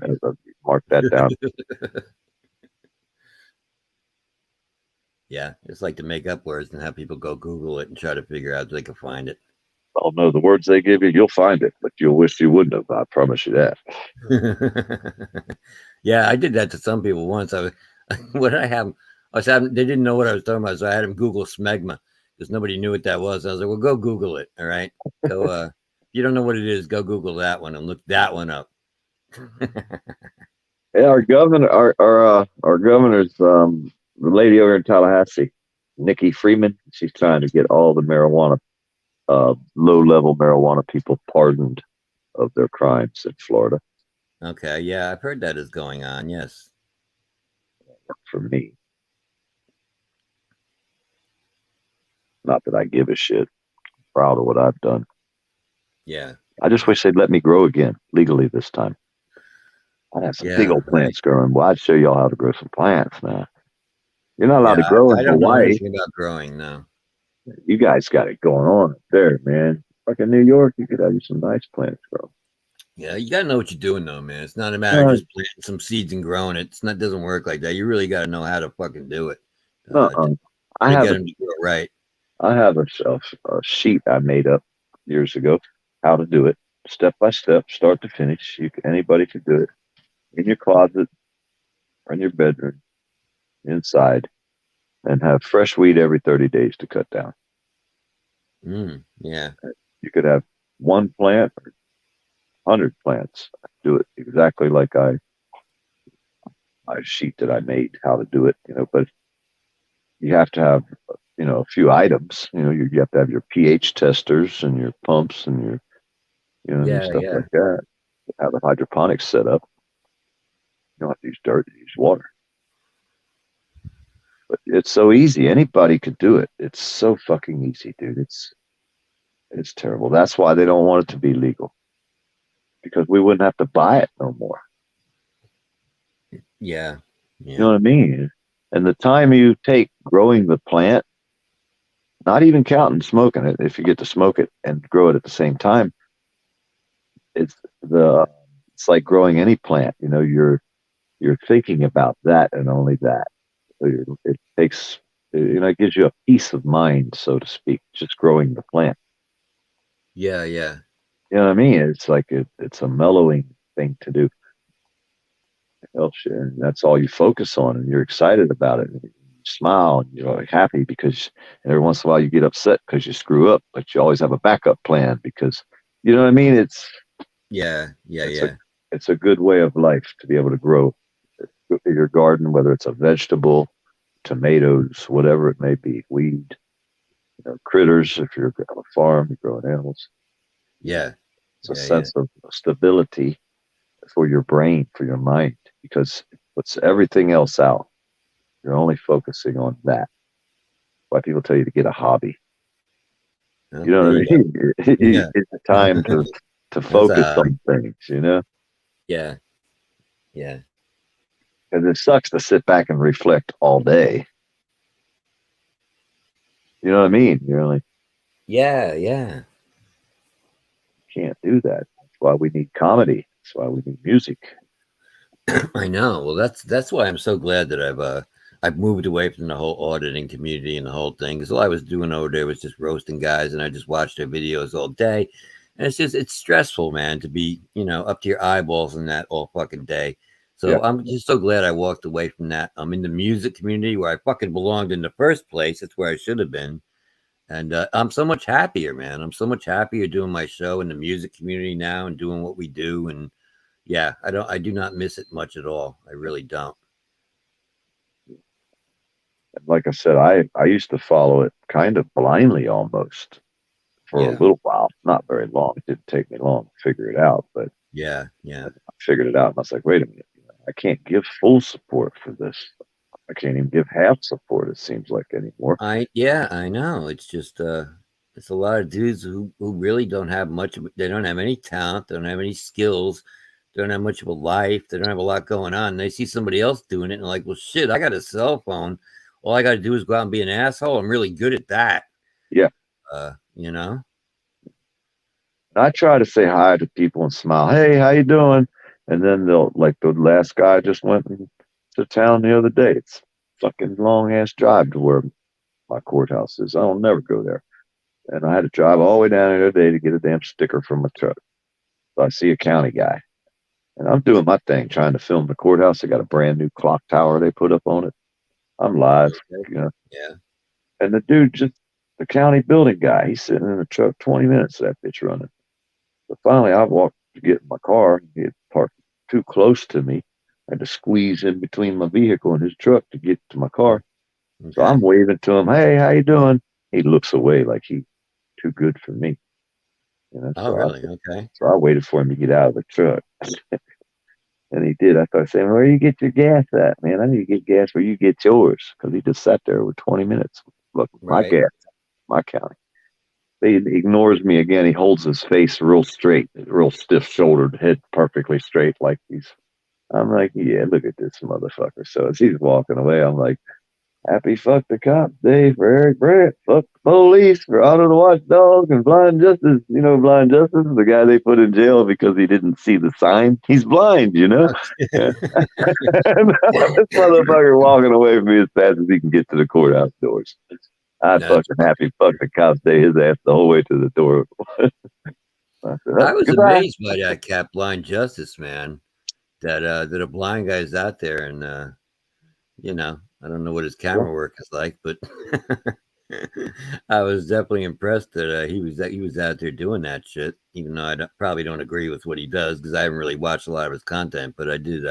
Mark that down. Yeah, it's like to make up words and have people go Google it and try to figure out if they can find it. Oh no, the words they give you, you'll find it, but you'll wish you wouldn't have. I promise you that. Yeah, I did that to some people once. What did I have? They didn't know what I was talking about, so I had them Google smegma because nobody knew what that was. I was like, well, go Google it. All right. Go if you don't know what it is, go Google that one and look that one up. Yeah, our governor, our governor's the lady over in Tallahassee, Nikki Freeman. She's trying to get all the marijuana, low-level marijuana people pardoned of their crimes in Florida. Okay, yeah, I've heard that is going on. Yes, for me, not that I give a shit. I'm proud of what I've done. Yeah, I just wish they'd let me grow again legally this time. I have some big old plants growing. Well, I'd show y'all how to grow some plants, man. You're not allowed to grow in I don't know Hawaii. anything about growing now. You guys got it going on up there, man. Like in New York, you could have some nice plants grow. Yeah, you gotta know what you're doing though, man. It's not a matter of just planting some seeds and growing it. It doesn't work like that. You really gotta know how to fucking do it. I have get them to grow right. I have a sheet I made up years ago, how to do it, step by step, start to finish. Anybody could do it in your closet, or in your bedroom, inside, and have fresh weed every 30 days to cut down. Yeah. You could have one plant or 100 plants. Do it exactly like my sheet that I made, how to do it, but you have to have, a few items, you have to have your pH testers and your pumps and your, stuff like that. Have the hydroponics set up. You don't have to use dirt, you use water. But it's so easy. Anybody could do it. It's so fucking easy, dude. It's terrible. That's why they don't want it to be legal. Because we wouldn't have to buy it no more. Yeah. You know what I mean? And the time you take growing the plant, not even counting smoking it, if you get to smoke it and grow it at the same time, it's like growing any plant. You're thinking about that and only that. So it takes, it gives you a peace of mind, so to speak, just growing the plant. Yeah. You know what I mean? It's like it's a mellowing thing to do. It helps you, and that's all you focus on, and you're excited about it. And you smile, and you're happy because every once in a while you get upset because you screw up, but you always have a backup plan because, you know what I mean? It's a good way of life to be able to grow your garden, whether it's a vegetable, tomatoes, whatever it may be, weed, critters. If you're on a farm, you're growing animals. Yeah. It's a sense of stability for your brain, for your mind, because it puts everything else out. You're only focusing on that. Why people tell you to get a hobby. You know what I mean? It's a time to focus on things, Yeah. Because it sucks to sit back and reflect all day. You know what I mean? You're like, yeah. Can't do that. That's why we need comedy. That's why we need music. I know. Well, that's why I'm so glad that I've moved away from the whole auditing community and the whole thing. Because all I was doing over there was just roasting guys, and I just watched their videos all day. And it's stressful, man, to be up to your eyeballs in that all fucking day. So I'm just so glad I walked away from that. I'm in the music community where I fucking belonged in the first place. That's where I should have been. And I'm so much happier, man. I'm so much happier doing my show in the music community now and doing what we do. And I do not miss it much at all. I really don't. Like I said, I used to follow it kind of blindly almost for a little while, not very long. It didn't take me long to figure it out, but yeah. I figured it out, and I was like, wait a minute, I can't give full support for this. I can't even give half support, it seems like, anymore. I know. It's just it's a lot of dudes who really don't have much of, they don't have any talent, they don't have any skills, they don't have much of a life, they don't have a lot going on. And they see somebody else doing it and like, well shit, I got a cell phone. All I gotta do is go out and be an asshole. I'm really good at that. Yeah. You know? I try to say hi to people and smile. Hey, how you doing? And then they'll, like the last guy just went to town the other day. It's fucking long ass drive to where my courthouse is. I'll never go there. And I had to drive all the way down there today to get a damn sticker from my truck. So I see a county guy. And I'm doing my thing, trying to film the courthouse. They got a brand new clock tower they put up on it. I'm live, you know. Yeah. And the dude, just the county building guy, he's sitting in the truck 20 minutes, that bitch running. But finally, I walked to get in my car. He had parked too close to me. I had to squeeze in between my vehicle and his truck to get to my car. Okay. So I'm waving to him. Hey, how you doing? He looks away like he's too good for me. You know, oh, really? Okay. So I waited for him to get out of the truck. And he did. I started saying, where you get your gas at, man? I need to get gas where you get yours. Because he just sat there with 20 minutes. Look, my gas, my county. He ignores me again. He holds his face real straight, real stiff-shouldered, head perfectly straight, like he's. I'm like, yeah, look at this motherfucker. So as he's walking away, I'm like, happy fuck the cop day for Eric Brandt. Fuck the police for Auto the Watchdog and Blind Justice. You know, Blind Justice is the guy they put in jail because he didn't see the sign. He's blind, you know. This motherfucker walking away from me as fast as he can get to the courthouse doors. I fucking happy fuck the cops day his ass the whole way to the door. I was amazed by that cat Blind Justice, man. That a blind guy's out there, and you know, I don't know what his camera work is like, but I was definitely impressed that he was out there doing that shit. Even though I probably don't agree with what he does because I haven't really watched a lot of his content, but I did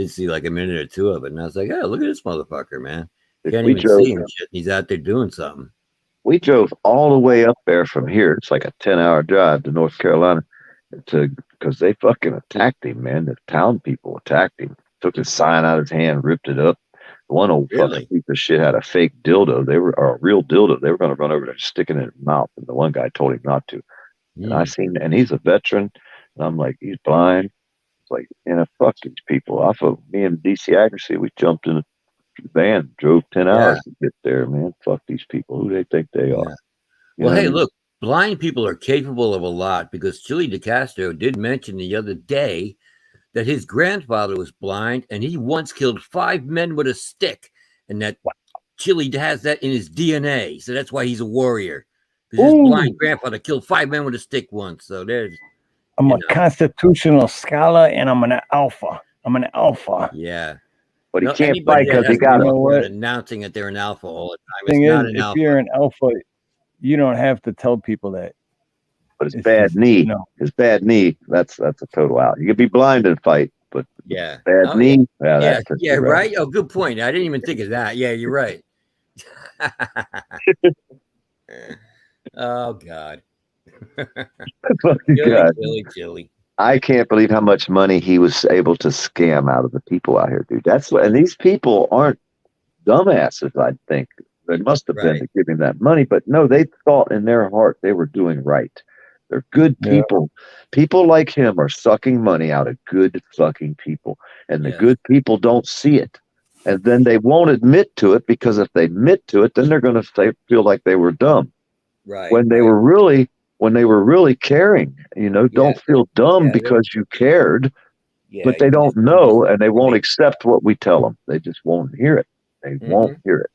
see like a minute or two of it, and I was like, oh, look at this motherfucker, man. Can't even see him. Shit. He's out there doing something. We drove all the way up there from here. It's like a 10-hour drive to North Carolina because they fucking attacked him, man. The town people attacked him. Took his sign out of his hand, ripped it up. One old fucking piece of shit had a fake dildo. Or a real dildo. They were going to run over there and stick it in his mouth. And the one guy told him not to. And I seen, and he's a veteran. And I'm like, he's blind. It's like, fuck these people. Off of me and DC Accuracy, we jumped in a van, drove 10 hours to get there, man. Fuck these people. Who they think they are? Well, hey, look, blind people are capable of a lot because Chili DeCastro did mention the other day that his grandfather was blind and he once killed 5 men with a stick, and that Chili has that in his DNA. So that's why he's a warrior. Because his blind grandfather killed 5 men with a stick once. So there's. I'm a constitutional scholar and I'm an alpha. Yeah. But he can't fight because he got announcing that they're an alpha all the time. Thing is, if you're an alpha, you don't have to tell people that. But his bad knee, his bad knee, that's a total out. You could be blind and fight, but bad knee, yeah, right. Oh, good point. I didn't even think of that. Yeah, you're right. Oh God. Chili. I can't believe how much money he was able to scam out of the people out here, dude. And these people aren't dumbasses, I think. They must have been to give him that money, but no, they thought in their heart they were doing right. They're good people. People like him are sucking money out of good fucking people, and the good people don't see it. And then they won't admit to it because if they admit to it, then they're going to feel like they were dumb. Right. When they were really caring, don't feel dumb because you cared, but they don't know and they won't accept what we tell them. They just won't hear it. They won't hear it.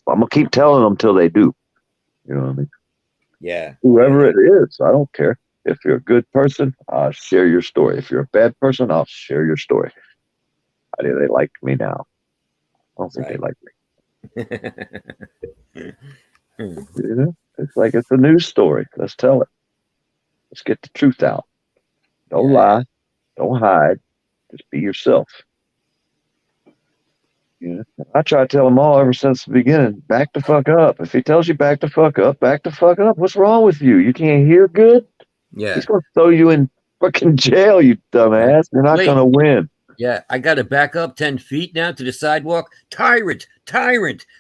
I'm going to keep telling them till they do. You know what I mean? Yeah. Whoever it is, I don't care. If you're a good person, I'll share your story. If you're a bad person, I'll share your story. I think they like me now. I don't think they like me. It's like it's a news story. Let's tell it. Let's get the truth out. Don't lie. Don't hide. Just be yourself. Yeah. I try to tell him all ever since the beginning, back the fuck up. If he tells you back the fuck up, back the fuck up. What's wrong with you? You can't hear good? Yeah. He's going to throw you in fucking jail, you dumbass. You're not going to win. Yeah, I got to back up 10 feet now to the sidewalk. Tyrant.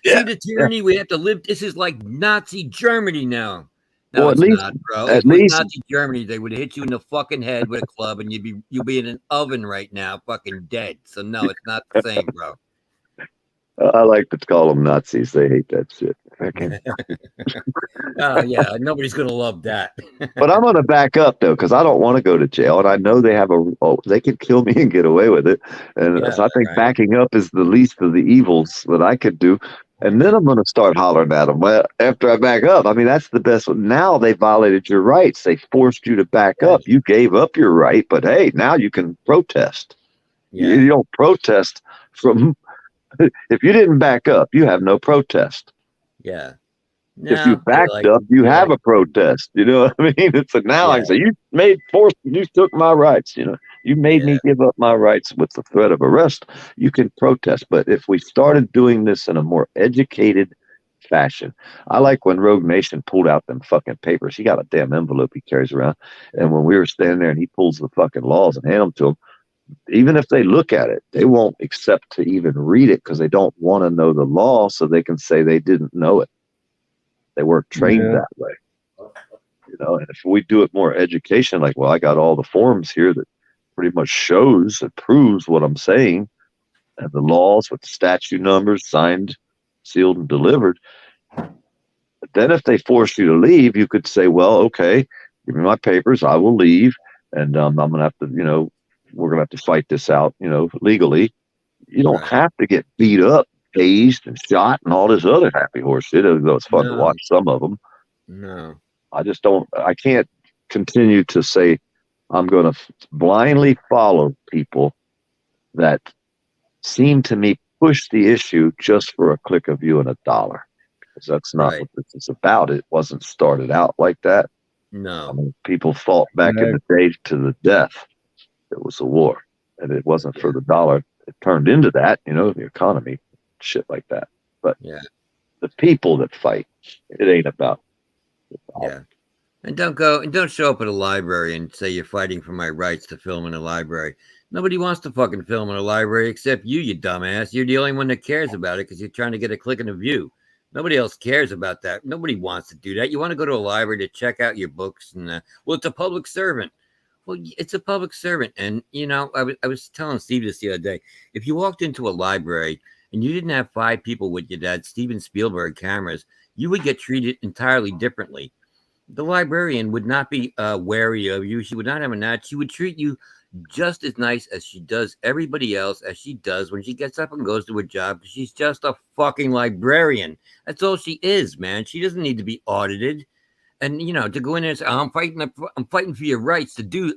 Yeah. See the tyranny we have to live. This is like Nazi Germany now. No, Well, it's at least, not, bro. at If it was least, Nazi Germany, they would hit you in the fucking head with a club, and you'll be in an oven right now, fucking dead. So no, it's not the same, bro. I like to call them Nazis. They hate that shit. Oh yeah, nobody's gonna love that. But I'm going to back up though, because I don't want to go to jail, and I know they have they could kill me and get away with it. And Yeah, so I think right. backing up is the least of the evils that I could do. And then I'm going to start hollering at them. Well, after I back up, I mean, that's the best. Now they violated your rights. They forced you to back up. You gave up your right, but hey, now you can protest. Yeah. You don't protest from, if you didn't back up, you have no protest. Yeah. If you backed up, you have a protest. You know what I mean? It's like now I can say, you took my rights. You know, you made me give up my rights with the threat of arrest. You can protest. But if we started doing this in a more educated fashion, I like when Rogue Nation pulled out them fucking papers. He got a damn envelope he carries around. And when we were standing there and he pulls the fucking laws and hand them to them, even if they look at it, they won't accept to even read it because they don't want to know the law so they can say they didn't know it. They weren't trained that way, you know. And if we do it more education, like, well, I got all the forms here that pretty much shows and proves what I'm saying, and the laws with the statute numbers signed, sealed, and delivered. But then if they force you to leave, you could say, well, okay, give me my papers, I will leave, and I'm going to have to, you know, we're going to have to fight this out, you know, legally. You don't have to get beat up, tased, and shot, and all this other happy horse shit, though it's fun to watch some of them. No. I can't continue to say I'm going to blindly follow people that seem to me push the issue just for a click of you and $1, because that's not what this is about. It wasn't started out like that. No. I mean, people fought back in the day to the death. It was a war, and it wasn't for the dollar. It turned into that, you know, the economy, shit like that. But the people that fight, it ain't about. And don't show up at a library and say you're fighting for my rights to film in a library. Nobody wants to fucking film in a library except you dumbass. You're the only one that cares about it because you're trying to get a click and a view. Nobody else cares about that. Nobody wants to do that. You want to go to a library to check out your books and well, it's a public servant. Well, it's a public servant. And, you know, I was telling Steve this the other day. If you walked into a library and you didn't have 5 people with you that had Steven Spielberg cameras, you would get treated entirely differently. The librarian would not be wary of you. She would not have a nut. She would treat you just as nice as she does everybody else, as she does when she gets up and goes to her job. She's just a fucking librarian. That's all she is, man. She doesn't need to be audited. And, you know, to go in there and say, I'm fighting for your rights to do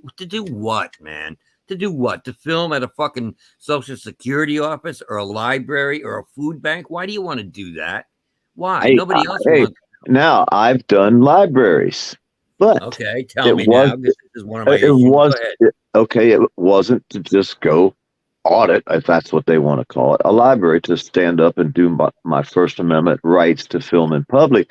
what, man? To do what? To film at a fucking Social Security office or a library or a food bank? Why do you want to do that? Why? Nobody else wants. Now I've done libraries, but okay, tell me now. This is one of my issues. It wasn't to just go audit, if that's what they want to call it, a library to stand up and do my First Amendment rights to film in public.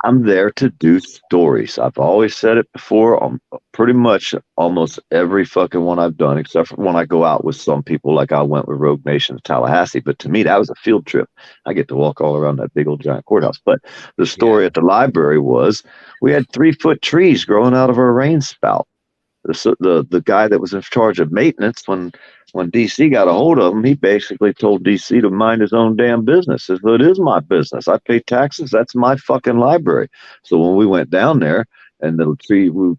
I'm there to do stories. I've always said it before. Pretty much almost every fucking one I've done, except for when I go out with some people, like I went with Rogue Nation to Tallahassee. But to me, that was a field trip. I get to walk all around that big old giant courthouse. But the story at the library was we had 3-foot trees growing out of our rain spout. The guy that was in charge of maintenance, when DC got a hold of him, he basically told DC to mind his own damn business. Says, well, it is my business. I pay taxes. That's my fucking library. So when we went down there and we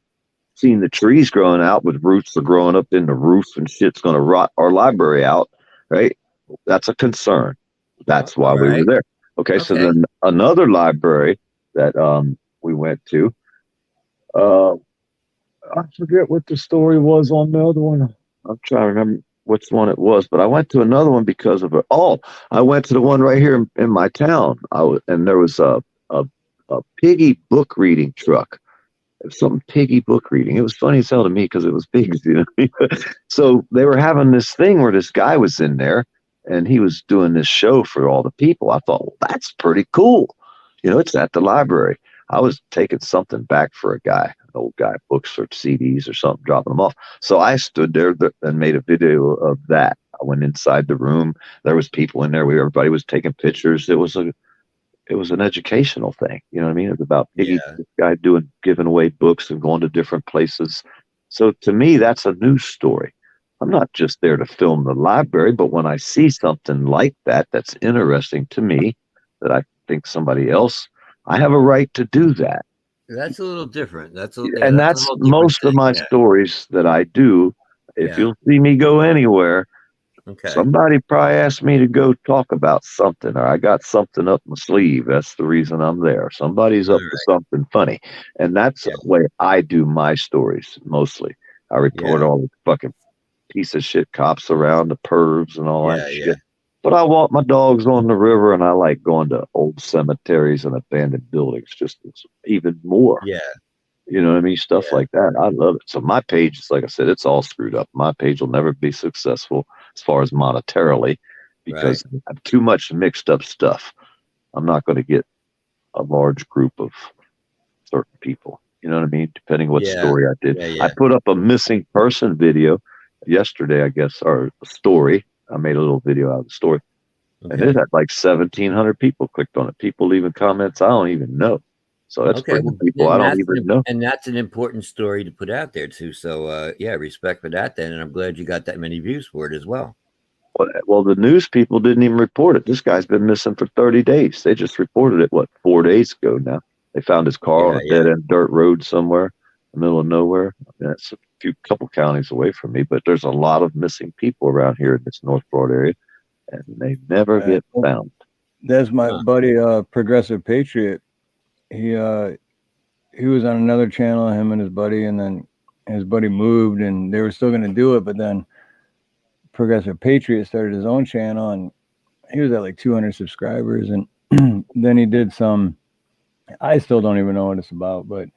seen the trees growing out with roots are growing up in the roof and shit's going to rot our library out, right? That's a concern. That's why we were there. Okay, so then another library that we went to, I forget what the story was on the other one. I'm trying to remember which one it was, but I went to another one because of it. Oh, I went to the one right here in my town. And there was a piggy book reading truck. It was some piggy book reading. It was funny as hell to me because it was pigs, you know. So they were having this thing where this guy was in there, and he was doing this show for all the people. I thought, well, that's pretty cool. You know, it's at the library. I was taking something back for a guy, an old guy, books or CDs or something, dropping them off. So I stood there and made a video of that. I went inside the room. There was people in there. Everybody was taking pictures. It was an educational thing. You know what I mean? It was about this guy giving away books and going to different places. So to me, that's a news story. I'm not just there to film the library, but when I see something like that, that's interesting to me, that I think somebody else, I have a right to do that. That's a little different. That's most of my stories that I do. If you'll see me go anywhere, somebody probably asked me to go talk about something, or I got something up my sleeve. That's the reason I'm there. Somebody's up to something funny. And that's the way I do my stories mostly. I report all the fucking piece of shit cops around, the pervs and all that shit. But I walk my dogs on the river, and I like going to old cemeteries and abandoned buildings, just even more. Yeah. You know what I mean? Stuff like that. I love it. So my page is, like I said, it's all screwed up. My page will never be successful as far as monetarily because I have too much mixed up stuff. I'm not going to get a large group of certain people. You know what I mean? Depending what story I did. I put up a missing person video yesterday, I guess, or a story. I made a little video out of the story. And it had like 1,700 people clicked on it. People leaving comments I don't even know. So that's bringing people I don't even know. And that's an important story to put out there too. So respect for that then. And I'm glad you got that many views for it as well. Well, the news people didn't even report it. This guy's been missing for 30 days. They just reported it, 4 days ago now. They found his car on a dead-end dirt road somewhere in the middle of nowhere. That's a couple counties away from me, but there's a lot of missing people around here in this North Florida area, and they never get found. That's my buddy, Progressive Patriot. He was on another channel, him and his buddy, and then his buddy moved, and they were still going to do it, but then Progressive Patriot started his own channel, and he was at like 200 subscribers, and then he did some, I still don't even know what it's about, but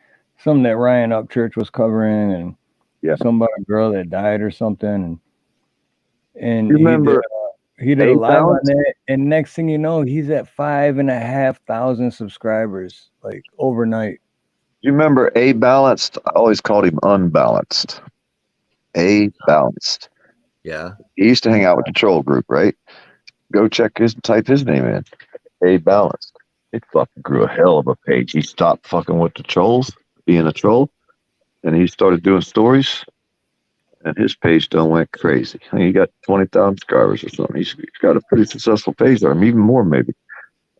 something that Ryan Upchurch was covering, and some about a girl that died or something, and you remember he did a live on that, and next thing you know, he's at 5,500 subscribers, like overnight. You remember A Balanced? I always called him Unbalanced. A Balanced. Yeah. He used to hang out with the troll group, right? Go type his name in. A Balanced. It fucking grew a hell of a page. He stopped fucking with the trolls, being a troll, and he started doing stories. And his page done went crazy. I mean, he got 20,000 subscribers or something. He's got a pretty successful page there, even more maybe.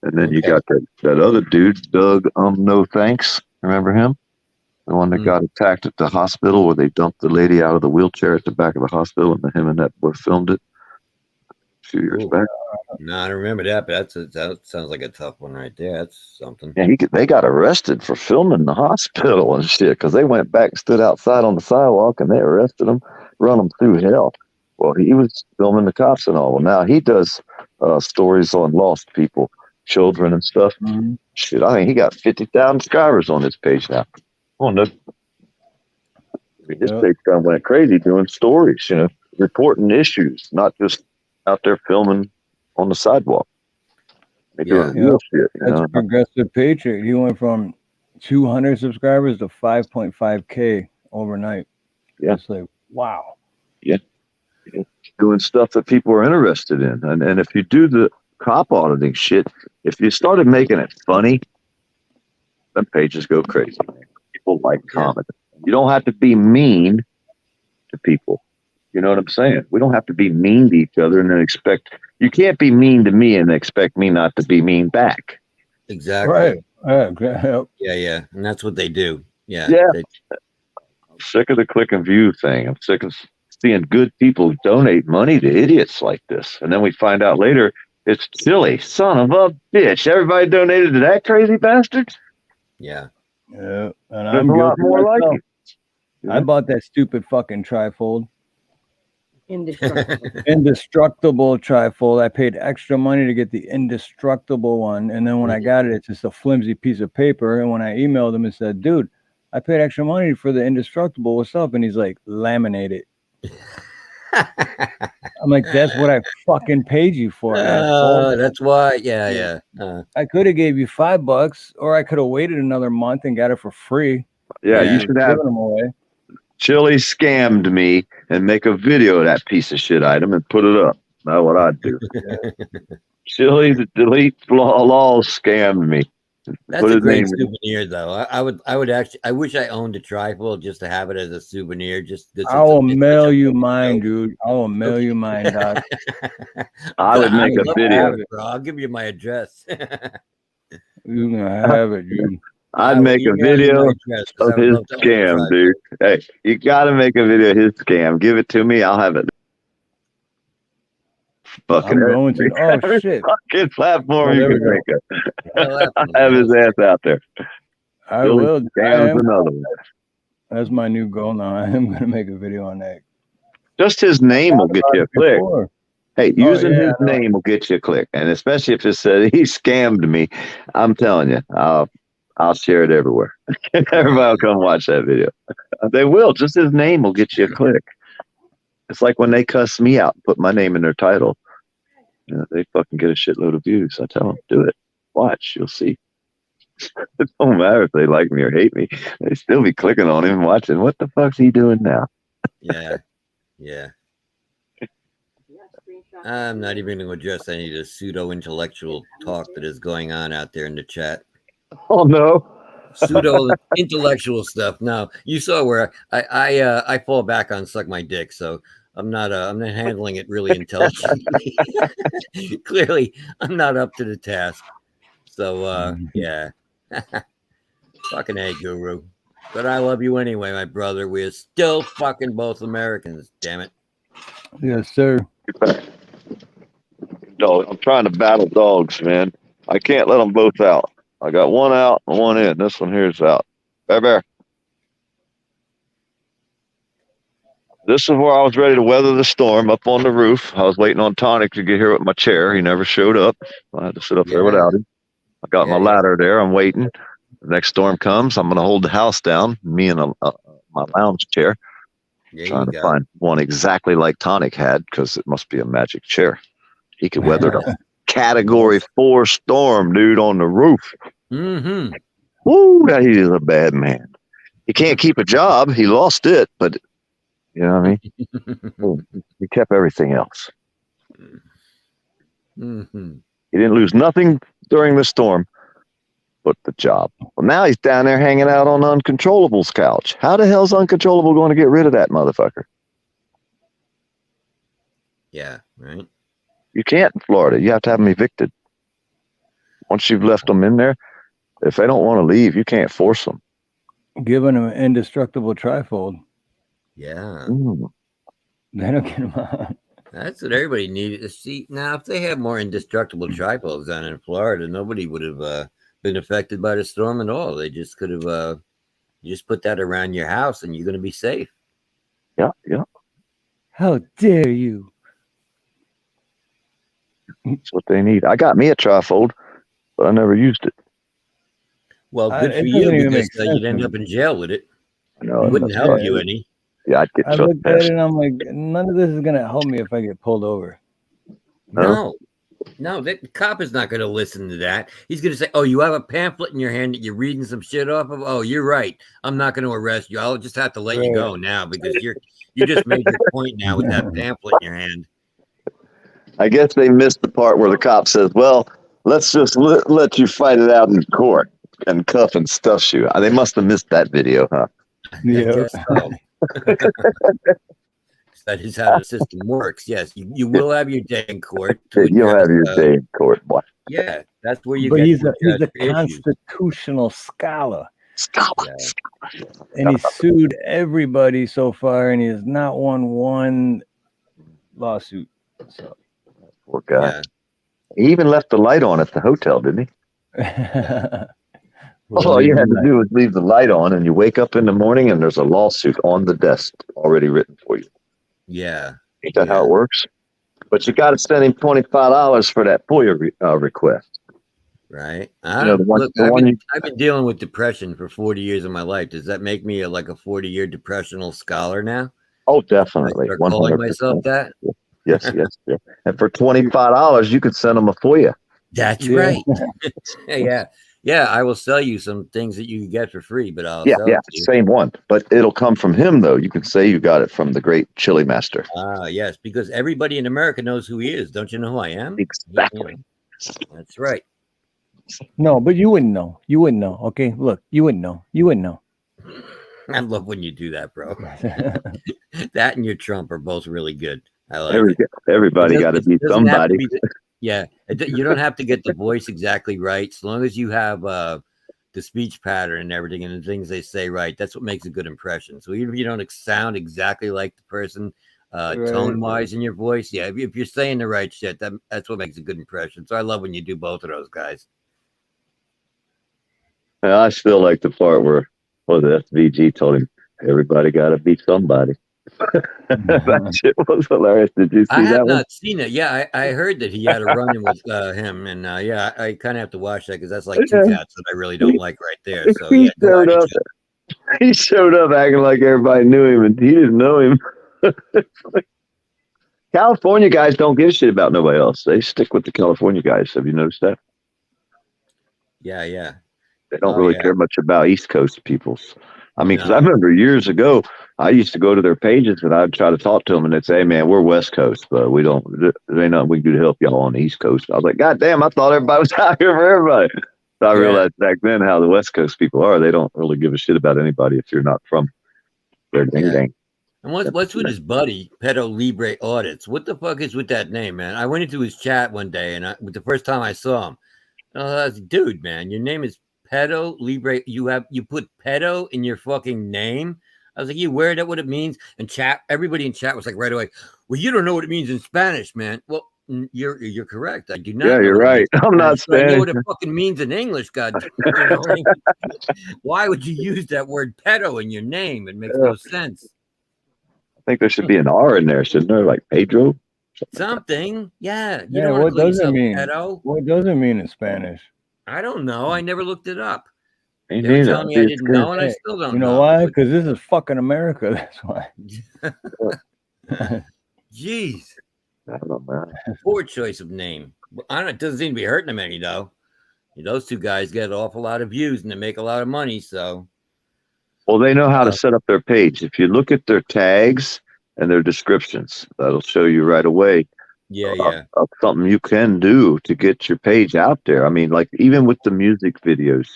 And then you got that other dude, Doug No Thanks. Remember him? The one that got attacked at the hospital where they dumped the lady out of the wheelchair at the back of the hospital, and him and that boy filmed it a few years back. No, I don't remember that, but that sounds like a tough one right there. That's something. Yeah, they got arrested for filming the hospital and shit because they went back and stood outside on the sidewalk and they arrested him, run him through hell. Well, he was filming the cops and all. Well, now he does stories on lost people, children and stuff. Mm-hmm. Shit, I mean, he got 50,000 subscribers on his page now. Oh, no. His page kind of went crazy doing stories, reporting issues, not just out there filming on the sidewalk. They doing real shit. That's Progressive Patriot. He went from 200 subscribers to 5.5K overnight. Yeah. It's like, wow. Yeah. Doing stuff that people are interested in. And if you do the cop auditing shit, if you started making it funny, then pages go crazy. People like commenting. You don't have to be mean to people. You know what I'm saying? We don't have to be mean to each other and then you can't be mean to me and expect me not to be mean back. Exactly. Right. Yeah. And that's what they do. Yeah. I'm sick of the click and view thing. I'm sick of seeing good people donate money to idiots like this. And then we find out later it's silly. Son of a bitch. Everybody donated to that crazy bastard? Yeah. And there's a lot more like it. I bought that stupid fucking trifold. Indestructible. Indestructible trifold. I paid extra money to get the indestructible one, and then when I got it, it's just a flimsy piece of paper. And when I emailed him and said, "Dude, I paid extra money for the indestructible. What's up?" And he's like, "Laminate it." I'm like, that's what I fucking paid you for, asshole. That's why. Yeah. I could have gave you $5, or I could have waited another month and got it for free. Yeah, you should have. Giving them away. Chili scammed me and make a video of that piece of shit item and put it up. That's what I'd do. Chili, the delete laws scammed me. That's a great souvenir, though. I would actually. I wish I owned a trifold just to have it as a souvenir. I will mail you mine, dude. I will mail you mine, Doc. I would make a video. Bro. I'll give you my address. You're gonna have it, dude. I'd make a video of his scam, dude. Hey, you gotta make a video of his scam. Give it to me. I'll have it. Fucking going to. Oh shit! Fucking platform you can think of. Have his ass out there. I will. Scam's another one. That's my new goal now. I am gonna make a video on that. Just his name will get you a click. Hey, using his name will get you a click, and especially if it says he scammed me, I'm telling you, I'll share it everywhere. Everybody will come watch that video. They will. Just his name will get you a click. It's like when they cuss me out and put my name in their title. You know, they fucking get a shitload of views. I tell them, do it. Watch. You'll see. It don't matter if they like me or hate me. They still be clicking on him and watching. What the fuck's he doing now? Yeah. I'm not even going to address any of the pseudo-intellectual talk that is going on out there in the chat. Oh, no. Pseudo-intellectual stuff. No, you saw where I fall back on suck my dick, so I'm not handling it really intelligently. Clearly, I'm not up to the task. So, yeah. Fucking A, Guru. But I love you anyway, my brother. We're still fucking both Americans, damn it. Yes, sir. Dog, I'm trying to battle dogs, man. I can't let them both out. I got one out and one in. This one here is out. Bear. This is where I was ready to weather the storm up on the roof. I was waiting on Tonic to get here with my chair. He never showed up. I had to sit up there without him. I got my ladder there. I'm waiting. The next storm comes. I'm going to hold the house down, me and my lounge chair. Trying to find one exactly like Tonic had, because it must be a magic chair. He could weather a Category 4 storm, dude, on the roof. Mm-hmm. Woo, he is a bad man. He can't keep a job. He lost it, but you know what I mean? He kept everything else. Mm-hmm. He didn't lose nothing during the storm but the job. Well, now he's down there hanging out on Uncontrollable's couch. How the hell's Uncontrollable going to get rid of that motherfucker? Yeah, right. You can't in Florida. You have to have them evicted. Once you've left them in there, if they don't want to leave, you can't force them. Giving them an indestructible trifold. Yeah. They don't get them out. That's what everybody needed to see. Now, if they had more indestructible tripods down in Florida, nobody would have been affected by the storm at all. They just could have just put that around your house and you're going to be safe. Yeah. How dare you? That's what they need. I got me a trifold, but I never used it. Well, good for you, because you'd end up in jail with it. No, it wouldn't help you any. Yeah, I'd get I looked at it and I'm like, none of this is going to help me if I get pulled over. No, the cop is not going to listen to that. He's going to say, oh, you have a pamphlet in your hand that you're reading some shit off of? Oh, you're right. I'm not going to arrest you. I'll just have to let you go now because you just made your point now with that pamphlet in your hand. I guess they missed the part where the cop says, well, let's just let you fight it out in court and cuff and stuff you. They must have missed that video, huh? Yeah. That is how the system works. Yes, you will have your day in court. You'll have your day in court, boy. Yeah, that's where you but get. He's a constitutional scholar. And he sued everybody so far, and he has not won one lawsuit. So. Poor guy. Yeah. He even left the light on at the hotel, didn't he? All you had to do was leave the light on, and you wake up in the morning, and there's a lawsuit on the desk already written for you. Yeah. Ain't that how it works? But you got to send him $25 for that FOIA request. Right. I've been dealing with depression for 40 years of my life. Does that make me like a 40-year depressional scholar now? Oh, Should I definitely. start calling 100%. myself that? Yes, yes, yes. And for $25, you could send them a FOIA. That's Yeah. right. Yeah. Yeah. I will sell you some things that you can get for free, but I'll Yeah, sell yeah, it to you. same one. But it'll come from him, though. You can say you got it from the great chili master. Ah, yes, because everybody in America knows who he is. Don't you know who I am? Exactly. That's right. No, but you wouldn't know. You wouldn't know. Okay, look, you wouldn't know. You wouldn't know. I love when you do that, bro. That and your Trump are both really good. I like it. Everybody got to be Doesn't have to somebody. be you don't have to get the voice exactly right. As long as you have the speech pattern and everything and the things they say right, that's what makes a good impression. So even if you don't sound exactly like the person tone-wise in your voice, if you're saying the right shit, that's what makes a good impression. So I love when you do both of those guys. And I still like the part where the SVG told him, everybody got to be somebody. That shit was hilarious. Did you see I that have one? not seen it. Yeah, I heard that he had a run-in with him, and I kind of have to watch that because that's like two cats that I really don't like right there. So yeah, He showed up acting like everybody knew him, and he didn't know him. California guys don't give a shit about nobody else. They stick with the California guys. Have you noticed that? Yeah. They don't really care much about East Coast peoples. I mean, because No. I remember years ago, I used to go to their pages and I'd try to talk to them, and they'd say, "Hey, man, we're West Coast, but there ain't nothing we can do to help y'all on the East Coast." I was like, God damn, I thought everybody was out here for everybody. So I realized back then how the West Coast people are. They don't really give a shit about anybody if you're not from their ding. And what's with his buddy, Pedo Libre Audits? What the fuck is with that name, man? I went into his chat one day, and the first time I saw him, I was like, dude, man, your name is Pedo Libre. You put pedo in your fucking name. I was like, you aware of what it means? And everybody in chat was like right away, well, you don't know what it means in Spanish, man. Well, you're correct. I do not. Yeah, you're right. I'm not Spanish. I know what Spanish. it fucking means in English, God. Why would you use that word pedo in your name? It makes no sense. I think there should be an R in there, shouldn't there? Like Pedro? Something. Yeah. You Yeah, don't want what to call does it yourself mean? pedo. What does it mean in Spanish? I don't know. I never looked it up. Me They were neither. telling me I didn't know, and I Hey, still don't know. You know why? Because this is fucking America. That's why. Jeez. I don't know, man. Poor choice of name. I don't know. It doesn't seem to be hurting them any, though. Those two guys get an awful lot of views and they make a lot of money. So, well, they know how to set up their page. If you look at their tags and their descriptions, that'll show you right away. Of something you can do to get your page out there. I mean, like even with the music videos,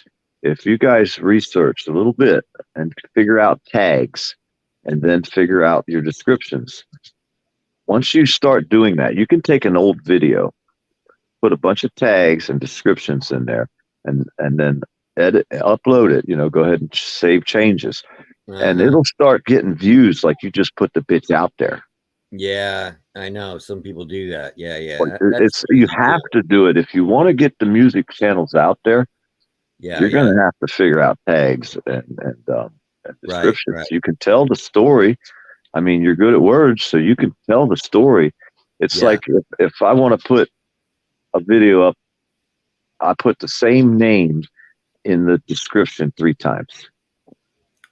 if you guys research a little bit and figure out tags and then figure out your descriptions, once you start doing that, you can take an old video, put a bunch of tags and descriptions in there, and then upload it, go ahead and save changes. And it'll start getting views like you just put the bitch out there. Yeah, I know. Some people do that. Yeah. You have to do it if you want to get the music channels out there. You're going to have to figure out tags and descriptions. Right. You can tell the story. I mean, you're good at words, so you can tell the story. It's like if I want to put a video up, I put the same name in the description 3 times.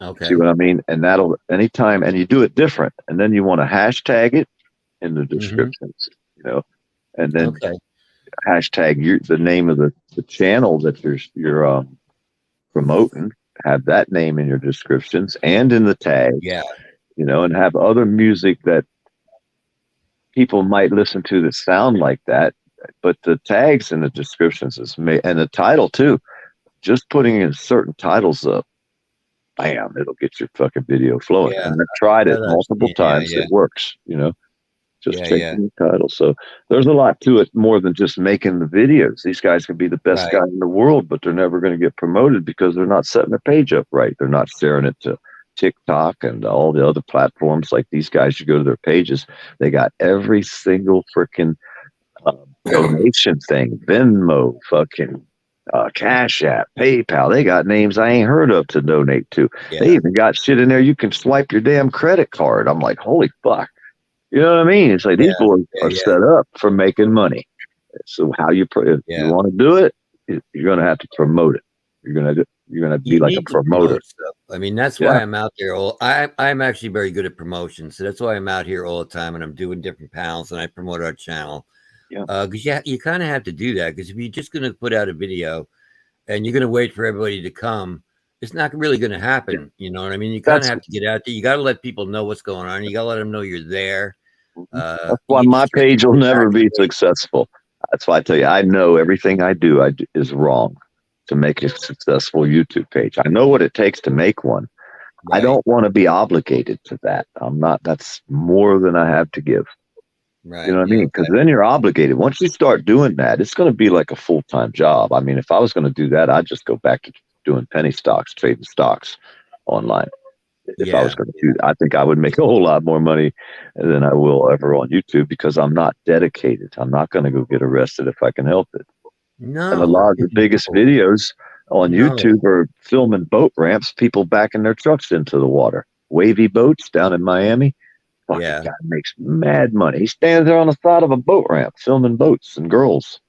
Okay. See what I mean? And that'll anytime, and you do it different. And then you want to hashtag it in the descriptions, and then hashtag the name of the channel that you're promoting. Have that name in your descriptions and in the tag. Yeah. And have other music that people might listen to that sound like that. But the tags and the descriptions and the title too. Just putting in certain titles up, bam, it'll get your fucking video flowing. And I've tried it multiple times. It works, just checking the title. So there's a lot to it more than just making the videos. These guys can be the best guy in the world, but they're never going to get promoted because they're not setting their page up right. They're not sharing it to TikTok and all the other platforms. Like these guys, you go to their pages, they got every single freaking donation thing, Venmo, fucking Cash App, PayPal. They got names I ain't heard of to donate to. They even got shit in there you can swipe your damn credit card. I'm like, holy fuck. You know what I mean? It's like these boys are set up for making money. So how if you want to do it, you're going to have to promote it. You're going to You're gonna be You like a need to promoter. promote stuff. I mean, that's Yeah. why I'm out there. I'm actually very good at promotion, so that's why I'm out here all the time, and I'm doing different panels, and I promote our channel. Yeah. Because you kind of have to do that. Because if you're just going to put out a video and you're going to wait for everybody to come, it's not really going to happen. You know what I mean? You kind of That's- have to get out there. You got to let people know what's going on. You got to let them know you're there. That's why my page will never be successful. That's why I tell you, I know everything I do is wrong to make a successful YouTube page. I know what it takes to make one. Right. I don't want to be obligated to that. I'm not. That's more than I have to give. Right. You know what I mean? Because then you're obligated. Once you start doing that, it's going to be like a full-time job. I mean, if I was going to do that, I'd just go back to doing penny stocks, trading stocks online. If I was going to do that, I think I would make a whole lot more money than I will ever on YouTube because I'm not dedicated. I'm not going to go get arrested if I can help it. No. And a lot of the biggest videos on YouTube are filming boat ramps, people backing their trucks into the water. Wavy boats down in Miami. Fucking guy makes mad money. He stands there on the side of a boat ramp filming boats and girls.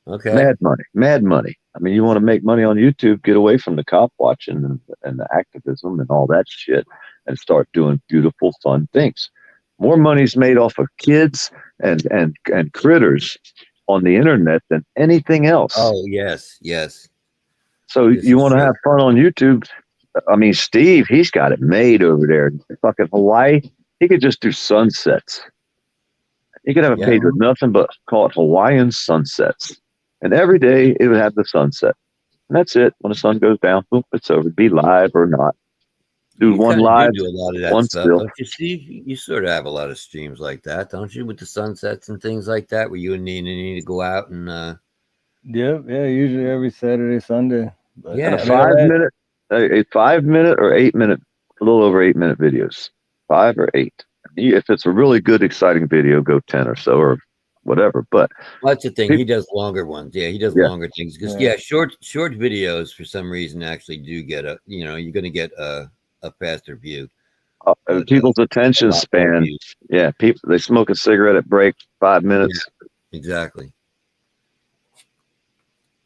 Okay. Mad money. Mad money. I mean, you want to make money on YouTube, get away from the cop watching and the activism and all that shit and start doing beautiful, fun things. More money's made off of kids and critters on the internet than anything else. Oh, yes. Yes. So you want to have fun on YouTube. I mean, Steve, he's got it made over there in fucking Hawaii. He could just do sunsets. He could have a page with nothing but call it Hawaiian sunsets. And every day it would have the sunset. And that's it. When the sun goes down, boom, it's over. Be live or not. Do one live, do a lot of that one stuff, still. don't you, Steve? You sort of have a lot of streams like that, don't you? With the sunsets and things like that, where you and Nina need to go out and Yeah, usually every Saturday, Sunday. But Yeah. A 5 minute or 8 minute, a little over 8 minute videos. 5 or 8. If it's a really good, exciting video, go 10 or so or whatever. But that's the thing. He does longer ones. Yeah, he does longer things because short videos for some reason actually do get you're going to get a faster view. People's attention span. Yeah, people they smoke a cigarette at break 5 minutes. Yeah, exactly.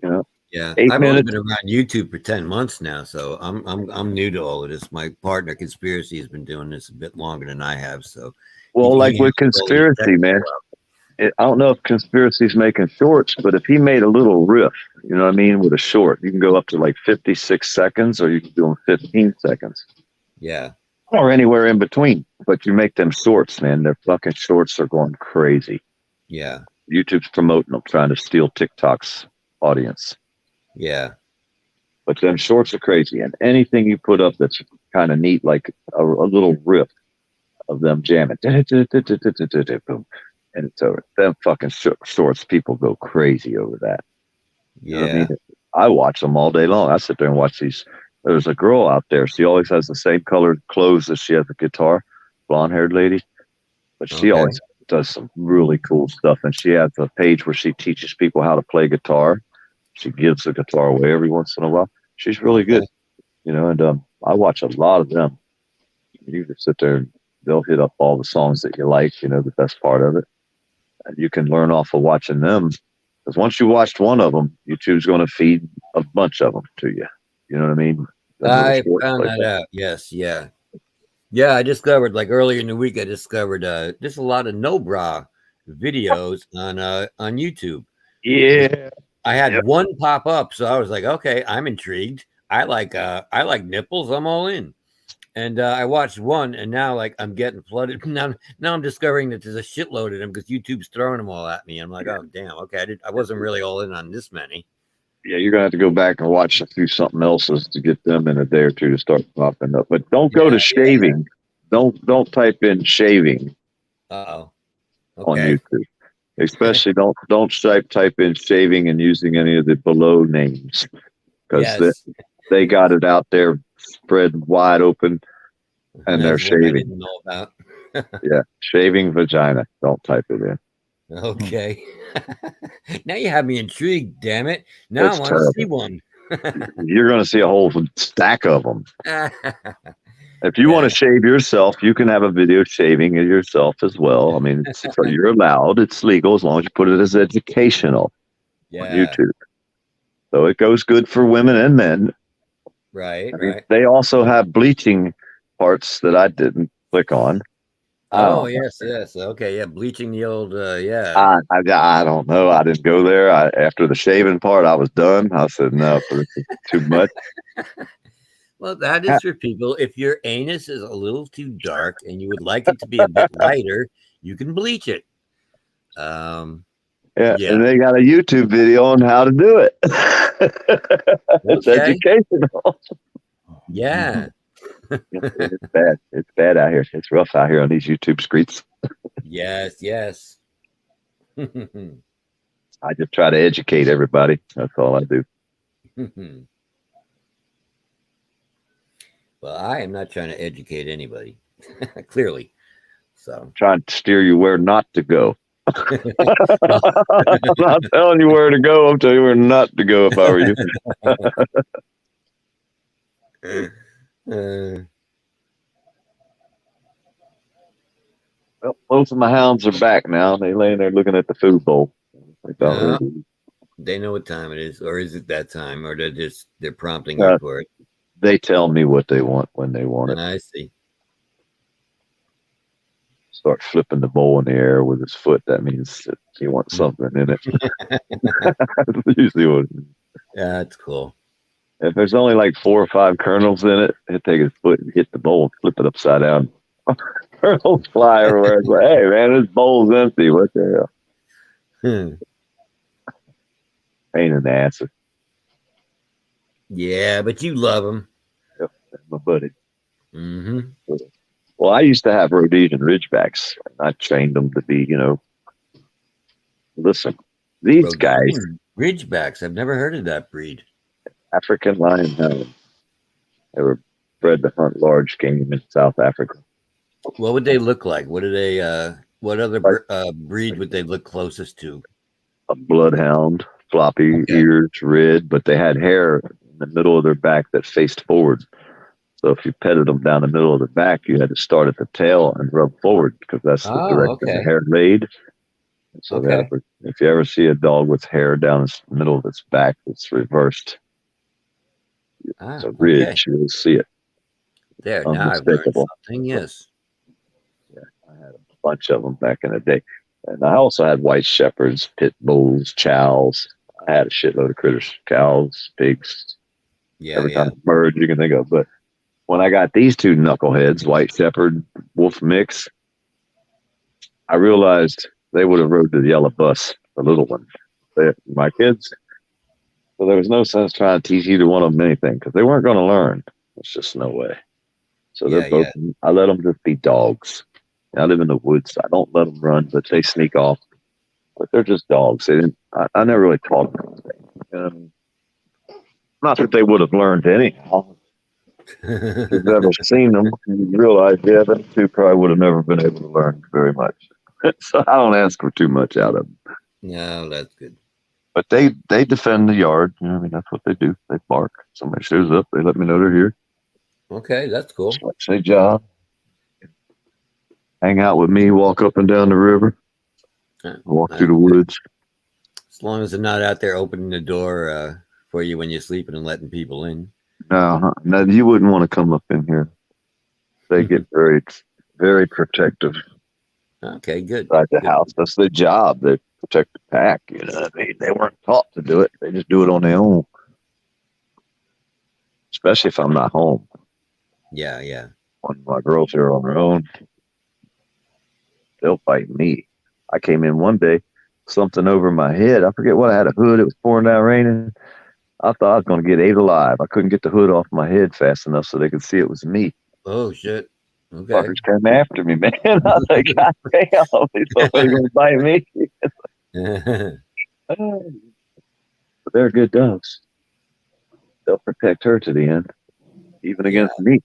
You know. Yeah, 8 I've only minutes. been around YouTube for 10 months now, so I'm new to all of this. My partner Conspiracy has been doing this a bit longer than I have. So, well, like with Conspiracy, man, I don't know if Conspiracy's making shorts, but if he made a little riff, you know what I mean, with a short, you can go up to like 56 seconds, or you can do them 15 seconds. Yeah, or anywhere in between. But you make them shorts, man. Their fucking shorts are going crazy. Yeah, YouTube's promoting them, trying to steal TikTok's audience. Yeah. But them shorts are crazy. And anything you put up that's kind of neat, like a little riff of them jamming. Boom. And it's over. Them fucking shorts, people go crazy over that. Yeah. You know what I mean? I watch them all day long. I sit there and watch these. There's a girl out there. She always has the same colored clothes as she has a guitar. Blonde-haired lady. But she always does some really cool stuff. And she has a page where she teaches people how to play guitar. She gives the guitar away every once in a while. She's really good, you know, and I watch a lot of them. You just sit there and they'll hit up all the songs that you like, you know, the best part of it. And you can learn off of watching them. Because once you watched one of them, YouTube's going to feed a bunch of them to you. You know what I mean? I found that out. Yes. Yeah. Yeah. I discovered, like earlier in the week, I discovered there's a lot of no bra videos on YouTube. Yeah. I had one pop up, so I was like, okay, I'm intrigued. I like nipples. I'm all in. And I watched one, and now like I'm getting flooded. Now I'm discovering that there's a shitload of them because YouTube's throwing them all at me. I'm like, oh damn, okay, I wasn't really all in on this many. Yeah, you're gonna have to go back and watch a few something else's to get them in a day or two to start popping up. But don't go to shaving. Yeah. Don't type in shaving. On YouTube. Especially don't type in shaving and using any of the below names because they got it out there spread wide open and they're shaving. I didn't know about. Yeah, shaving vagina. Don't type it in. Okay. Now you have me intrigued. Damn it! Now I want to see one. You're going to see a whole stack of them. If you want to shave yourself, you can have a video shaving yourself as well. I mean, you're allowed. It's legal as long as you put it as educational on YouTube. So it goes good for women and men. Right, I mean, right. they also have bleaching parts that I didn't click on. Oh, yes, yes. Okay, yeah, bleaching the old, yeah. I don't know. I didn't go there. After the shaving part, I was done. I said, no, this is too much. Well, that is for people. If your anus is a little too dark and you would like it to be a bit lighter, you can bleach it. Yeah, Yeah. and they got a YouTube video on how to do it. It's Okay. educational. Yeah. It's bad. It's bad out here. It's rough out here on these YouTube streets. Yes, yes. I just try to educate everybody. That's all I do. Well, I am not trying to educate anybody, clearly. So I'm trying to steer you where not to go. I'm not telling you where to go. I'm telling you where not to go if I were you. Well, both of my hounds are back now. They laying there looking at the food bowl. They know what time it is, or is it that time, or they're prompting you for it? They tell me what they want when they want it. I see. Start flipping the bowl in the air with his foot. That means that he wants something in it. That's usually what it is. Yeah, that's cool. If there's only like 4 or 5 kernels in it, he'll take his foot and hit the bowl and flip it upside down. Kernels fly everywhere. It's like, hey man, this bowl's empty. What the hell? Pain in the ass. Yeah, but you love them. Yep, that's my buddy. Mm-hmm. Well, I used to have Rhodesian Ridgebacks. I trained them to be, listen, these Rhodesian guys. Ridgebacks. I've never heard of that breed. African lion hound. They were bred to hunt large game in South Africa. What would they look like? What do they? What other breed would they look closest to? A bloodhound, floppy ears, red, but they had hair in the middle of their back that faced forward. So if you petted them down the middle of the back, you had to start at the tail and rub forward because that's the direction the hair laid. And so if you ever see a dog with hair down the middle of its back, it's reversed. It's a ridge. You'll see it. There, now I've learned something. Yes. Yeah, I had a bunch of them back in the day. And I also had white shepherds, pit bulls, chows. I had a shitload of critters, cows, pigs. Every kind of bird you can think of. But when I got these 2 knuckleheads, white shepherd, wolf mix, I realized they would have rode the yellow bus, the little one. My kids. So there was no sense trying to teach either one of them anything because they weren't going to learn. There's just no way. So they're both. I let them just be dogs. I live in the woods. I don't let them run, but they sneak off. But they're just dogs. They didn't. I never really taught them. Not that they would have learned anyhow. If you've ever seen them, you realize, them 2 probably would have never been able to learn very much. So I don't ask for too much out of them. No, that's good. But they defend the yard. That's what they do. They bark. Somebody shows up, they let me know they're here. Okay, that's cool. That's their job. Hang out with me, walk up and down the river, walk through the woods. As long as they're not out there opening the door for you when you're sleeping and letting people in. No, you wouldn't want to come up in here. They get very, very protective. Okay, good. Inside the house. That's their job. They protect the pack. You know what I mean? They weren't taught to do it. They just do it on their own. Especially if I'm not home. Yeah, yeah. When my girls are on their own, they'll fight me. I came in one day, something over my head. I forget what I had, a hood. It was pouring down raining. I thought I was going to get ate alive. I couldn't get the hood off my head fast enough so they could see it was me. Oh, shit. Okay. Fuckers came after me, man. I was like, God damn, these motherfuckers going to bite me. But they're good dogs. They'll protect her to the end, even against me.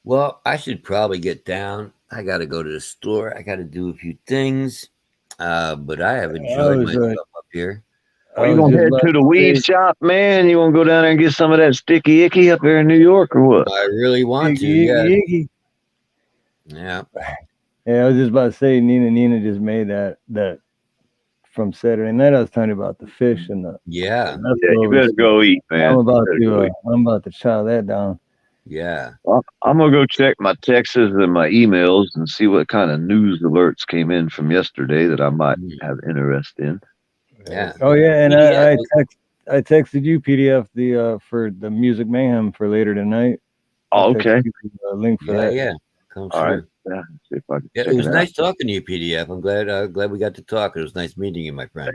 Well, I should probably get down. I got to go to the store. I got to do a few things. But I have enjoyed myself up here. Are you going to head to the weed shop, man? You want to go down there and get some of that sticky icky up there in New York or what? I really want to, yeah. Yeah. Yeah, I was just about to say, Nina just made that from Saturday night. I was telling you about the fish and the Yeah. You better go eat, man. I'm about to chow that down. Yeah. Well, I'm gonna go check my texts and my emails and see what kind of news alerts came in from yesterday that I might have interest in. Yeah. Oh yeah, and PDF. I texted you PDF for the Music Mayhem for later tonight. Oh, okay. A link for that. Yeah. Come All right. through. Yeah. See if I can Yeah, check it was it nice out. talking to you, PDF. I'm glad we got to talk. It was nice meeting you, my friend.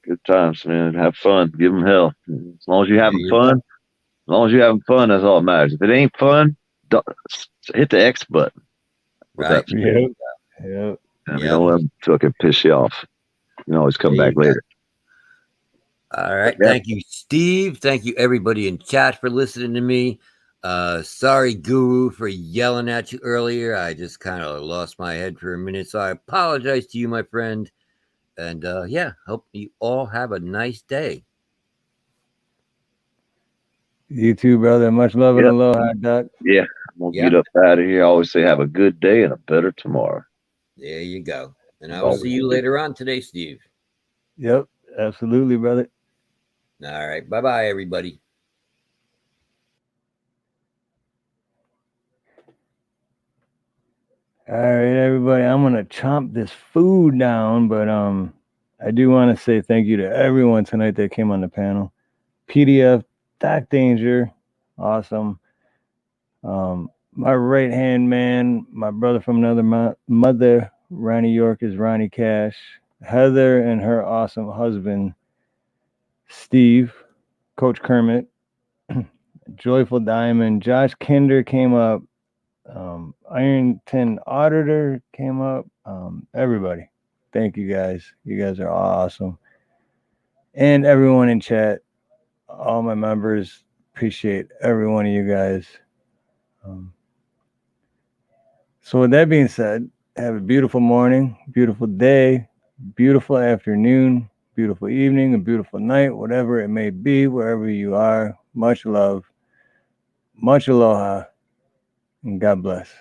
Good times, man. Have fun. Give them hell. As long as you're having you fun. go. As long as you're having fun, that's all that matters. If it ain't fun, hit the X button. With Right. that. Yeah. I mean, don't let them fucking piss you off. You can always come back later. All right. Thank you, Steve. Thank you, everybody in chat, for listening to me. Sorry, Guru, for yelling at you earlier. I just kind of lost my head for a minute. So I apologize to you, my friend. And hope you all have a nice day. You too, brother. Much love and aloha, Doc. Yeah. I'm going to get up out of here. I always say have a good day and a better tomorrow. There you go. And I will see you later on today, Steve. Yep. Absolutely, brother. All right. Bye-bye, everybody. All right, everybody. I'm gonna chomp this food down, but I do want to say thank you to everyone tonight that came on the panel. PDF, Doc Danger, awesome. My right hand man, my brother from another mother, Ronnie York, is Ronnie Cash. Heather and her awesome husband, Steve, Coach Kermit, Joyful Diamond, Josh Kinder came up. Ironton Auditor came up. Everybody, thank you guys. You guys are awesome. And everyone in chat, all my members, appreciate every one of you guys. So with that being said, have a beautiful morning, beautiful day, beautiful afternoon, beautiful evening, a beautiful night, whatever it may be, wherever you are. Much love, much aloha, and God bless.